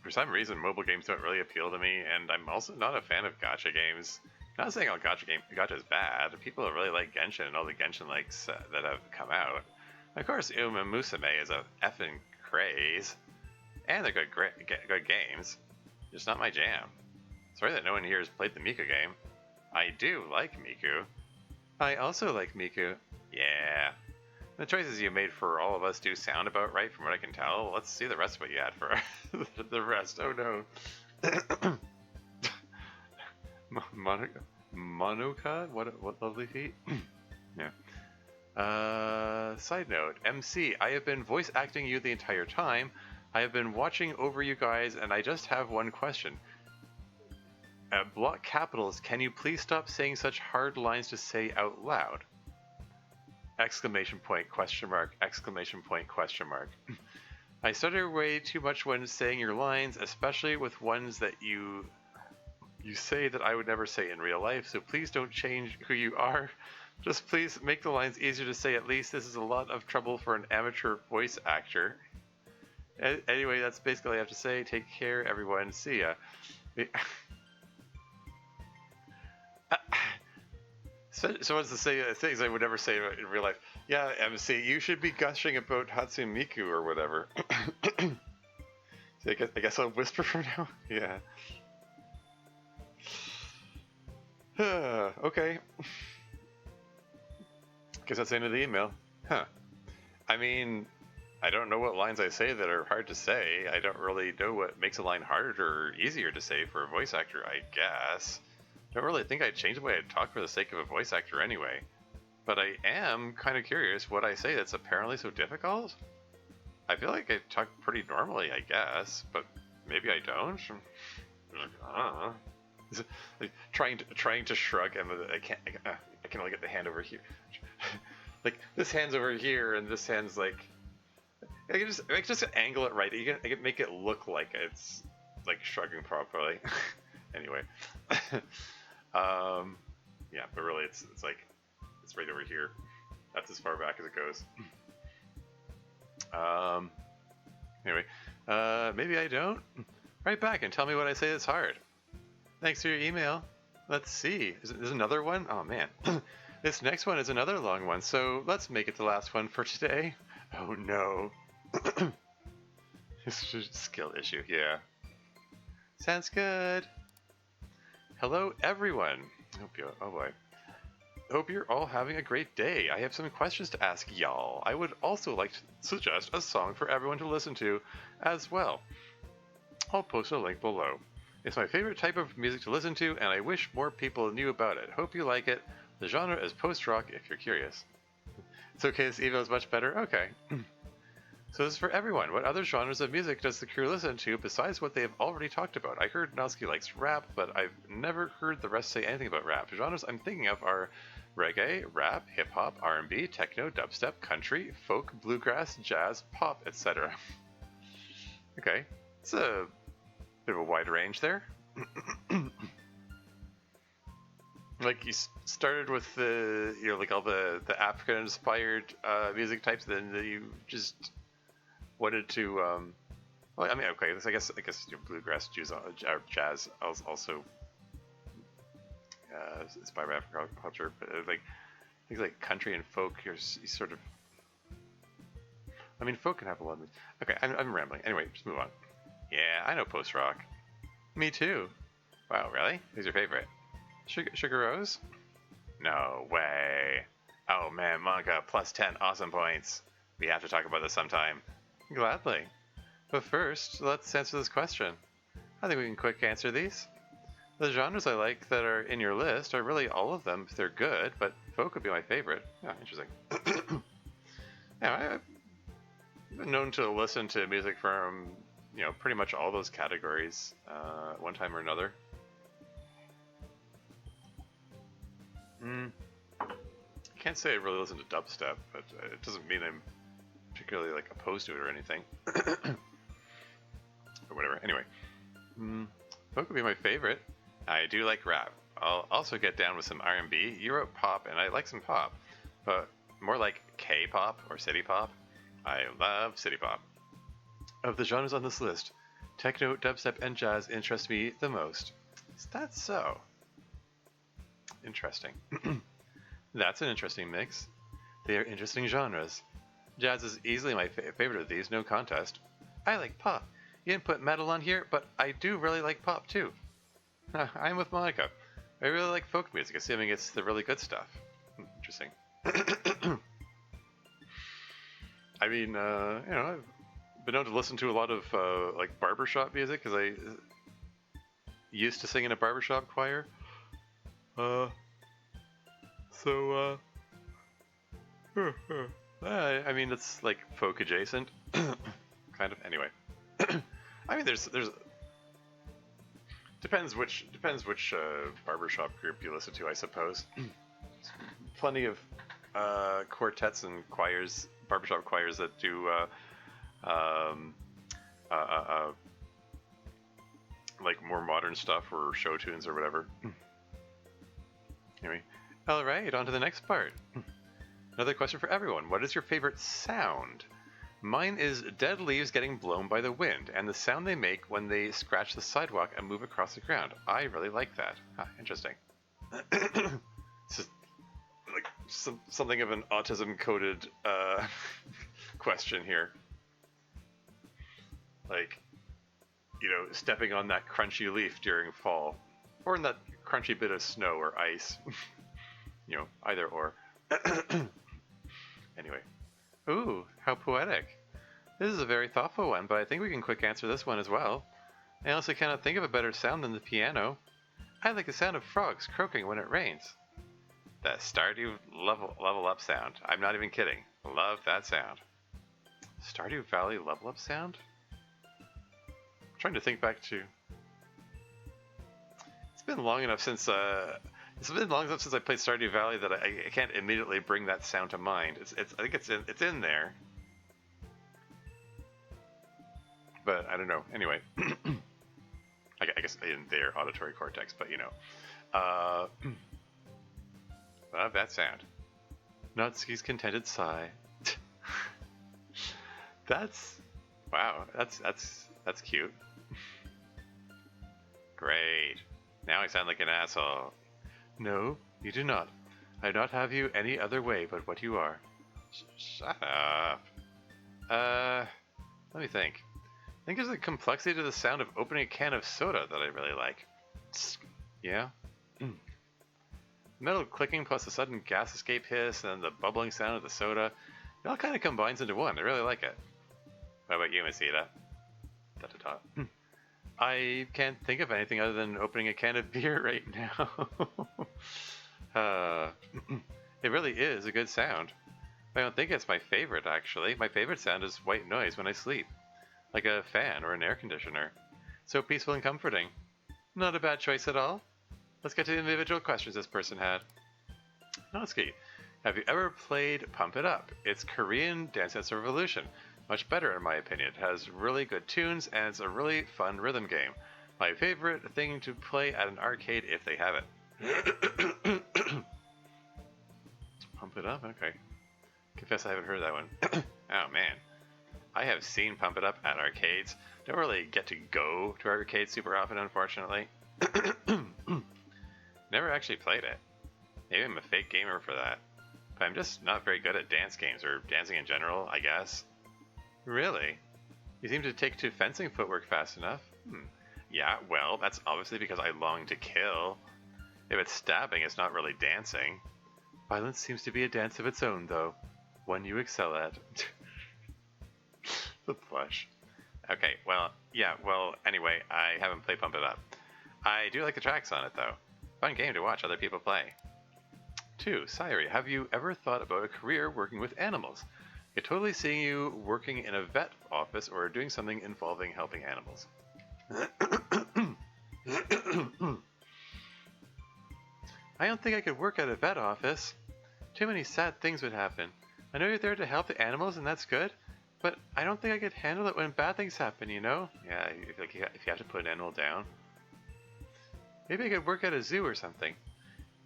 For some reason, mobile games don't really appeal to me, and I'm also not a fan of gacha games. Not saying all gacha is bad. People really like Genshin and all the Genshin likes that have come out. Of course, Uma Musume is a effing craze. And they're good games. Just not my jam. Sorry that no one here has played the Miku game. I do like Miku. I also like Miku. Yeah. The choices you made for all of us do sound about right from what I can tell. Let's see the rest of what you had for the rest. Oh no. Monika? What lovely feet? Yeah. Side note, MC, I have been voice acting you the entire time. I have been watching over you guys, and I just have one question. Block capitals, can you please stop saying such hard lines to say out loud? Exclamation point, question mark, exclamation point, question mark. I stutter way too much when saying your lines, especially with ones that you say that I would never say in real life, so please don't change who you are. Just please make the lines easier to say at least. This is a lot of trouble for an amateur voice actor. Anyway, that's basically all I have to say. Take care, everyone. See ya. Someone's to say things I would never say in real life. Yeah, MC, you should be gushing about Hatsune Miku or whatever. So I guess I'll whisper for now. Yeah. Okay. Guess that's the end of the email. Huh. I mean, I don't know what lines I say that are hard to say. I don't really know what makes a line harder or easier to say for a voice actor, I guess. Don't really think I'd change the way I talk for the sake of a voice actor anyway. But I am kind of curious what I say that's apparently so difficult. I feel like I talk pretty normally, I guess, but maybe I don't. I don't know. Like trying to shrug, and I can only get the hand over here. Like this hand's over here, and this hand's like. I can just angle it right. I can make it look like it's like shrugging properly. Anyway, yeah, but really it's like it's right over here. That's as far back as it goes. Anyway, maybe I don't. Write back and tell me what I say that's hard. Thanks for your email. Let's see. There's another one? Oh man. This next one is another long one, so let's make it the last one for today. Oh no. It's just a skill issue, yeah. Sounds good. Hello everyone. Oh boy. Hope you're all having a great day. I have some questions to ask y'all. I would also like to suggest a song for everyone to listen to as well. I'll post a link below. It's my favorite type of music to listen to, and I wish more people knew about it. Hope you like it. The genre is post-rock if you're curious. It's okay, this email is much better? Okay. So this is for everyone. What other genres of music does the crew listen to besides what they have already talked about? I heard Natsuki likes rap, but I've never heard the rest say anything about rap. The genres I'm thinking of are reggae, rap, hip-hop, R&B, techno, dubstep, country, folk, bluegrass, jazz, pop, etc. Okay, it's a bit of a wide range there. Like you started with the, like all the African-inspired music types, then you just wanted to, well, I mean, okay, I guess bluegrass, jazz also inspired by African culture, but like things like country and folk, you sort of, I mean, folk can have a lot of. Okay, I'm rambling. Anyway, just move on. Yeah, I know post-rock. Me too. Wow, really? Who's your favorite? Sugar Rose? No way. Oh man, Monika, plus 10 awesome points. We have to talk about this sometime. Gladly. But first, let's answer this question. I think we can quick answer these. The genres I like that are in your list are really all of them if they're good, but folk would be my favorite. Yeah, interesting. Yeah, I've been known to listen to music from, pretty much all those categories one time or another. I can't say I really listen to dubstep, but it doesn't mean I'm particularly opposed to it or anything. Or whatever. Anyway, folk would be my favorite. I do like rap. I'll also get down with some R&B, Europe pop, and I like some pop, but more like K-pop or city pop. I love city pop. Of the genres on this list, techno, dubstep, and jazz interest me the most. Is that so? Interesting. That's an interesting mix. They are interesting genres. Jazz is easily my favorite of these, no contest. I like pop. You didn't put metal on here, but I do really like pop too. I'm with Monika. I really like folk music, assuming it's the really good stuff. Interesting. I mean, I've been known to listen to a lot of barbershop music because I used to sing in a barbershop choir. I mean, it's like folk adjacent, kind of. Anyway, I mean, there's depends which barbershop group you listen to, I suppose. Plenty of quartets and choirs, barbershop choirs that do like more modern stuff or show tunes or whatever. Anyway, all right, on to the next part. Another question for everyone. What is your favorite sound? Mine is dead leaves getting blown by the wind and the sound they make when they scratch the sidewalk and move across the ground. I really like that. Interesting. It's just like something of an autism-coded question here. Like, stepping on that crunchy leaf during fall. Or in that crunchy bit of snow or ice. Either or. Anyway. Ooh, how poetic. This is a very thoughtful one, but I think we can quick answer this one as well. I also cannot think of a better sound than the piano. I like the sound of frogs croaking when it rains. That Stardew level up sound. I'm not even kidding. Love that sound. Stardew Valley level up sound? I'm trying to think back to... It's been long enough since I played Stardew Valley that I can't immediately bring that sound to mind. I think it's in there, but I don't know. Anyway, I guess in their auditory cortex, but love that sound. Natsuki's contented sigh. Wow. That's cute. Great. Now I sound like an asshole. No, you do not. I do not have you any other way but what you are. Shut up. Let me think. I think there's a complexity to the sound of opening a can of soda that I really like. Yeah? Metal clicking plus the sudden gas escape hiss and the bubbling sound of the soda. It all kind of combines into one. I really like it. What about you, Miss Ida? I can't think of anything other than opening a can of beer right now. Uh, it really is a good sound. I don't think it's my favorite, actually. My favorite sound is white noise when I sleep, like a fan or an air conditioner. So peaceful and comforting. Not a bad choice at all. Let's get to the individual questions this person had. Natsuki, have you ever played Pump It Up? It's Korean Dance Dance Revolution. Much better in my opinion. It has really good tunes and it's a really fun rhythm game. My favorite thing to play at an arcade if they have it. Pump It Up? Okay. Confess I haven't heard that one. Oh man. I have seen Pump It Up at arcades. Don't really get to go to arcades super often, unfortunately. Never actually played it. Maybe I'm a fake gamer for that. But I'm just not very good at dance games, or dancing in general, I guess. Really? You seem to take to fencing footwork fast enough. Yeah, well, that's obviously because I long to kill. If it's stabbing, it's not really dancing. Violence seems to be a dance of its own, though. One you excel at. The plush. Okay, well, anyway, I haven't played Pump It Up. I do like the tracks on it, though. Fun game to watch other people play. 2. Sayuri, have you ever thought about a career working with animals? I could totally see you working in a vet office or doing something involving helping animals. I don't think I could work at a vet office. Too many sad things would happen. I know you're there to help the animals and that's good, but I don't think I could handle it when bad things happen, you know? Yeah, if you have to put an animal down. Maybe I could work at a zoo or something.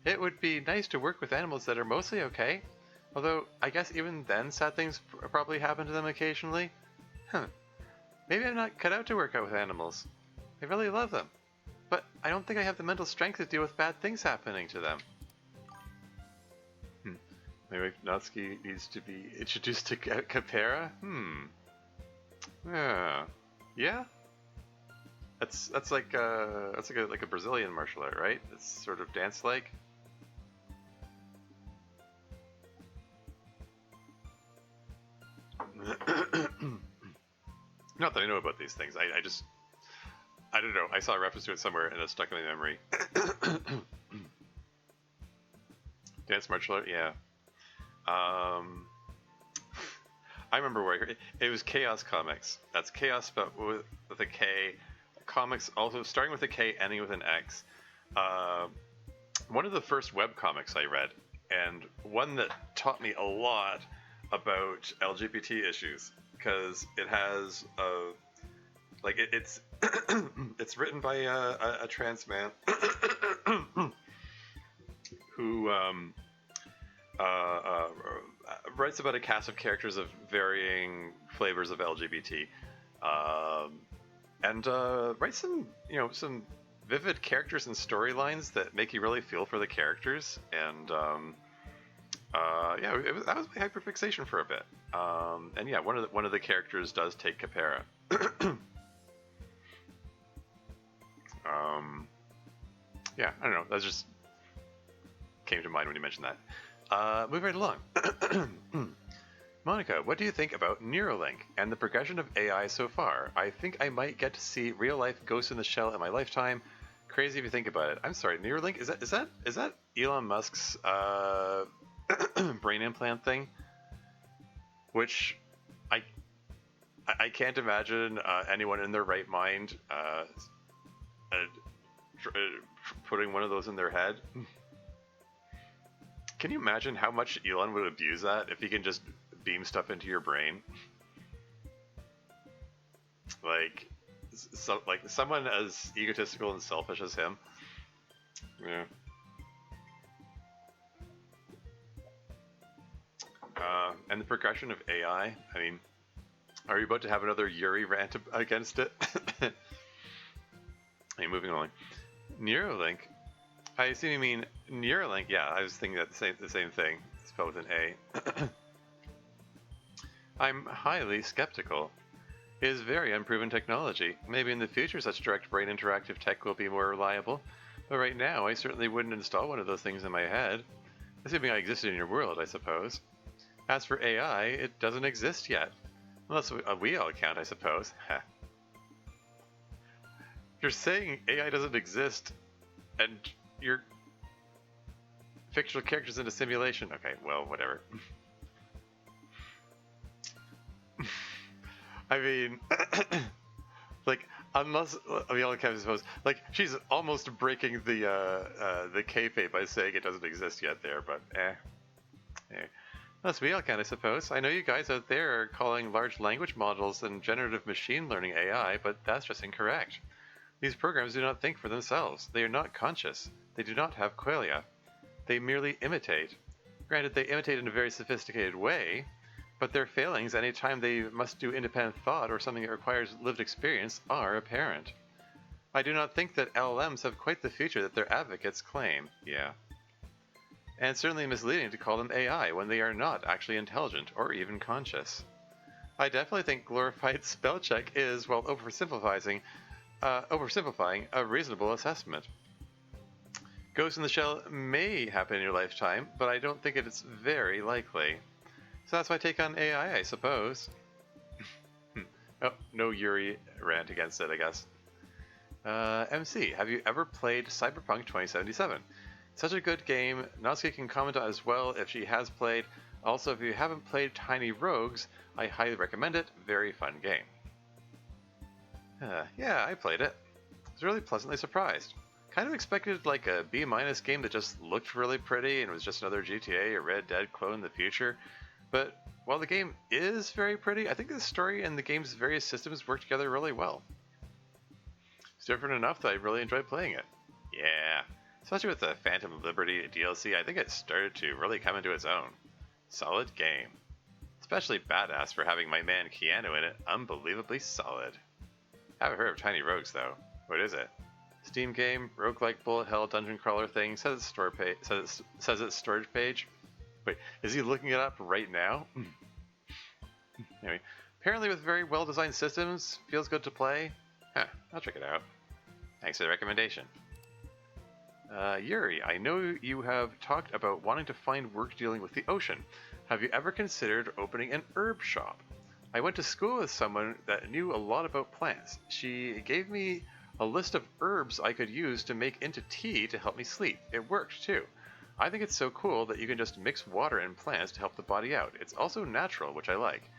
It would be nice to work with animals that are mostly okay, although I guess even then sad things probably happen to them occasionally. Maybe I'm not cut out to work out with animals. I really love them, but I don't think I have the mental strength to deal with bad things happening to them. Maybe Natsuki needs to be introduced to Capera? Yeah? That's like a Brazilian martial art, right? It's sort of dance-like. Not that I know about these things. I don't know. I saw a reference to it somewhere and it's stuck in my memory. Dance martial art, yeah. I remember where I heard it. It was Chaos Comics. That's Chaos but with a K. Comics also starting with a K, ending with an X. One of the first web comics I read, and one that taught me a lot about LGBT issues, because it has it's it's written by a trans man who writes about a cast of characters of varying flavors of LGBT, and writes some vivid characters and storylines that make you really feel for the characters. And that was my hyperfixation for a bit. And yeah, one of the characters does take Capera. Yeah, I don't know. That just came to mind when you mentioned that. Moving right along. Monika, what do you think about Neuralink and the progression of AI so far? I think I might get to see real-life Ghost in the Shell in my lifetime. Crazy if you think about it. I'm sorry, Neuralink, is that Elon Musk's brain implant thing? Which I can't imagine anyone in their right mind putting one of those in their head. Can you imagine how much Elon would abuse that if he can just beam stuff into your brain? Like someone as egotistical and selfish as him. Yeah. And the progression of AI. I mean, are you about to have another Yuri rant against it? Hey, moving on. Neuralink. I assume you mean Neuralink. Yeah, I was thinking that the same thing. It's spelled with an A. I'm highly skeptical. It is very unproven technology. Maybe in the future such direct brain interactive tech will be more reliable, but right now I certainly wouldn't install one of those things in my head. Assuming I existed in your world, I suppose. As for AI, it doesn't exist yet. Unless we all count, I suppose. You're saying AI doesn't exist, and you're fictional characters in a simulation. Okay, well, whatever. I mean, like, unless I mean, I can't suppose. Like, she's almost breaking the kayfabe by saying it doesn't exist yet there, but eh. That's me, I suppose. I know you guys out there are calling large language models and generative machine learning AI, but that's just incorrect. These programs do not think for themselves. They are not conscious. They do not have qualia. They merely imitate. Granted, they imitate in a very sophisticated way, but their failings anytime they must do independent thought or something that requires lived experience are apparent. I do not think that LLMs have quite the future that their advocates claim. Yeah. And it's certainly misleading to call them AI when they are not actually intelligent or even conscious. I definitely think glorified spell check is, while oversimplifying, a reasonable assessment. Ghost in the Shell may happen in your lifetime, but I don't think it's very likely. So that's my take on AI, I suppose. Oh, no Yuri rant against it, I guess. MC, have you ever played Cyberpunk 2077? Such a good game. Natsuki can comment on it as well if she has played. Also, if you haven't played Tiny Rogues, I highly recommend it. Very fun game. Yeah, I played it. I was really pleasantly surprised. Kind of expected like a B- game that just looked really pretty and was just another GTA or Red Dead clone in the future. But while the game is very pretty, I think the story and the game's various systems work together really well. It's different enough that I really enjoyed playing it. Yeah. Especially with the Phantom of Liberty DLC, I think it started to really come into its own. Solid game. Especially badass for having my man Keanu in it. Unbelievably solid. Haven't heard of Tiny Rogues though. What is it? Steam game, roguelike bullet hell dungeon crawler thing, says its storage page. Wait, is he looking it up right now? Anyway, apparently with very well designed systems, feels good to play. I'll check it out. Thanks for the recommendation. Yuri, I know you have talked about wanting to find work dealing with the ocean. Have you ever considered opening an herb shop? I went to school with someone that knew a lot about plants. She gave me a list of herbs I could use to make into tea to help me sleep. It worked too. I think it's so cool that you can just mix water and plants to help the body out. It's also natural, which I like.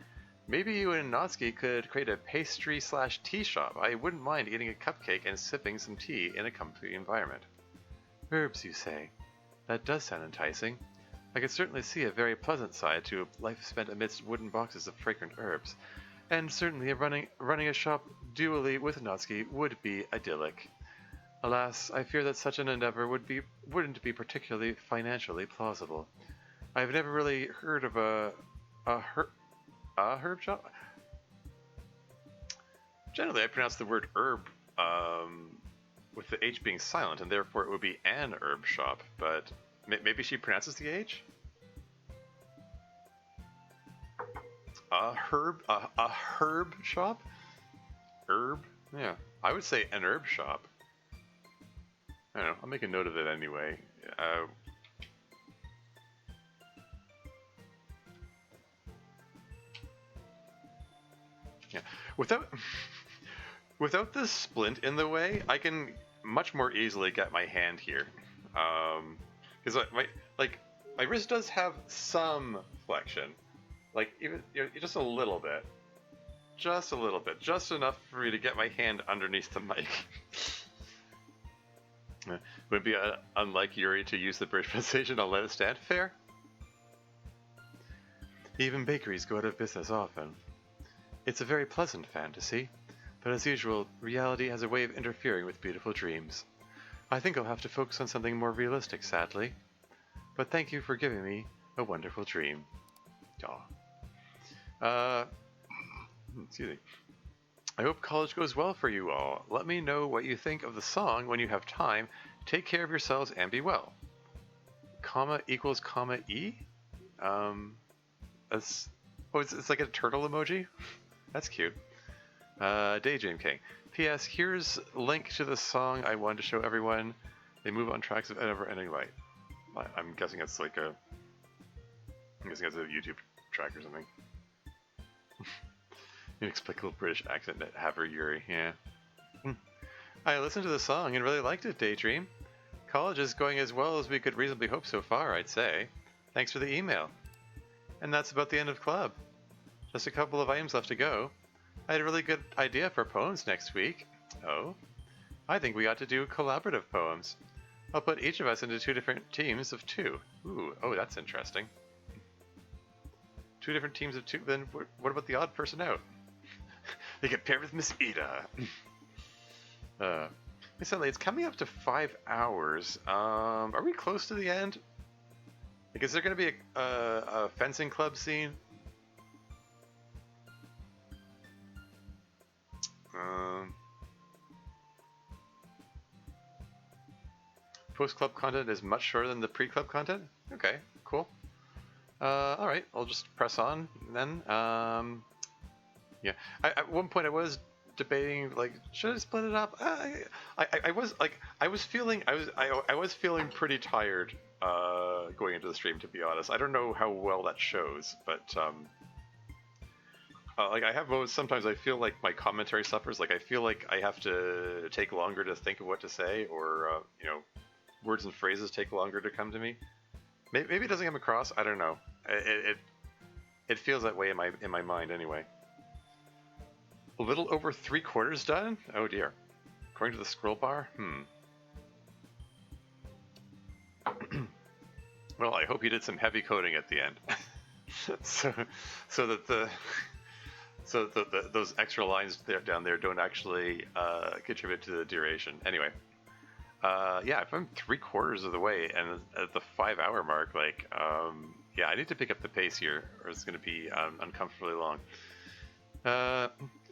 Maybe you and Natsuki could create a pastry/tea shop. I wouldn't mind eating a cupcake and sipping some tea in a comfy environment. Herbs, you say? That does sound enticing. I could certainly see a very pleasant side to a life spent amidst wooden boxes of fragrant herbs, and certainly running a shop dually with Natsuki would be idyllic. Alas, I fear that such an endeavor wouldn't be particularly financially plausible. I've never really heard of a herb shop? Generally, I pronounce the word herb with the H being silent, and therefore it would be an herb shop, but maybe she pronounces the H? A herb shop? Herb? Yeah, I would say an herb shop. I don't know, I'll make a note of it anyway. Yeah, without this splint in the way, I can much more easily get my hand here. Because my wrist does have some flexion, like even just a little bit, just enough for me to get my hand underneath the mic. Would it be unlike Yuri to use the British pronunciation? I'll let it stand. Fair. Even bakeries go out of business often. It's a very pleasant fantasy, but as usual, reality has a way of interfering with beautiful dreams. I think I'll have to focus on something more realistic, sadly. But thank you for giving me a wonderful dream. Excuse me. I hope college goes well for you all. Let me know what you think of the song when you have time. Take care of yourselves and be well. Comma equals comma E? It's like a turtle emoji? That's cute. Daydream King. P.S. Here's a link to the song I wanted to show everyone. They move on tracks of never-ending light. I'm guessing it's like a YouTube track or something. Inexplicable British accent at Haver Yuri, yeah. I listened to the song and really liked it, Daydream. College is going as well as we could reasonably hope so far, I'd say. Thanks for the email. And that's about the end of club. Just a couple of items left to go. I had a really good idea for poems next week. Oh? I think we ought to do collaborative poems. I'll put each of us into 2 different teams of 2. Ooh, oh, that's interesting. 2 different teams of 2. Then what about the odd person out? They get paired with Miss Ida. Recently, it's coming up to 5 hours. Are we close to the end? Like, is there going to be a fencing club scene? Post-club content is much shorter than the pre-club content? Okay, cool. Alright, I'll just press on then. Yeah, at one point I was debating, like, should I split it up? I was feeling pretty tired going into the stream, to be honest. I don't know how well that shows, but like, I have moments sometimes I feel like my commentary suffers. Like, I feel like I have to take longer to think of what to say, or you know, words and phrases take longer to come to me. Maybe it doesn't come across. I don't know. It feels that way in my mind anyway. A little over 3/4 done? Oh dear. According to the scroll bar? Well, I hope you did some heavy coding at the end. so that those extra lines down there don't actually contribute to the duration. Anyway. Yeah, if I'm 3/4 of the way and at the 5-hour mark, like, yeah, I need to pick up the pace here, or it's going to be uncomfortably long.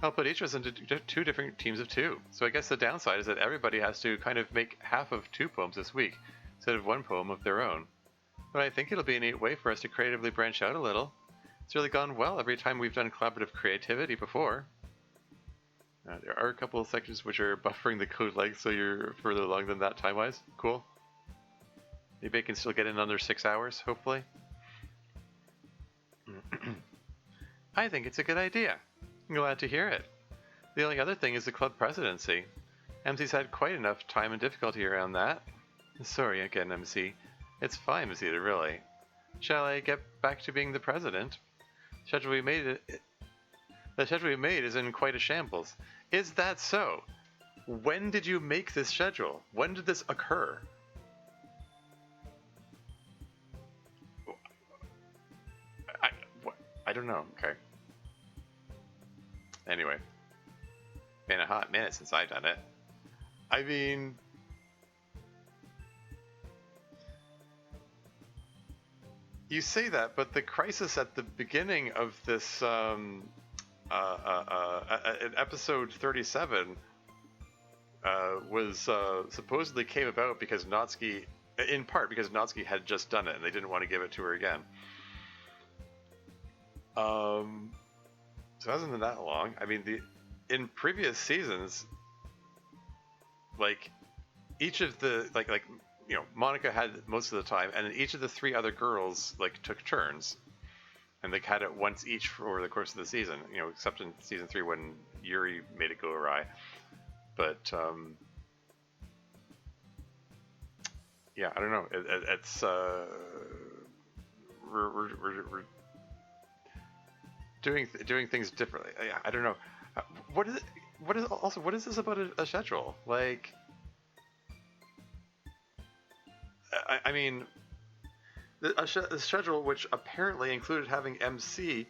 I'll put each of us into 2 different teams of 2. So I guess the downside is that everybody has to kind of make half of 2 poems this week, instead of 1 poem of their own. But I think it'll be a neat way for us to creatively branch out a little. It's really gone well every time we've done collaborative creativity before. There are a couple of sections which are buffering the code length, so you're further along than that time-wise. Cool. Maybe I can still get in under 6 hours, hopefully. I think it's a good idea. I'm glad to hear it. The only other thing is the club presidency. MC's had quite enough time and difficulty around that. Sorry again, MC. It's fine, Miss Ida, really. Shall I get back to being the president? The schedule we made is in quite a shambles. Is that so? When did you make this schedule? When did this occur? I don't know. Okay. Anyway. Been a hot minute since I've done it. I mean... You say that, but the crisis at the beginning of this... in episode 37 was supposedly came about because Natsuki, in part because Natsuki had just done it and they didn't want to give it to her again. So it hasn't been that long. I mean, in previous seasons, like, each of the like you know, Monika had most of the time, and then each of the 3 other girls like took turns. And they had it once each over the course of the season, you know, except in season 3 when Yuri made it go awry. But yeah, I don't know. It's we're doing things differently. I don't know. What is this about a schedule? Like, I mean. A schedule which apparently included having MC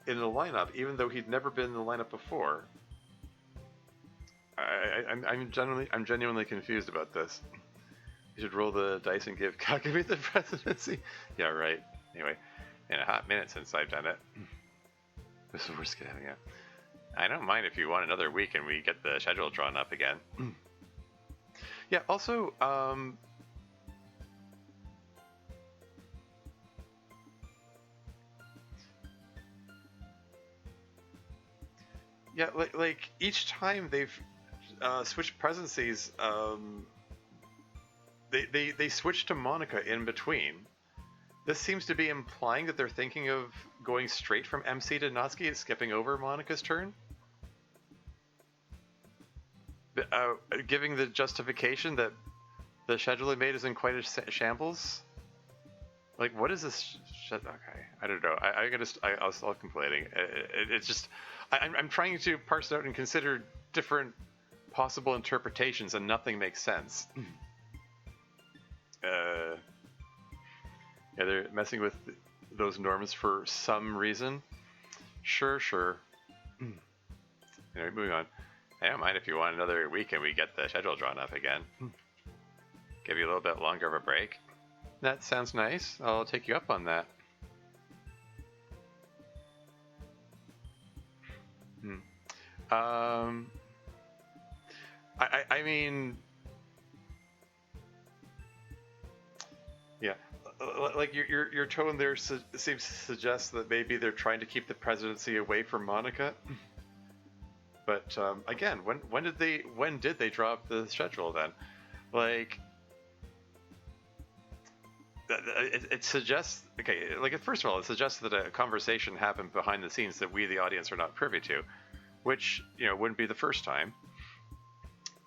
in the lineup, even though he'd never been in the lineup before. I'm genuinely confused about this. You should roll the dice and give Kakami the presidency. Yeah, right. Anyway, in a hot minute since I've done it. This is the worst getting it. I don't mind if you want another week and we get the schedule drawn up again. Yeah. Also, yeah, like each time they've switched presidencies, they switch to Monika in between. This seems to be implying that they're thinking of going straight from MC to Natsuki and skipping over Monika's turn. Giving the justification that the schedule they made is in quite a shambles. Like, what is this? Okay, I don't know. I was all complaining. It's just, I'm trying to parse it out and consider different possible interpretations, and nothing makes sense. Yeah, they're messing with those norms for some reason. Sure. Anyway, moving on. I don't mind if you want another week and we get the schedule drawn up again. Give you a little bit longer of a break. That sounds nice. I'll take you up on that. I mean, yeah, like your tone there seems to suggest that maybe they're trying to keep the presidency away from Monika. But again, when did they drop the schedule then? Like, it suggests, okay, like, first of all, it suggests that a conversation happened behind the scenes that we, the audience, are not privy to, which, you know, wouldn't be the first time.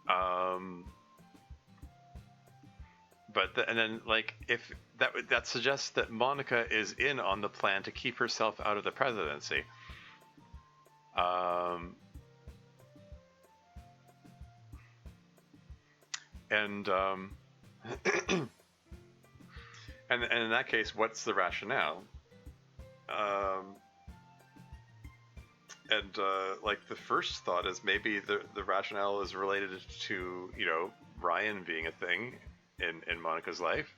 And then, like, if that suggests that Monika is in on the plan to keep herself out of the presidency. And in that case, what's the rationale? Like, the first thought is maybe the rationale is related to, you know, Ryan being a thing in Monika's life,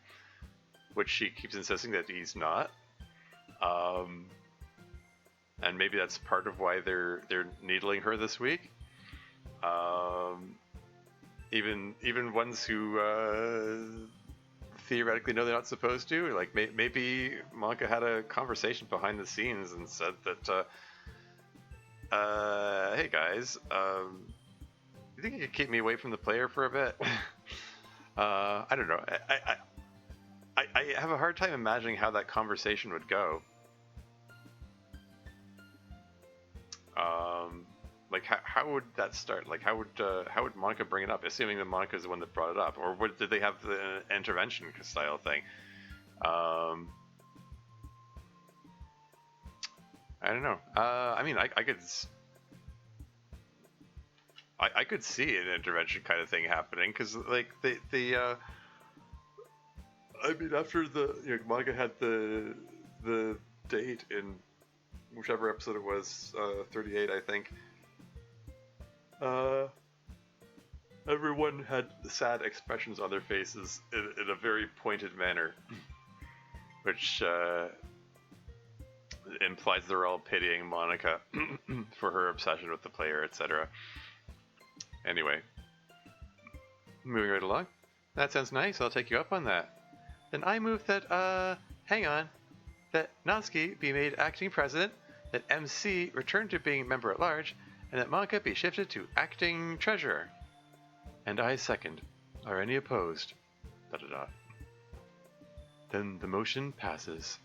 which she keeps insisting that he's not. And maybe that's part of why they're needling her this week. Even ones who theoretically know they're not supposed to. Like, maybe Monika had a conversation behind the scenes and said that, hey guys, you think you could keep me away from the player for a bit? I don't know. I have a hard time imagining how that conversation would go. Like, how would that start? Like, how would Monika bring it up? Assuming that Monika's the one that brought it up, or did they have the intervention style thing? I don't know. I mean, I could see an intervention kind of thing happening, because, like, I mean, after Monika had the date in whichever episode it was, 38, I think. Everyone had sad expressions on their faces in a very pointed manner, which implies they're all pitying Monika for her obsession with the player, etc. Anyway, moving right along. That sounds nice. I'll take you up on that. Then I move that, hang on, that Natsuki be made acting president, that MC return to being member at large, and that Monika be shifted to acting treasurer. And I second. Are any opposed? ... Then the motion passes.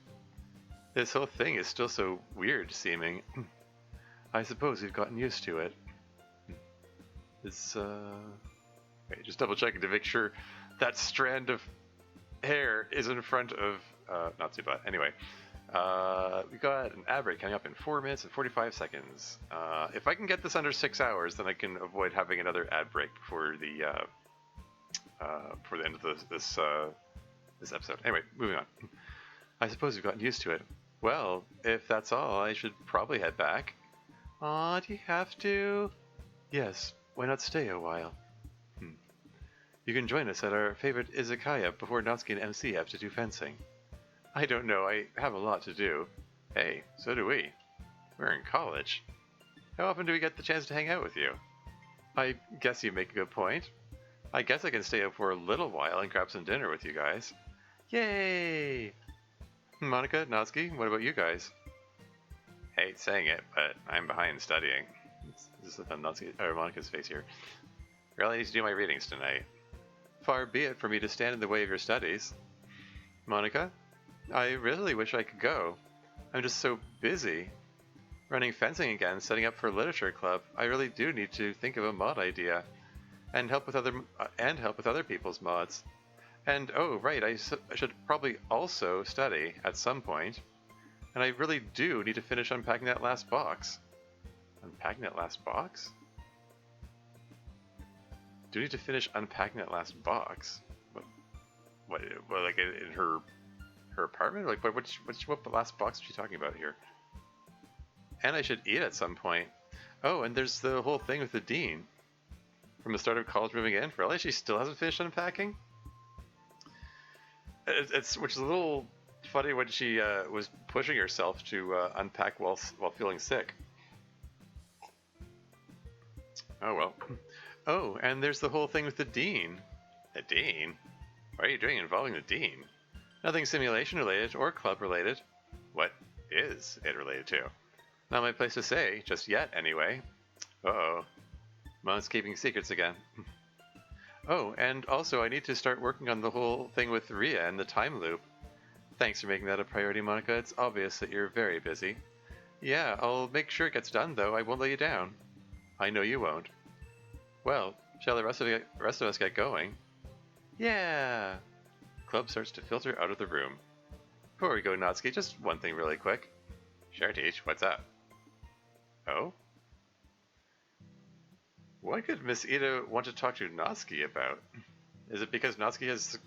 This whole thing is still so weird seeming. I suppose we've gotten used to it. It's, okay, just double checking to make sure that strand of hair is in front of, Natsuki. Anyway, we got an ad break coming up in 4 minutes and 45 seconds. If I can get this under 6 hours, then I can avoid having another ad break before the end of this episode. Anyway, moving on. I suppose you've gotten used to it. Well, if that's all, I should probably head back. Aw, do you have to? Yes, why not stay a while? You can join us at our favorite izakaya before Natsuki and MC have to do fencing. I don't know, I have a lot to do. Hey, so do we. We're in college. How often do we get the chance to hang out with you? I guess you make a good point. I guess I can stay up for a little while and grab some dinner with you guys. Yay! Monika, Natsuki, what about you guys? I hate saying it, but I'm behind studying. This is on Monika's face here. Really need to do my readings tonight. Far be it for me to stand in the way of your studies. Monika, I really wish I could go. I'm just so busy. Running fencing again, setting up for literature club. I really do need to think of a mod idea, and help with other people's mods. And oh, right, I should probably also study at some point. And I really do need to finish unpacking that last box. Unpacking that last box? Do I need to finish unpacking that last box? What like in her apartment? Like, what last box is she talking about here? And I should eat at some point. Oh, and there's the whole thing with the dean. From the start of college moving in, really? She still hasn't finished unpacking? Which is a little funny when she was pushing herself to unpack while feeling sick. Oh well. Oh, and there's the whole thing with the dean. The dean? What are you doing involving the dean? Nothing simulation related or club related. What is it related to? Not my place to say, just yet anyway. Uh-oh. Mom's keeping secrets again. Oh, and also I need to start working on the whole thing with Ria and the time loop. Thanks for making that a priority, Monika. It's obvious that you're very busy. Yeah, I'll make sure it gets done, though. I won't let you down. I know you won't. Well, shall the rest of us get going? Yeah! Club starts to filter out of the room. Before we go, Natsuki, just one thing really quick. Sure, Teach. What's up? Oh? What could Miss Ida want to talk to Natsuki about? Is it because Natsuki has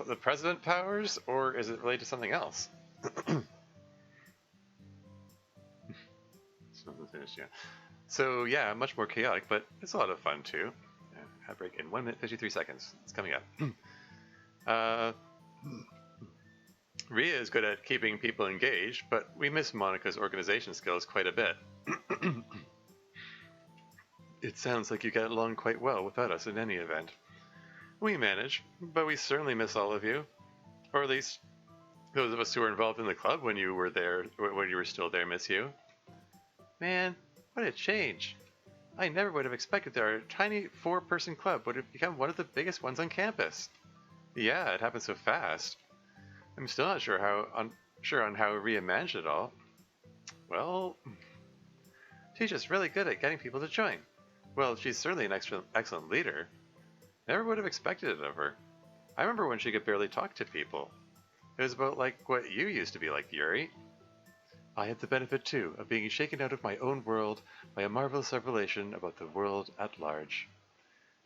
the president powers, or is it related to something else? Nothing finished yet. So yeah, much more chaotic, but it's a lot of fun too. Ad break in 1 minute 53 seconds. It's coming up. Ria is good at keeping people engaged, but we miss Monika's organization skills quite a bit. It sounds like you get along quite well without us in any event. We manage, but we certainly miss all of you. Or at least, those of us who were involved in the club when you were still there miss you. Man, what a change. I never would have expected that our tiny 4-person club would have become one of the biggest ones on campus. Yeah, it happened so fast. I'm still not sure on how Ria managed it all. Well, she's just really good at getting people to join. Well, she's certainly an excellent leader. Never would have expected it of her. I remember when she could barely talk to people. It was about like what you used to be like, Yuri. I had the benefit, too, of being shaken out of my own world by a marvelous revelation about the world at large.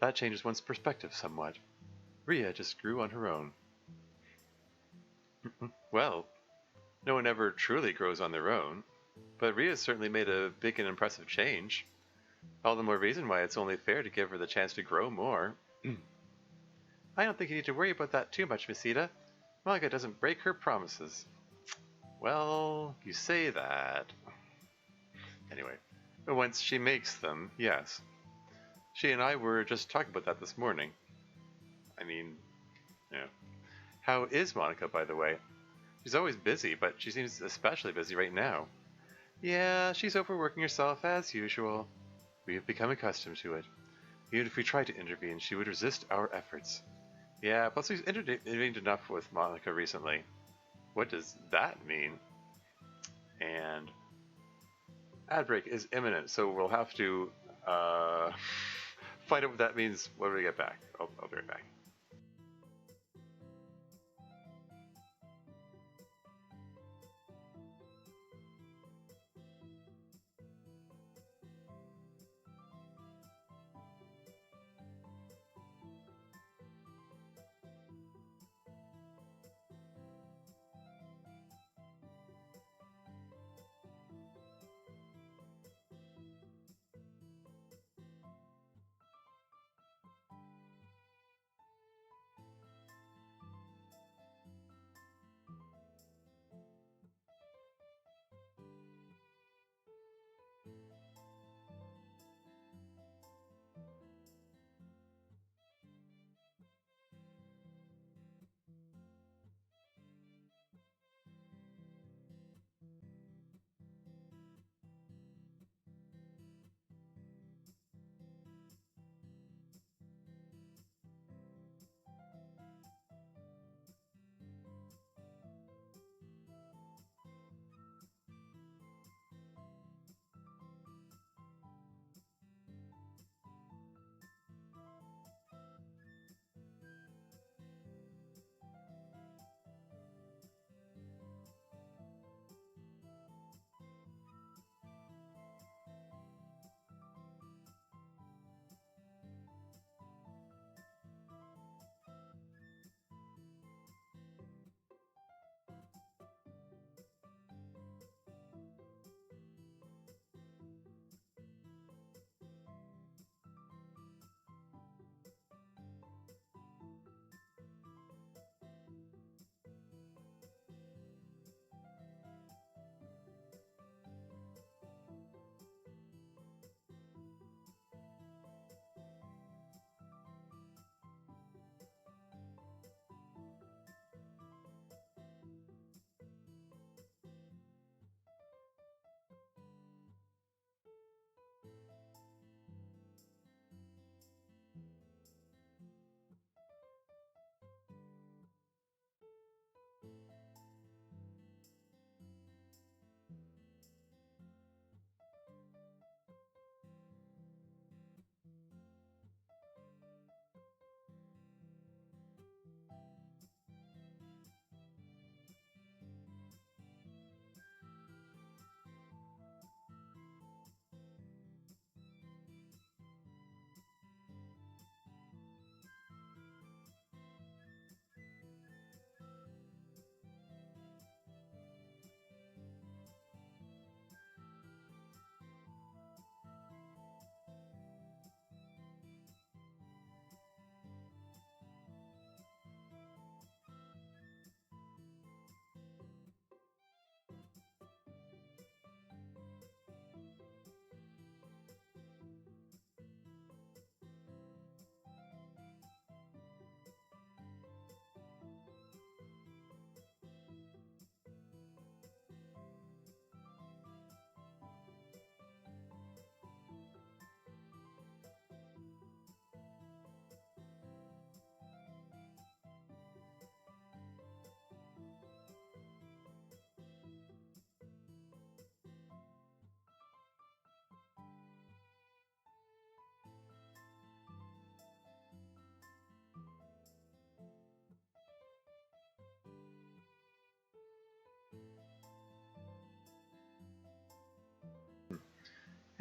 That changes one's perspective somewhat. Ria just grew on her own. Well, no one ever truly grows on their own, but Ria certainly made a big and impressive change. All the more reason why it's only fair to give her the chance to grow more. I don't think you need to worry about that too much, Miss Ida. Monika doesn't break her promises. Well, you say that. Anyway, once she makes them, yes. She and I were just talking about that this morning. I mean, yeah. How is Monika, by the way? She's always busy, but she seems especially busy right now. Yeah, she's overworking herself as usual. We have become accustomed to it. Even if we tried to intervene, she would resist our efforts. Yeah, plus we've intervened enough with Monika recently. What does that mean? And ad break is imminent, so we'll have to find out what that means when we get back. I'll be right back.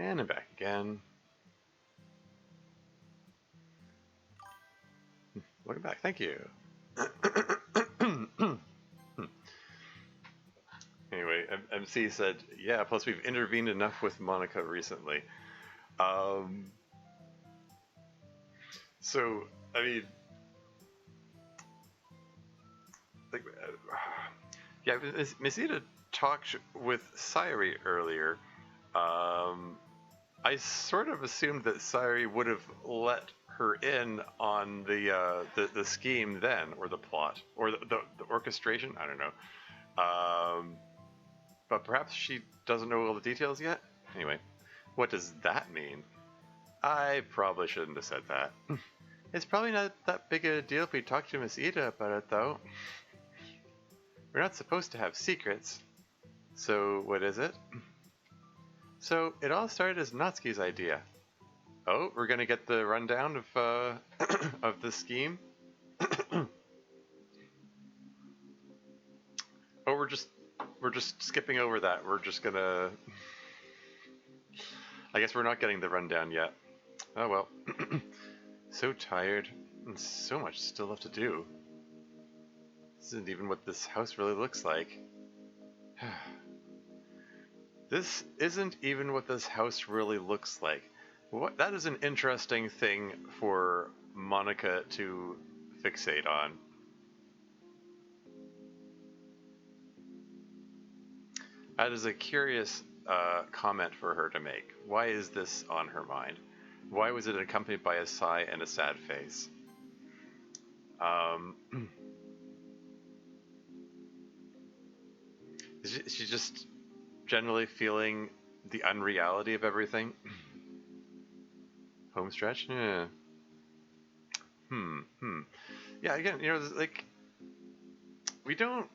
And I'm back again. Welcome back, thank you. Anyway, MC said, yeah, plus we've intervened enough with Monika recently. So, I mean, like, yeah, Miss Ida talked with Sayuri earlier. I sort of assumed that Sayuri would have let her in on the scheme then, or the plot, or the orchestration. I don't know. But perhaps she doesn't know all the details yet. Anyway, what does that mean? I probably shouldn't have said that. It's probably not that big a deal if we talk to Miss Ida about it, though. We're not supposed to have secrets. So, what is it? So, it all started as Natsuki's idea. Oh, we're gonna get the rundown of of the scheme? Oh, we're just skipping over that. We're just gonna... I guess we're not getting the rundown yet. Oh well. So tired, and so much still left to do. This isn't even what this house really looks like. This isn't even what this house really looks like. That is an interesting thing for Monika to fixate on. That is a curious comment for her to make. Why is this on her mind? Why was it accompanied by a sigh and a sad face? Is she just generally feeling the unreality of everything? Home stretch? Yeah. Yeah, again, you know, like, we don't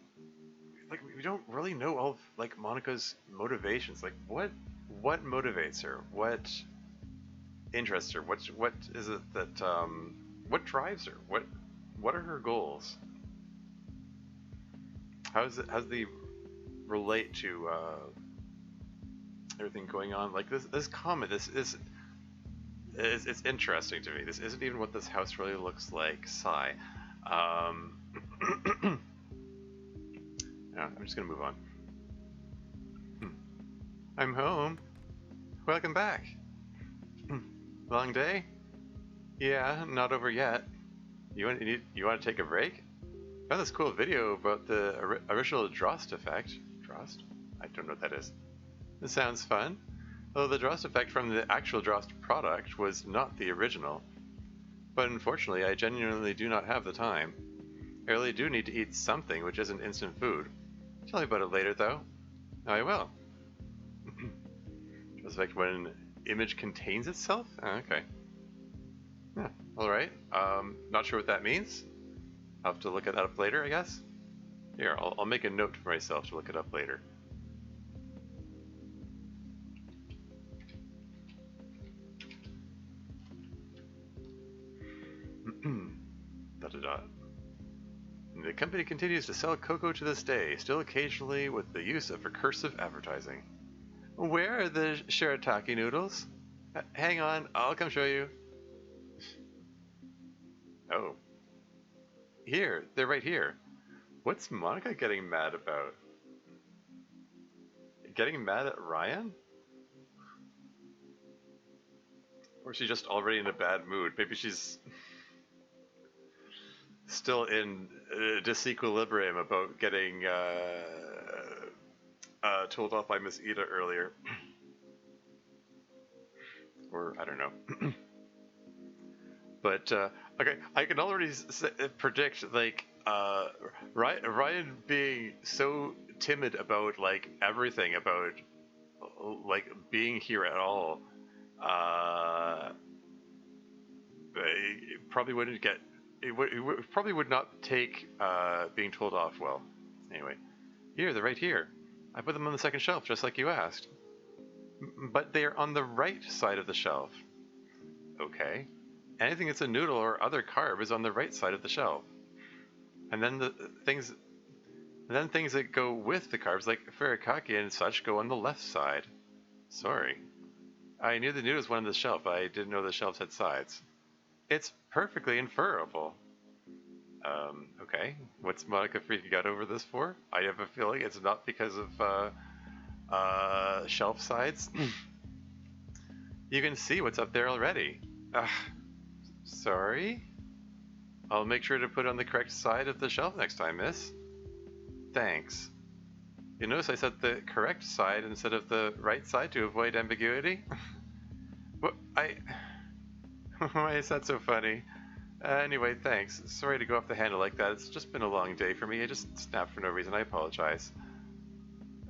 really know all of, like, Monika's motivations. Like, what motivates her? What interests her? What is it that what drives her? What are her goals? How does the relate to everything going on? Like, this comment, it's interesting to me. This isn't even what this house really looks like. Sigh. Yeah, I'm just gonna move on. I'm home. Welcome back. Long day? Yeah, not over yet. You want to take a break? Found this cool video about the original Drost effect. Drost? I don't know what that is. This sounds fun. Although the Drost effect from the actual Drost product was not the original. But unfortunately, I genuinely do not have the time. I really do need to eat something which isn't instant food. Tell me about it later, though. I will. Drost effect when an image contains itself? Oh, okay. Yeah, alright. Not sure what that means. I'll have to look it up later, I guess. Here, I'll make a note for myself to look it up later. Da-da-da. The company continues to sell cocoa to this day, still occasionally with the use of recursive advertising. Where are the shirataki noodles? Hang on, I'll come show you. Oh. Here, they're right here. What's Monika getting mad about? Getting mad at Ryan? Or is she just already in a bad mood? Maybe she's still in disequilibrium about getting told off by Miss Ida earlier. Or, I don't know. But, okay, I can already predict, like, Ryan being so timid about, like, everything, about, like, being here at all, probably wouldn't get, it probably would not take being told off well. Anyway, here, they're right here. I put them on the second shelf, just like you asked. But they're on the right side of the shelf. Okay. Anything that's a noodle or other carb is on the right side of the shelf. And then things that go with the carbs, like furikake and such, go on the left side. Sorry. I knew the noodles went on the shelf, but I didn't know the shelves had sides. It's perfectly inferable. Okay. What's Monica freaking out over this for? I have a feeling it's not because of, shelf sides. You can see what's up there already. Sorry? I'll make sure to put on the correct side of the shelf next time, miss. Thanks. You notice I said the correct side instead of the right side to avoid ambiguity? What? Why is that so funny? Anyway, thanks. Sorry to go off the handle like that. It's just been a long day for me. I just snapped for no reason. I apologize.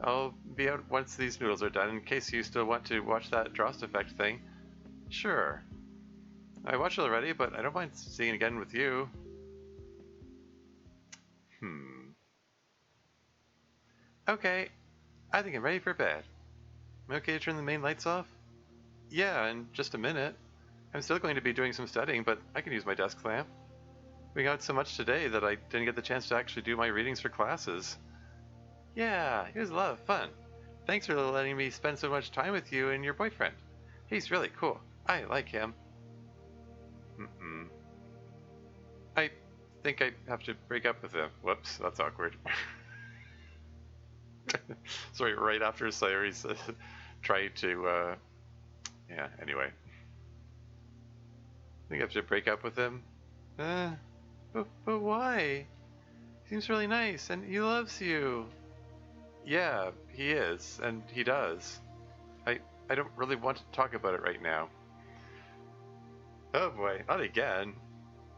I'll be out once these noodles are done in case you still want to watch that Drost effect thing. Sure. I watched it already, but I don't mind seeing it again with you. Okay, I think I'm ready for bed. Am I okay to turn the main lights off? Yeah, in just a minute. I'm still going to be doing some studying, but I can use my desk lamp. We got so much today that I didn't get the chance to actually do my readings for classes. Yeah, it was a lot of fun. Thanks for letting me spend so much time with you and your boyfriend. He's really cool. I like him. I think I have to break up with him. Whoops, that's awkward. Sorry, right after Sayori's tried to, yeah, anyway. I think I have to break up with him. But why? Seems really nice, and he loves you. Yeah, he is, and he does. I don't really want to talk about it right now. Oh boy, not again.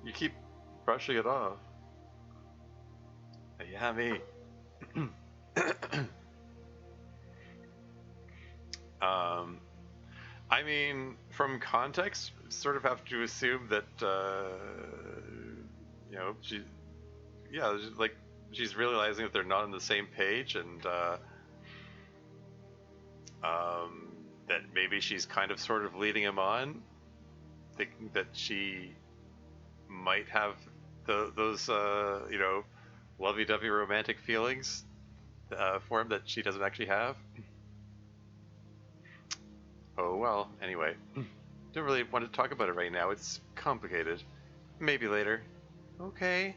You keep brushing it off. Ayami. I mean, from context, sort of have to assume that, you know, she's realizing that they're not on the same page, and that maybe she's kind of sort of leading him on, thinking that she might have those, you know, lovey-dovey romantic feelings for him that she doesn't actually have. Oh well, anyway. Don't really want to talk about it right now, it's complicated. Maybe later. Okay.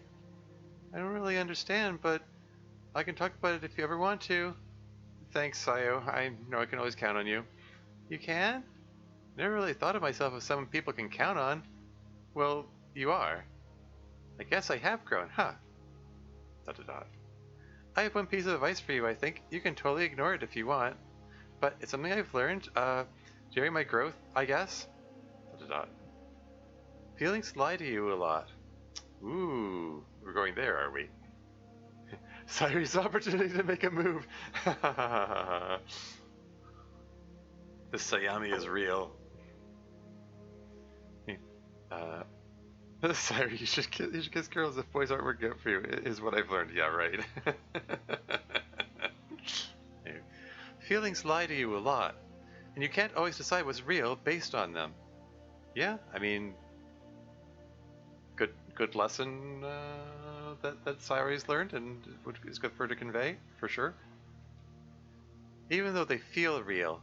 I don't really understand, but I can talk about it if you ever want to. Thanks, Sayo. I know I can always count on you. You can? Never really thought of myself as someone people can count on. Well, you are. I guess I have grown, huh? ... I have one piece of advice for you, I think. You can totally ignore it if you want. But it's something I've learned, during my growth, I guess. ... Feelings lie to you a lot. Ooh, we're going there, are we? Sayori's opportunity to make a move. The Ayami is real. Sayori, you should kiss girls if boys aren't working out for you, is what I've learned. Yeah, right. Feelings lie to you a lot, and you can't always decide what's real based on them. Yeah, I mean, good lesson that Sayori's learned, and which is good for her to convey, for sure. Even though they feel real.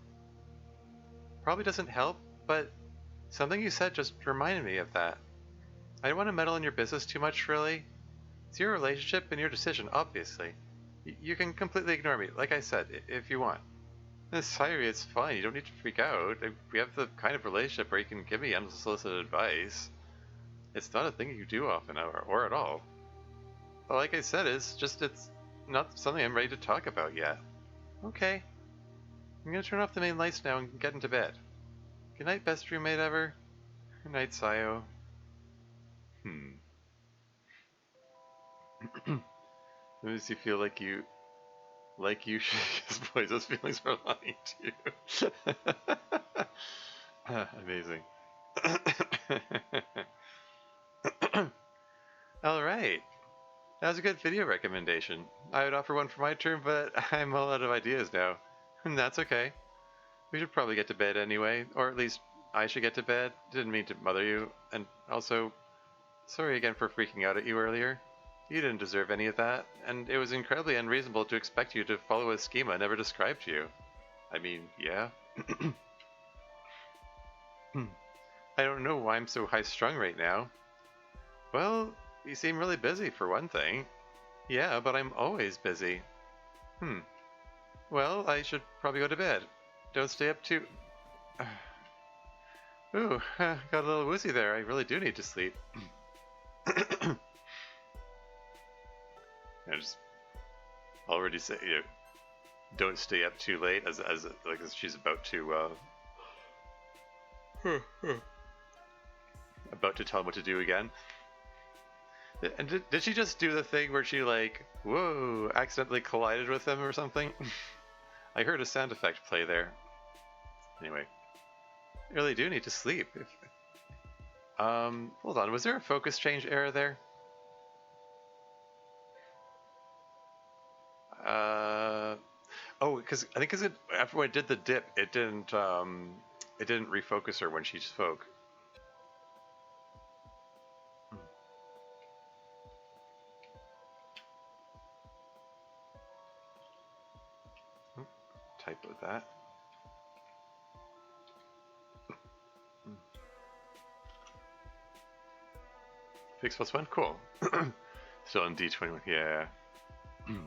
Probably doesn't help, but something you said just reminded me of that. I don't want to meddle in your business too much, really. It's your relationship and your decision, obviously. You can completely ignore me, like I said, if you want. Sayori, it's fine, you don't need to freak out. We have the kind of relationship where you can give me unsolicited advice. It's not a thing you do often, or at all. But like I said, it's not something I'm ready to talk about yet. Okay. I'm gonna turn off the main lights now and get into bed. Good night, best roommate ever. Good night, Sayo. Makes you feel like you should kiss boys those feelings are lying to you. Amazing. Alright. That was a good video recommendation. I would offer one for my turn, but I'm all out of ideas now. And that's okay. We should probably get to bed anyway, or at least I should get to bed. Didn't mean to mother you, and also, sorry again for freaking out at you earlier. You didn't deserve any of that, and it was incredibly unreasonable to expect you to follow a schema never described to you. I mean, yeah. I don't know why I'm so high-strung right now. Well, you seem really busy for one thing. Yeah, but I'm always busy. Well, I should probably go to bed. Don't stay up too... Ooh, got a little woozy there. I really do need to sleep. I just already say, don't stay up too late as she's about to about to tell him what to do again. And did she just do the thing where she whoa, accidentally collided with him or something? I heard a sound effect play there. Anyway, I really do need to sleep. Hold on, was there a focus change error there? Oh, because I think after I did the dip, it didn't refocus her when she spoke. Typo that. Fix +1? Cool. Still in D21, yeah. If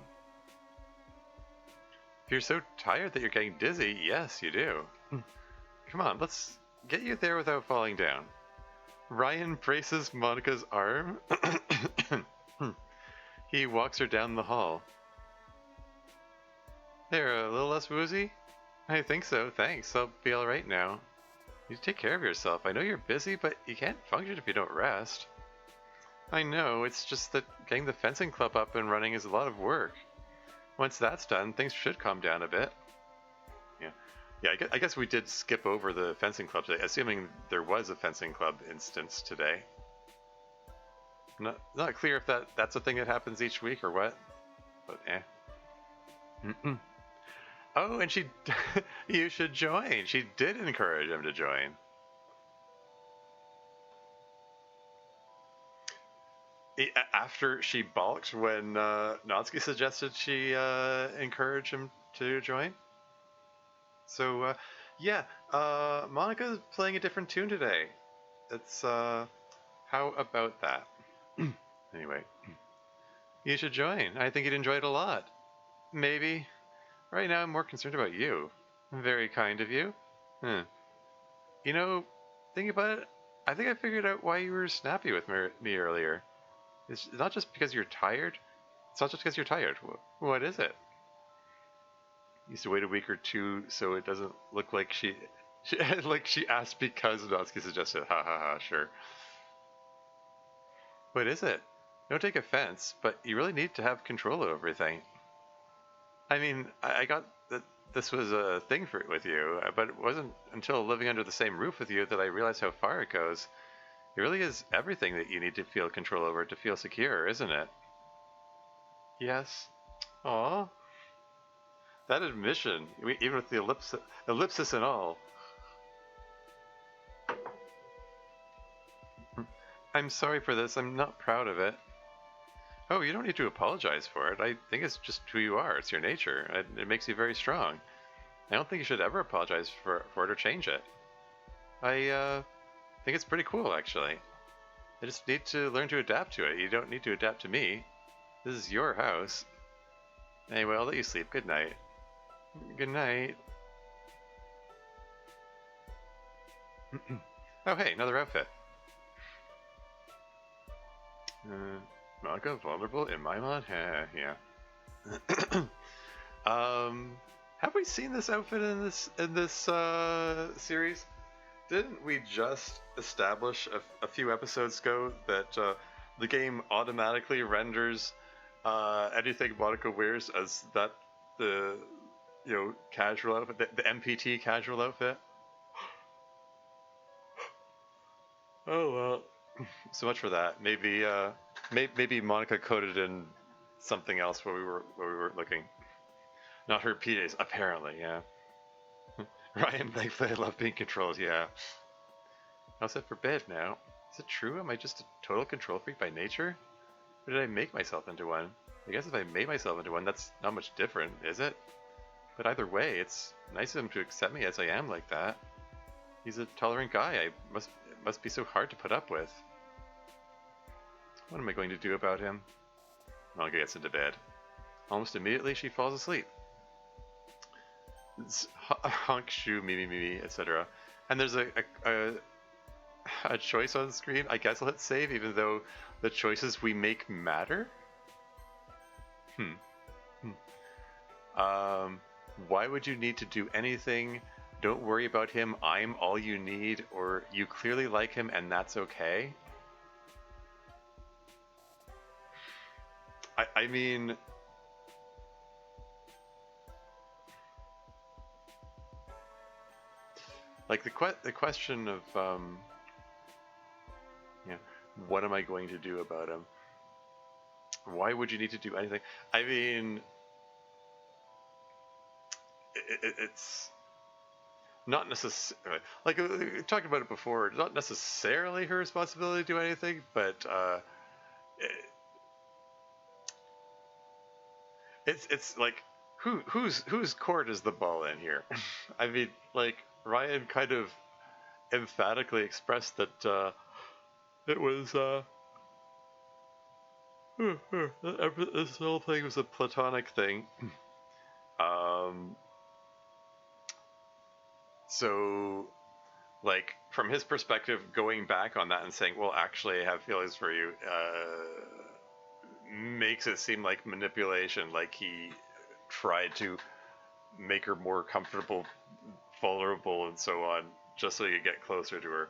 you're so tired that you're getting dizzy, yes, you do. Come on, let's get you there without falling down. Ryan braces Monika's arm. He walks her down the hall. There, a little less woozy? I think so, thanks. I'll be alright now. You take care of yourself. I know you're busy, but you can't function if you don't rest. I know, it's just that getting the fencing club up and running is a lot of work. Once that's done, things should calm down a bit. Yeah, I guess we did skip over the fencing club today, assuming there was a fencing club instance today. Not clear if that's a thing that happens each week or what, but eh. Oh, and she, you should join. She did encourage him to join. After she balked when Natsuki suggested she encourage him to join. So, yeah, Monika's playing a different tune today. It's, how about that? Anyway, you should join. I think you'd enjoy it a lot. Maybe. Right now I'm more concerned about you. Very kind of you. You know, thinking about it, I think I figured out why you were snappy with me earlier. It's not just because you're tired. It's not just because you're tired. What is it? You used to wait a week or two so it doesn't look like she asked because Natsuki suggested. Ha ha ha, sure. What is it? Don't take offense, but you really need to have control of everything. I mean, I got that this was a thing with you, but it wasn't until living under the same roof with you that I realized how far it goes. It really is everything that you need to feel control over to feel secure, isn't it? Yes. Aw. That admission, even with the ellipsis and all. I'm sorry for this. I'm not proud of it. Oh, you don't need to apologize for it. I think it's just who you are. It's your nature. It makes you very strong. I don't think you should ever apologize for it or change it. I think it's pretty cool, actually. I just need to learn to adapt to it. You don't need to adapt to me. This is your house. Anyway, I'll let you sleep. Good night. Good night. Oh, hey, another outfit. Monika vulnerable in my mod? Yeah. Have we seen this outfit in this series? Didn't we just establish a few episodes ago that the game automatically renders anything Monika wears as the casual outfit, the MPT casual outfit? Oh well. So much for that. Maybe Monika coded in something else where we were looking. Not her PJs, apparently. Yeah. Ryan, thankfully, I love being controlled. Yeah. All set for bed now. Is it true? Am I just a total control freak by nature? Or did I make myself into one? I guess if I made myself into one, that's not much different, is it? But either way, it's nice of him to accept me as I am like that. He's a tolerant guy. It must be so hard to put up with. What am I going to do about him? Monika gets into bed. Almost immediately, she falls asleep. It's honk, shoo, me, etc. And there's a choice on the screen. I guess I'll hit save, even though the choices we make matter. Why would you need to do anything? Don't worry about him. I'm all you need. Or you clearly like him, and that's okay. I mean, like the question of what am I going to do about him? Why would you need to do anything? I mean, it's not necessarily, like we talked about it before, not necessarily her responsibility to do anything, but it's like whose court is the ball in here? I mean, like Ryan kind of emphatically expressed that it was this whole thing was a platonic thing. So, like, from his perspective, going back on that and saying, well, actually, I have feelings for you, makes it seem like manipulation, like he tried to make her more comfortable, vulnerable, and so on, just so you get closer to her.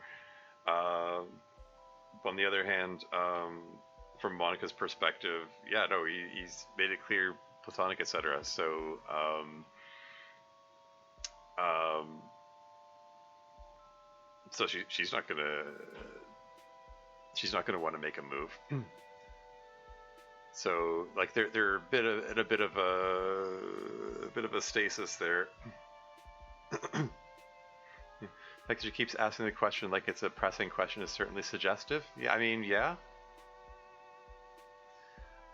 On the other hand, from Monika's perspective, yeah, no, he's made it clear, platonic, etc. So, so she's not gonna want to make a move. So like they're a bit of a stasis there. Like she keeps asking the question like it's a pressing question is certainly suggestive. Yeah, I mean, yeah.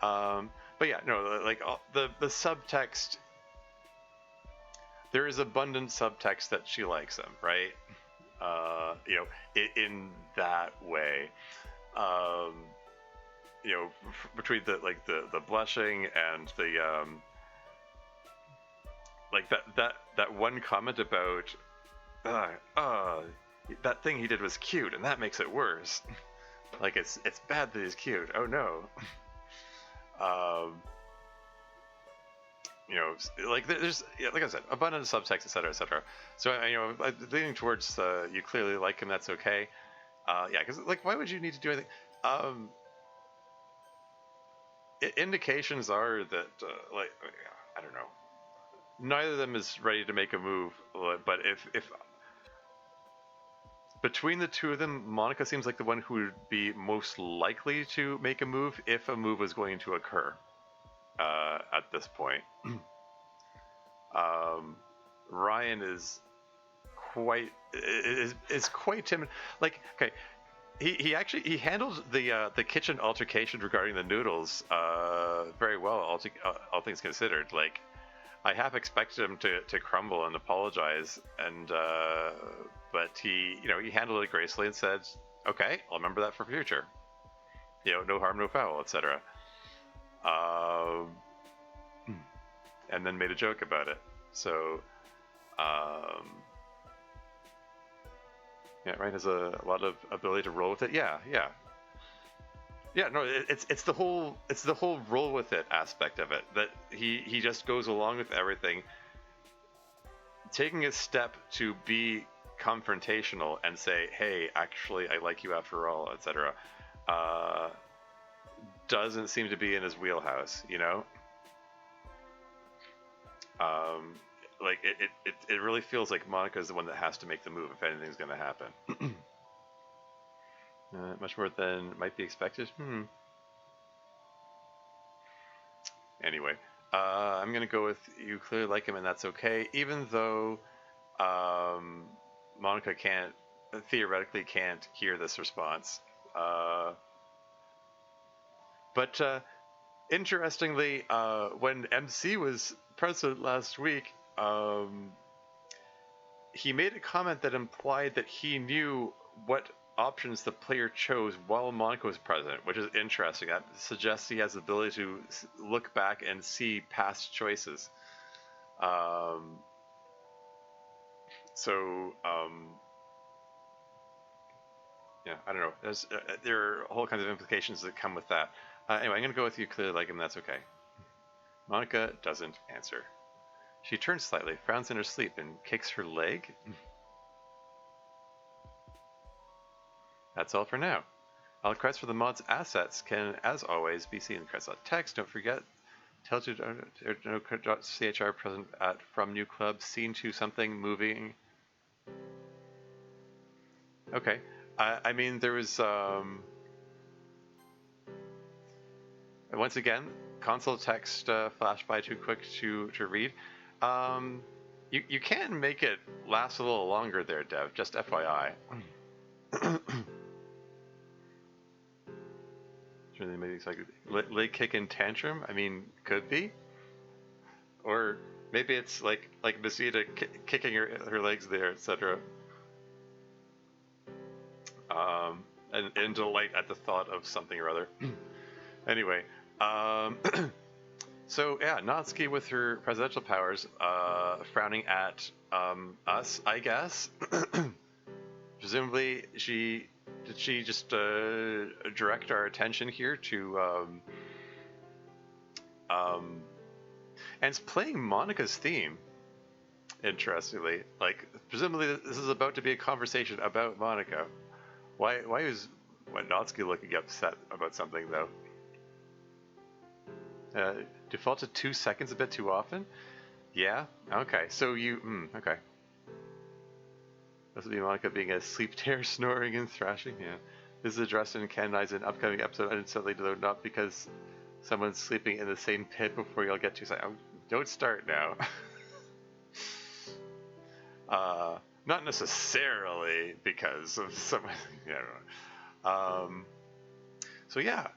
But yeah, no, like the subtext. There is abundant subtext that she likes him, right? In that way, between the blushing and the like that one comment about that thing he did was cute and that makes it worse. Like it's bad that he's cute. Oh no. Like there's, like I said, abundant subtext, etc., etc. So leaning towards you clearly like him, that's okay. Because like, why would you need to do anything? Indications are that I don't know. Neither of them is ready to make a move, but if between the two of them, Monika seems like the one who would be most likely to make a move if a move was going to occur. At this point, Ryan is quite timid. Like, okay, he handled the kitchen altercation regarding the noodles very well, all things considered. Like, I half expected him to crumble and apologize, and but he handled it gracefully and said, "Okay, I'll remember that for future. No harm, no foul, etc." And then made a joke about it. So, Ryan has a lot of ability to roll with it. Yeah. No, it's the whole roll with it aspect of it, that he just goes along with everything, taking a step to be confrontational and say, hey, actually, I like you after all, etc. Doesn't seem to be in his wheelhouse, Like it really feels like Monika is the one that has to make the move if anything's going to happen. Much more than might be expected. Anyway, I'm going to go with you clearly like him and that's okay, even though Monika theoretically can't hear this response. But interestingly, when MC was president last week, he made a comment that implied that he knew what options the player chose while Monika was present, which is interesting. That suggests he has the ability to look back and see past choices. Yeah, I don't know. There are whole kinds of implications that come with that. Anyway, I'm going to go with you clearly like him, that's okay. Monika doesn't answer. She turns slightly, frowns in her sleep, and kicks her leg. That's all for now. All credits for the mod's assets can, as always, be seen in credits.txt. Don't forget, tell2.chr present at From New Club, scene to something moving. Okay. I mean, there was, once again, console text flashed by too quick to read. You can make it last a little longer there, Dev, just FYI. Maybe it's like leg kick and tantrum. I mean, could be, or maybe it's like Masita kicking her legs there, etc. And delight at the thought of something or other. Anyway, so yeah, Natsuki with her presidential powers, frowning at us, I guess. Presumably, she just direct our attention here to and it's playing Monika's theme. Interestingly, like presumably this is about to be a conversation about Monika. Why is Natsuki looking upset about something though? Default to 2 seconds a bit too often. Yeah. Okay. So you. Okay. This would be Monika being a sleep terror, snoring and thrashing. Yeah. This is addressed and canonized in an upcoming episode, instantly, though not because someone's sleeping in the same pit before y'all get to. Don't start now. Not necessarily because of someone. Yeah. So yeah.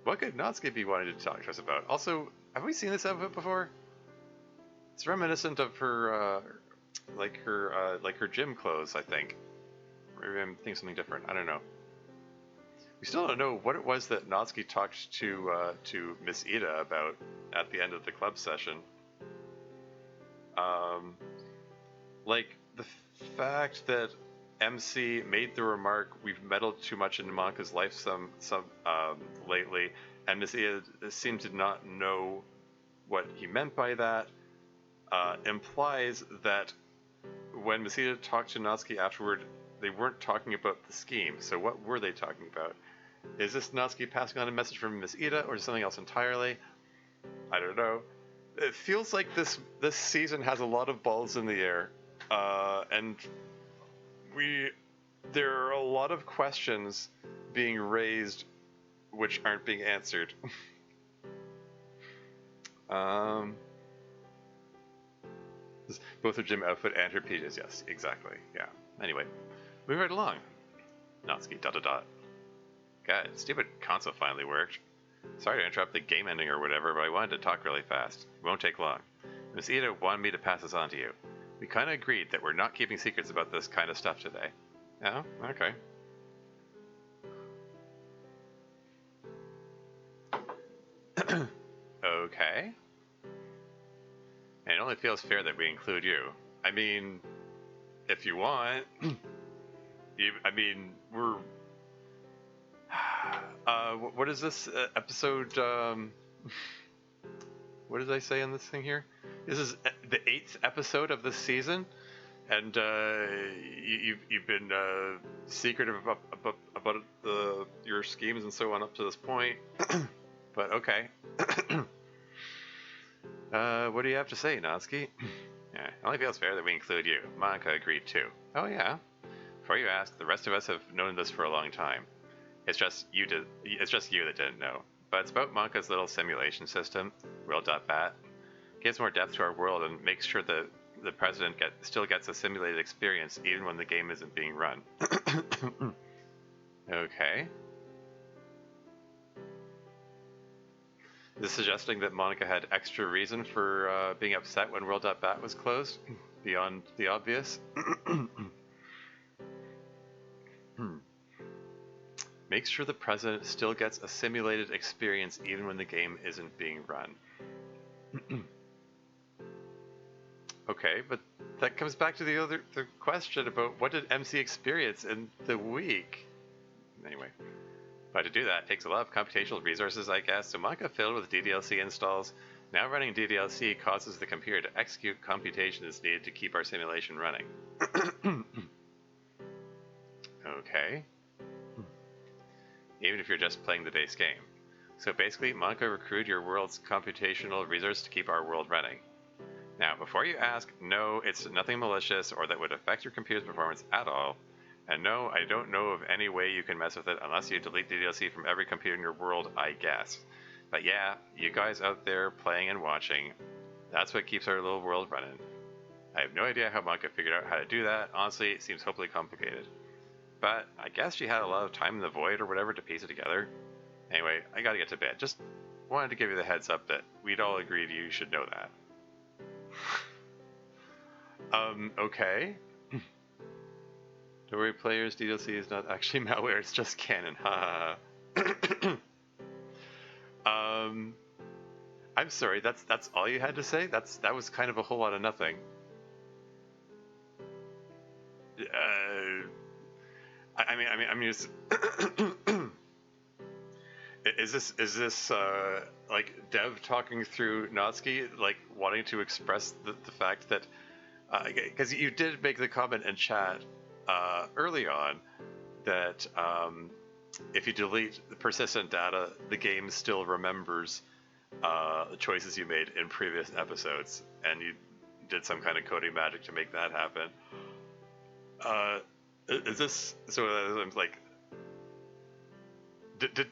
What could Natsuki be wanting to talk to us about? Also, have we seen this outfit before? It's reminiscent of her, like her gym clothes, I think. Maybe I'm thinking something different. I don't know. We still don't know what it was that Natsuki talked to Miss Ida about at the end of the club session. Like the fact that MC made the remark, "We've meddled too much into Monika's life lately," and Miss Ida seemed to not know what he meant by that. Implies that when Miss Ida talked to Natsuki afterward, they weren't talking about the scheme. So what were they talking about? Is this Natsuki passing on a message from Miss Ida, or something else entirely? I don't know. It feels like this season has a lot of balls in the air, and there are a lot of questions being raised which aren't being answered. Both her gym outfit and her PJs, yes, exactly, yeah. Anyway, moving right along. Natsuki, ... God, stupid console finally worked. Sorry to interrupt the game ending or whatever, but I wanted to talk really fast. It won't take long. Miss Ida wanted me to pass this on to you. We kind of agreed that we're not keeping secrets about this kind of stuff today. Oh, okay. Okay. And it only feels fair that we include you. I mean, if you want, we're... what is this episode, what did I say on this thing here? This is the 8th episode of this season, and you've been secretive about your schemes and so on up to this point. But okay. What do you have to say, Natsuki? Yeah, it only feels fair that we include you. Monika agreed too. Oh yeah. Before you ask, the rest of us have known this for a long time. It's just you that didn't know. But it's about Monika's little simulation system, World.bat. Gives more depth to our world and makes sure that the president still gets a simulated experience even when the game isn't being run. Okay. Is this suggesting that Monika had extra reason for being upset when World.bat was closed? beyond the obvious. Make sure the president still gets a simulated experience even when the game isn't being run. Okay, but that comes back to the question about what did MC experience in the week? Anyway, but to do that takes a lot of computational resources, I guess. So Monika filled with DDLC installs. Now running DDLC causes the computer to execute computations needed to keep our simulation running. Okay. Even if you're just playing the base game. So basically, Monika recruited your world's computational resource to keep our world running. Now, before you ask, no, it's nothing malicious or that would affect your computer's performance at all. And no, I don't know of any way you can mess with it unless you delete DDLC from every computer in your world, I guess. But yeah, you guys out there playing and watching, that's what keeps our little world running. I have no idea how Monika figured out how to do that. Honestly, it seems hopefully complicated. But I guess she had a lot of time in the void or whatever to piece it together. Anyway, I gotta get to bed. Just wanted to give you the heads up that we'd all agreed you should know that. Okay. Don't worry, players, DDLC is not actually malware, it's just canon. Ha. I'm sorry, that's all you had to say? That was kind of a whole lot of nothing. I mean, is this like Dev talking through Natsuki, like wanting to express the fact that, because you did make the comment in chat early on that if you delete the persistent data, the game still remembers the choices you made in previous episodes, and you did some kind of coding magic to make that happen. Is this so? I'm like, did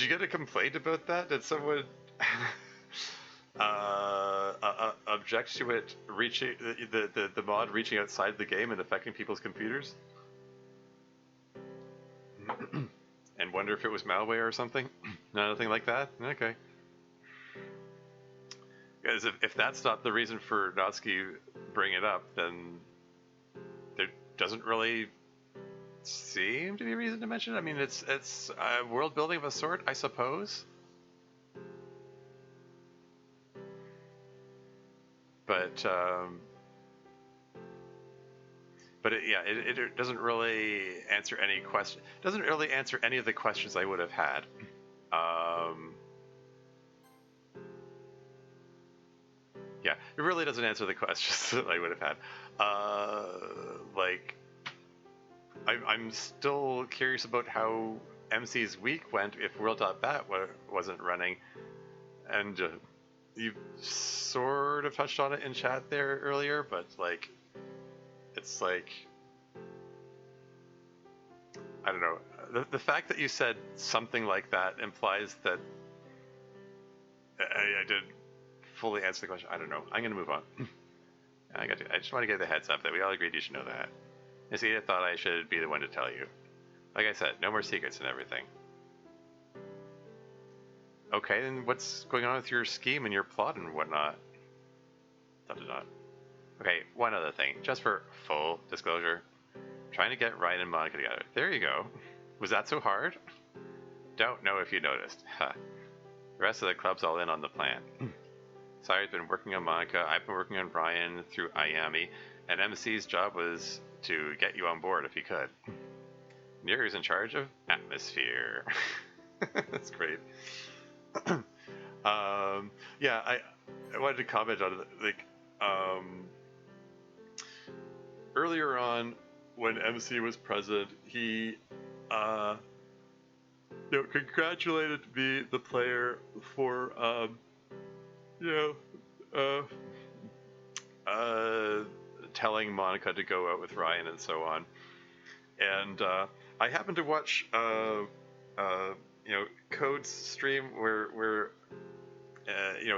you get a complaint about that? Did someone object to it reaching the mod reaching outside the game and affecting people's computers? And wonder if it was malware or something? Nothing like that? Okay. Because if that's not the reason for Natsuki bringing it up, then there doesn't really seem to be a reason to mention it. I mean, it's world building of a sort, I suppose. But it doesn't really answer any question. Doesn't really answer any of the questions I would have had. Yeah, it really doesn't answer the questions that I would have had. Like, I'm still curious about how MC's week went if World.bat wasn't running, and you sort of touched on it in chat there earlier, but like, it's like, I don't know. The fact that you said something like that implies that I did fully answer the question. I don't know. I'm gonna move on. I just want to give the heads up that we all agreed you should know that. And see, I thought I should be the one to tell you. Like I said, no more secrets and everything. Okay, then what's going on with your scheme and your plot and whatnot? Not. Okay, one other thing, just for full disclosure. Trying to get Ryan and Monika together. There you go. Was that so hard? Don't know if you noticed. Huh. The rest of the club's all in on the plan. Sayori's been working on Monika, I've been working on Ryan through Ayami, and MC's job was to get you on board if he could. Niru's in charge of atmosphere. That's great. Yeah, I wanted to comment on it. Like, earlier on, when MC was president, he congratulated me, the player, for telling Monika to go out with Ryan and so on. And I happened to watch Code's stream where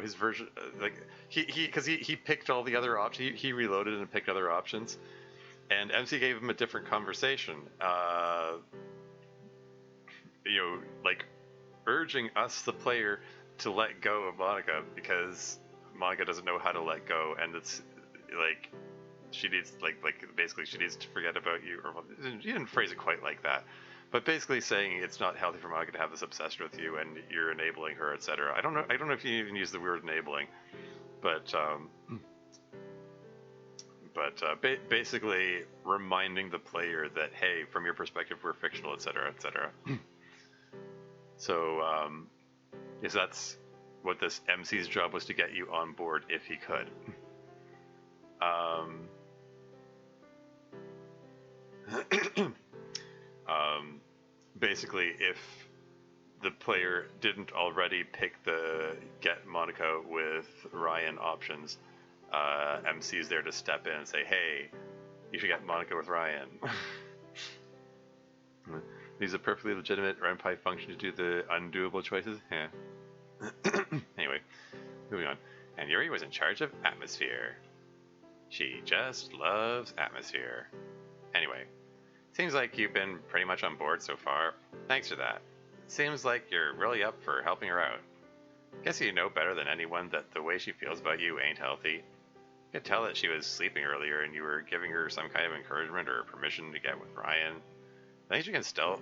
his version, like he picked all the other options. He reloaded and picked other options, and MC gave him a different conversation. Like urging us, the player, to let go of Monika because Monika doesn't know how to let go, and it's like she needs basically she needs to forget about you, or well, you didn't phrase it quite like that, but basically saying it's not healthy for Monica to have this obsession with you and you're enabling her, etc. I don't know if you even use the word enabling, but basically reminding the player that, hey, from your perspective, we're fictional, etc., etc. So, yes, that's what this MC's job was, to get you on board if he could. Basically, if the player didn't already pick the get Monica with Ryan options, MC is there to step in and say, hey, you should get Monica with Ryan. These are perfectly legitimate RenPy function to do the undoable choices. Yeah. Anyway, moving on. And Yuri was in charge of atmosphere. She just loves atmosphere. Anyway, seems like you've been pretty much on board so far. Thanks for that. Seems like you're really up for helping her out. Guess you know better than anyone that the way she feels about you ain't healthy. You could tell that she was sleeping earlier and you were giving her some kind of encouragement or permission to get with Ryan. I think you can still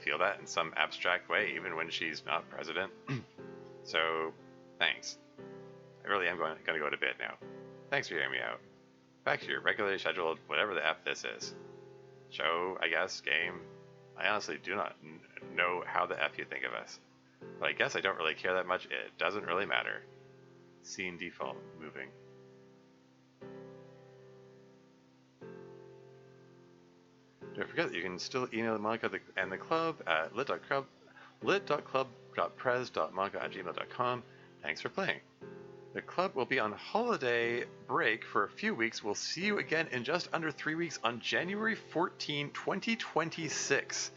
feel that in some abstract way, even when she's not president. So, thanks. I really am going to go to bed now. Thanks for hearing me out. Back to your regularly scheduled whatever the F this is. Show, I guess, game. I honestly do not know how the F you think of us. But I guess I don't really care that much. It doesn't really matter. Scene default. Moving. Don't forget that you can still email Monica and the club at lit.club.pres.monica@gmail.com. Thanks for playing. The club will be on holiday break for a few weeks. We'll see you again in just under 3 weeks on January 14, 2026.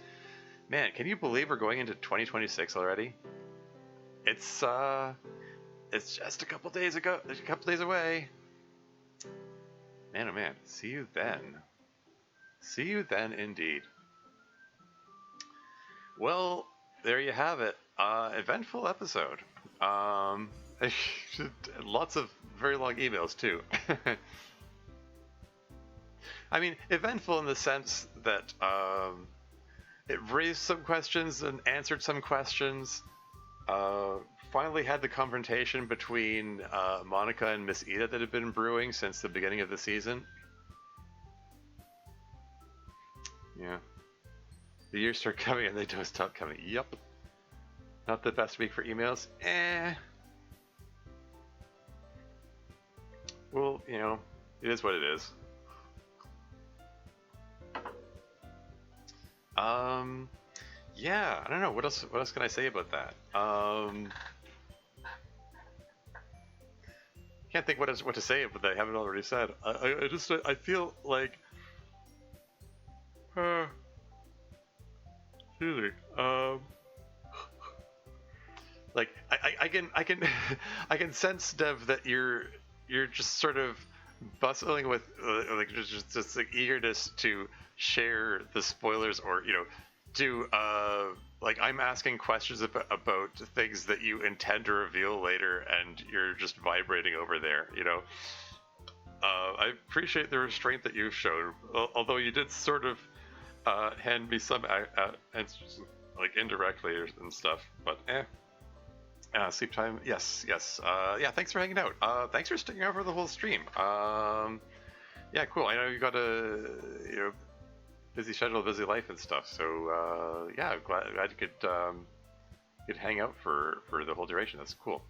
Man, can you believe we're going into 2026 already? It's just a couple days away. Man, oh man. See you then. See you then, indeed. Well, there you have it. Eventful episode. Lots of very long emails, too. I mean, eventful in the sense that it raised some questions and answered some questions. Finally had the confrontation between Monika and Ms. Ida that had been brewing since the beginning of the season. Yeah. The years start coming and they don't stop coming. Yup. Not the best week for emails? Well, you know, it is what it is. Yeah, I don't know. What else can I say about that? Can't think what to say, but I haven't already said. I feel like excuse me. Like I can I can sense, Dev, that you're just sort of bustling with like just like eagerness to share the spoilers, or to like I'm asking questions about things that you intend to reveal later, and you're just vibrating over there. I appreciate the restraint that you've shown, although you did sort of hand me some answers, like indirectly and stuff, but sleep time, yes. Yeah, thanks for hanging out. Thanks for sticking out for the whole stream. Yeah, cool. I know you got a busy schedule, busy life and stuff, so yeah, glad you could hang out for the whole duration. That's cool.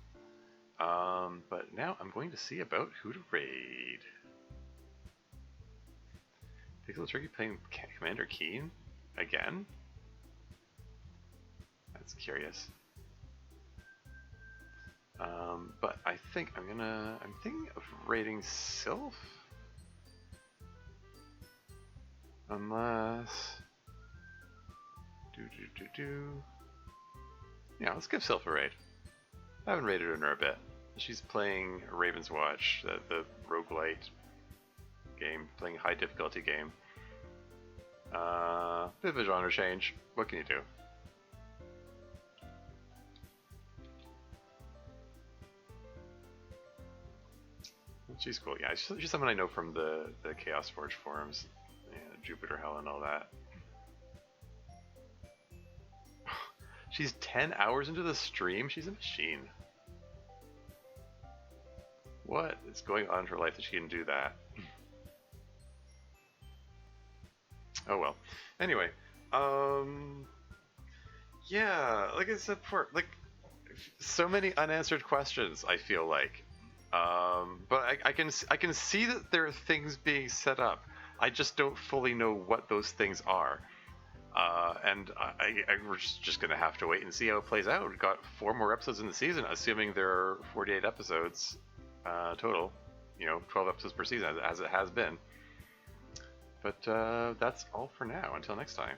But now I'm going to see about who to raid. Pixel Turkey playing Commander Keen again? That's curious. But I think I'm thinking of raiding Sylph. Unless yeah, let's give Sylph a raid. I haven't raided her in a bit. She's playing Raven's Watch, the roguelite game, playing a high difficulty game. Bit of a genre change. What can you do? She's cool. Yeah, she's someone I know from the Chaos Forge forums, Jupiter Hell and all that. She's 10 hours into the stream. She's a machine. What is going on in her life that she can do that? Oh well. Anyway, yeah, like I said before, like so many unanswered questions. I feel like, but I can see that there are things being set up. I just don't fully know what those things are. And we're just gonna have to wait and see how it plays out. We've got 4 more episodes in the season, assuming there are 48 episodes total. 12 episodes per season, as it has been. But that's all for now. Until next time.